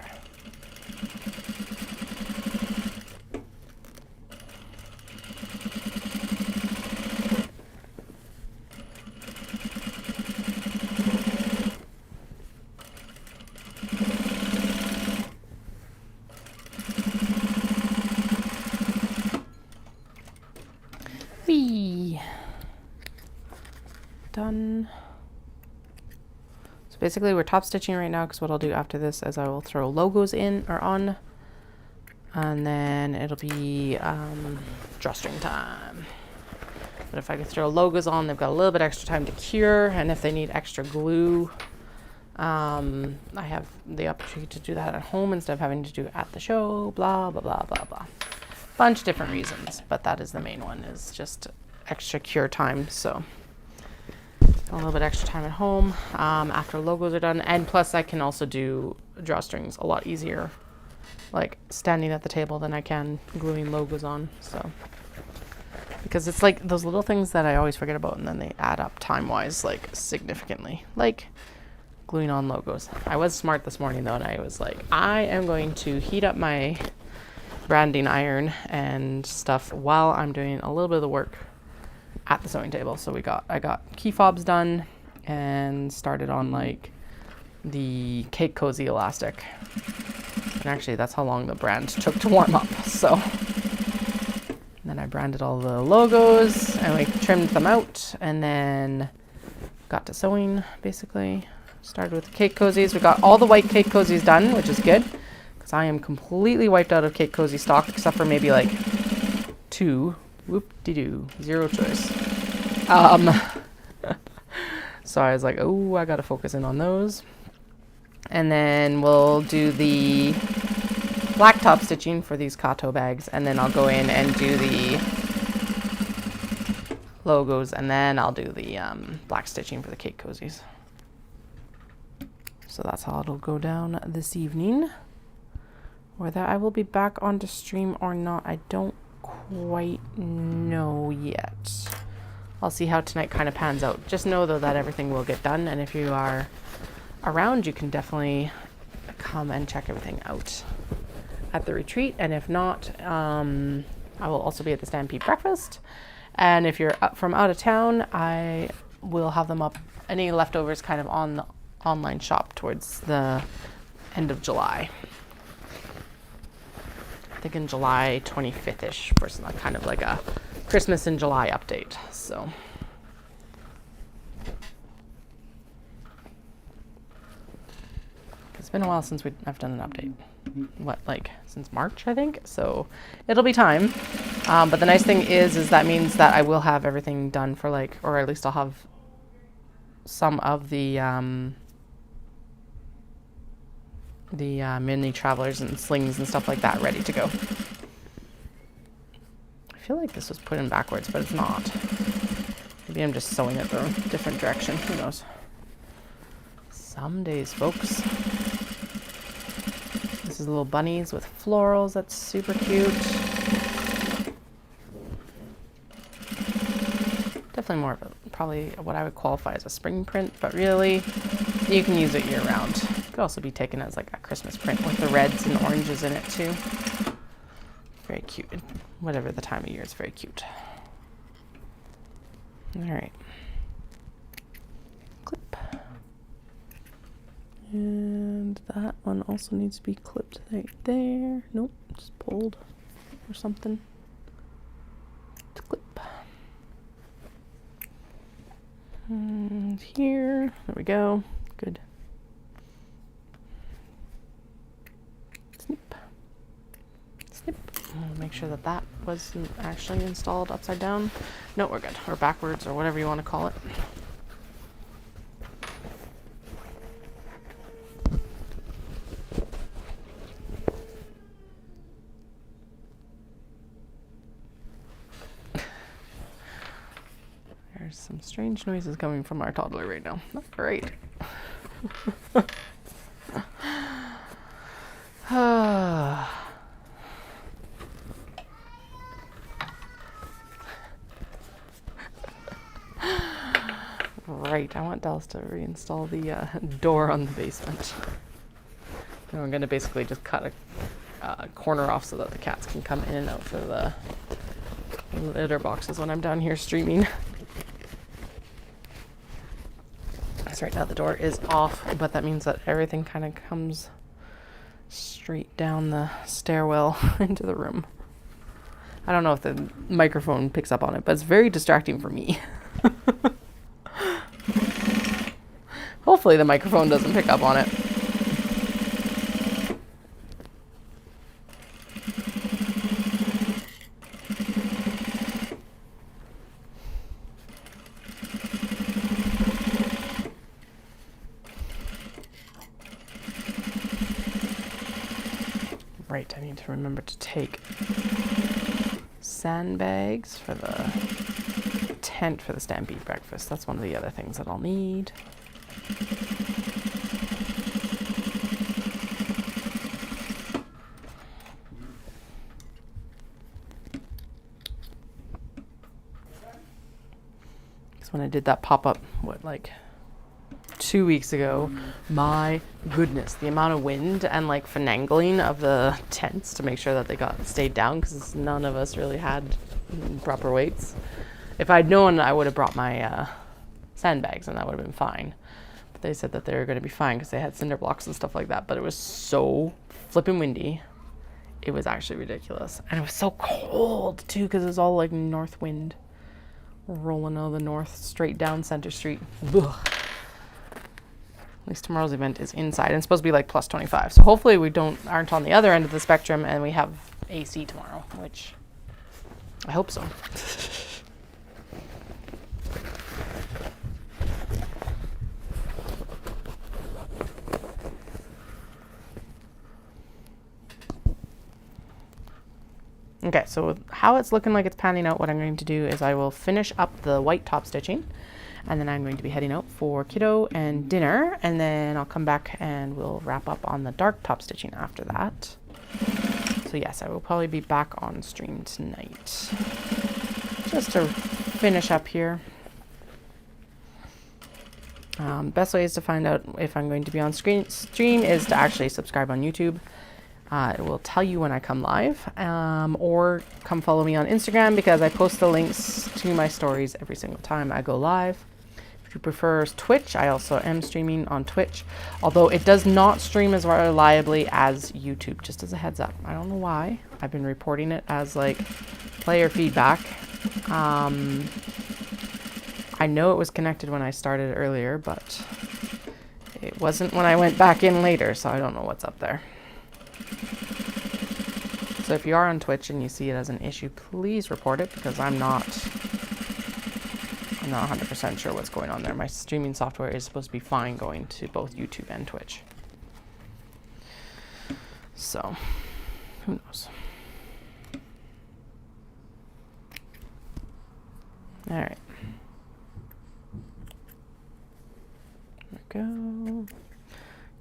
Whee! Done. Basically, we're top stitching right now because what I'll do after this is I will throw logos in or on, and then it'll be drawstring time. But if I can throw logos on, they've got a little bit extra time to cure, and if they need extra glue, I have the opportunity to do that at home instead of having to do it at the show. Blah blah blah blah blah. Bunch of different reasons, but that is the main one, is just extra cure time. So a little bit extra time at home after logos are done, and plus I can also do drawstrings a lot easier, like standing at the table, than I can gluing logos on. So because it's like those little things that I always forget about, and then they add up time wise like significantly, like gluing on logos. I was smart this morning though, and I was like, I am going to heat up my branding iron and stuff while I'm doing a little bit of the work at the sewing table. So I got key fobs done and started on like the cake cozy elastic, and actually that's how long the brand took to warm up. So then I branded all the logos and we trimmed them out, and then got to sewing. Basically started with the cake cozies. We got all the white cake cozies done, which is good because I am completely wiped out of cake cozy stock except for maybe like 2. Whoop-de-doo, 0 choice. So I was like, oh, I gotta focus in on those. And then we'll do the blacktop stitching for these Kato bags, and then I'll go in and do the logos, and then I'll do the black stitching for the cake cozies. So that's how it'll go down this evening. Whether I will be back onto stream or not, I don't quite know yet. I'll see how tonight kind of pans out. Just know though that everything will get done, and if you are around, you can definitely come and check everything out at the retreat. And if not, I will also be at the Stampede breakfast. And if you're up from out of town, I will have them up, any leftovers kind of on the online shop towards the end of July. I think in July 25th-ish, for some kind of like a Christmas in July update. So it's been a while since I've done an update. What, like since March, I think. So it'll be time. But the nice thing is that means that I will have everything done for like, or at least I'll have some of the mini travelers and slings and stuff like that ready to go. I feel like this was put in backwards, but it's not. Maybe I'm just sewing it the different direction. Who knows? Some days, folks. This is little bunnies with florals. That's super cute. Definitely more of a, probably what I would qualify as a spring print, but really you can use it year round. It could also be taken as like a Christmas print with the reds and oranges in it too. Very cute. Whatever the time of year, it's very cute. All right. Clip. And that one also needs to be clipped right there. Nope, just pulled or something. To clip. And here, there we go. Good. Snip. Snip. I'll make sure that that wasn't actually installed upside down. No, we're good. Or backwards, or whatever you want to call it. There's some strange noises coming from our toddler right now. Not great. Right, I want Dallas to reinstall the door on the basement. And I'm going to basically just cut a corner off so that the cats can come in and out for the litter boxes when I'm down here streaming. So right now the door is off, but that means that everything kind of comes straight down the stairwell into the room. I don't know if the microphone picks up on it, but it's very distracting for me. Hopefully the microphone doesn't pick up on it. Right, I need to remember to take sandbags for the tent for the Stampede breakfast. That's one of the other things that I'll need. Because when I did that pop-up, like 2 weeks ago, my goodness, the amount of wind and like finagling of the tents to make sure that they stayed down, because none of us really had proper weights. If I'd known, I would have brought my sandbags and that would have been fine. But they said that they were going to be fine because they had cinder blocks and stuff like that. But it was so flipping windy. It was actually ridiculous. And it was so cold too, because it was all like north wind rolling out of the north straight down Center Street. Ugh. At least tomorrow's event is inside and it's supposed to be like plus 25. So hopefully we aren't on the other end of the spectrum and we have AC tomorrow, which I hope so. Okay, so how it's looking like it's panning out, what I'm going to do is I will finish up the white top stitching, and then I'm going to be heading out for kiddo and dinner, and then I'll come back and we'll wrap up on the dark top stitching after that. So yes, I will probably be back on stream tonight. Just to finish up here. Best ways to find out if I'm going to be on stream is to actually subscribe on YouTube. It will tell you when I come live, or come follow me on Instagram because I post the links to my stories every single time I go live. If you prefer Twitch, I also am streaming on Twitch, although it does not stream as reliably as YouTube, just as a heads up. I don't know why. I've been reporting it as like player feedback. I know it was connected when I started earlier, but it wasn't when I went back in later, so I don't know what's up there. So if you are on Twitch and you see it as an issue, please report it because I'm not 100% sure what's going on there. My streaming software is supposed to be fine going to both YouTube and Twitch. So, who knows? All right. There we go.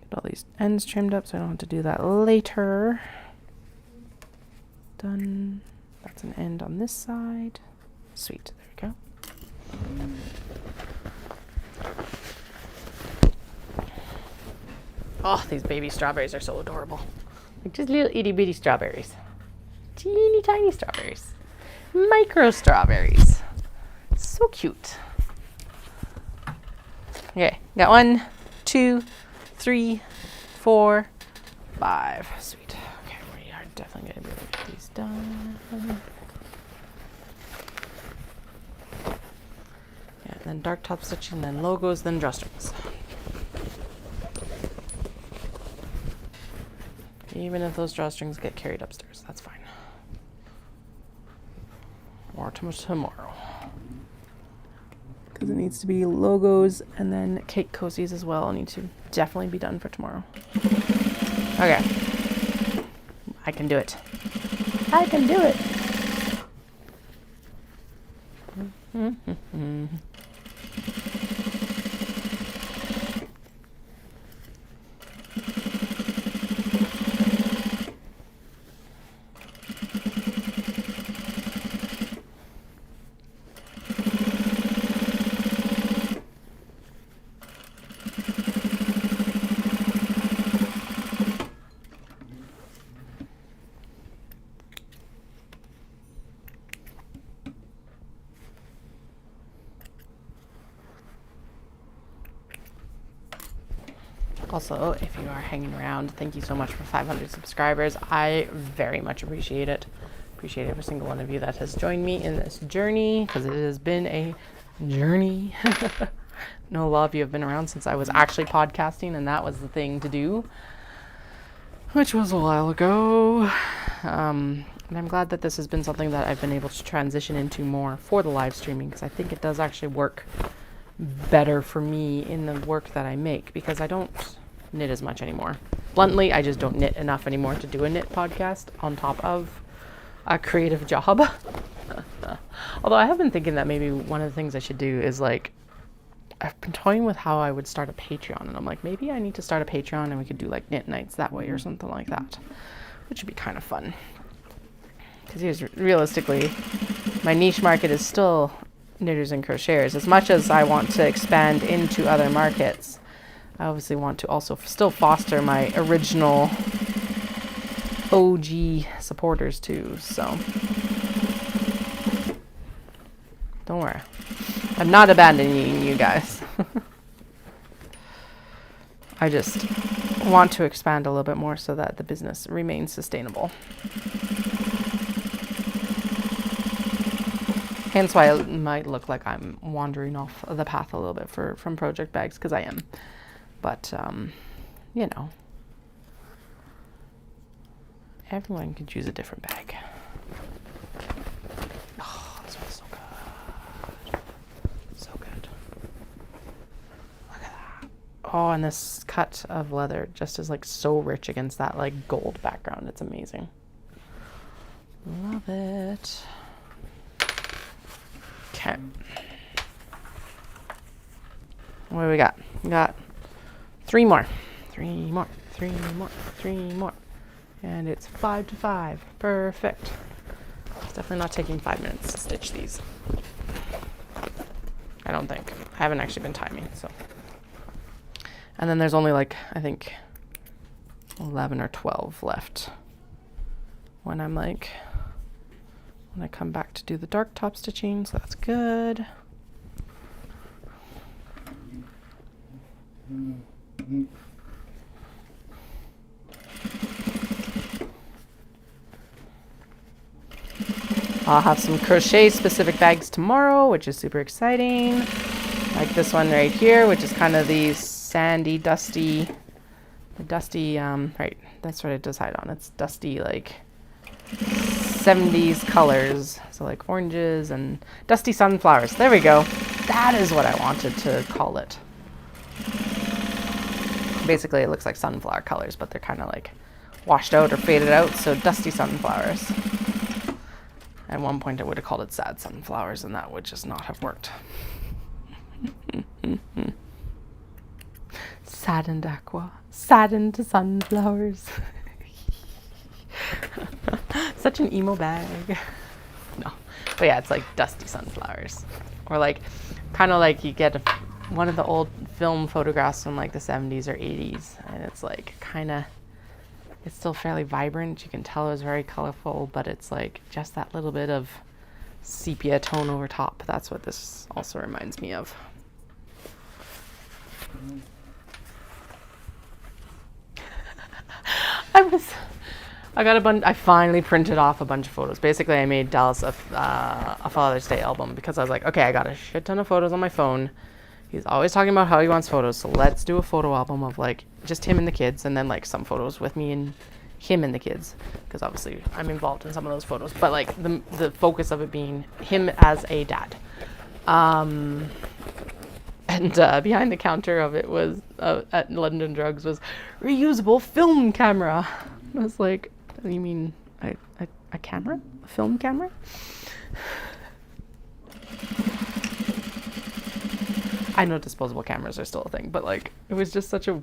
Get all these ends trimmed up so I don't have to do that later. Done. That's an end on this side. Sweet. There we go. Oh, these baby strawberries are so adorable. Like just little itty bitty strawberries. Teeny tiny strawberries. Micro strawberries. So cute. Okay, got 1, 2, 3, 4, 5. Sweet. Okay, we are definitely going to be able to get these done. Yeah, and then dark top stitching, then logos, then drawstrings. Even if those drawstrings get carried upstairs, that's fine. Or tomorrow. Because it needs to be logos and then cake cozies as well. Need to definitely be done for tomorrow. Okay. I can do it. I can do it. Also, if you are hanging around, thank you so much for 500 subscribers. I very much appreciate it. Appreciate every single one of you that has joined me in this journey, because it has been a journey. No, a lot of you have been around since I was actually podcasting, and that was the thing to do, which was a while ago. And I'm glad that this has been something that I've been able to transition into more for the live streaming, because I think it does actually work better for me in the work that I make, because I don't knit as much anymore. Bluntly, I just don't knit enough anymore to do a knit podcast on top of a creative job. Although I have been thinking that maybe one of the things I should do is, like, I've been toying with how I would start a Patreon, and I'm like, maybe I need to start a Patreon and we could do like knit nights that way or something like that, which would be kind of fun. Because realistically, my niche market is still knitters and crocheters. As much as I want to expand into other markets, I obviously want to also still foster my original OG supporters too, so don't worry. I'm not abandoning you guys. I just want to expand a little bit more so that the business remains sustainable. Hence why it might look like I'm wandering off the path a little bit from project bags, because I am. But, you know, everyone could use a different bag. Oh, this one's so good. So good. Look at that. Oh, and this cut of leather just is like so rich against that like gold background. It's amazing. Love it. Okay. What do we got? We got 3 more. 3 more. 3 more. 3 more. And it's 5 to 5. Perfect. It's definitely not taking 5 minutes to stitch these. I don't think. I haven't actually been timing, so. And then there's only like, I think 11 or 12 left when I'm like, when I come back to do the dark top stitching, so that's good. I'll have some crochet specific bags tomorrow, which is super exciting. Like this one right here, which is kind of the sandy, dusty, right, that's what I decide on. It's dusty, like 70s colors. So like oranges and dusty sunflowers. There we go. That is what I wanted to call it. Basically, it looks like sunflower colors, but they're kind of like washed out or faded out. So dusty sunflowers. At one point, I would have called it sad sunflowers, and that would just not have worked. Saddened aqua, saddened sunflowers. Such an emo bag. No, but yeah, it's like dusty sunflowers, or like kind of like you get one of the old film photographs from like the 70s or 80s, and it's like kind of, it's still fairly vibrant. You can tell it was very colorful, but it's like just that little bit of sepia tone over top. That's what this also reminds me of. I finally printed off a bunch of photos. Basically, I made Dallas a Father's Day album because I was like, okay, I got a shit ton of photos on my phone. He's always talking about how he wants photos, so let's do a photo album of like just him and the kids, and then like some photos with me and him and the kids, because obviously I'm involved in some of those photos, but like the focus of it being him as a dad. And behind the counter of it was at London Drugs was reusable film camera. I was like, you mean a camera? A film camera? I know disposable cameras are still a thing, but like it was just such a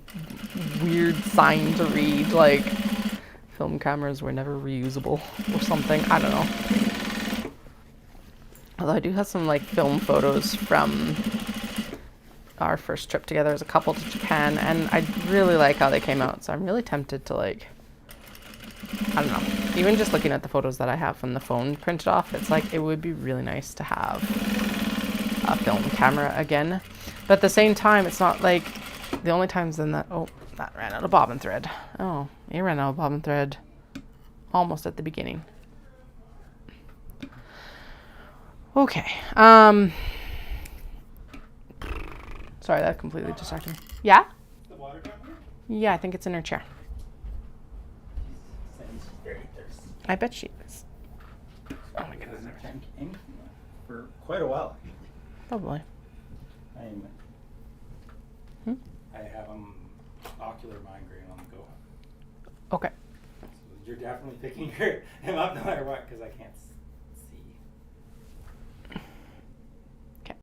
weird sign to read, like film cameras were never reusable or something. I don't know. Although I do have some like film photos from our first trip together as a couple to Japan, and I really like how they came out, so I'm really tempted to like, I don't know, even just looking at the photos that I have from the phone printed off, it's like it would be really nice to have a film camera again. But at the same time, it's not like the only times then that, oh, that ran out of bobbin thread. Oh, it ran out of bobbin thread almost at the beginning. Okay. Sorry, that completely distracted me. Yeah? The water company? Yeah, I think it's in her chair. She's very thirsty. I bet she is. Oh my goodness. I haven't drank anything for quite a while. Probably. I have ocular migraine on the go. Okay. So you're definitely picking him up no matter what, because I can't see. Okay.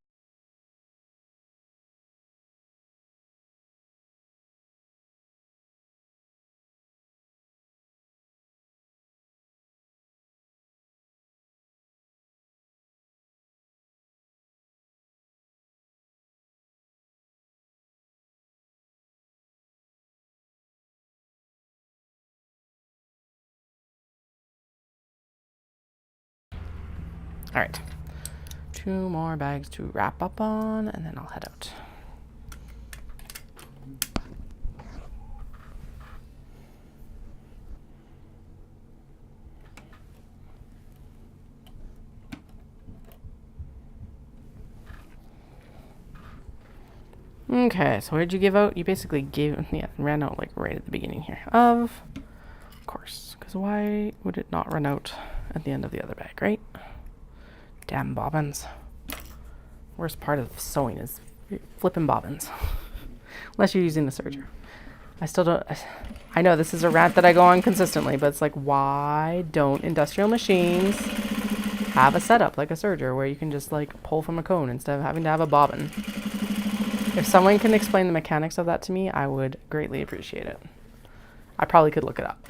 All right, 2 more bags to wrap up on, and then I'll head out. Okay, so what did you give out? You basically ran out like right at the beginning here. Of course, because why would it not run out at the end of the other bag, right? Damn bobbins. Worst part of sewing is flipping bobbins. Unless you're using the serger. I still don't, I know this is a rant that I go on consistently, but it's like, why don't industrial machines have a setup like a serger where you can just like pull from a cone instead of having to have a bobbin? If someone can explain the mechanics of that to me, I would greatly appreciate it. I probably could look it up,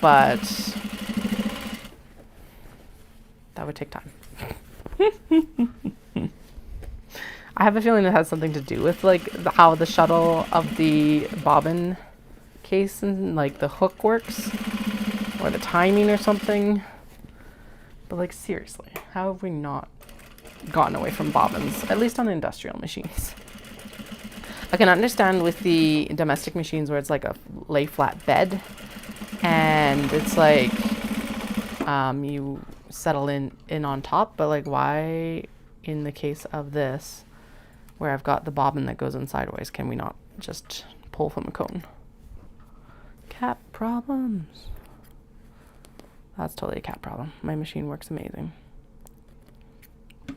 but that would take time. I have a feeling it has something to do with like how the shuttle of the bobbin case and like the hook works, or the timing or something. But like seriously, how have we not gotten away from bobbins, at least on industrial machines? I can understand with the domestic machines where it's like a lay flat bed and it's like you settle in on top, but like why in the case of this where I've got the bobbin that goes in sideways, can we not just pull from a cone? Cat problems. That's totally a cat problem. My machine works amazing.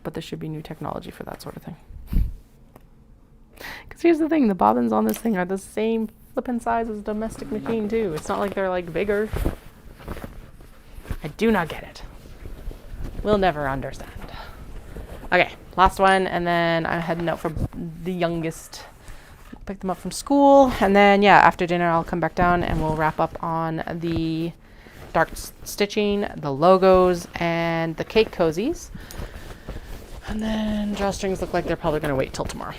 But there should be new technology for that sort of thing. Because here's the thing, the bobbins on this thing are the same flippin' size as a domestic machine too. It's not like they're like bigger. I do not get it. We'll never understand. Okay, last one, and then I'm heading out for the youngest. Pick them up from school, and then yeah, after dinner I'll come back down and we'll wrap up on the dark stitching, the logos, and the cake cozies. And then drawstrings look like they're probably going to wait till tomorrow.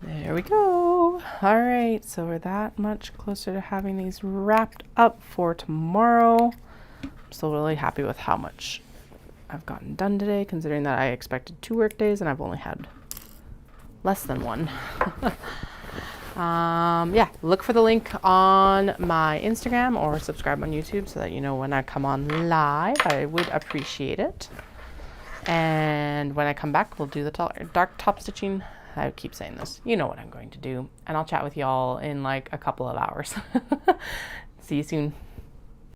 There we go. All right, so we're that much closer to having these wrapped up for tomorrow. I'm still really happy with how much I've gotten done today, considering that I expected 2 work days and I've only had less than 1. Yeah, look for the link on my Instagram or subscribe on YouTube so that you know when I come on live. I would appreciate it. And when I come back, we'll do the dark top stitching. I keep saying this. You know what I'm going to do. And I'll chat with y'all in like a couple of hours. See you soon.